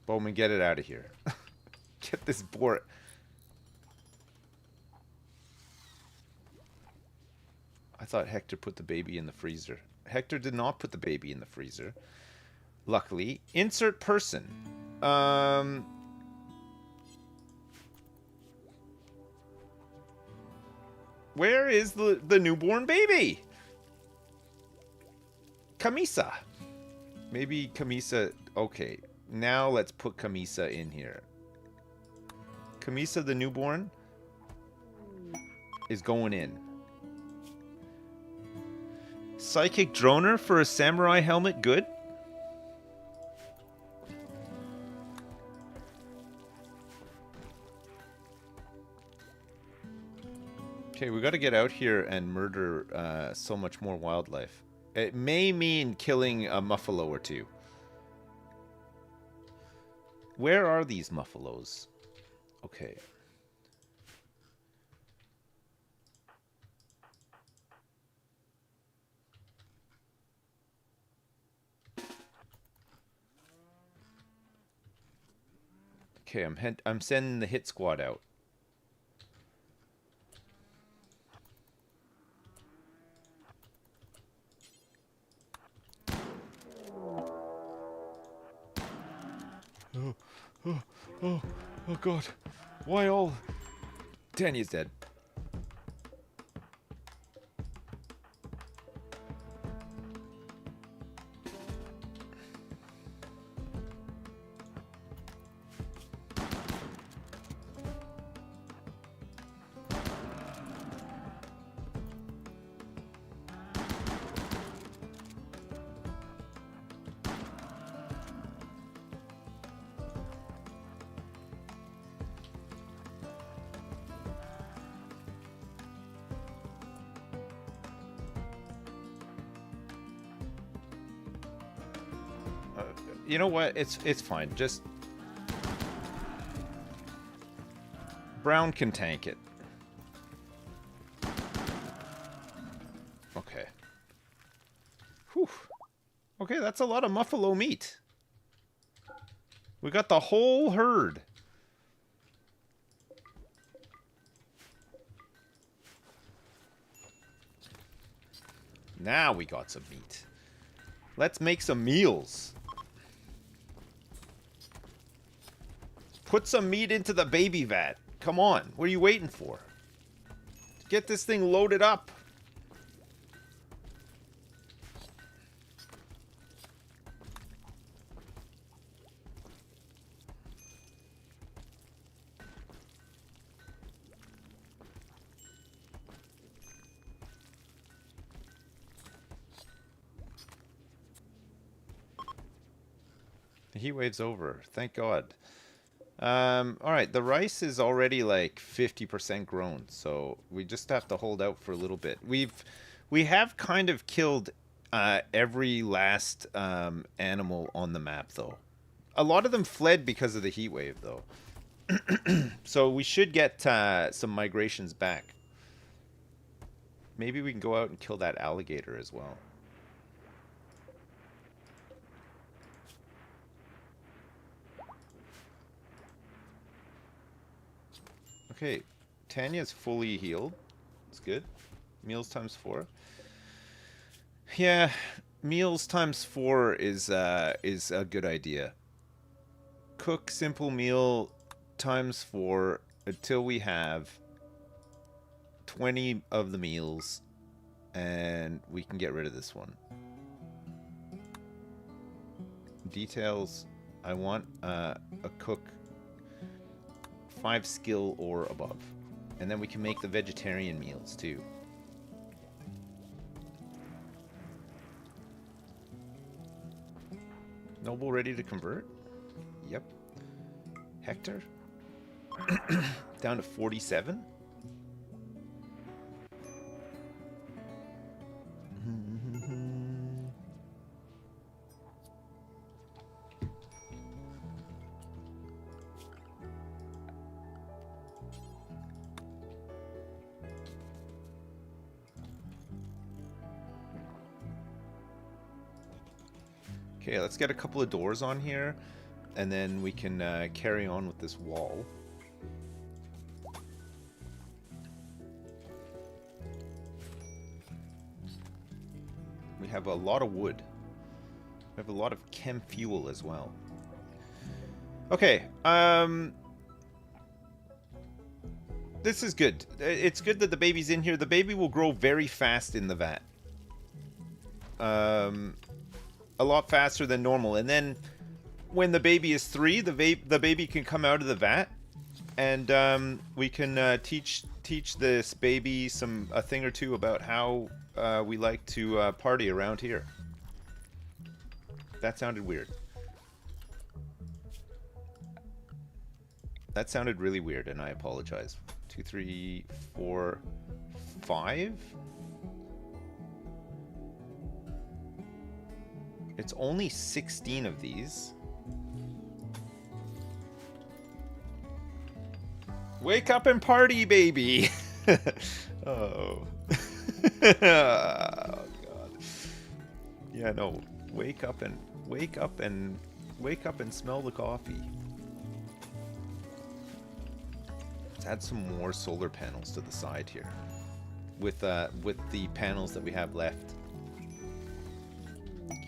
S1: Bowman, get it out of here. Get this board. I thought Hector put the baby in the freezer. Hector did not put the baby in the freezer. Luckily. Insert person. Where is the newborn baby? Camisa. Maybe Camisa... Okay. Now let's put Camisa in here. Camisa the newborn is going in. Psychic droner for a samurai helmet, good? Okay, we got to get out here and murder so much more wildlife. It may mean killing a muffalo or two. Where are these muffalos? Okay. Okay, I'm sending the hit squad out. Oh God! Why all? Tanya's dead. You know what? It's fine. Just Brown can tank it. Okay. Whew. Okay, that's a lot of muffalo meat. We got the whole herd. Now we got some meat. Let's make some meals. Put some meat into the baby vat. Come on. What are you waiting for? Get this thing loaded up. The heat wave's over. Thank God. Alright, the rice is already like 50% grown, so we just have to hold out for a little bit. We have kind of killed every last animal on the map, though. A lot of them fled because of the heat wave, though. So we should get some migrations back. Maybe we can go out and kill that alligator as well. Okay, Tanya's fully healed. It's good. Meals times 4. Yeah, meals times 4 is a good idea. Cook simple meal times 4 until we have 20 of the meals, and we can get rid of this one. Details. I want a cook 5 skill or above. And then we can make the vegetarian meals too. Noble ready to convert? Yep. Hector? Down to 47? Okay, let's get a couple of doors on here, and then we can carry on with this wall. We have a lot of wood. We have a lot of chem fuel as well. Okay, this is good. It's good that the baby's in here. The baby will grow very fast in the vat. A lot faster than normal, and then when the baby is 3, the baby can come out of the vat, and we can teach teach this baby a thing or two about how we like to party around here. That sounded weird. That sounded really weird, and I apologize. 2, 3, 4, 5? It's only 16 of these. Wake up and party, baby! Oh. Oh, God. Yeah, no. Wake up and smell the coffee. Let's add some more solar panels to the side here. With the panels that we have left.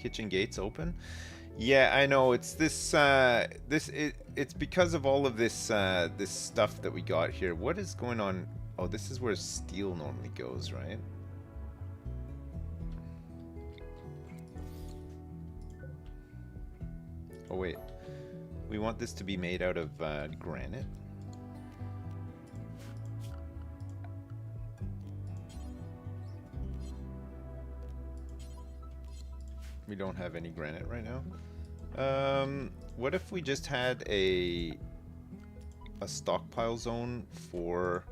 S1: Kitchen gates open. Yeah, I know. It's this. It's because of all of this this stuff that we got here. What is going on? Oh, this is where steel normally goes, right? Oh wait, we want this to be made out of granite. We don't have any granite right now. What if we just had a stockpile zone for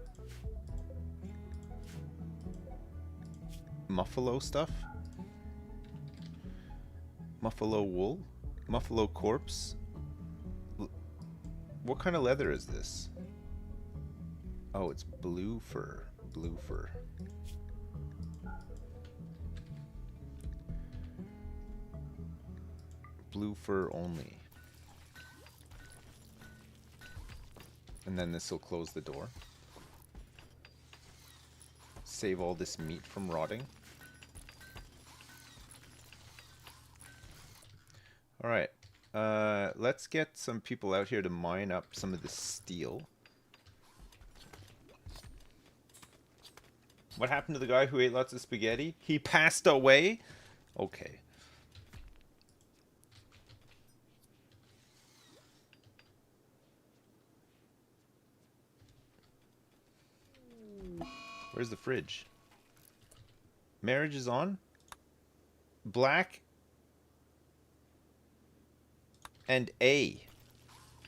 S1: Muffalo stuff? Muffalo wool? Muffalo corpse? What kind of leather is this? Oh, it's blue fur. Blue fur. Blue fur only. And then this will close the door. Save all this meat from rotting. Alright. Let's get some people out here to mine up some of the steel. What happened to the guy who ate lots of spaghetti? He passed away? Okay. Where's the fridge? Marriage is on. Black and A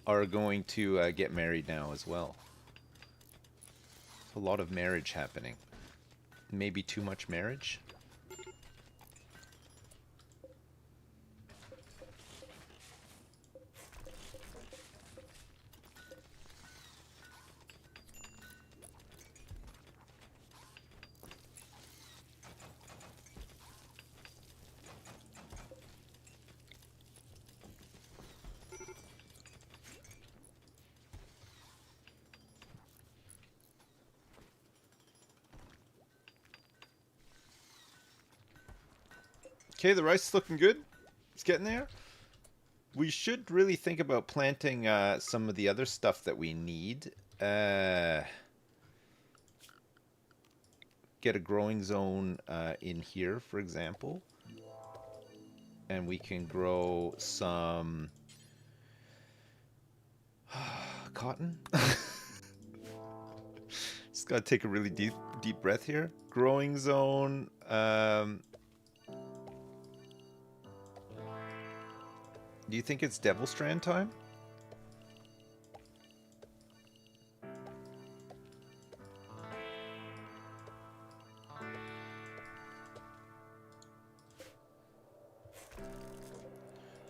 S1: are going to get married now as well. A lot of marriage happening. Maybe too much marriage? Okay, the rice is looking good. It's getting there. We should really think about planting some of the other stuff that we need. Get a growing zone in here, for example. And we can grow some cotton. Just gotta take a really deep breath here. Growing zone. Do you think it's Devil Strand time?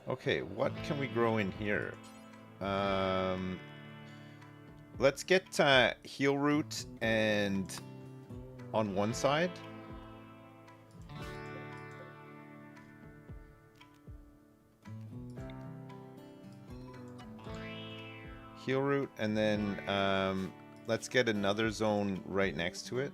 S1: Okay, what can we grow in here? Let's get heel root and on one side. Heel root, and then let's get another zone right next to it.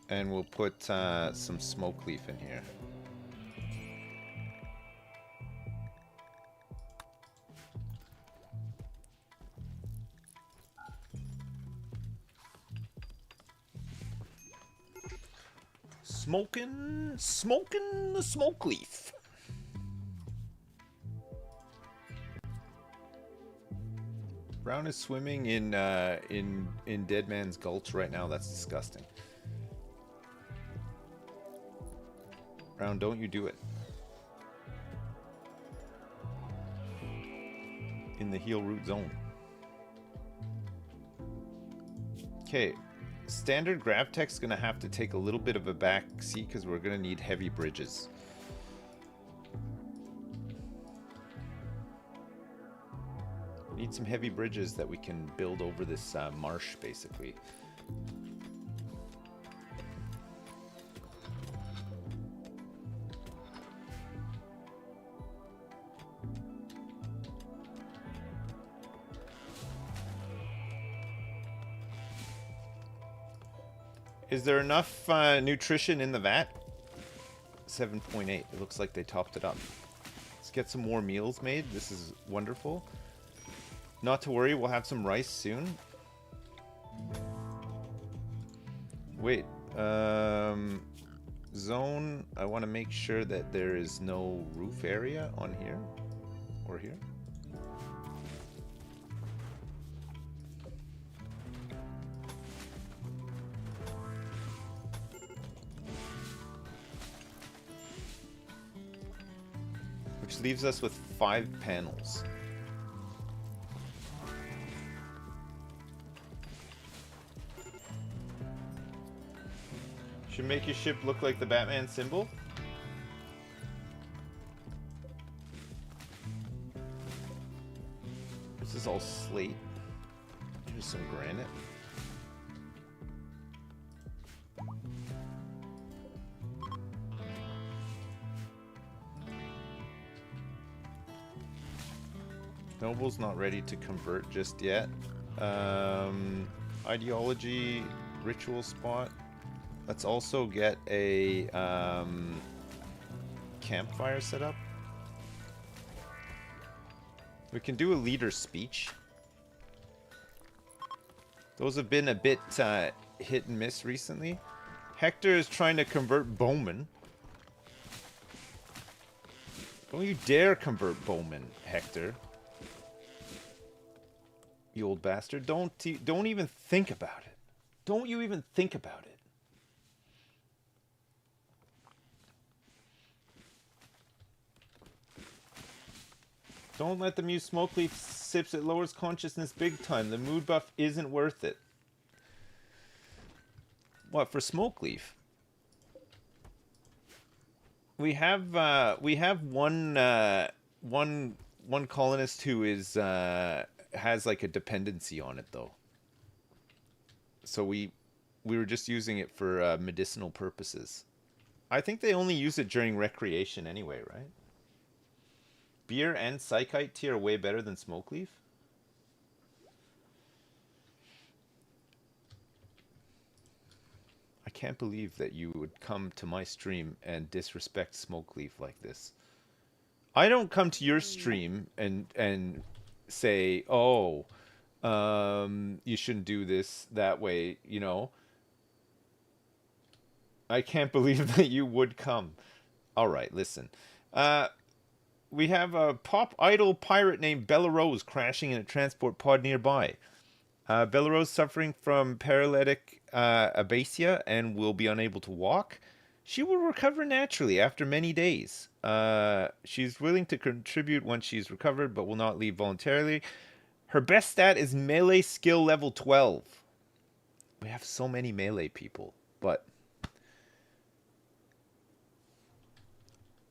S1: And we'll put some smoke leaf in here. Smoking the smoke leaf. Brown is swimming in Dead Man's Gulch right now. That's disgusting. Brown, don't you do it. In the heel root zone. Okay, standard Gravtech's gonna have to take a little bit of a back seat because we're gonna need heavy bridges. We need some heavy bridges that we can build over this marsh, basically. Is there enough nutrition in the vat? 7.8. It looks like they topped it up. Let's get some more meals made. This is wonderful. Not to worry, we'll have some rice soon. Wait. Zone. I want to make sure that there is no roof area on here. Or here. Which leaves us with 5 panels. Should make your ship look like the Batman symbol. This is all slate. Here's some granite. Noble's not ready to convert just yet. Ideology ritual spot. Let's also get a campfire set up. We can do a leader speech. Those have been a bit hit and miss recently. Hector is trying to convert Bowman. Don't you dare convert Bowman, Hector. You old bastard. Don't even think about it. Don't you even think about it. Don't let them use smoke leaf sips. It lowers consciousness big time. The mood buff isn't worth it. What, for smoke leaf? We have one colonist who is has like a dependency on it though. So we were just using it for medicinal purposes. I think they only use it during recreation anyway, right? Beer and Psychite tea are way better than smoke leaf. I can't believe that you would come to my stream and disrespect smoke leaf like this. I don't come to your stream and say, oh, you shouldn't do this that way, you know. I can't believe that you would come. All right, listen. We have a pop idol pirate named Bella Rose crashing in a transport pod nearby. Bella Rose suffering from paralytic abasia and will be unable to walk. She will recover naturally after many days. She's willing to contribute once she's recovered, but will not leave voluntarily. Her best stat is melee skill level 12. We have so many melee people, but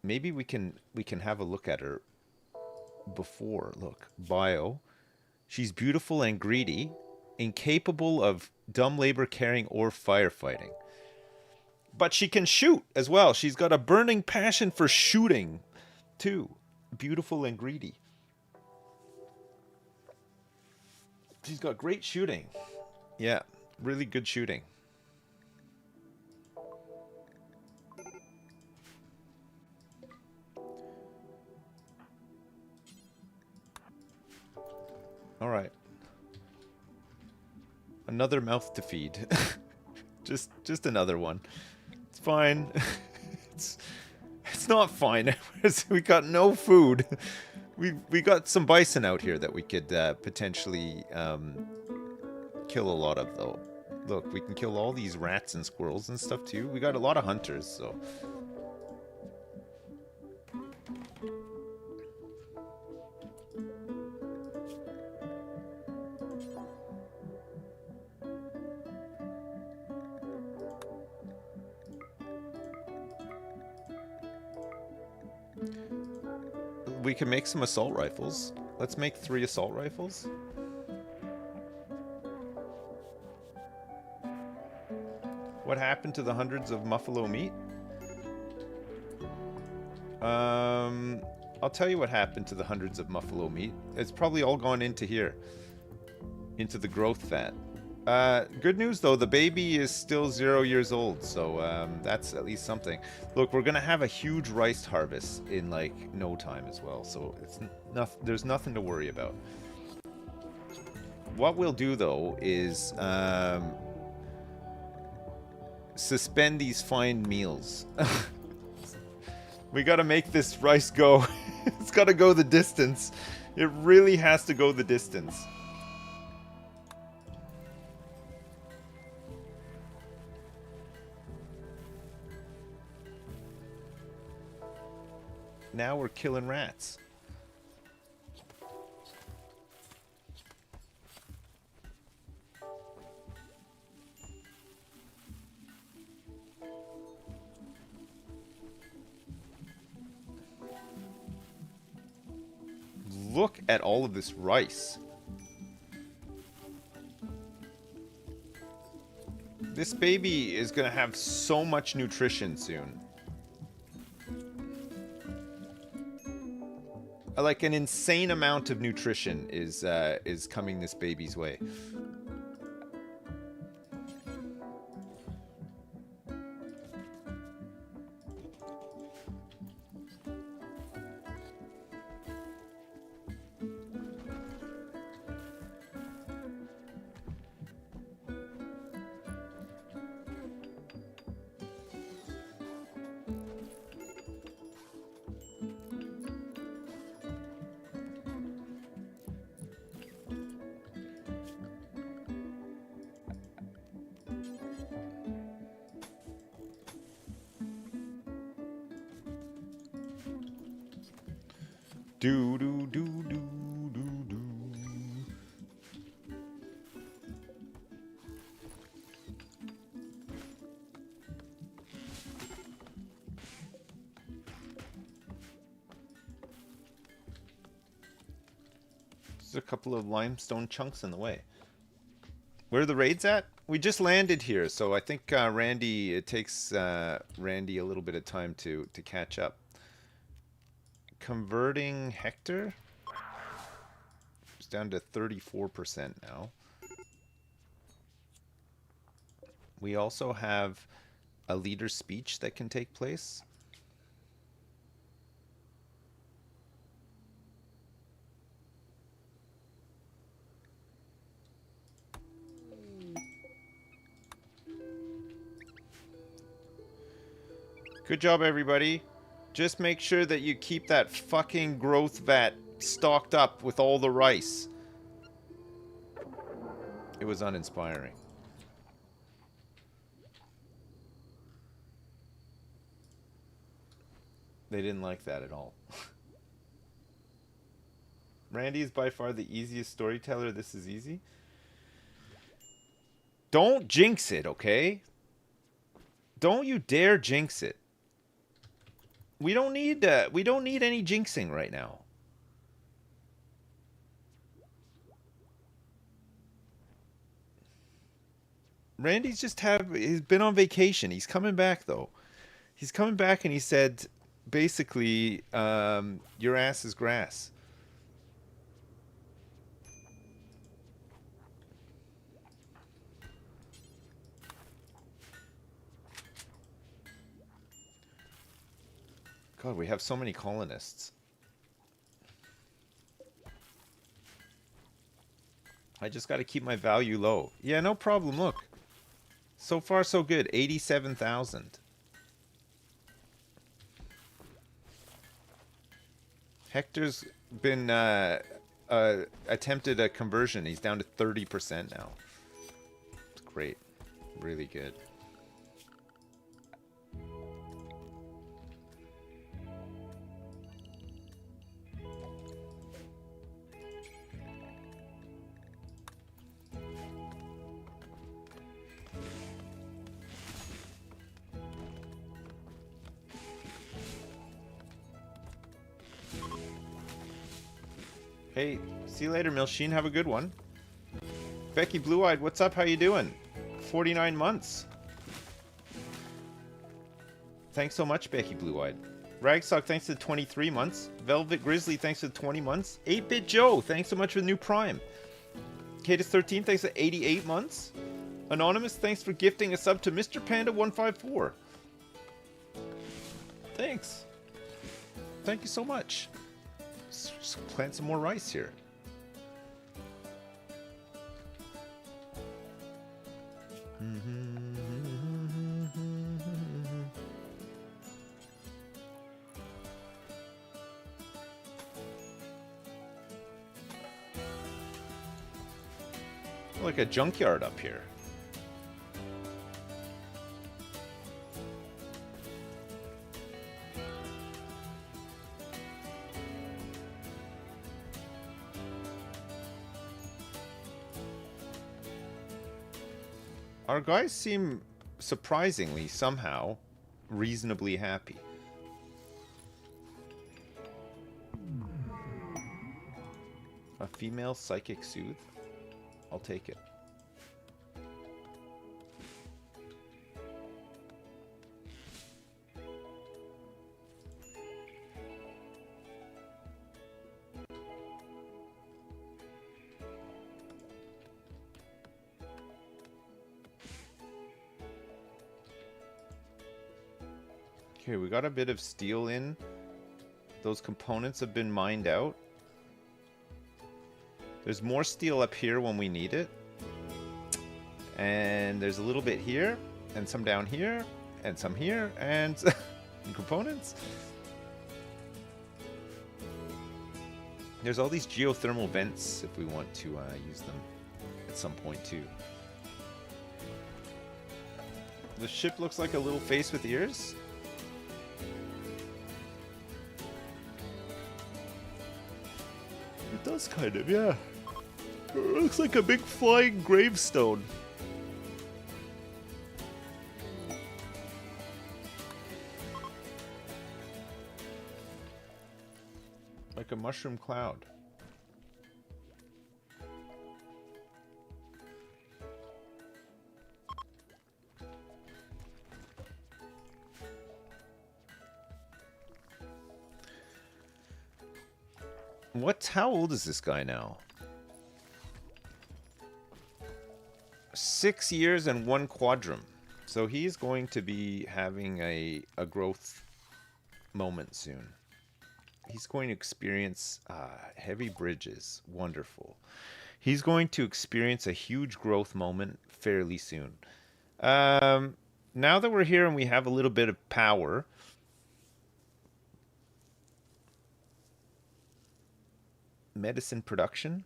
S1: maybe we can have a look at her before. Look, bio. She's beautiful and greedy, incapable of dumb labor carrying or firefighting. But she can shoot as well. She's got a burning passion for shooting, too. Beautiful and greedy. She's got great shooting. Yeah, really good shooting. All right. Another mouth to feed. just another one. It's fine. It's not fine. We got no food. We got some bison out here that we could potentially kill a lot of, though. Look, we can kill all these rats and squirrels and stuff too. We got a lot of hunters, so. We can make some assault rifles. Let's make 3 assault rifles. What happened to the hundreds of muffalo meat? I'll tell you what happened to the hundreds of muffalo meat. It's probably all gone into here. Into the growth vat. Good news though, the baby is still 0 years old, so that's at least something. Look, we're gonna have a huge rice harvest in like no time as well, so it's there's nothing to worry about. What we'll do though is suspend these fine meals. We gotta make this rice go. It's gotta go the distance. It really has to go the distance. Now we're killing rats. Look at all of this rice. This baby is gonna have so much nutrition soon. Like an insane amount of nutrition is coming this baby's way. Do do do do do do. There's a couple of limestone chunks in the way. Where are the raids at? We just landed here, so I think Randy. It takes Randy a little bit of time to catch up. Converting Hector. It's down to 34% now. We also have a leader speech that can take place. Good job, everybody. Just make sure that you keep that fucking growth vat stocked up with all the rice. It was uninspiring. They didn't like that at all. Randy is by far the easiest storyteller. This is easy. Don't jinx it, okay? Don't you dare jinx it. We don't need any jinxing right now. Randy's he's been on vacation. He's coming back though. He's coming back and he said basically your ass is grass. God, we have so many colonists. I just got to keep my value low. Yeah, no problem. Look. So far, so good. 87,000. Hector's been attempted a conversion. He's down to 30% now. It's great. Really good. Hey, see you later, Milsheen. Have a good one. Becky Blue-Eyed, what's up? How you doing? 49 months. Thanks so much, Becky Blue-Eyed. Ragsock, thanks to 23 months. Velvet Grizzly, thanks to 20 months. 8-Bit Joe, thanks so much for the new Prime. Cadus13, thanks to 88 months. Anonymous, thanks for gifting a sub to Mr. Panda154. Thanks. Thank you so much. Just plant some more rice here. Like a junkyard up here. Our guys seem surprisingly, somehow, reasonably happy. A female psychic soothe? I'll take it. Okay, we got a bit of steel in. Those components have been mined out. There's more steel up here when we need it. And there's a little bit here, and some down here, and some here, and components. There's all these geothermal vents if we want to use them at some point too. The ship looks like a little face with ears. It does kind of, yeah. It looks like a big flying gravestone. Like a mushroom cloud. How old is this guy now? 6 years and 1 quadrum. So he's going to be having a growth moment soon. He's going to experience heavy bridges. Wonderful. He's going to experience a huge growth moment fairly soon. Now that we're here and we have a little bit of power, medicine production,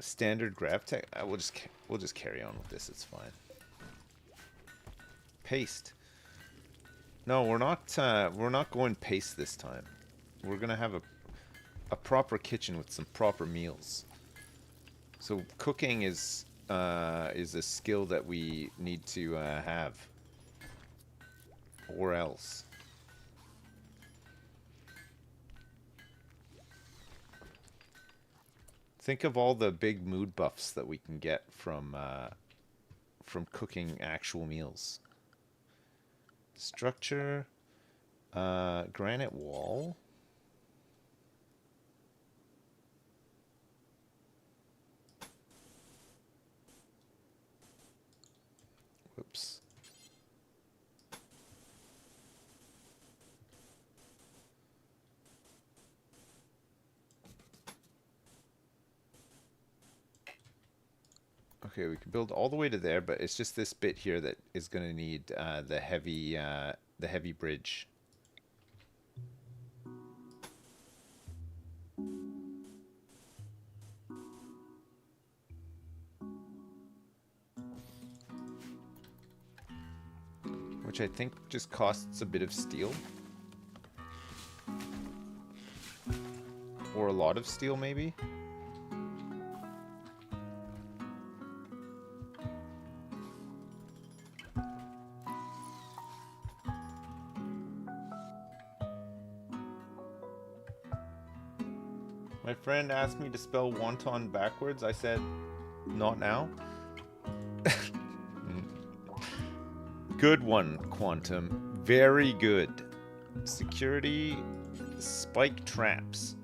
S1: standard grav tech. We'll just carry on with this. It's fine. Paste. No, we're not going paste this time. We're gonna have a proper kitchen with some proper meals. So cooking is a skill that we need to have, or else. Think of all the big mood buffs that we can get from cooking actual meals. Structure, granite wall. Whoops. Okay, we can build all the way to there, but it's just this bit here that is going to need the heavy bridge. which I think just costs a bit of steel. Or a lot of steel, maybe? My friend asked me to spell wonton backwards. I said, not now. Good one, Quantum. Very good. Security, spike traps.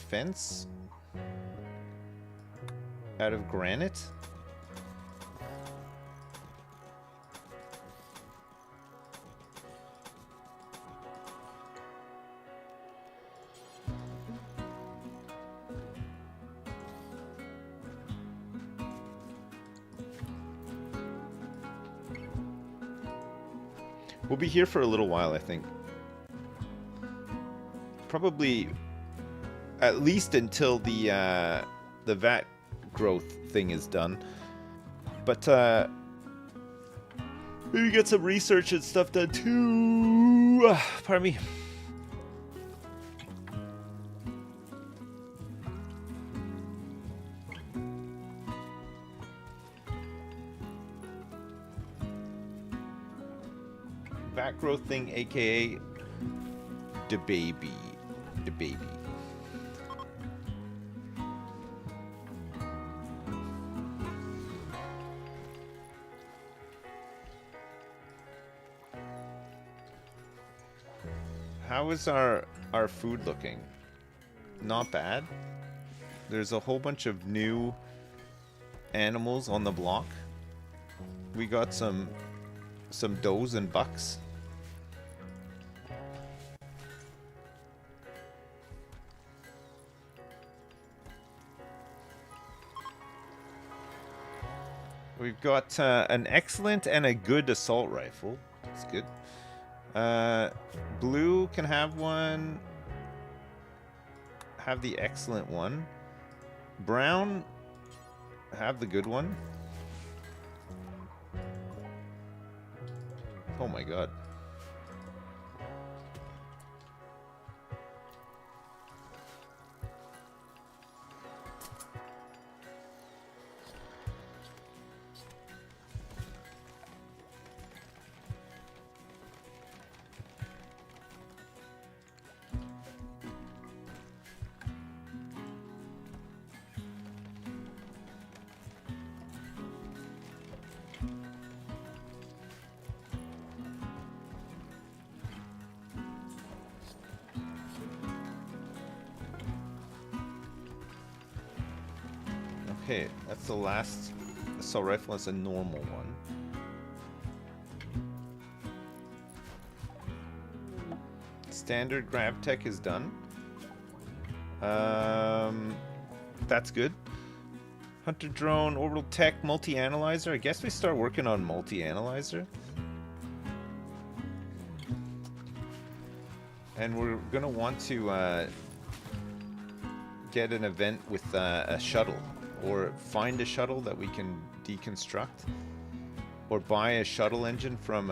S1: Fence out of granite. We'll be here for a little while, I think. Probably at least until the vat growth thing is done. But maybe get some research and stuff done too. Pardon me. Vat growth thing, aka the baby. The baby. How is our food looking? Not bad. There's a whole bunch of new animals on the block. We got some does and bucks. We've got an excellent and a good assault rifle. That's good. Blue can have one. Have the excellent one. Brown, have the good one. Oh my god. Okay, that's the last assault rifle. It's a normal one. Standard grav tech is done. That's good. Hunter drone, orbital tech, multi-analyzer. I guess we start working on multi-analyzer. And we're gonna want to get an event with a shuttle. Or find a shuttle that we can deconstruct. Or buy a shuttle engine from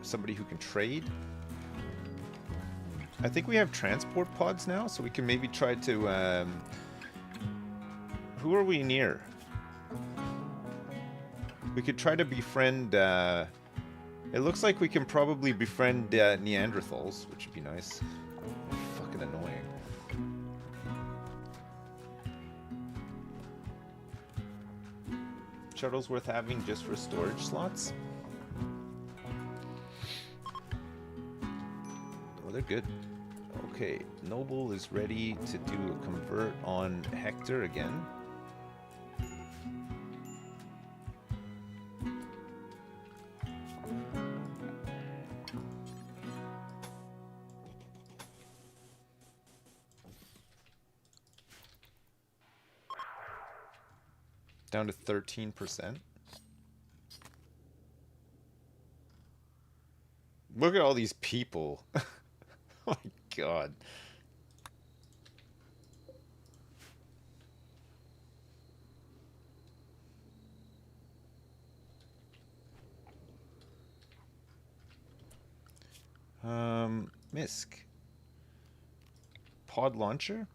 S1: somebody who can trade. I think we have transport pods now, so we can maybe try to... who are we near? We could try to befriend... it looks like we can probably befriend Neanderthals, which would be nice. Fucking annoying. Shuttles worth having just for storage slots? Oh, they're good. Okay, Noble is ready to do a convert on Hector again. Down to 13%. Look at all these people. Oh my god. Misk. Pod launcher?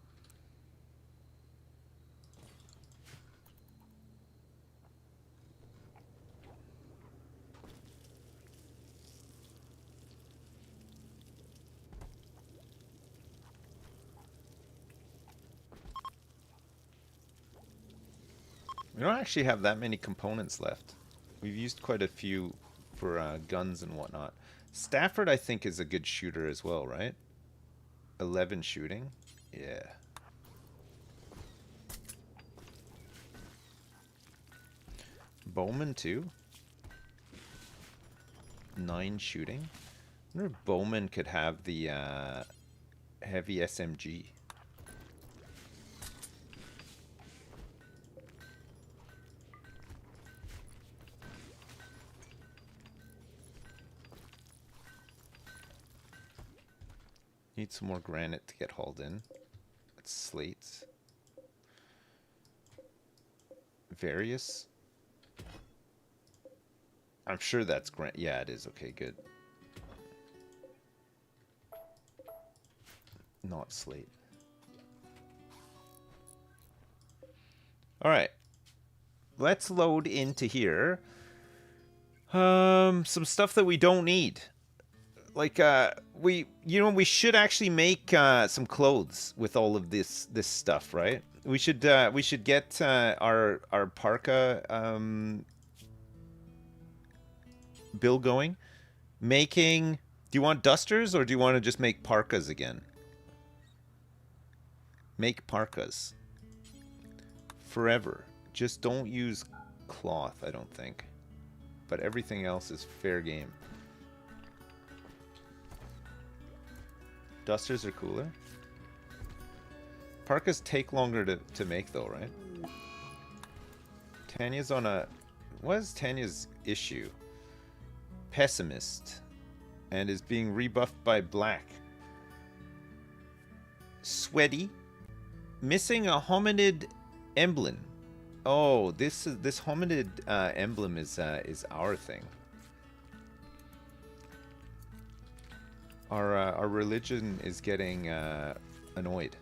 S1: We don't actually have that many components left. We've used quite a few for guns and whatnot. Stafford, I think, is a good shooter as well, right? 11 shooting? Yeah. Bowman, too? 9 shooting? I wonder if Bowman could have the heavy SMG. Need some more granite to get hauled in. It's slates. Various. I'm sure that's granite. Yeah, it is. Okay, good. Not slate. Alright. Let's load into here. Some stuff that we don't need. Like, we should actually make some clothes with all of this stuff, right? We should get our parka bill going. Making. Do you want dusters or do you want to just make parkas again? Make parkas. Forever. Just don't use cloth, I don't think. But everything else is fair game. Dusters are cooler. Parkas take longer to make though, right? Tanya's on a... What is Tanya's issue? Pessimist. And is being rebuffed by black. Sweaty. Missing a hominid emblem. Oh, this hominid emblem is our thing. Our religion is getting annoyed.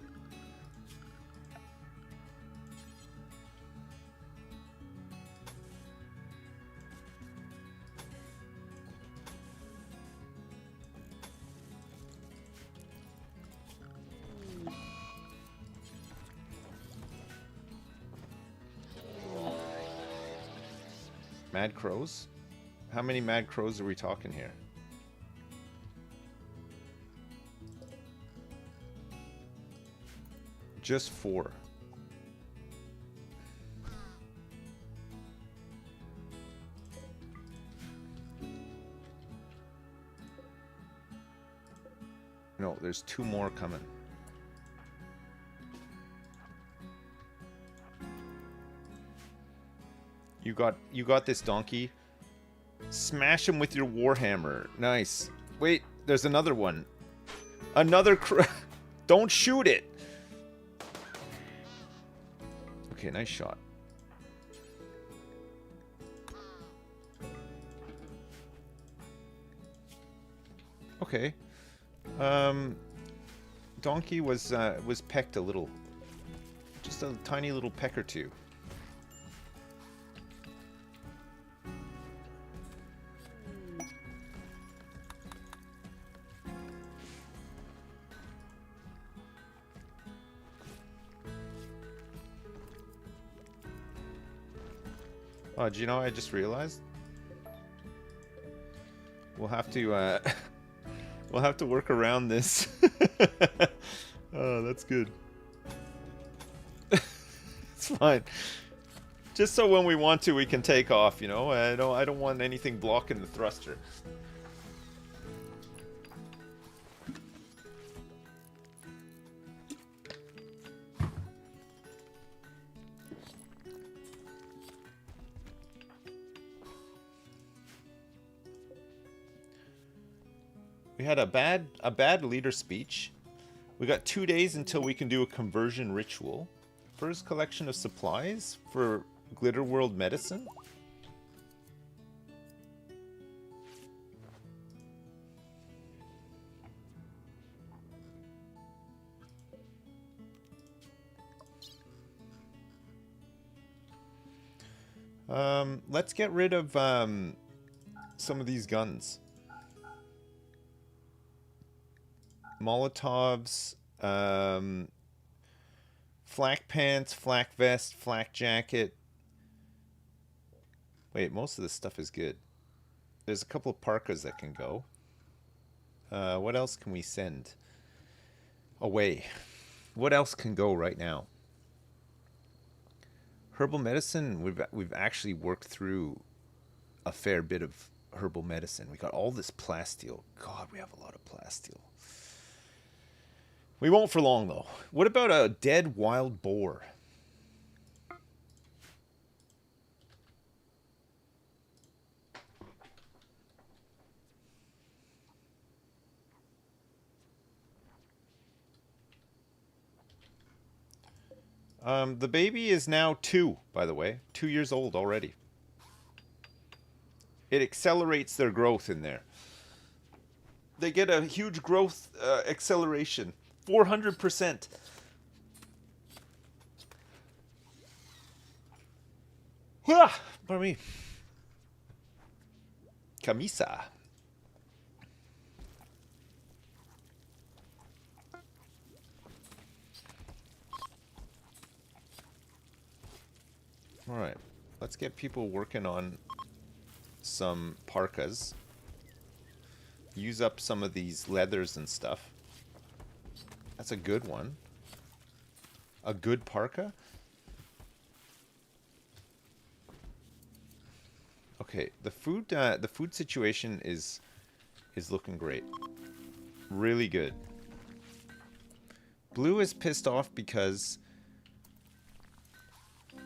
S1: Mad crows? How many mad crows are we talking here? Just 4. No, there's 2 more coming. You got this, donkey. Smash him with your warhammer. Nice. Wait, there's another one. Another Don't shoot it. Okay, nice shot. Okay. Donkey was pecked a little. Just a tiny little peck or two. Oh, do you know what I just realized? We'll have to we'll have to work around this. Oh, that's good. It's fine. Just so when we want to, we can take off, you know? I don't want anything blocking the thruster. had a bad leader speech. We got 2 days until we can do a conversion ritual. First collection of supplies for Glitter World medicine. Let's get rid of some of these guns. Molotovs, flak pants, flak vest, flak jacket. Wait, most of this stuff is good. There's a couple of parkas that can go. What else can we send away? What else can go right now? Herbal medicine, we've actually worked through a fair bit of herbal medicine. We got all this plasteel. God, we have a lot of plasteel. We won't for long, though. What about a dead wild boar? The baby is now 2, by the way. 2 years old already. It accelerates their growth in there. They get a huge growth acceleration. 400%. Ah, pardon me. Camisa. Alright, let's get people working on some parkas. Use up some of these leathers and stuff. That's a good one. A good parka? Okay, the food situation is looking great. Really good. Blue is pissed off because...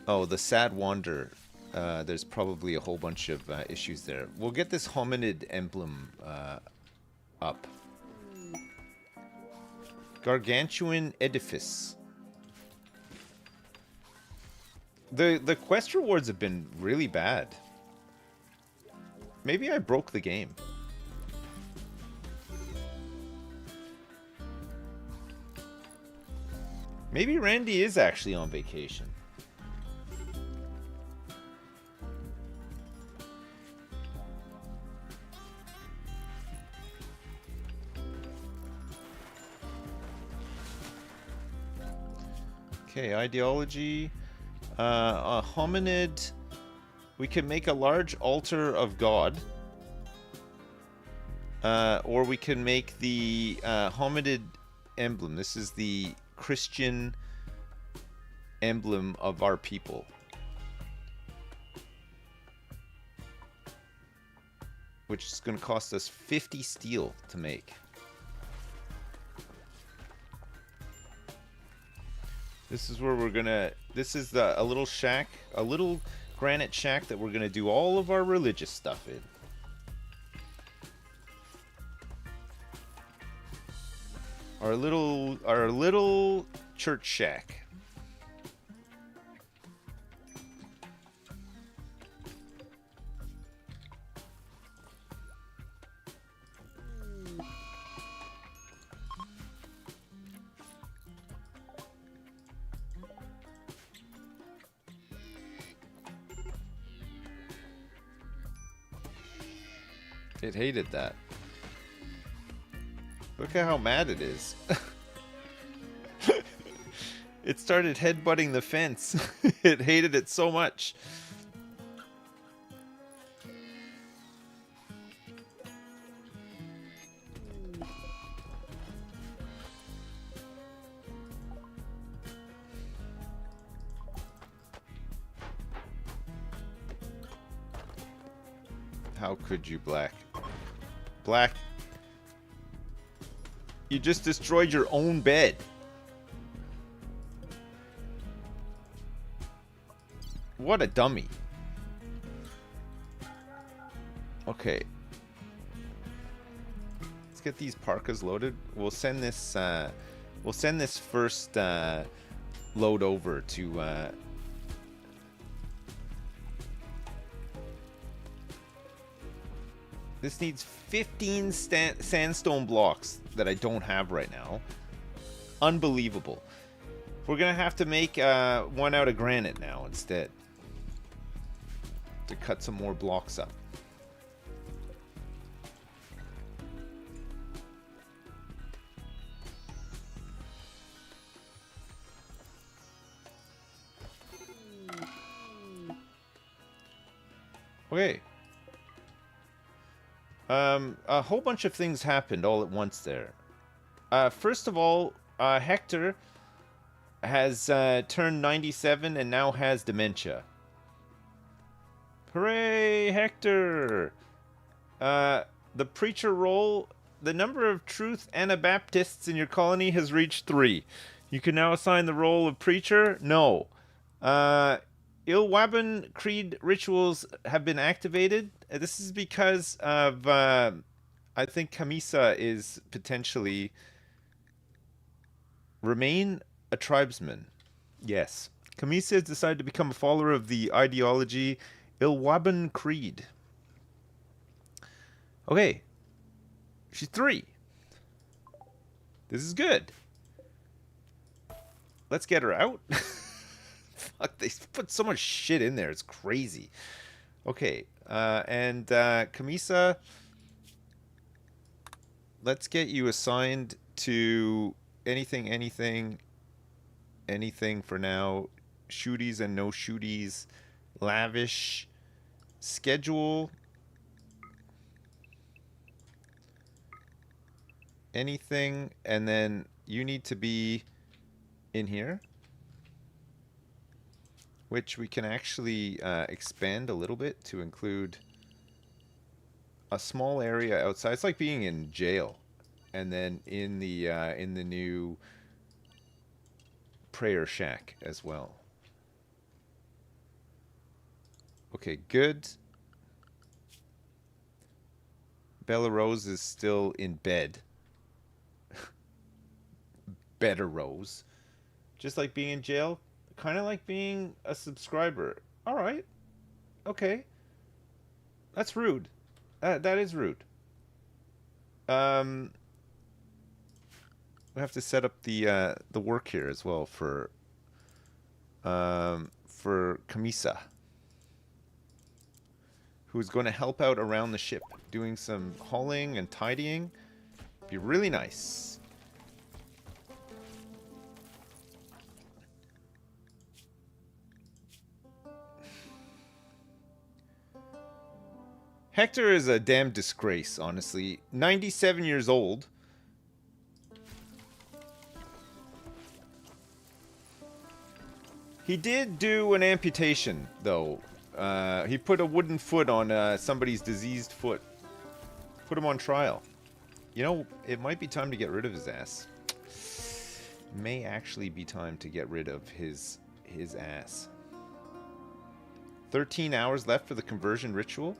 S1: Oh, the Sad Wander. There's probably a whole bunch of issues there. We'll get this hominid emblem up. Gargantuan Edifice. The quest rewards have been really bad. Maybe I broke the game. Maybe Randy is actually on vacation. Okay, ideology. A hominid. We can make a large altar of God. Or we can make the hominid emblem. This is the Christian emblem of our people. Which is going to cost us 50 steel to make. This is where we're gonna... This is a little shack, a little granite shack that we're gonna do all of our religious stuff in. Our little church shack. It hated that. Look at how mad it is. It started headbutting the fence. It hated it so much. How could you, Black? Black, you just destroyed your own bed. What a dummy. Okay. Let's get these parkas loaded. We'll send this first load over to this needs 15 sandstone blocks that I don't have right now. Unbelievable. We're gonna have to make one out of granite now instead to cut some more blocks up. Okay. A whole bunch of things happened all at once there. First of all, Hector has turned 97 and now has dementia. Hooray, Hector! The preacher role, the number of truth Anabaptists in your colony has reached 3. You can now assign the role of preacher? No. Ilwaban Creed rituals have been activated. This is because of, I think Kamisa is potentially remain a tribesman. Yes. Kamisa has decided to become a follower of the ideology Ilwaban Creed. Okay. She's 3. This is good. Let's get her out. Fuck, they put so much shit in there. It's crazy. Okay. And Kamisa, let's get you assigned to anything for now. Shooties and no shooties. Lavish. Schedule. Anything. And then you need to be in here, which we can actually expand a little bit to include a small area outside. It's like being in jail, and then in the new prayer shack as well. Okay, good. Bella Rose is still in bed. Better Rose. Just like being in jail. Kind of like being a subscriber. Alright. Okay. That's rude. That is rude. We have to set up the work here as well for Kamisa, who's going to help out around the ship, doing some hauling and tidying. Be really nice. Hector is a damn disgrace, honestly. 97 years old. He did do an amputation, though. He put a wooden foot on somebody's diseased foot. Put him on trial. You know, it might be time to get rid of his ass. May actually be time to get rid of his ass. 13 hours left for the conversion ritual.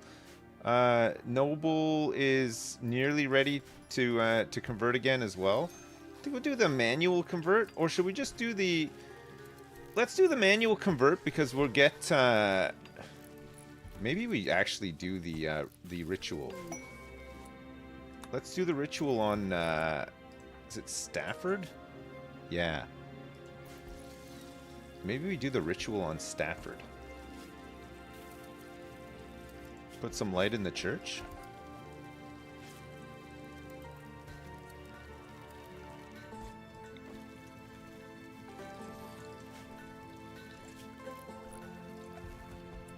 S1: Noble is nearly ready to convert again as well. I think we'll do the manual convert, or should we just do the... Let's do the manual convert because we'll get... Maybe we actually do the ritual. Let's do the ritual on... is it Stafford? Yeah. Maybe we do the ritual on Stafford. Put some light in the church.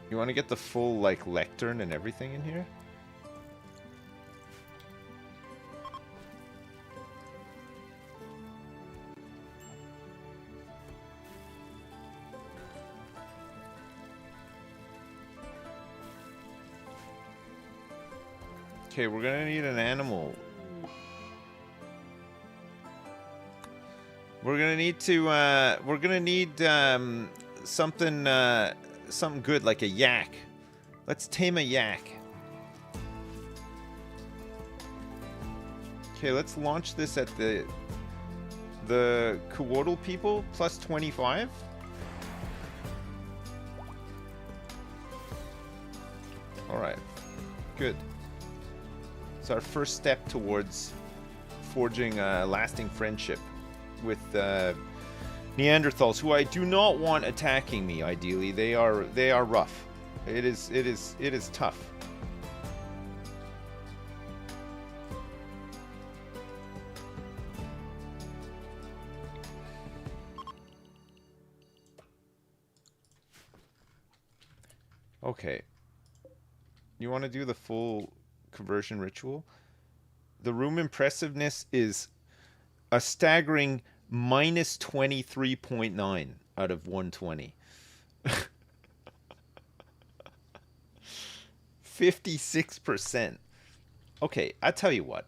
S1: You want to get the full, like, lectern and everything in here? Okay, we're gonna need an animal. We're gonna need to, we're gonna need, something, something good, like a yak. Let's tame a yak. Okay, let's launch this at the Coordal people, plus 25. Alright, good. It's our first step towards forging a lasting friendship with Neanderthals, who I do not want attacking me. Ideally, they are rough. It is tough. Okay. You want to do the full conversion ritual? The room impressiveness is a staggering minus 23.9 out of 120. 56%. Okay, I'll tell you what.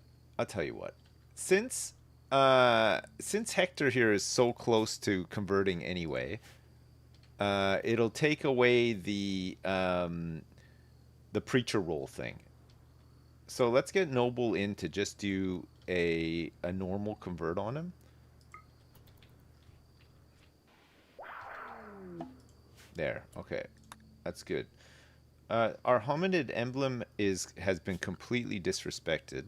S1: Since Hector here is so close to converting anyway, it'll take away the preacher role thing. So let's get Noble in to just do a normal convert on him. There, okay. That's good. Our hominid emblem has been completely disrespected.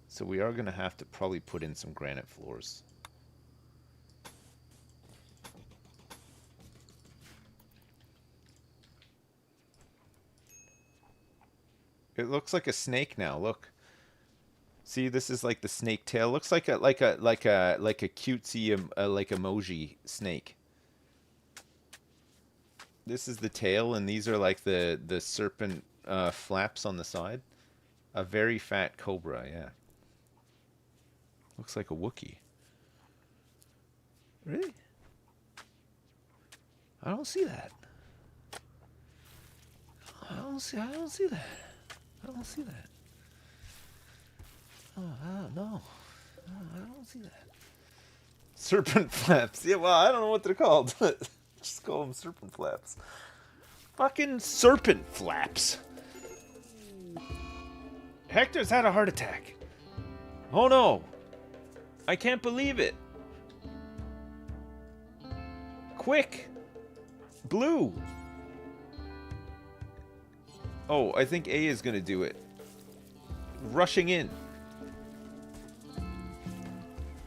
S1: So we are going to have to probably put in some granite floors. It looks like a snake now. Look, see, this is like the snake tail. Looks like a cutesy like emoji snake. This is the tail, and these are like the serpent flaps on the side. A very fat cobra, yeah. Looks like a Wookiee. Really? I don't see that. I don't see that. I don't see that. Oh, no. I don't see that. Serpent flaps. Yeah, well, I don't know what they're called. Just call them serpent flaps. Fucking serpent flaps. Hector's had a heart attack. Oh no. I can't believe it. Quick. Blue. Oh, I think A is going to do it. Rushing in.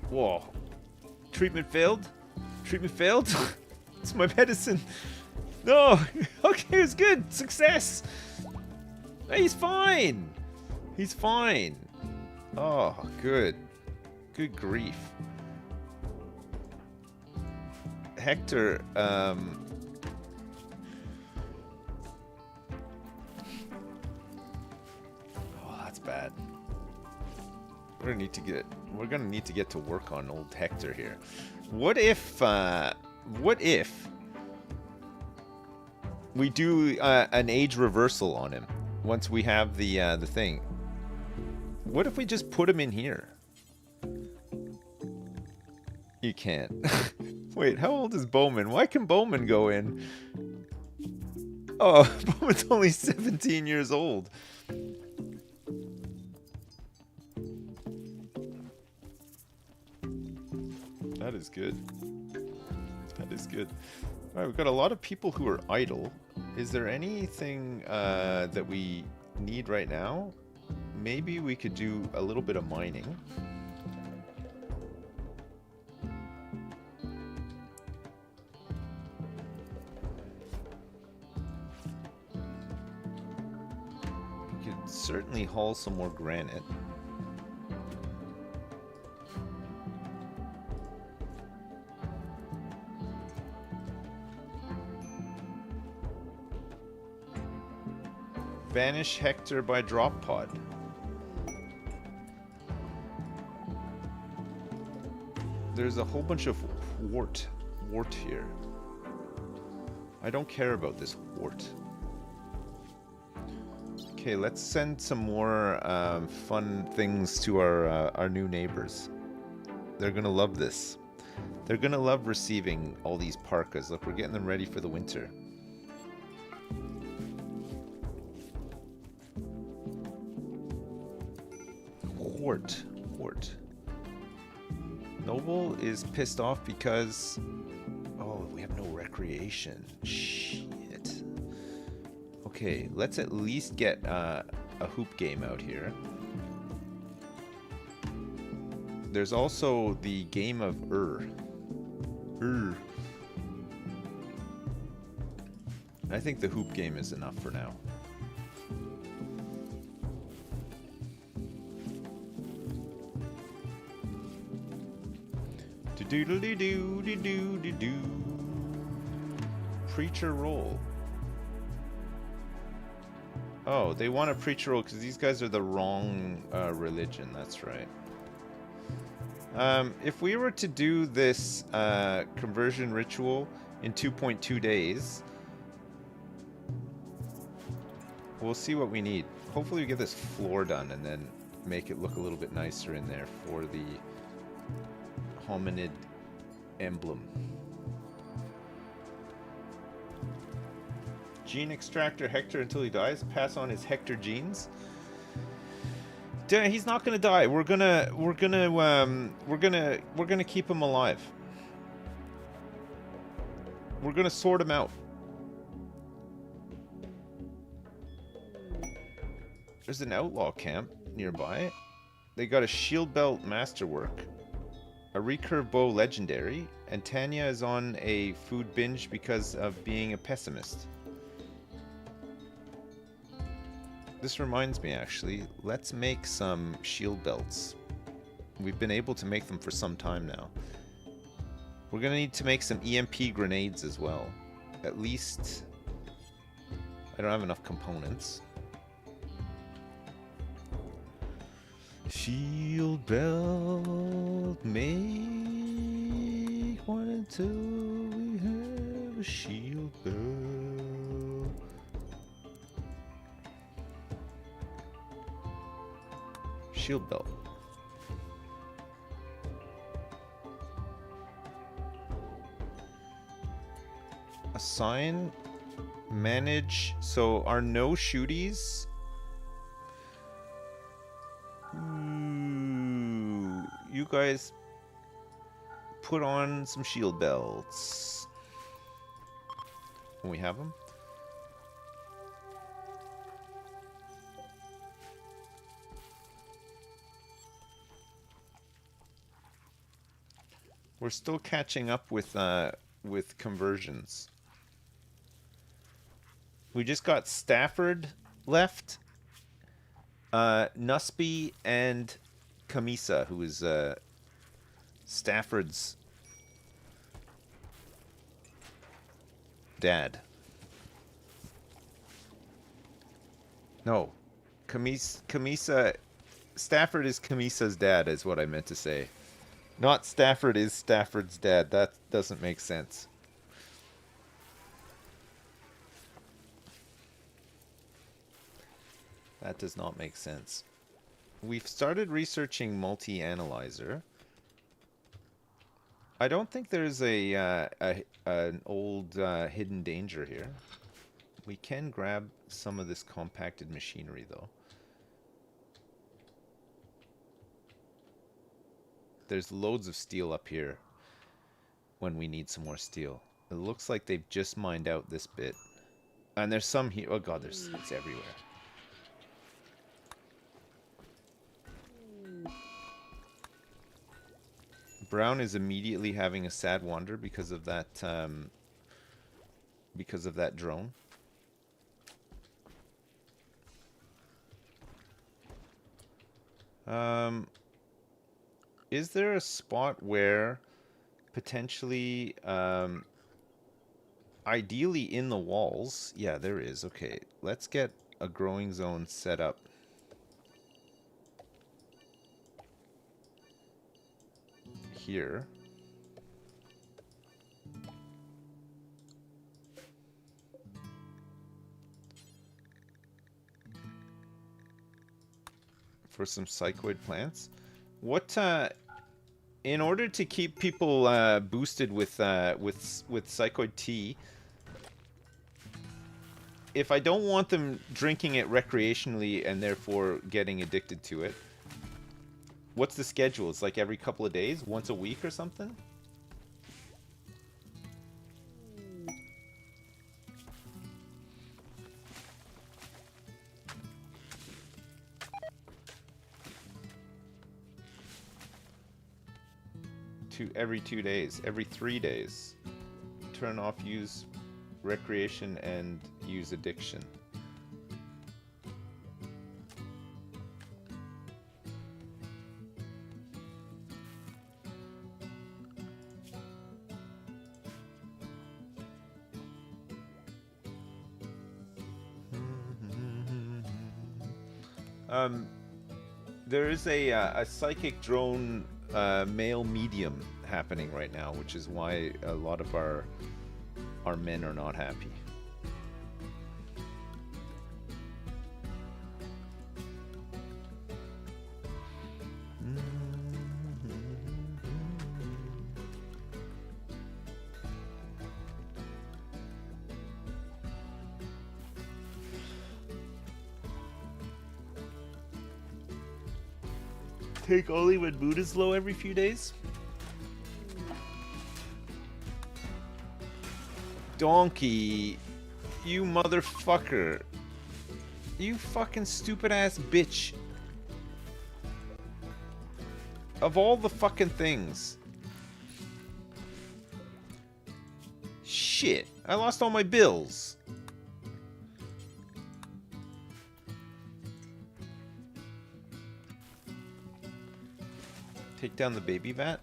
S1: Whoa. Treatment failed? Treatment failed? It's my medicine. No. Okay, it's good. Success. He's fine. He's fine. Oh, good. Good grief. Hector, oh, that's bad. We're gonna need to get to work on old Hector here. What if we do an age reversal on him once we have the thing? What if we just put him in here? You can't. Wait, how old is Bowman? Why can Bowman go in? Oh, Bowman's only 17 years old. That is good. That is good. Alright, we've got a lot of people who are idle. Is there anything that we need right now? Maybe we could do a little bit of mining. We could certainly haul some more granite. Banish Hector by drop pod. There's a whole bunch of wart here. I don't care about this wart. Okay, let's send some more fun things to our new neighbors. They're gonna love this. They're gonna love receiving all these parkas. Look, we're getting them ready for the winter. fort. Noble is pissed off because... Oh, we have no recreation. Shit. Okay, let's at least get a hoop game out here. There's also the game of I think the hoop game is enough for now. Do-do-do-do-do-do-do-do. Preacher role. Oh, they want a preacher role because these guys are the wrong religion. That's right. If we were to do this conversion ritual in 2.2 days, we'll see what we need. Hopefully we get this floor done and then make it look a little bit nicer in there for the hominid emblem. Gene extractor Hector until he dies. Pass on his Hector genes. He's not gonna die. We're gonna keep him alive. We're gonna sort him out. There's an outlaw camp nearby. They got a shield belt masterwork, a recurve bow legendary, and Tanya is on a food binge because of being a pessimist. This reminds me, actually, let's make some shield belts. We've been able to make them for some time now. We're gonna need to make some EMP grenades as well. At least... I don't have enough components. Shield belt, make one until we have a shield belt. Shield belt. Assign, manage. So our no shooties. Ooh, you guys put on some shield belts when we have them. We're still catching up with conversions. We just got Stafford left, Nusby, and Camisa, who is Stafford's dad. No, Camisa. Stafford is Camisa's dad, is what I meant to say. Not Stafford is Stafford's dad. That doesn't make sense. That does not make sense. We've started researching multi-analyzer. I don't think there's an old hidden danger here. We can grab some of this compacted machinery, though. There's loads of steel up here when we need some more steel. It looks like they've just mined out this bit. And there's some here. Oh god, it's everywhere. Brown is immediately having a sad wander because of that drone. Is there a spot where potentially, ideally in the walls? Yeah, there is. Okay, let's get a growing zone set up. Here. For some psychoid plants. What, in order to keep people boosted with psychoid tea, if I don't want them drinking it recreationally and therefore getting addicted to it, What's the schedule? It's like every couple of days, once a week or something? Every 2 days, every 3 days. Turn off use recreation and use addiction. There is a psychic drone male medium happening right now, which is why a lot of our men are not happy. Take only when mood is low every few days? Donkey, you motherfucker. You fucking stupid ass bitch. Of all the fucking things. Shit, I lost all my bills. Take down the baby vat.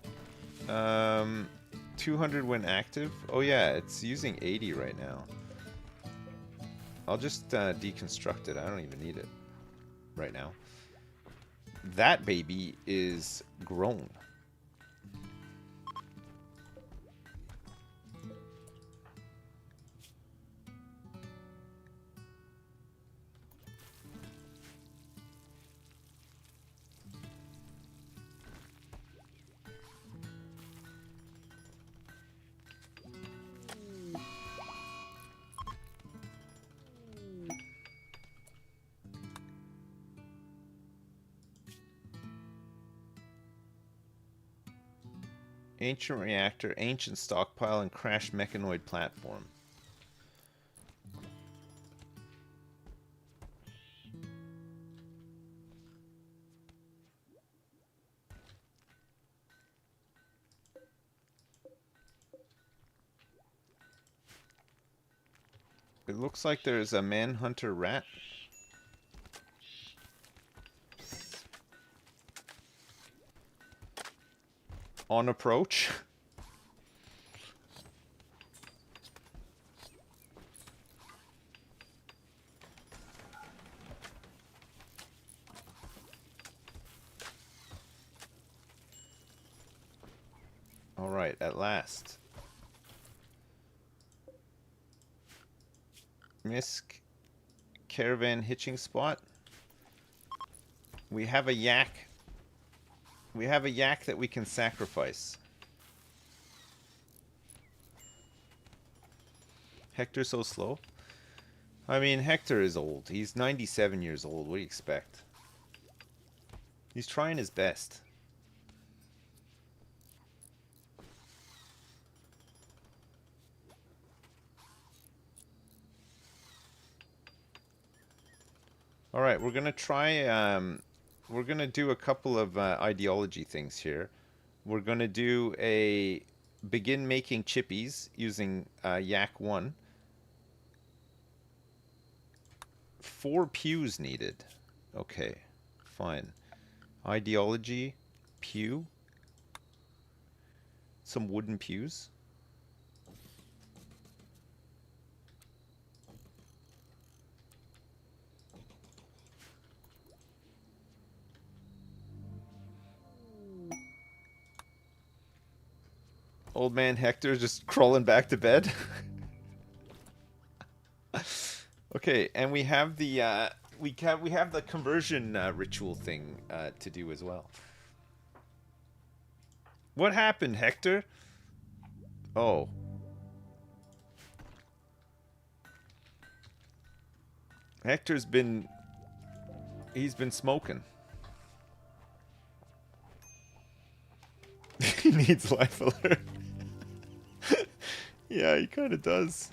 S1: 200 when active. Oh yeah, it's using 80 right now. I'll just deconstruct it. I don't even need it right now. That baby is grown. Ancient reactor, ancient stockpile, and crashed mechanoid platform. It looks like there's a manhunter rat. On approach. All right, at last. Misk caravan hitching spot. We have a yak. We have a yak that we can sacrifice. Hector's so slow. I mean, Hector is old. He's 97 years old. What do you expect? He's trying his best. All right, we're gonna try. We're gonna do a couple of ideology things here. We're gonna do a begin making chippies using Yak 1. 4 pews needed. Okay, fine. Ideology, pew. Some wooden pews. Old man Hector just crawling back to bed. Okay, and we have the we have the conversion ritual thing to do as well. What happened, Hector? Oh. He's been smoking. He needs life alert. Yeah, he kind of does.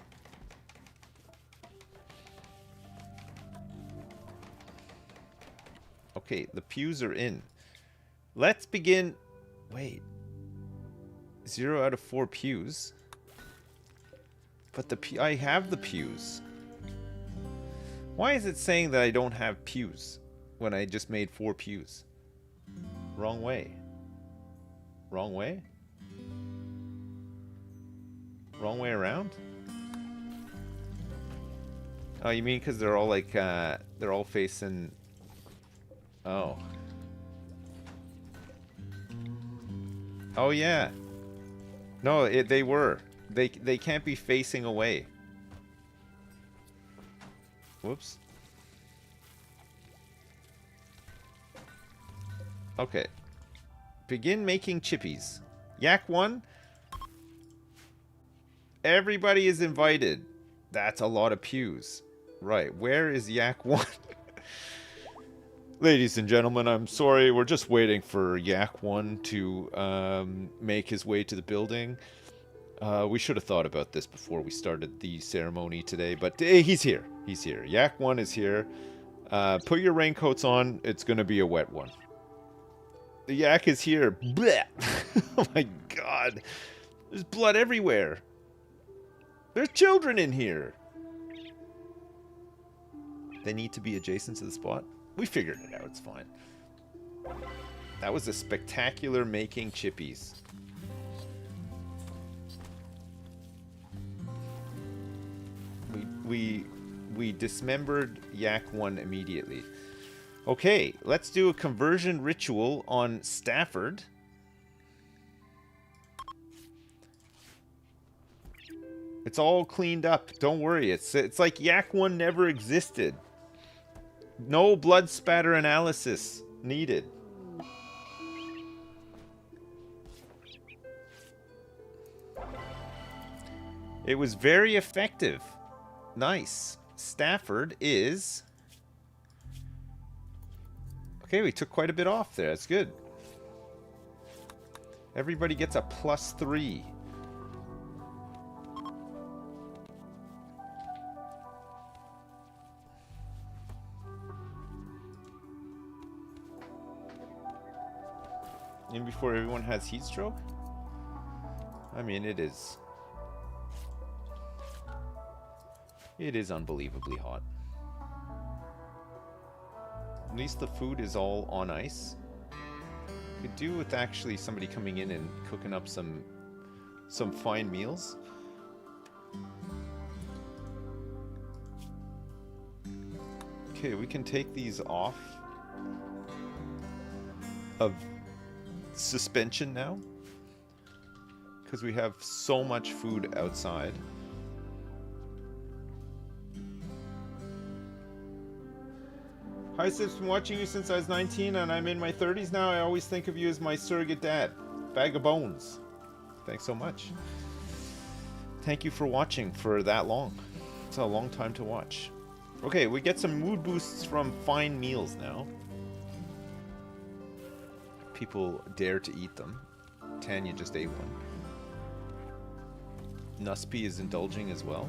S1: Okay, the pews are in. Let's begin. Wait. 0 out of 4 pews. But I have the pews. Why is it saying that I don't have pews when I just made 4 pews? Wrong way. Wrong way? Wrong way around? Oh, you mean because they're all like, they're all facing... Oh. Oh, yeah. No, they were. They can't be facing away. Whoops. Okay. Begin making chippies. Yak 1. Everybody is invited. That's a lot of pews. Right, where is Yak 1? Ladies and gentlemen, I'm sorry. We're just waiting for Yak 1 to make his way to the building. We should have thought about this before we started the ceremony today, but he's here. He's here. Yak 1 is here. Put your raincoats on. It's going to be a wet one. The yak is here. Blech. Oh my god. There's blood everywhere. There's children in here. They need to be adjacent to the spot. We figured it out. It's fine. That was a spectacular making chippies. We dismembered Yak 1 immediately. Okay, let's do a conversion ritual on Stafford. It's all cleaned up. Don't worry. It's like Yak 1 never existed. No blood spatter analysis needed. It was very effective. Nice. Stafford is... Okay, we took quite a bit off there. That's good. Everybody gets a +3. And before everyone has heat stroke? I mean, it is unbelievably hot. At least the food is all on ice. Could do with actually somebody coming in and cooking up some fine meals. Okay, we can take these off of suspension now, because we have so much food outside. Hi Sips, been watching you since I was 19 and I'm in my 30s now. I always think of you as my surrogate dad. Bag of bones. Thanks so much. Thank you for watching for that long. It's a long time to watch. Okay, we get some mood boosts from fine meals now. People dare to eat them. Tanya just ate one. Nuspi is indulging as well.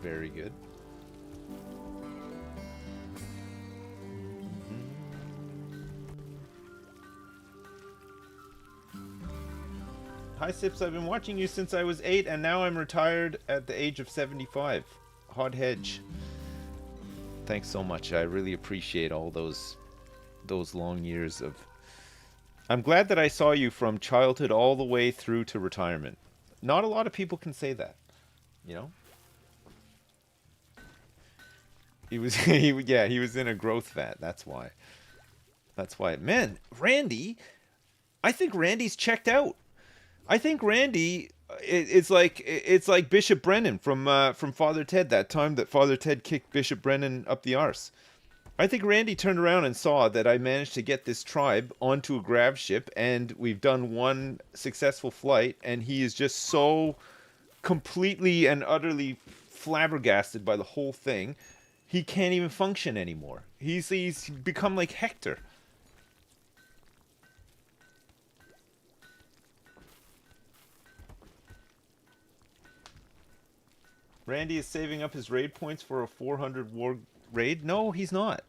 S1: Very good. Hi Sips, I've been watching you since I was 8 and now I'm retired at the age of 75. Hot hedge. Thanks so much. I really appreciate all those long years of... I'm glad that I saw you from childhood all the way through to retirement. Not a lot of people can say that, you know? He was he was in a growth vat, that's why. That's why. Man, Randy, I think Randy's checked out. I think Randy, it's like Bishop Brennan from Father Ted, that time that Father Ted kicked Bishop Brennan up the arse. I think Randy turned around and saw that I managed to get this tribe onto a grav ship, and we've done one successful flight, and he is just so completely and utterly flabbergasted by the whole thing, he can't even function anymore. He's become like Hector. Randy is saving up his raid points for a 400 war raid. No, he's not.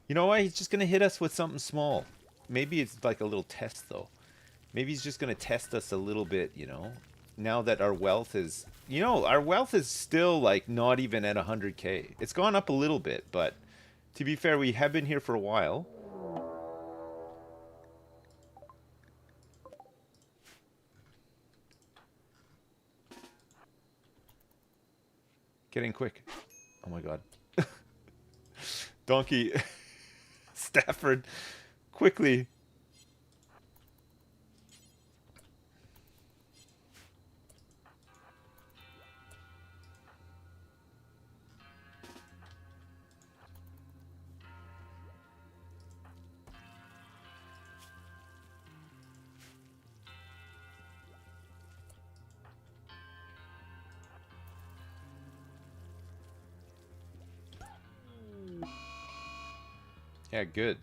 S1: You know what? He's just going to hit us with something small. Maybe it's like a little test, though. Maybe he's just going to test us a little bit, you know? Now that our wealth is... You know, our wealth is still, like, not even at 100k. It's gone up a little bit, but... To be fair, we have been here for a while. Get in quick. Oh my god. Donkey. Stafford. Quickly. Yeah, good.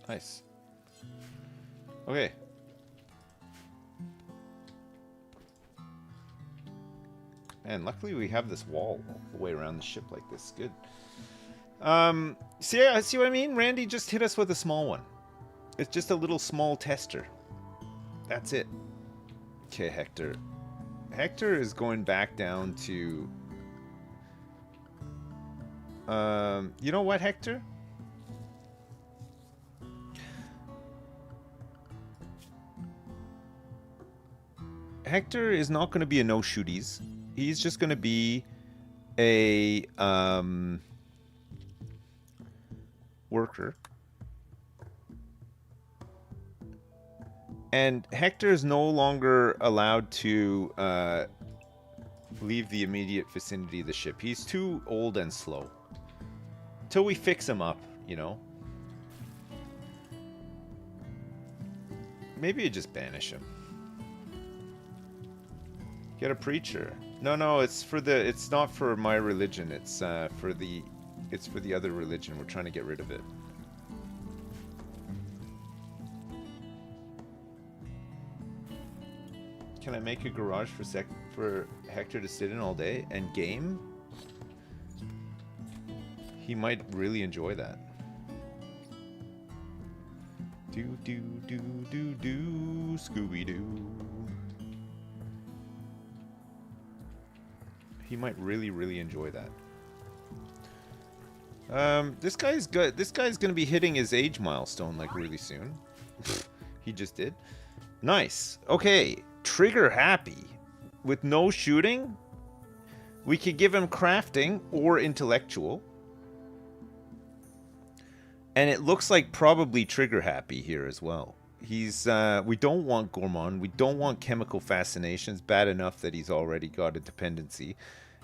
S1: Nice. Okay. And luckily we have this wall all the way around the ship like this. Good. See what I mean? Randy just hit us with a small one. It's just a little small tester. That's it. Okay, Hector. Hector is going back down to... you know what, Hector? Hector is not going to be a no-shooties. He's just going to be a worker. And Hector is no longer allowed to leave the immediate vicinity of the ship. He's too old and slow. Till we fix him up, you know. Maybe you just banish him. Get a preacher. No, it's for the. It's not for my religion. It's for the. It's for the other religion. We're trying to get rid of it. Can I make a garage for Hector to sit in all day and game? He might really enjoy that. Do do do do do Scooby Doo. He might really enjoy that. This guy's good. This guy's gonna be hitting his age milestone like really soon. He just did. Nice. Okay, trigger happy with no shooting. We could give him crafting or intellectual, and it looks like probably trigger happy here as well. He's we don't want gourmand. We don't want chemical fascinations. Bad enough that he's already got a dependency.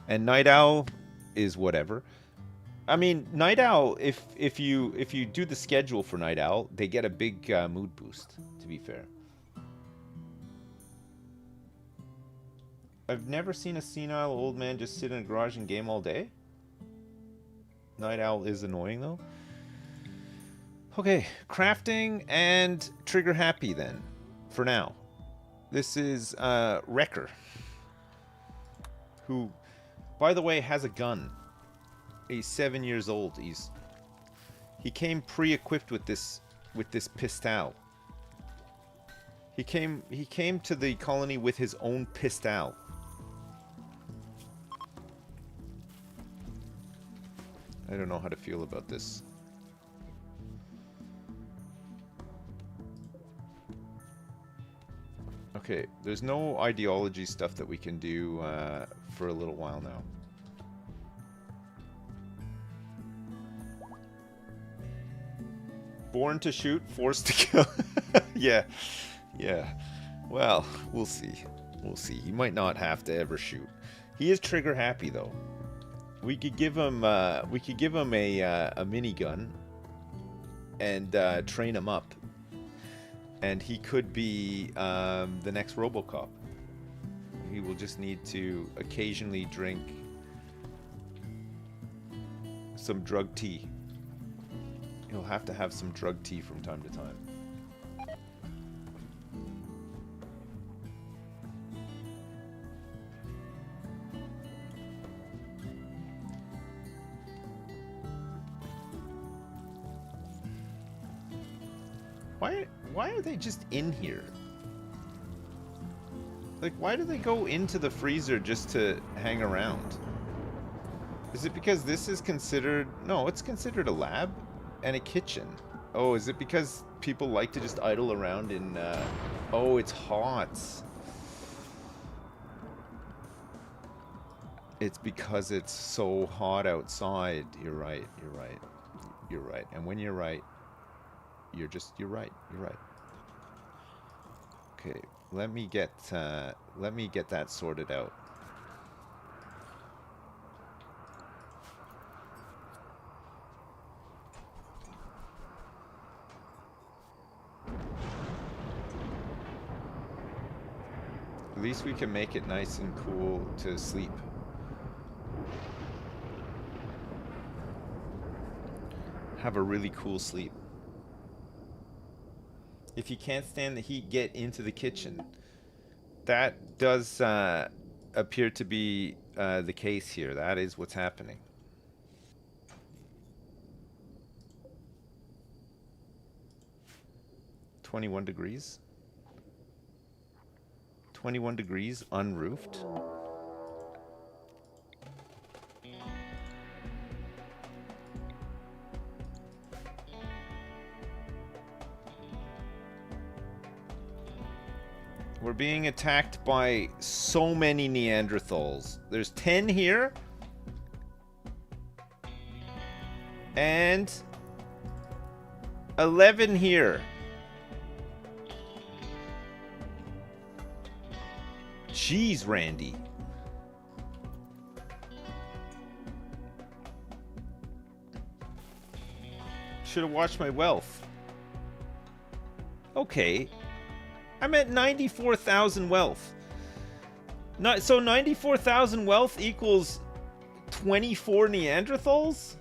S1: And Night Owl is whatever. I mean, Night Owl, if you do the schedule for Night Owl, they get a big mood boost, to be fair. I've never seen a senile old man just sit in a garage and game all day. Night Owl is annoying though. Okay, crafting and trigger happy then, for now. This is Wrecker, who, by the way, has a gun. He's 7 years old. He came pre-equipped with this pistol. He came to the colony with his own pistol. I don't know how to feel about this. Okay, there's no ideology stuff that we can do for a little while now. Born to shoot, forced to kill. Yeah. Well, we'll see. We'll see. He might not have to ever shoot. He is trigger happy though. We could give him a minigun and train him up, and he could be the next RoboCop. He will just need to occasionally drink some drug tea. He'll have to have some drug tea from time to time. Why are they just in here? Like, why do they go into the freezer just to hang around? Is it because this is considered... No, it's considered a lab and a kitchen. Oh, is it because people like to just idle around in... Oh, it's hot. It's because it's so hot outside. You're right, you're right. You're right. And when you're right, you're right. You're right. Okay, let me get that sorted out. At least we can make it nice and cool to sleep. Have a really cool sleep. If you can't stand the heat, get into the kitchen. That does appear to be the case here. That is what's happening. $21 degrees. 21 degrees unroofed. We're being attacked by so many Neanderthals. There's 10 here. And 11 here. Jeez, Randy. Should have watched my wealth. Okay. I'm at 94,000 wealth. So 94,000 wealth equals 24 Neanderthals?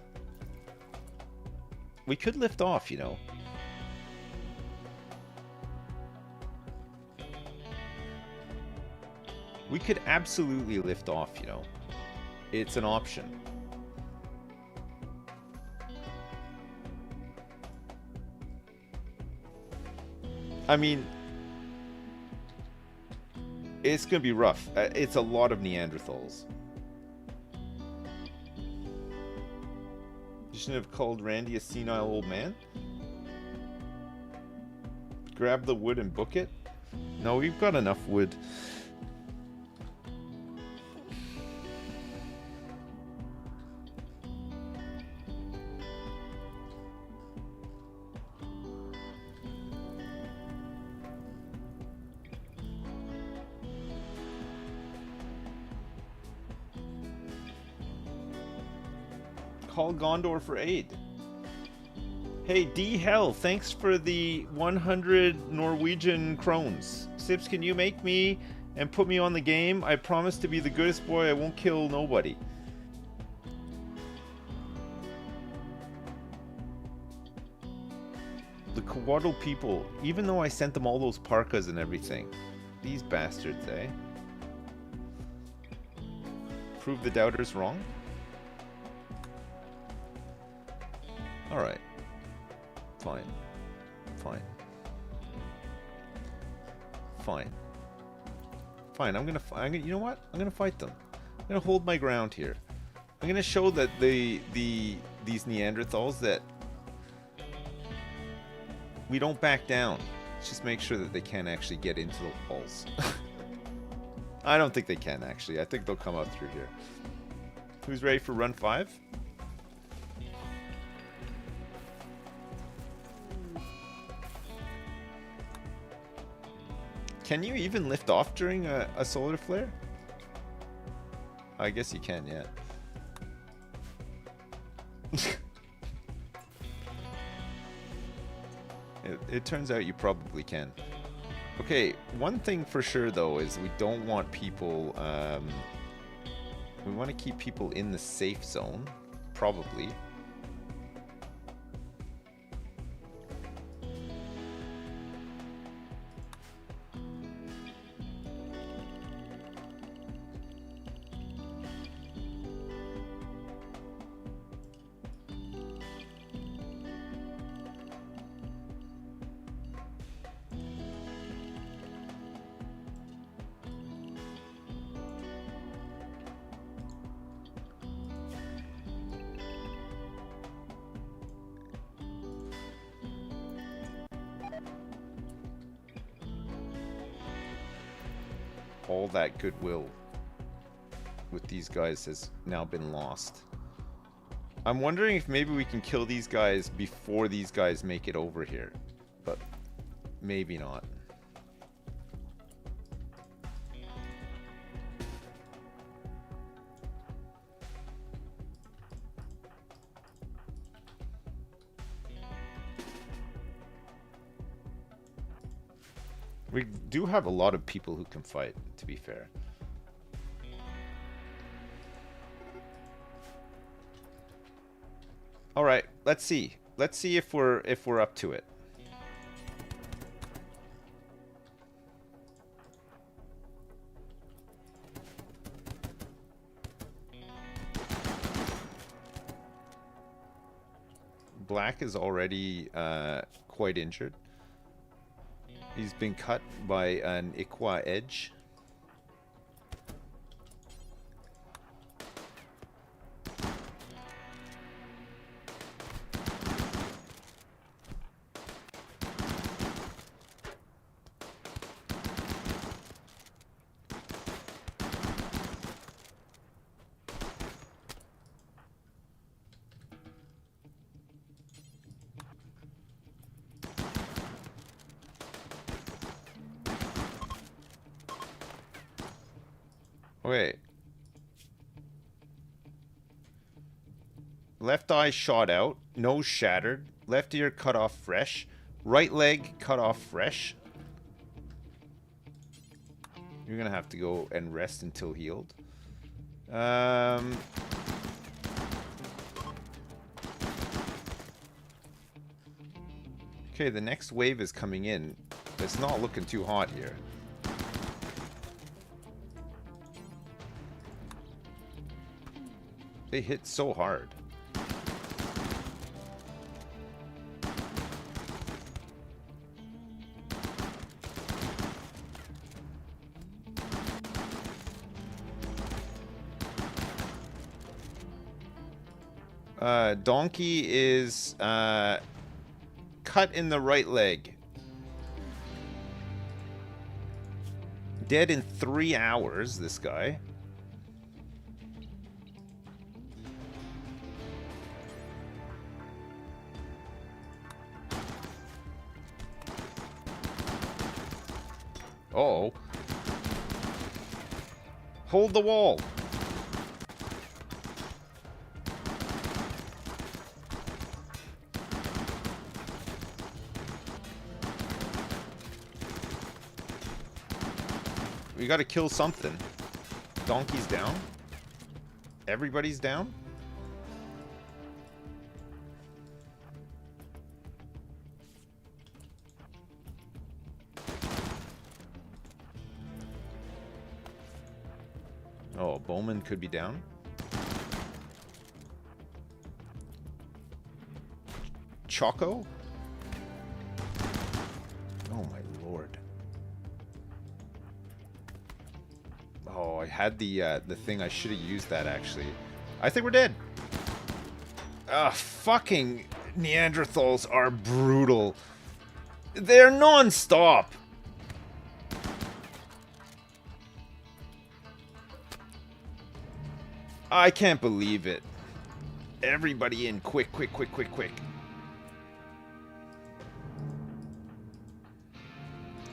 S1: We could lift off, you know. We could absolutely lift off, you know. It's an option. I mean... It's gonna be rough. It's a lot of Neanderthals. You shouldn't have called Randy a senile old man. Grab the wood and book it. No, we've got enough wood. Call Gondor for aid. Hey, D Hell, thanks for the 100 Norwegian krones. Sips, can you make me and put me on the game? I promise to be the goodest boy. I won't kill nobody. The Coatl people, even though I sent them all those parkas and everything. These bastards, eh? Prove the doubters wrong? Alright. Fine. Fine. Fine. Fine, I'm gonna, you know what? I'm gonna fight them. I'm gonna hold my ground here. I'm gonna show that these Neanderthals that we don't back down. Let's just make sure that they can't actually get into the walls. I don't think they can, actually. I think they'll come out through here. Who's ready for run 5? Can you even lift off during a solar flare? I guess you can, yeah. It turns out you probably can. Okay, one thing for sure though is we don't want people, we want to keep people in the safe zone, probably. All that goodwill with these guys has now been lost. I'm wondering if maybe we can kill these guys before these guys make it over here, but maybe not. We do have a lot of people who can fight, to be fair. All right, let's see. Let's see if we're up to it. Black is already quite injured. He's been cut by an Iqua edge. Okay. Left eye shot out. Nose shattered. Left ear cut off fresh. Right leg cut off fresh. You're gonna have to go and rest until healed. Okay, the next wave is coming in. It's not looking too hot here. They hit so hard. Donkey is cut in the right leg. Dead in 3 hours, this guy. Uh-oh. Hold the wall. We gotta kill something. Donkey's down. Everybody's down. Oh, Bowman could be down. Choco? Oh my lord. Oh, I had the thing. I should have used that actually. I think we're dead. Fucking Neanderthals are brutal. They're non-stop. I can't believe it. Everybody in. Quick, quick, quick, quick, quick.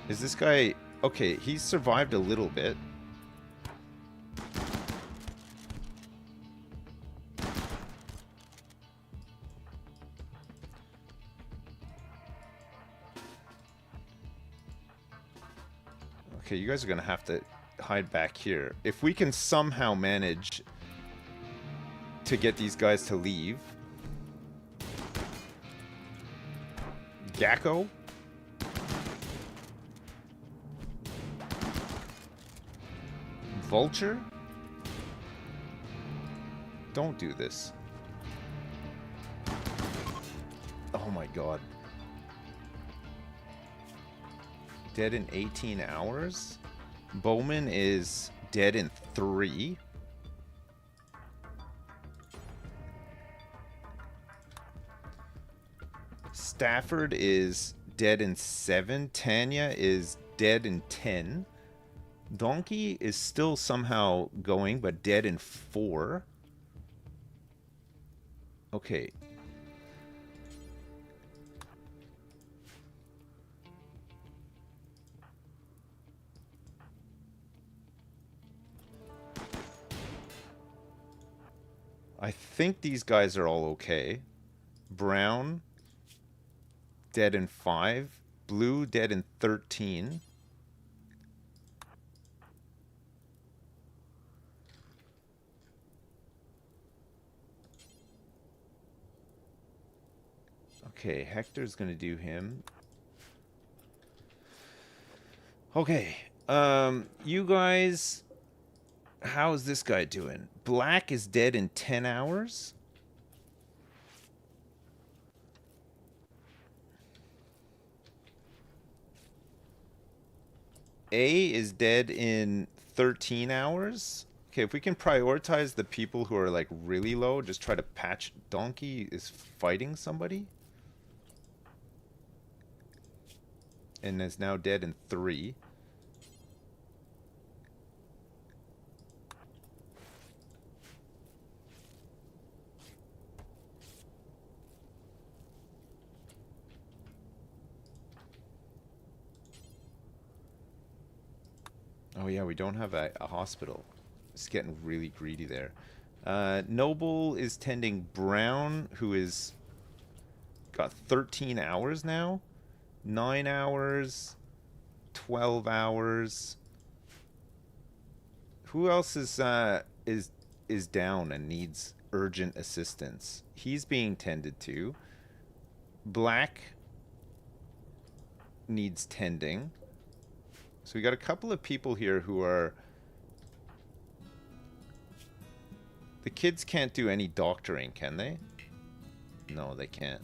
S1: Is this guy... Okay, he's survived a little bit. Okay, you guys are gonna have to hide back here. If we can somehow manage to get these guys to leave. Gacko? Vulture? Don't do this. Oh my god. Dead in 18 hours? Bowman is dead in 3. Stafford is dead in 7. Tanya is dead in 10. Donkey is still somehow going, but dead in 4. Okay. I think these guys are all okay. Brown, dead in 5. Blue, dead in 13. Okay, Hector's gonna do him. Okay, you guys... How's this guy doing? Black is dead in 10 hours? A is dead in 13 hours? Okay, if we can prioritize the people who are like really low, just try to patch... Donkey is fighting somebody? And is now dead in 3. Oh yeah, we don't have a hospital. It's getting really greedy there. Noble is tending Brown, who is... got 13 hours now? 9 hours, 12 hours. Who else is down and needs urgent assistance? He's being tended to. Black needs tending. So we got a couple of people here who are... The kids can't do any doctoring, can they? No, they can't.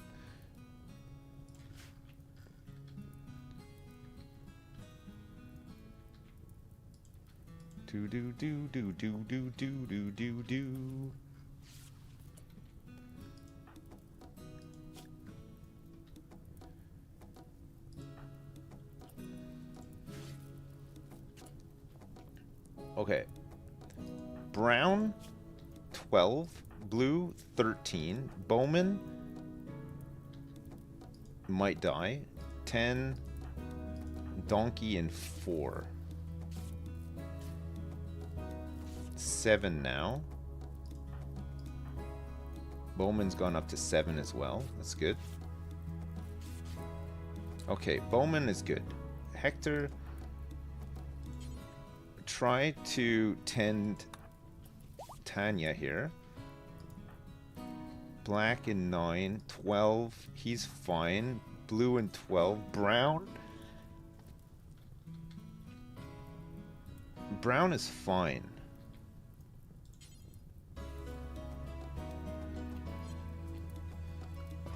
S1: Do do do do do do do do do do. Okay. Brown 12, blue 13, Bowman might die, 10, Donkey and 4. 7 now. Bowman's gone up to 7 as well. That's good. Okay, Bowman is good. Hector, try to tend Tanya here. Black in 9, 12, he's fine. Blue in 12, Brown. Brown is fine.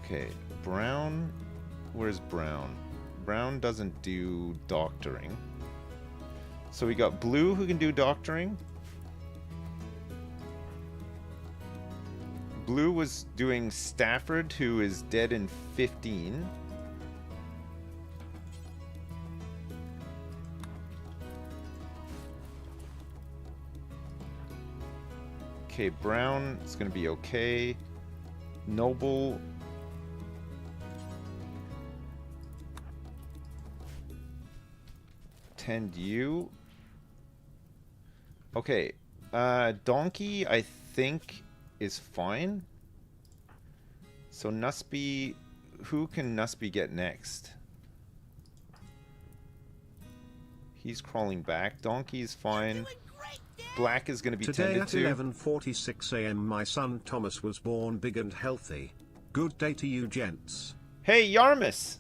S1: Okay, Brown, where's Brown? Brown doesn't do doctoring. So we got Blue who can do doctoring. Blue was doing Stafford, who is dead in 15. Okay, Brown is going to be okay. Noble... Tend you. Okay, Donkey, I think, is fine. So Nusby, who can Nusby get next? He's crawling back. Donkey's fine. Black is going to be
S2: Today
S1: tended to.
S2: at 11:46 a.m. my son Thomas was born big and healthy. Good day to you, gents.
S1: Hey, Yarmus!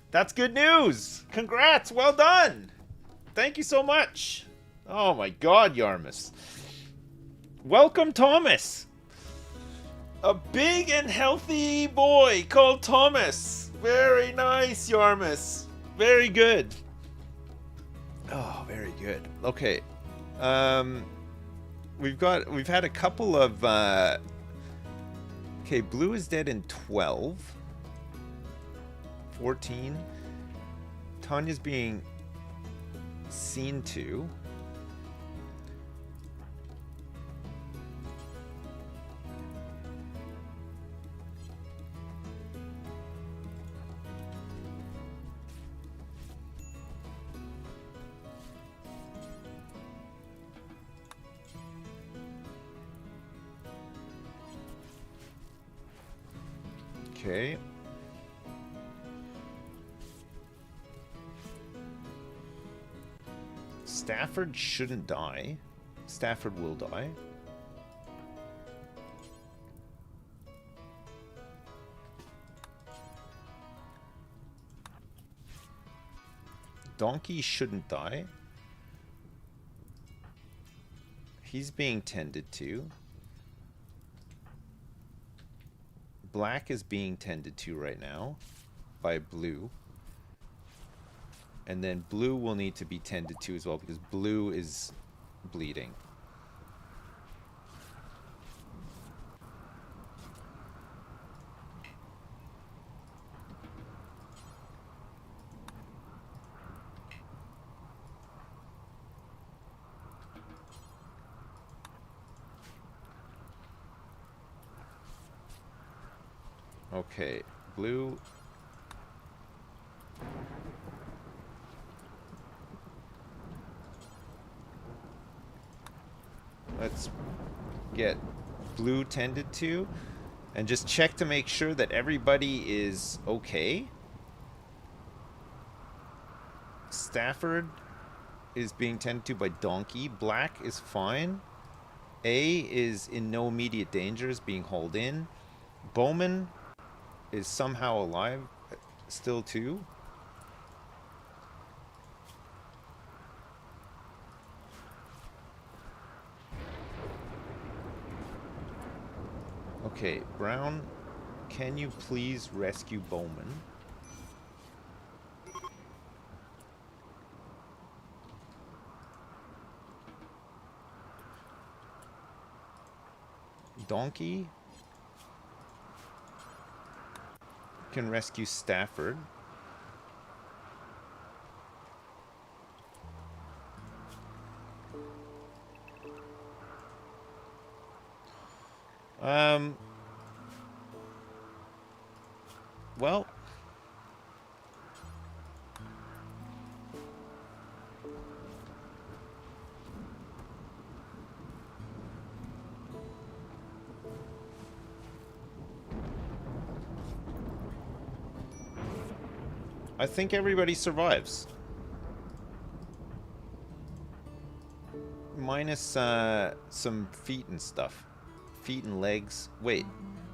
S1: That's good news! Congrats! Well done! Thank you so much! Oh my god, Yarmus. Welcome, Thomas! A big and healthy boy called Thomas. Very nice, Yarmus. Very good. Oh, very good. Okay. We've had a couple of okay, blue is dead in 12. 14. Tanya's being seen to. Okay. Stafford shouldn't die. Stafford will die. Donkey shouldn't die. He's being tended to. Black is being tended to right now by blue. And then blue will need to be tended to as well because blue is bleeding. Okay, blue. Let's get blue tended to and just check to make sure that everybody is okay. Stafford is being tended to by Donkey. Black is fine. A is in no immediate danger, is being hauled in. Bowman is somehow alive still too. Okay, Brown, can you please rescue Bowman? Donkey can rescue Stafford. Well, I think everybody survives. Minus some feet and stuff. Feet and legs. Wait,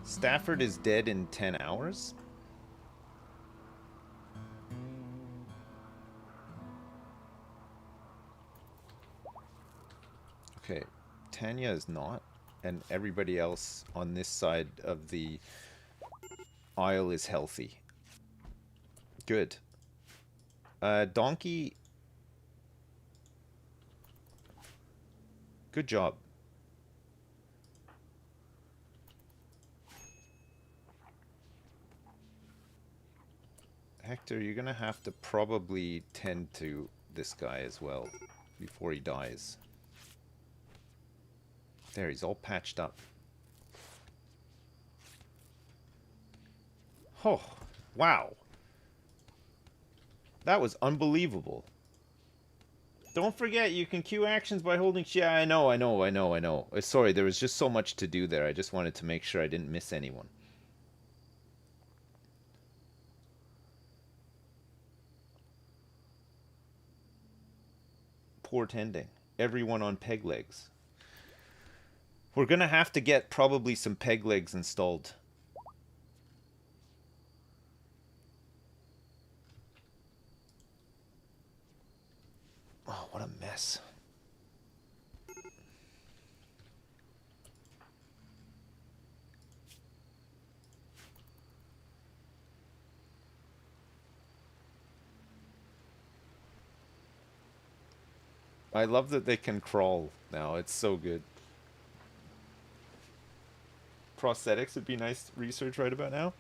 S1: Stafford is dead in 10 hours? Okay, Tanya is not, and everybody else on this side of the aisle is healthy. Good. Donkey. Good job. Hector, you're gonna have to probably tend to this guy as well before he dies. There, he's all patched up. Oh, wow. That was unbelievable. Don't forget, you can queue actions by holding... Yeah, I know. Sorry, there was just so much to do there. I just wanted to make sure I didn't miss anyone. portending. Everyone on peg legs. We're gonna have to get probably some peg legs installed. Oh, what a mess. I love that they can crawl now. It's so good. Prosthetics would be nice research right about now.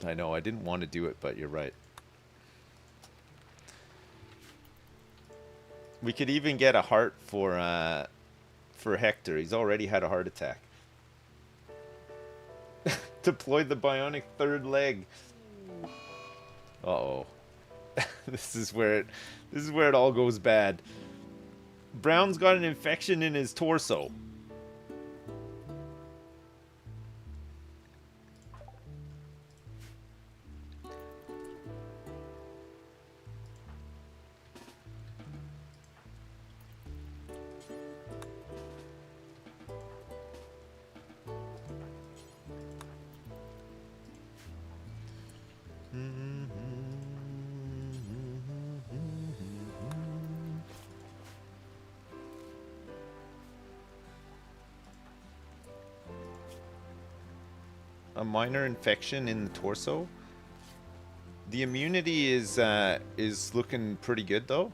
S1: I know, I didn't want to do it, but you're right. We could even get a heart for Hector. He's already had a heart attack. Deploy the bionic third leg. Uh-oh. This is where it all goes bad. Brown's got an infection in his torso. A minor infection in the torso. The immunity is looking pretty good though.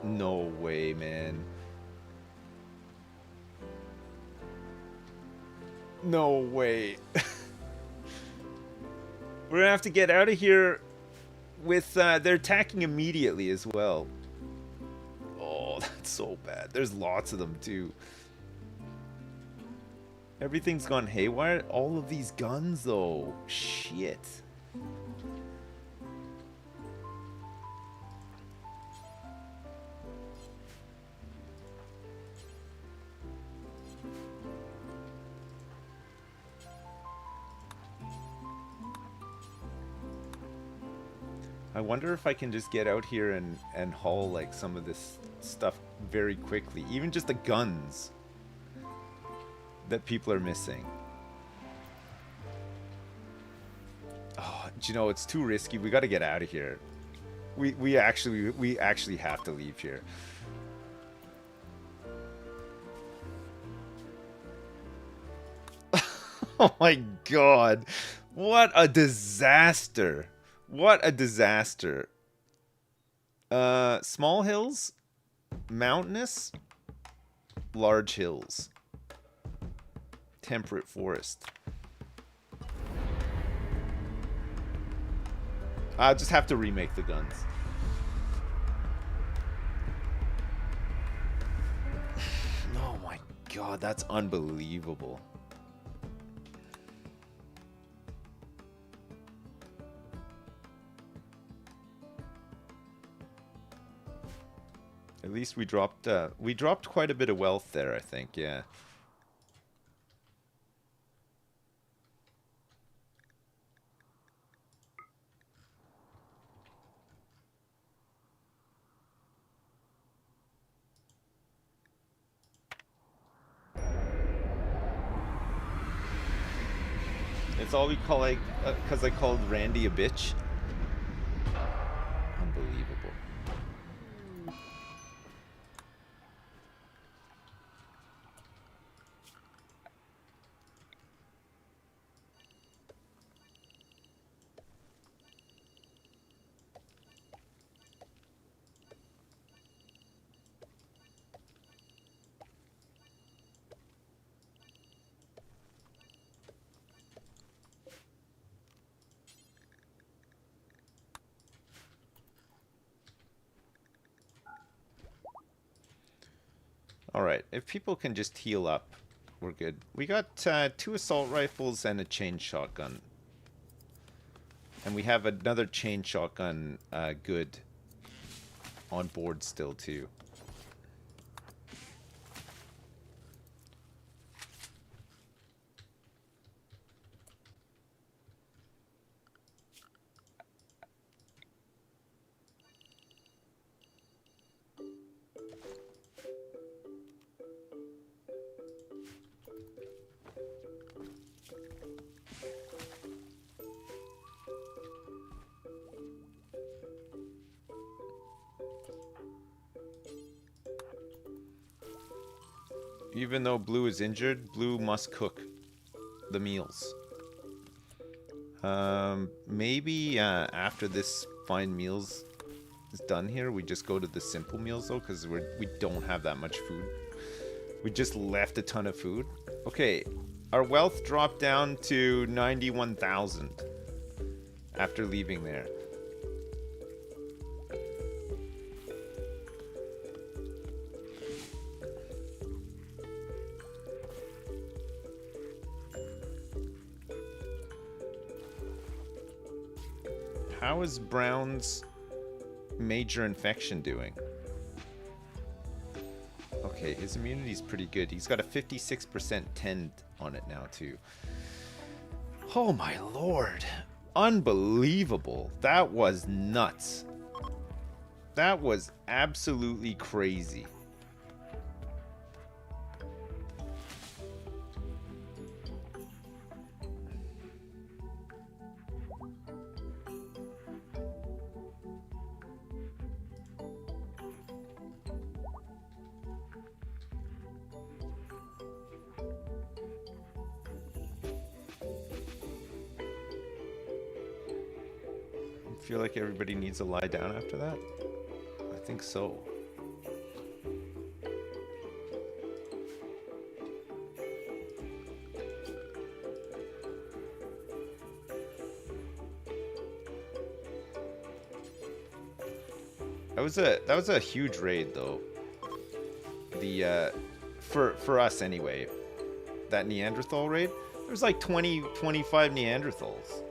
S1: No way, man. No way. We're gonna have to get out of here with they're attacking immediately as well. Oh, that's so bad. There's lots of them too. Everything's gone haywire. All of these guns, though. Shit. I wonder if I can just get out here and haul like some of this stuff very quickly. Even just the guns that people are missing. Oh, do you know, it's too risky. We got to get out of here. We actually have to leave here. Oh my god. What a disaster. What a disaster. Small hills, mountainous, large hills. Temperate forest. I'll just have to remake the guns. Oh my god, that's unbelievable. At least we dropped quite a bit of wealth there, I think, yeah. It's all we call, like, because I called Randy a bitch. Unbelievable. Alright, if people can just heal up, we're good. We got 2 assault rifles and a chain shotgun. And we have another chain shotgun good on board still, too. Even though Blue is injured, Blue must cook the meals. Maybe after this fine meals is done here, we just go to the simple meals though, because we don't have that much food. We just left a ton of food. Okay, our wealth dropped down to 91,000 after leaving there. How is Brown's major infection doing? Okay, his immunity's pretty good. He's got a 56% tend on it now, too. Oh my lord. Unbelievable. That was nuts. That was absolutely crazy. I feel like everybody needs to lie down after that. I think so. That was a huge raid though. The for us anyway. That Neanderthal raid, there's like 25 Neanderthals.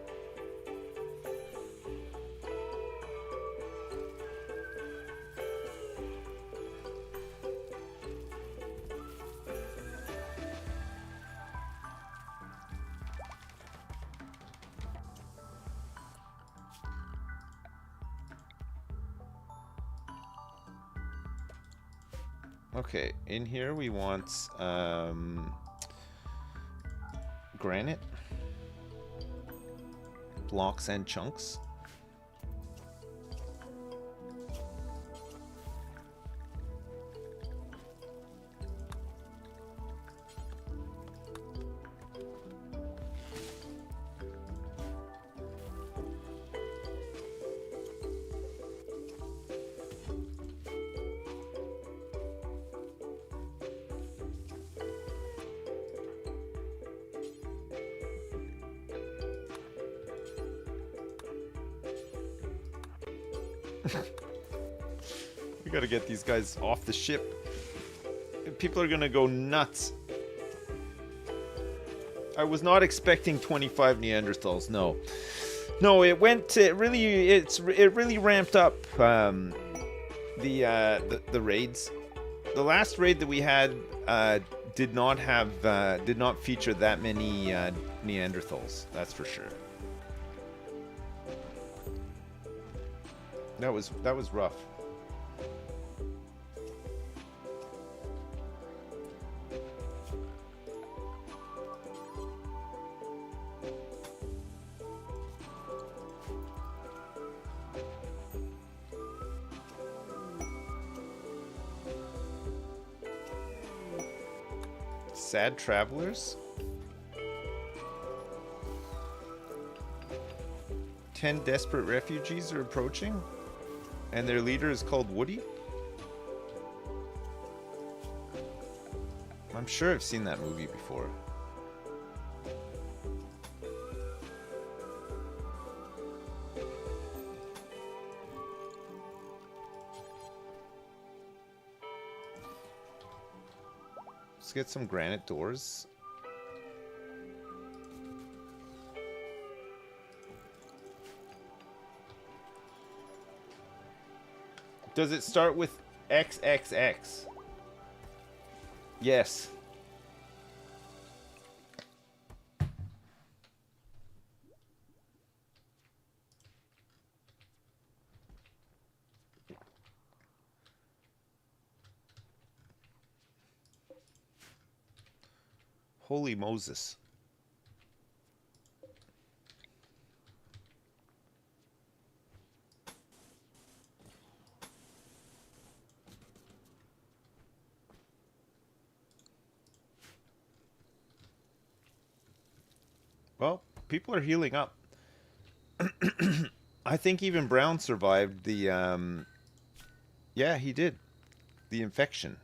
S1: Okay, in here we want granite, blocks and chunks. We gotta get these guys off the ship. People are gonna go nuts. I was not expecting 25 Neanderthals. No, it went. It really ramped up the raids. The last raid that we had did not feature that many Neanderthals. That's for sure. That was rough. Sad travelers? 10 desperate refugees are approaching, and their leader is called Woody? I'm sure I've seen that movie before. Let's get some granite doors. Does it start with XXX? Yes. Holy Moses. people are healing up. I think even Brown survived the, yeah, he did. The infection.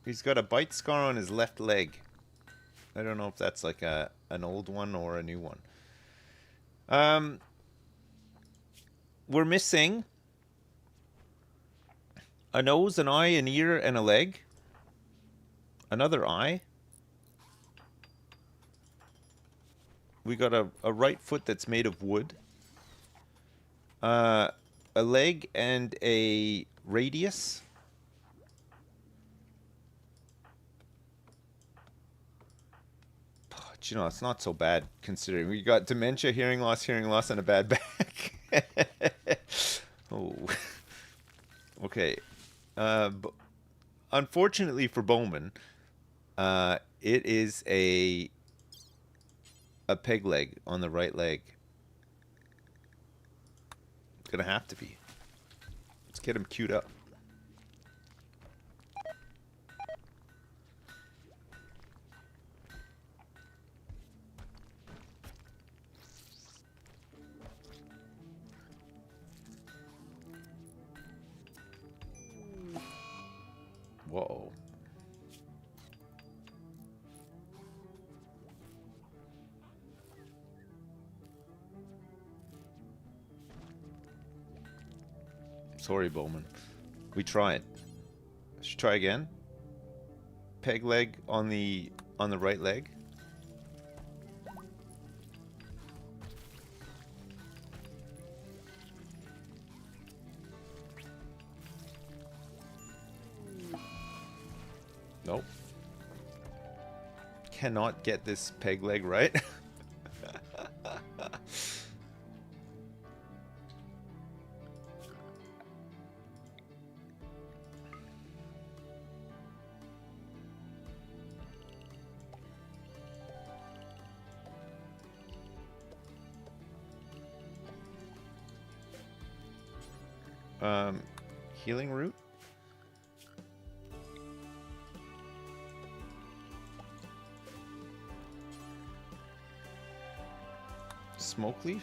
S1: He's got a bite scar on his left leg. I don't know if that's like an old one or a new one. We're missing a nose, an eye, an ear, and a leg. Another eye. We got a right foot that's made of wood. A leg and a radius. But, you know, it's not so bad considering we got dementia, hearing loss, and a bad back. Oh. Okay. Unfortunately for Bowman, it is a peg leg on the right leg. It's gonna have to be. Let's get him queued up. Whoa. Sorry, Bowman. We tried. Should try again. Peg leg on the right leg. Nope. Cannot get this peg leg right. Healing root? Smoke leaf?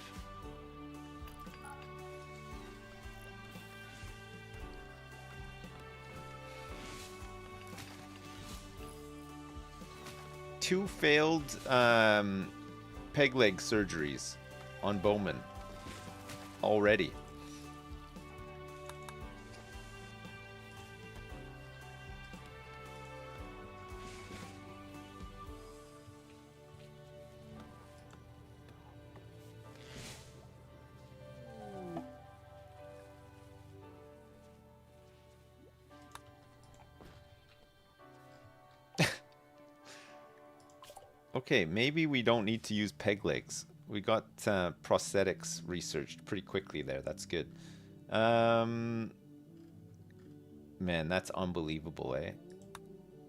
S1: Two failed peg leg surgeries on Bowman already. Okay, maybe we don't need to use peg legs. We got prosthetics researched pretty quickly there. That's good. Man, that's unbelievable, eh?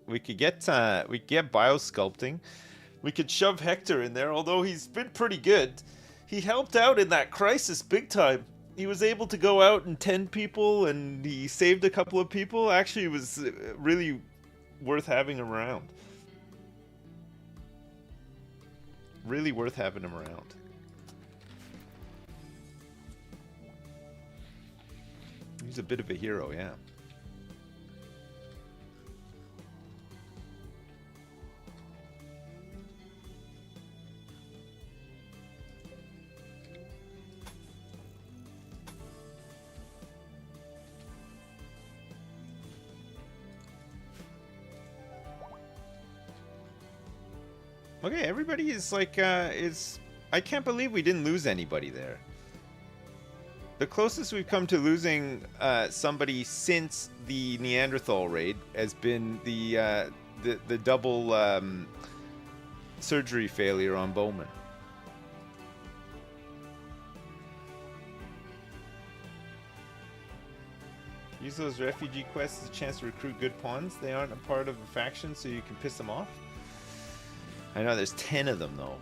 S1: We could get biosculpting. We could shove Hector in there, although he's been pretty good. He helped out in that crisis big time. He was able to go out and tend people, and he saved a couple of people. Actually, it was really worth having him around. Really worth having him around. He's a bit of a hero, yeah. Okay, everybody is like, I can't believe we didn't lose anybody there. The closest we've come to losing somebody since the Neanderthal raid has been the double surgery failure on Bowman. Use those refugee quests as a chance to recruit good pawns. They aren't a part of a faction, so you can piss them off. I know there's 10 of them, though.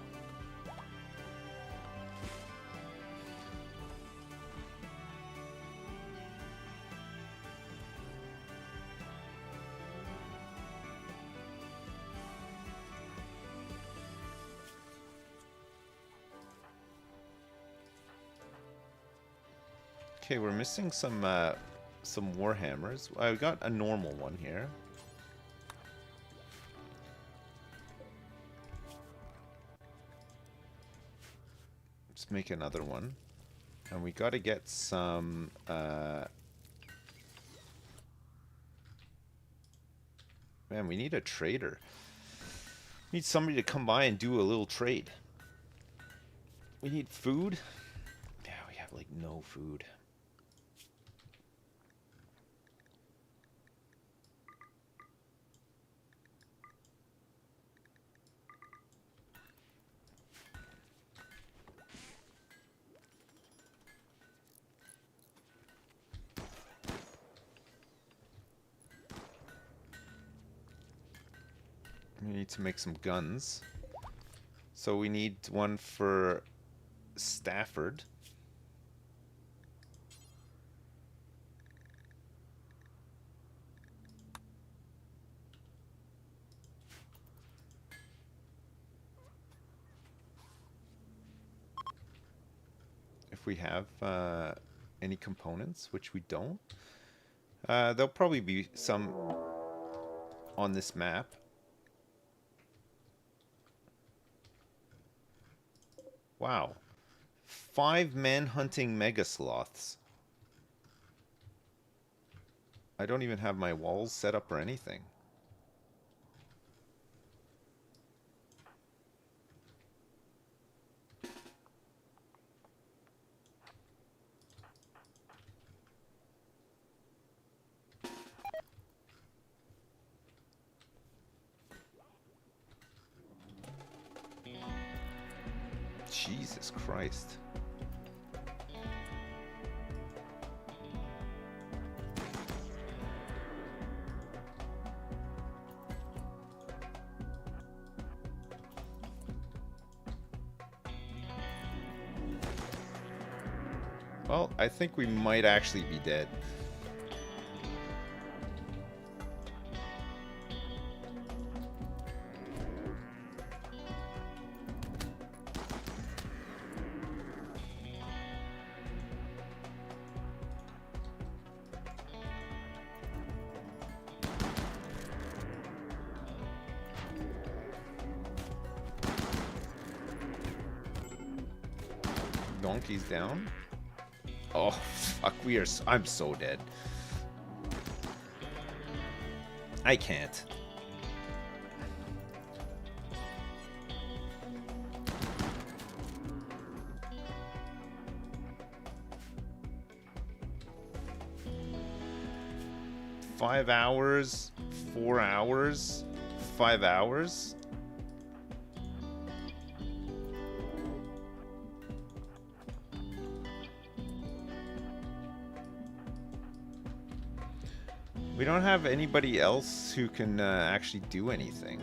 S1: Okay, we're missing some warhammers. I got a normal one here. Let's make another one. And we got to get some man, we need a trader. We need somebody to come by and do a little trade. We need food. Yeah, we have like no food. We need to make some guns. So we need one for Stafford. If we have any components, which we don't. There'll probably be some on this map. Wow. 5 man-hunting mega sloths. I don't even have my walls set up or anything. Jesus Christ. Well, I think we might actually be dead. Donkey's down. Oh, fuck, I'm so dead. I can't. Five hours, 4 hours, 5 hours. We don't have anybody else who can actually do anything.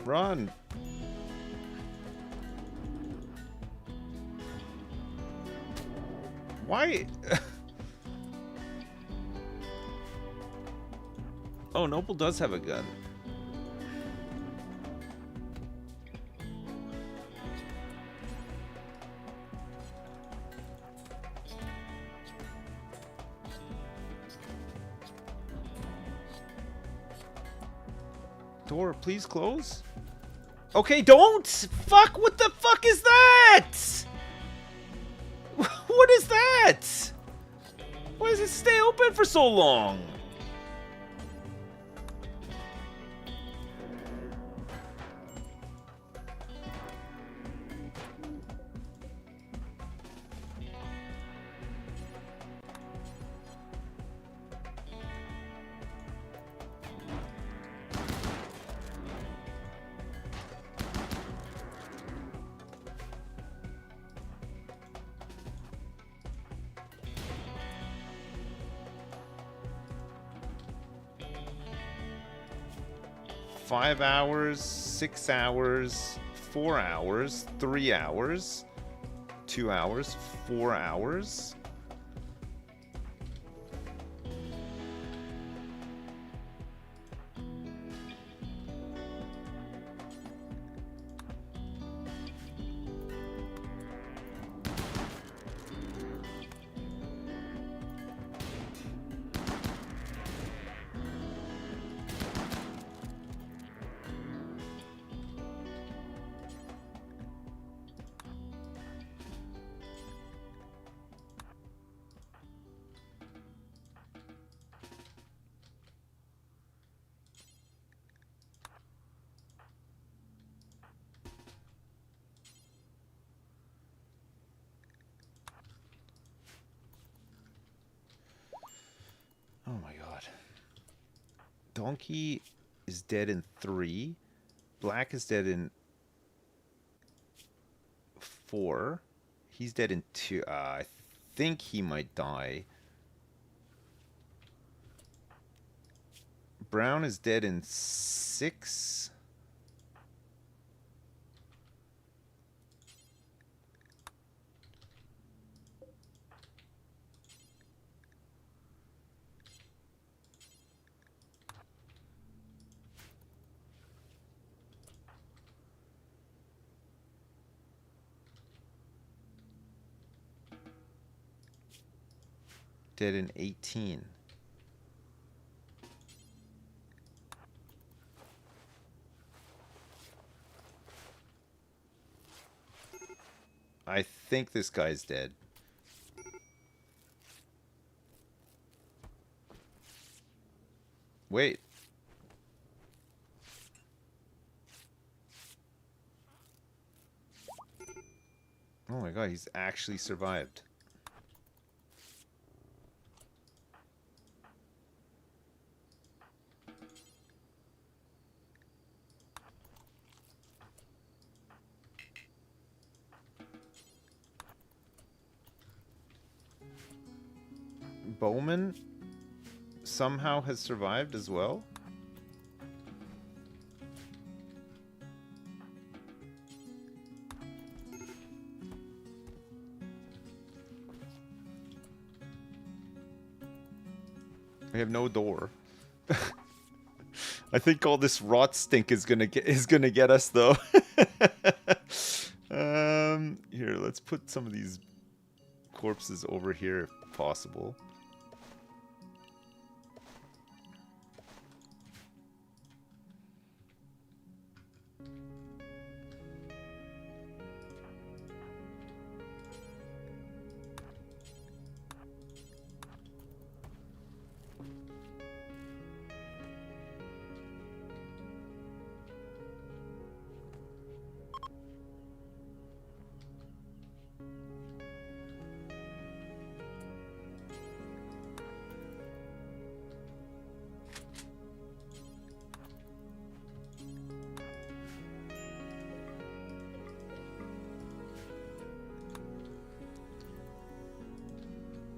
S1: Run! Why? Oh, Noble does have a gun. Door, please close. Okay, don't! Fuck, what the fuck is that? What is that? Why does it stay open for so long? 5 hours, 6 hours, 4 hours, 3 hours, 2 hours, 4 hours. Oh my god. Donkey is dead in 3. Black is dead in 4. He's dead in 2. I think he might die. Brown is dead in 6. Dead in 18. I think this guy's dead. Wait. Oh my god, he's actually survived. Bowman somehow has survived as well. We have no door. I think all this rot stink is gonna get us though. Here, let's put some of these corpses over here if possible.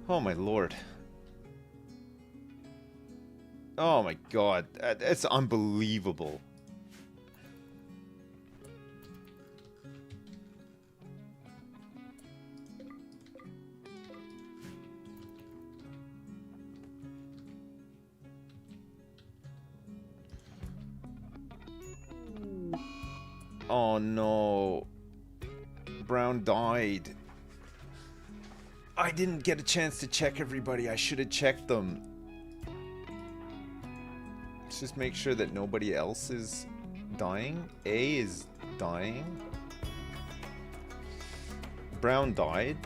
S1: Oh my lord. Oh my god. That's unbelievable. Oh no. Brown died. I didn't get a chance to check everybody. I should have checked them. Let's just make sure that nobody else is dying. A is dying. Brown died.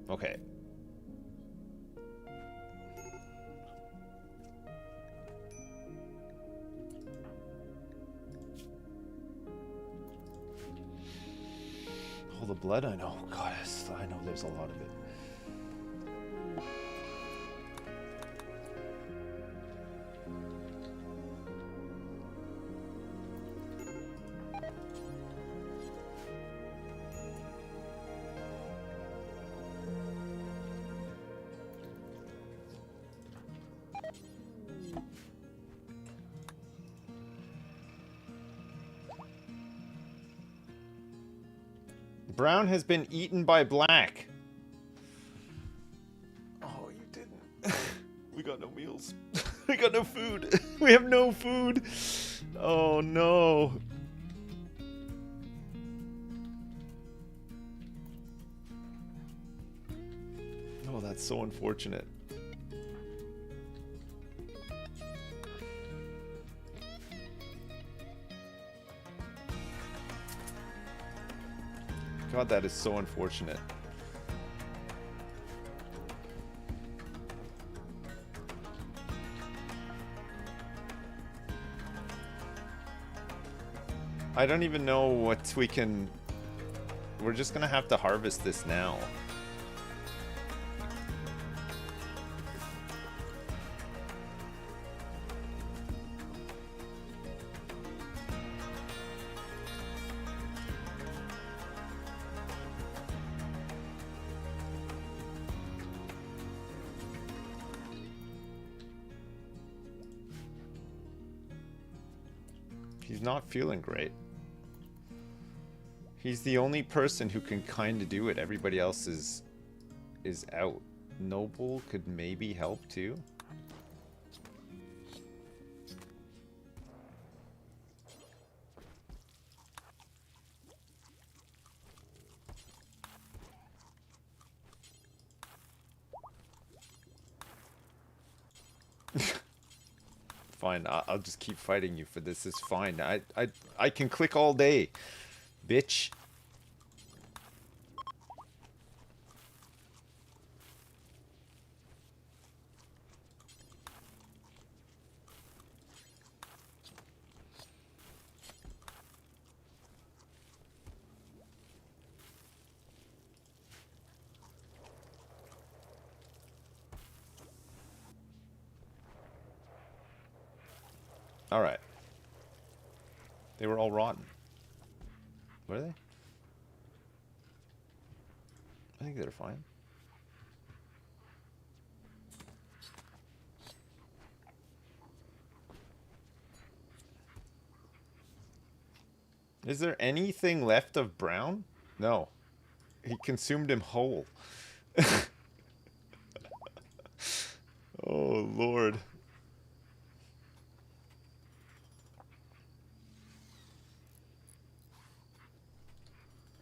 S1: Okay. All the blood I know. God, I know there's a lot of it. Brown has been eaten by Black. Oh, you didn't. We got no meals. We got no food. We have no food. Oh, no. Oh, that's so unfortunate. God, that is so unfortunate. I don't even know what we can... We're just gonna have to harvest this now. He's not feeling great. He's the only person who can kind of do it. Everybody else is out. Noble could maybe help too. Fine, I'll just keep fighting you for this. It's fine. I can click all day, bitch. All right. They were all rotten. Were they? I think they're fine. Is there anything left of Brown? No. He consumed him whole. Oh, Lord.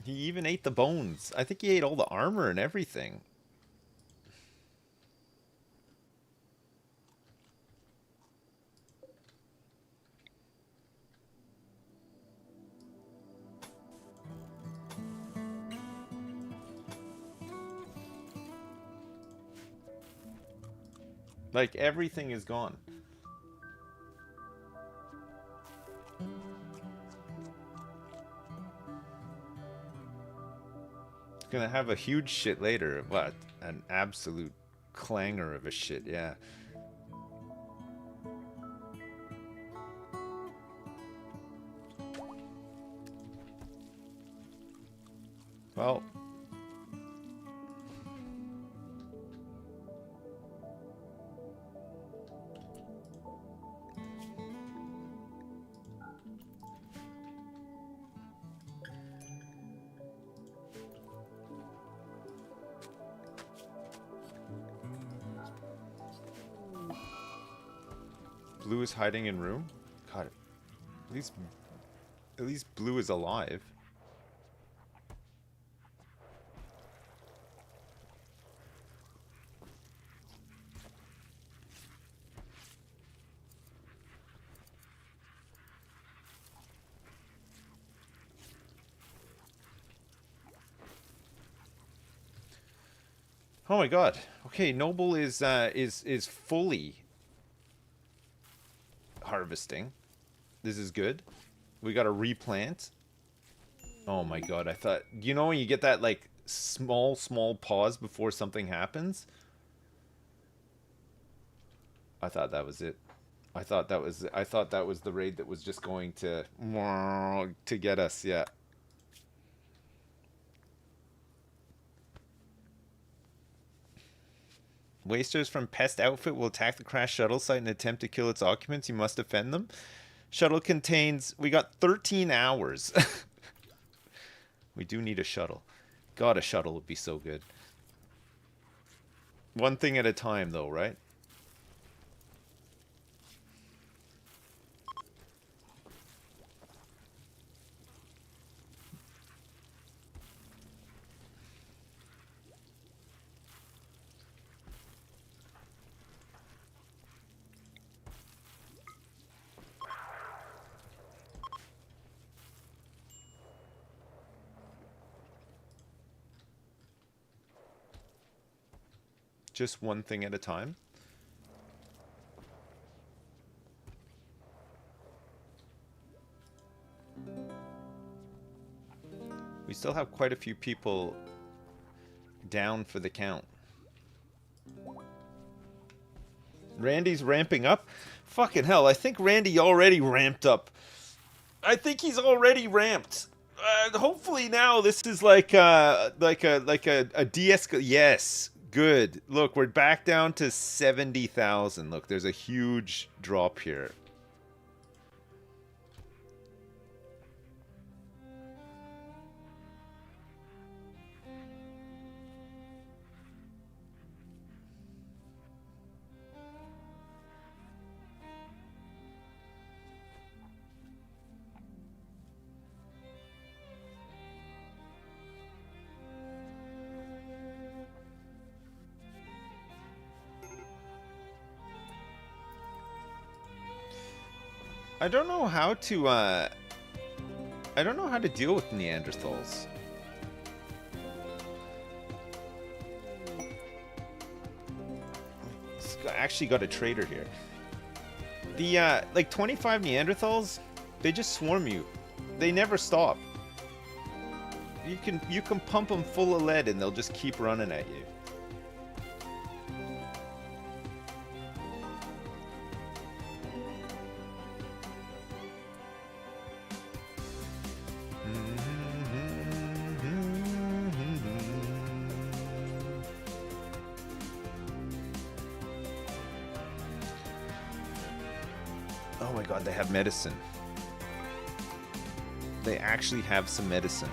S1: He even ate the bones. I think he ate all the armor and everything. Like, everything is gone. Gonna have a huge shit later. What? An absolute clangor of a shit, yeah. Well. Blue is hiding in room? God, at least Blue is alive. Oh my God. Okay, Noble is fully harvesting. This is good. We got to replant. Oh my God, I thought, you know when you get that like small pause before something happens? I thought that was it. I thought that was the raid that was just going to get us, yeah. Wasters from Pest Outfit will attack the crashed shuttle site and attempt to kill its occupants. You must defend them. Shuttle contains... We got 13 hours. We do need a shuttle. God, a shuttle would be so good. One thing at a time, though, right? Just one thing at a time. We still have quite a few people down for the count. Randy's ramping up? Fucking hell, I think Randy already ramped up. I think he's already ramped. Hopefully now this is like a de-escal. Yes, good. Look, we're back down to 70,000. Look, there's a huge drop here. I don't know how to deal with Neanderthals. Actually got a trader here. The like 25 Neanderthals, they just swarm you. They never stop. You can pump them full of lead and they'll just keep running at you. Oh my god, they have medicine. They actually have some medicine.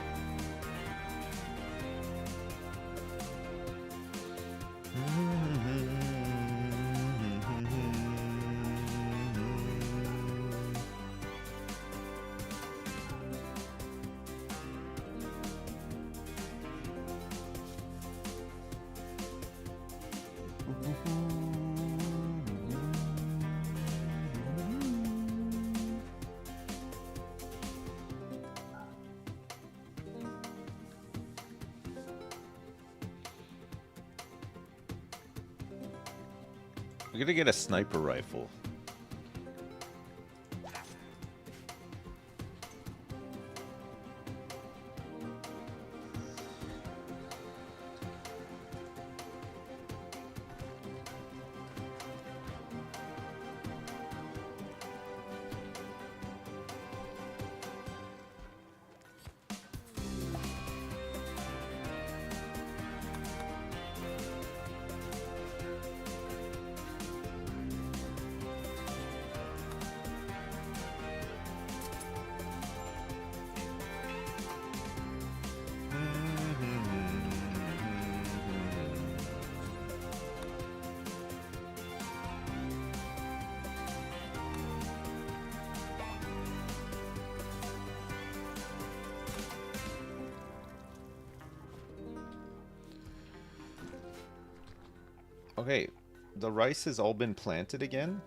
S1: We're gonna get a sniper rifle. Okay, the rice has all been planted again.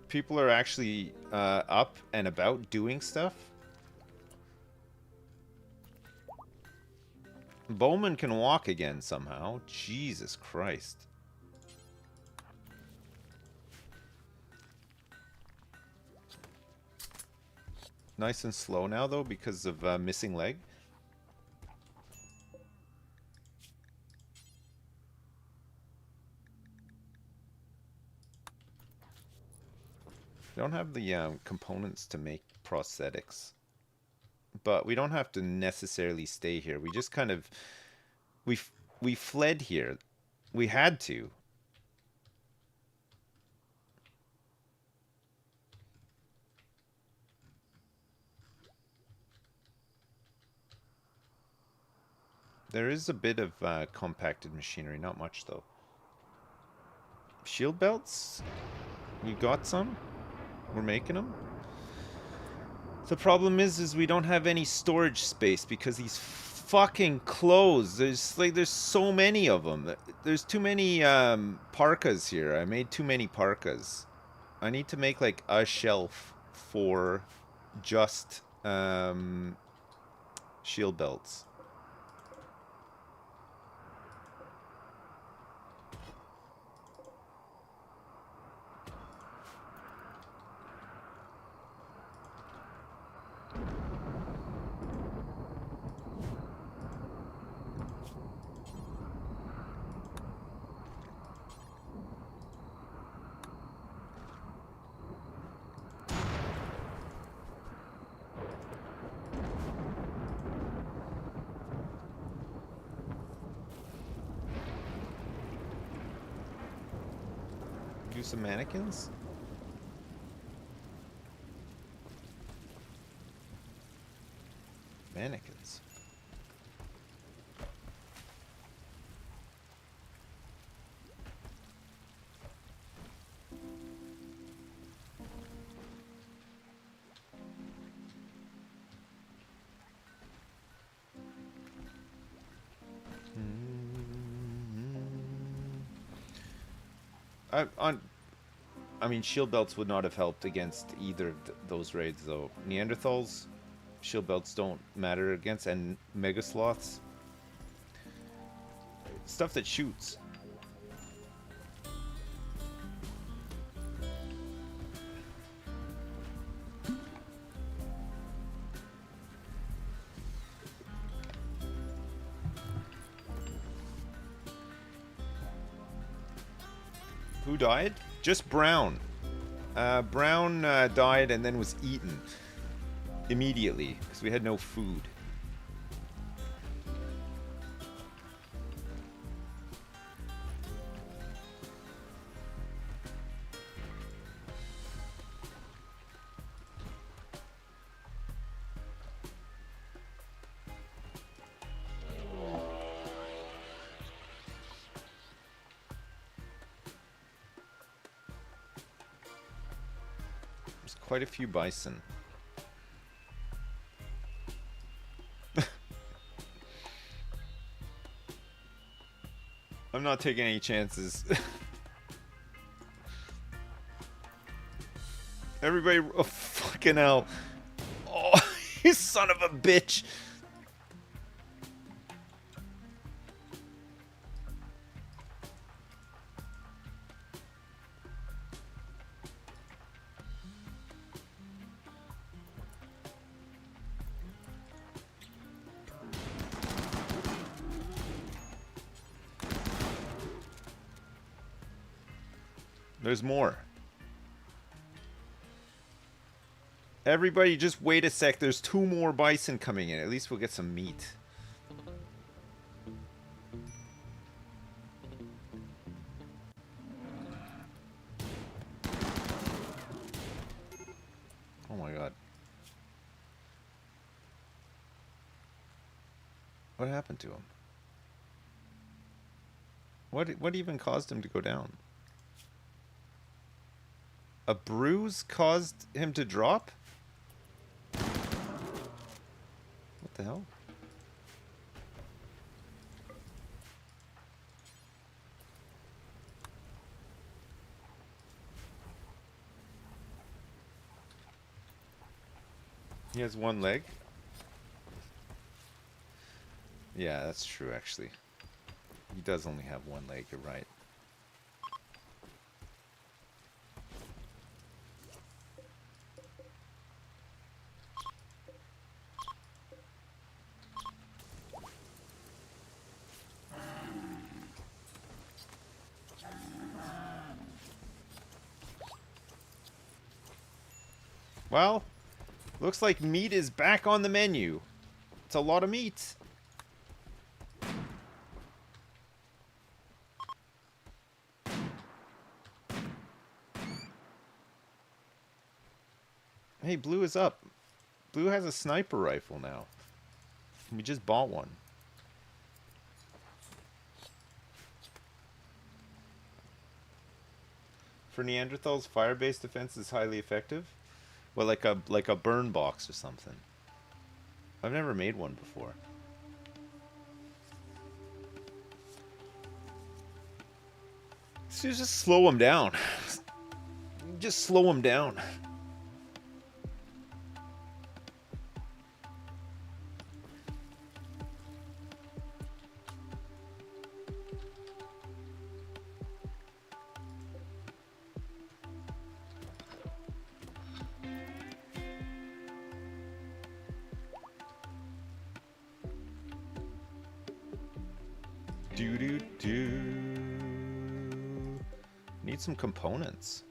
S1: People are actually up and about doing stuff. Bowman can walk again somehow. Jesus Christ. Nice and slow now, though, because of missing leg. We don't have the components to make prosthetics. But we don't have to necessarily stay here. We just kind of... We fled here. We had to. There is a bit of compacted machinery, not much though. Shield belts? We got some? We're making them? The problem is we don't have any storage space because these fucking clothes, there's so many of them. There's too many parkas here. I made too many parkas. I need to make like a shelf for just shield belts. Do some mannequins? Mannequins. I mean, shield belts would not have helped against either of those raids, though. Neanderthals, shield belts don't matter against, and mega sloths. Stuff that shoots. Who died? Just Brown. Brown died and then was eaten immediately because we had no food. Quite a few bison. I'm not taking any chances. Everybody, oh fucking hell. Oh, you son of a bitch. There's more. Everybody just wait a sec. There's 2 more bison coming in. At least we'll get some meat. Oh my god. What happened to him? What even caused him to go down? A bruise caused him to drop? What the hell? He has 1 leg? Yeah, that's true, actually. He does only have 1 leg, you're right. Well, looks like meat is back on the menu. It's a lot of meat. Hey, Blue is up. Blue has a sniper rifle now. We just bought one. For Neanderthals, fire-based defense is highly effective. Well, like a burn box or something. I've never made one before. So just slow them down. Just slow them down. Need some components.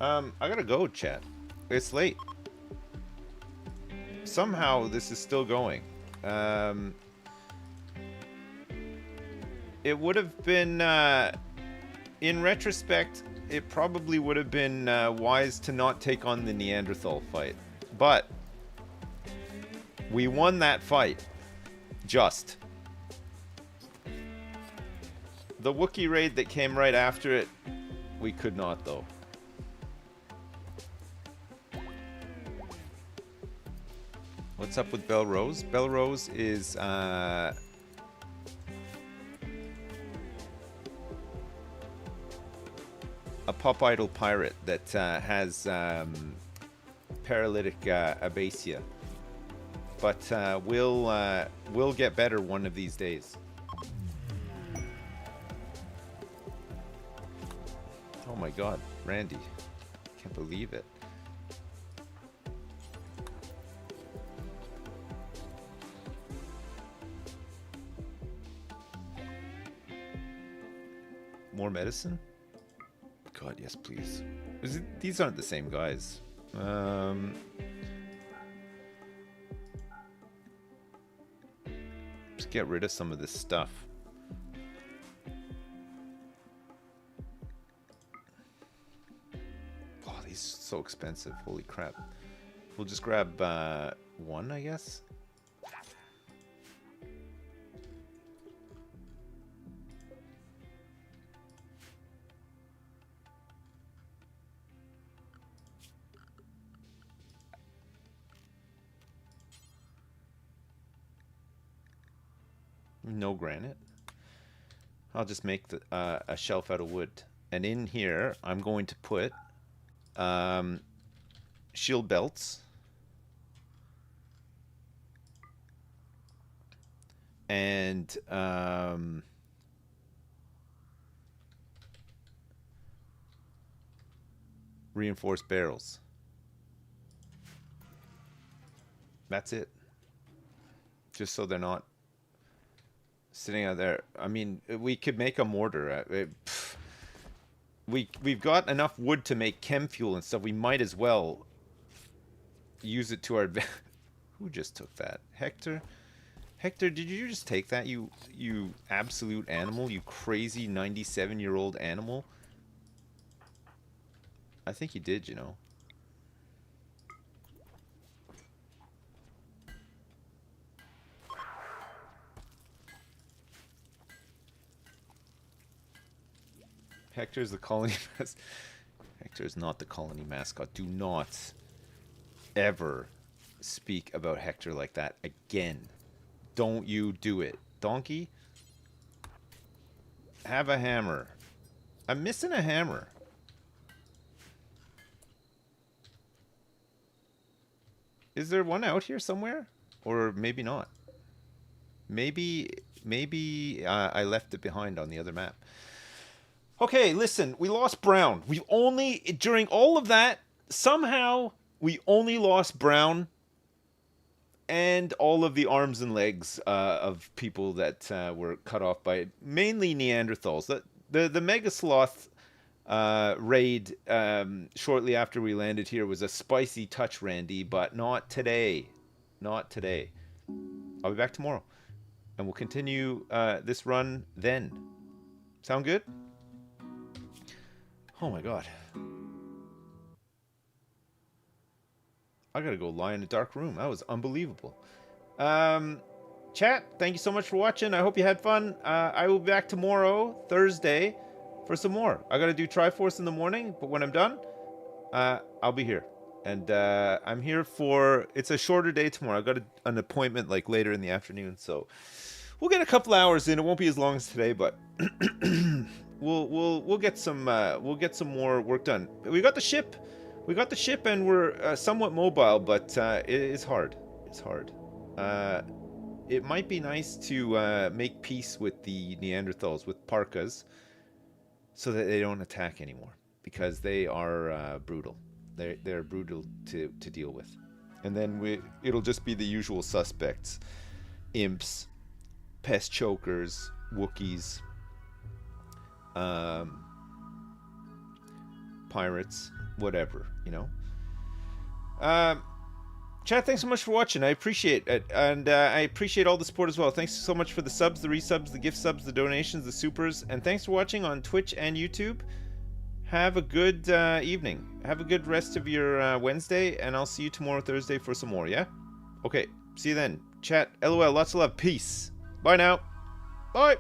S1: I gotta go, chat. It's late. Somehow this is still going. It would have been, in retrospect, it probably would have been wise to not take on the Neanderthal fight. But we won that fight. Just. The Wookiee raid that came right after it, we could not, though. What's up with Belrose? Belrose is a pop idol pirate that has paralytic abasia. But we'll get better one of these days. Oh my god, Randy. Can't believe it. More medicine? God, yes, please. These aren't the same guys. Just get rid of some of this stuff. Oh, these are so expensive. Holy crap. We'll just grab one, I guess. No granite. I'll just make a shelf out of wood. And in here, I'm going to put shield belts. And reinforced barrels. That's it. Just so they're not sitting out there. I mean, we could make a mortar. We've got enough wood to make chem fuel and stuff. We might as well use it to our advantage. Who just took that? Hector? Hector, did you just take that? You absolute animal. You crazy 97-year-old animal. I think you did, you know. Hector's the colony mascot. Hector's not the colony mascot. Do not ever speak about Hector like that again. Don't you do it. Donkey? Have a hammer. I'm missing a hammer. Is there one out here somewhere? Or maybe not. Maybe I left it behind on the other map. Okay, listen, we lost Brown. We only, during all of that, somehow we only lost Brown and all of the arms and legs of people that were cut off by mainly Neanderthals. The Mega Sloth raid shortly after we landed here was a spicy touch, Randy, but not today. Not today. I'll be back tomorrow, and we'll continue this run then. Sound good? Oh my god. I gotta go lie in a dark room. That was unbelievable. chat, thank you so much for watching. I hope you had fun. I will be back tomorrow, Thursday, for some more. I gotta do Triforce in the morning, but when I'm done, I'll be here. And I'm here for... It's a shorter day tomorrow. I got an appointment like later in the afternoon, so we'll get a couple hours in. It won't be as long as today, but we'll get some more work done. We got the ship. We got the ship, and we're somewhat mobile, but it is hard. It's hard. It might be nice to make peace with the Neanderthals with parkas, so that they don't attack anymore, because they are brutal. They're brutal to deal with. And then it'll just be the usual suspects: imps, pest chokers, Wookiees, pirates, whatever, you know. Chat, thanks so much for watching. I appreciate it, and I appreciate all the support as well. Thanks so much for the subs, the resubs, the gift subs, the donations, the supers, and thanks for watching on Twitch and YouTube. Have a good evening. Have a good rest of your Wednesday, and I'll see you tomorrow, Thursday, for some more, yeah? Okay, see you then. Chat, LOL, lots of love, peace. Bye now. Bye.